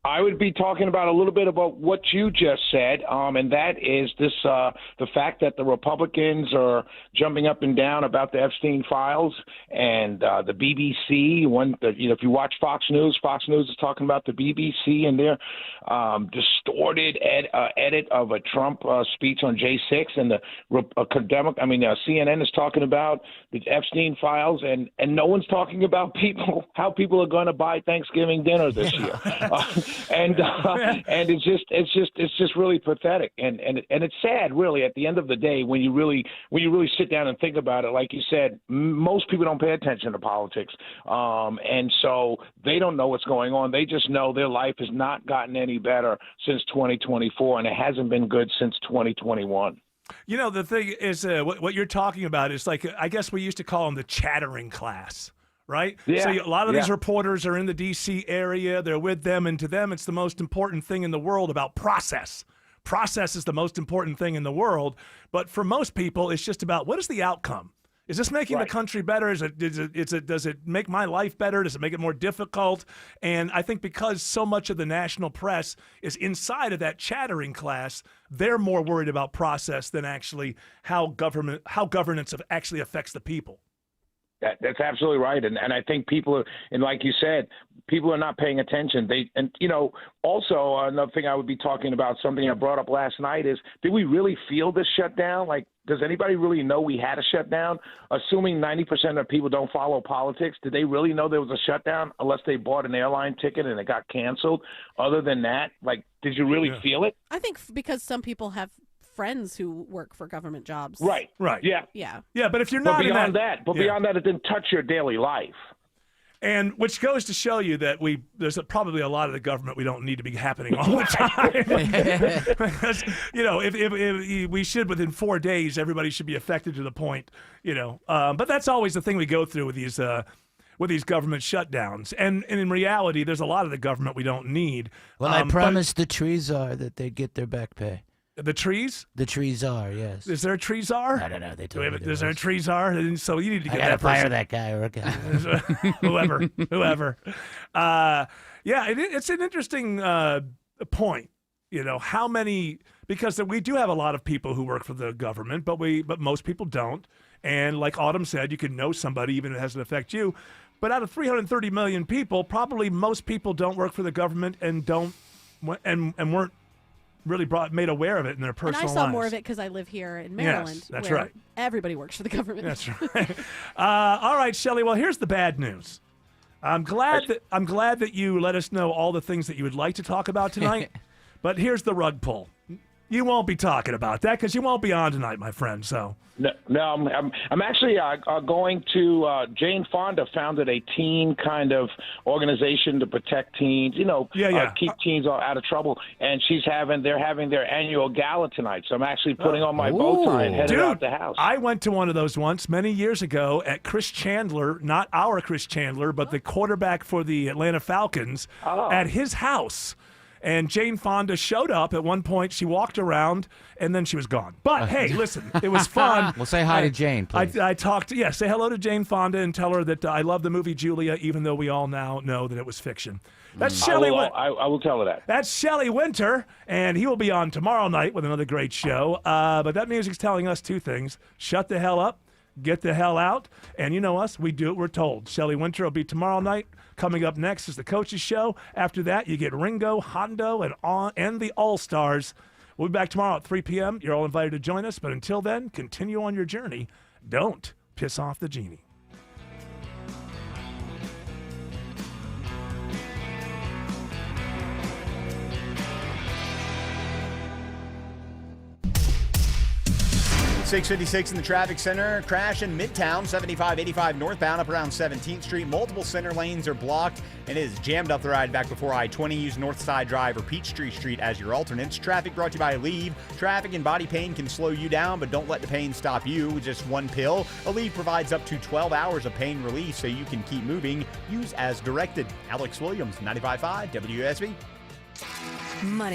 I would be talking about a little bit about what you just said, and that is this: the fact that the Republicans are jumping up and down about the Epstein files, and the BBC. If you watch Fox News is talking about the BBC and their distorted edit of a Trump speech on J6, and CNN is talking about the Epstein files, and no one's talking about how people are going to buy Thanksgiving dinner this year. And it's just really pathetic, and it's sad, really. At the end of the day, when you really sit down and think about it, like you said, most people don't pay attention to politics, and so they don't know what's going on. They just know their life has not gotten any better since 2024, and it hasn't been good since 2021. You know, the thing is, what you're talking about is like, I guess we used to call them the chattering class. Right? Yeah, so a lot of these reporters are in the D.C. area. They're with them, and to them, it's the most important thing in the world about process. Process is the most important thing in the world, but for most people, it's just about what is the outcome? Is this making the country better? Does it make my life better? Does it make it more difficult? And I think because so much of the national press is inside of that chattering class, they're more worried about process than actually how governance actually affects the people. That's absolutely right, and I think people are, and like you said, people are not paying attention. Also another thing I would be talking about, something I brought up last night, is did we really feel this shutdown? Like, does anybody really know we had a shutdown? Assuming 90% of people don't follow politics, did they really know there was a shutdown unless they bought an airline ticket and it got canceled? Other than that, like, did you really feel it? I think because some people have friends who work for government jobs. Right. Yeah. Yeah, but if you're not beyond that, it didn't touch your daily life. And which goes to show you that there's probably a lot of the government we don't need to be happening all the time. Because, if we should, within 4 days, everybody should be affected to the point, But that's always the thing we go through with these government shutdowns. And in reality, there's a lot of the government we don't need. Well, I promised the trees are that they'd get their back pay. The trees? The trees are, yes. Is there a trees are? I don't know. They told me is there a trees are? So you need to get I gotta that person. fire that guy or a guy. whoever. It's an interesting point. How many? Because we do have a lot of people who work for the government, but most people don't. And like Autumn said, you can know somebody even if it doesn't affect you. But out of 330 million people, probably most people don't work for the government and weren't really made aware of it in their personal lives. And I saw more of it because I live here in Maryland. Yes, that's where right. Everybody works for the government. That's right. All right, Shelley. Well, here's the bad news. I'm glad that you let us know all the things that you would like to talk about tonight. But here's the rug pull. You won't be talking about that because you won't be on tonight, my friend. So no, I'm actually going to. Jane Fonda founded a teen kind of organization to protect teens. Keep teens out of trouble. And they're having their annual gala tonight. So I'm actually putting on my bow tie and headed out the house. I went to one of those once many years ago at Chris Chandler, not our Chris Chandler, but the quarterback for the Atlanta Falcons, at his house. And Jane Fonda showed up at one point. She walked around, and then she was gone. But, hey, listen, it was fun. Well, say hi to Jane, please. I talked, say hello to Jane Fonda and tell her that I love the movie Julia, even though we all now know that it was fiction. That's Shelley Winter. I will tell her that. That's Shelley Winter, and he will be on tomorrow night with another great show. But that music's telling us two things. Shut the hell up. Get the hell out. And you know us, we do what we're told. Shelley Winter will be tomorrow night. Coming up next is the Coach's Show. After that, you get Ringo, Hondo, and the All-Stars. We'll be back tomorrow at 3 p.m. You're all invited to join us. But until then, continue on your journey. Don't piss off the genie. .656 in the traffic center. Crash in Midtown, 75-85 northbound up around 17th Street. Multiple center lanes are blocked, and it is jammed up the ride back before I-20. Use Northside Drive or Peachtree Street as your alternates. Traffic brought to you by Aleve. Traffic and body pain can slow you down, but don't let the pain stop you with just one pill. Aleve provides up to 12 hours of pain relief so you can keep moving. Use as directed. Alex Williams, 95.5 WSB. Money.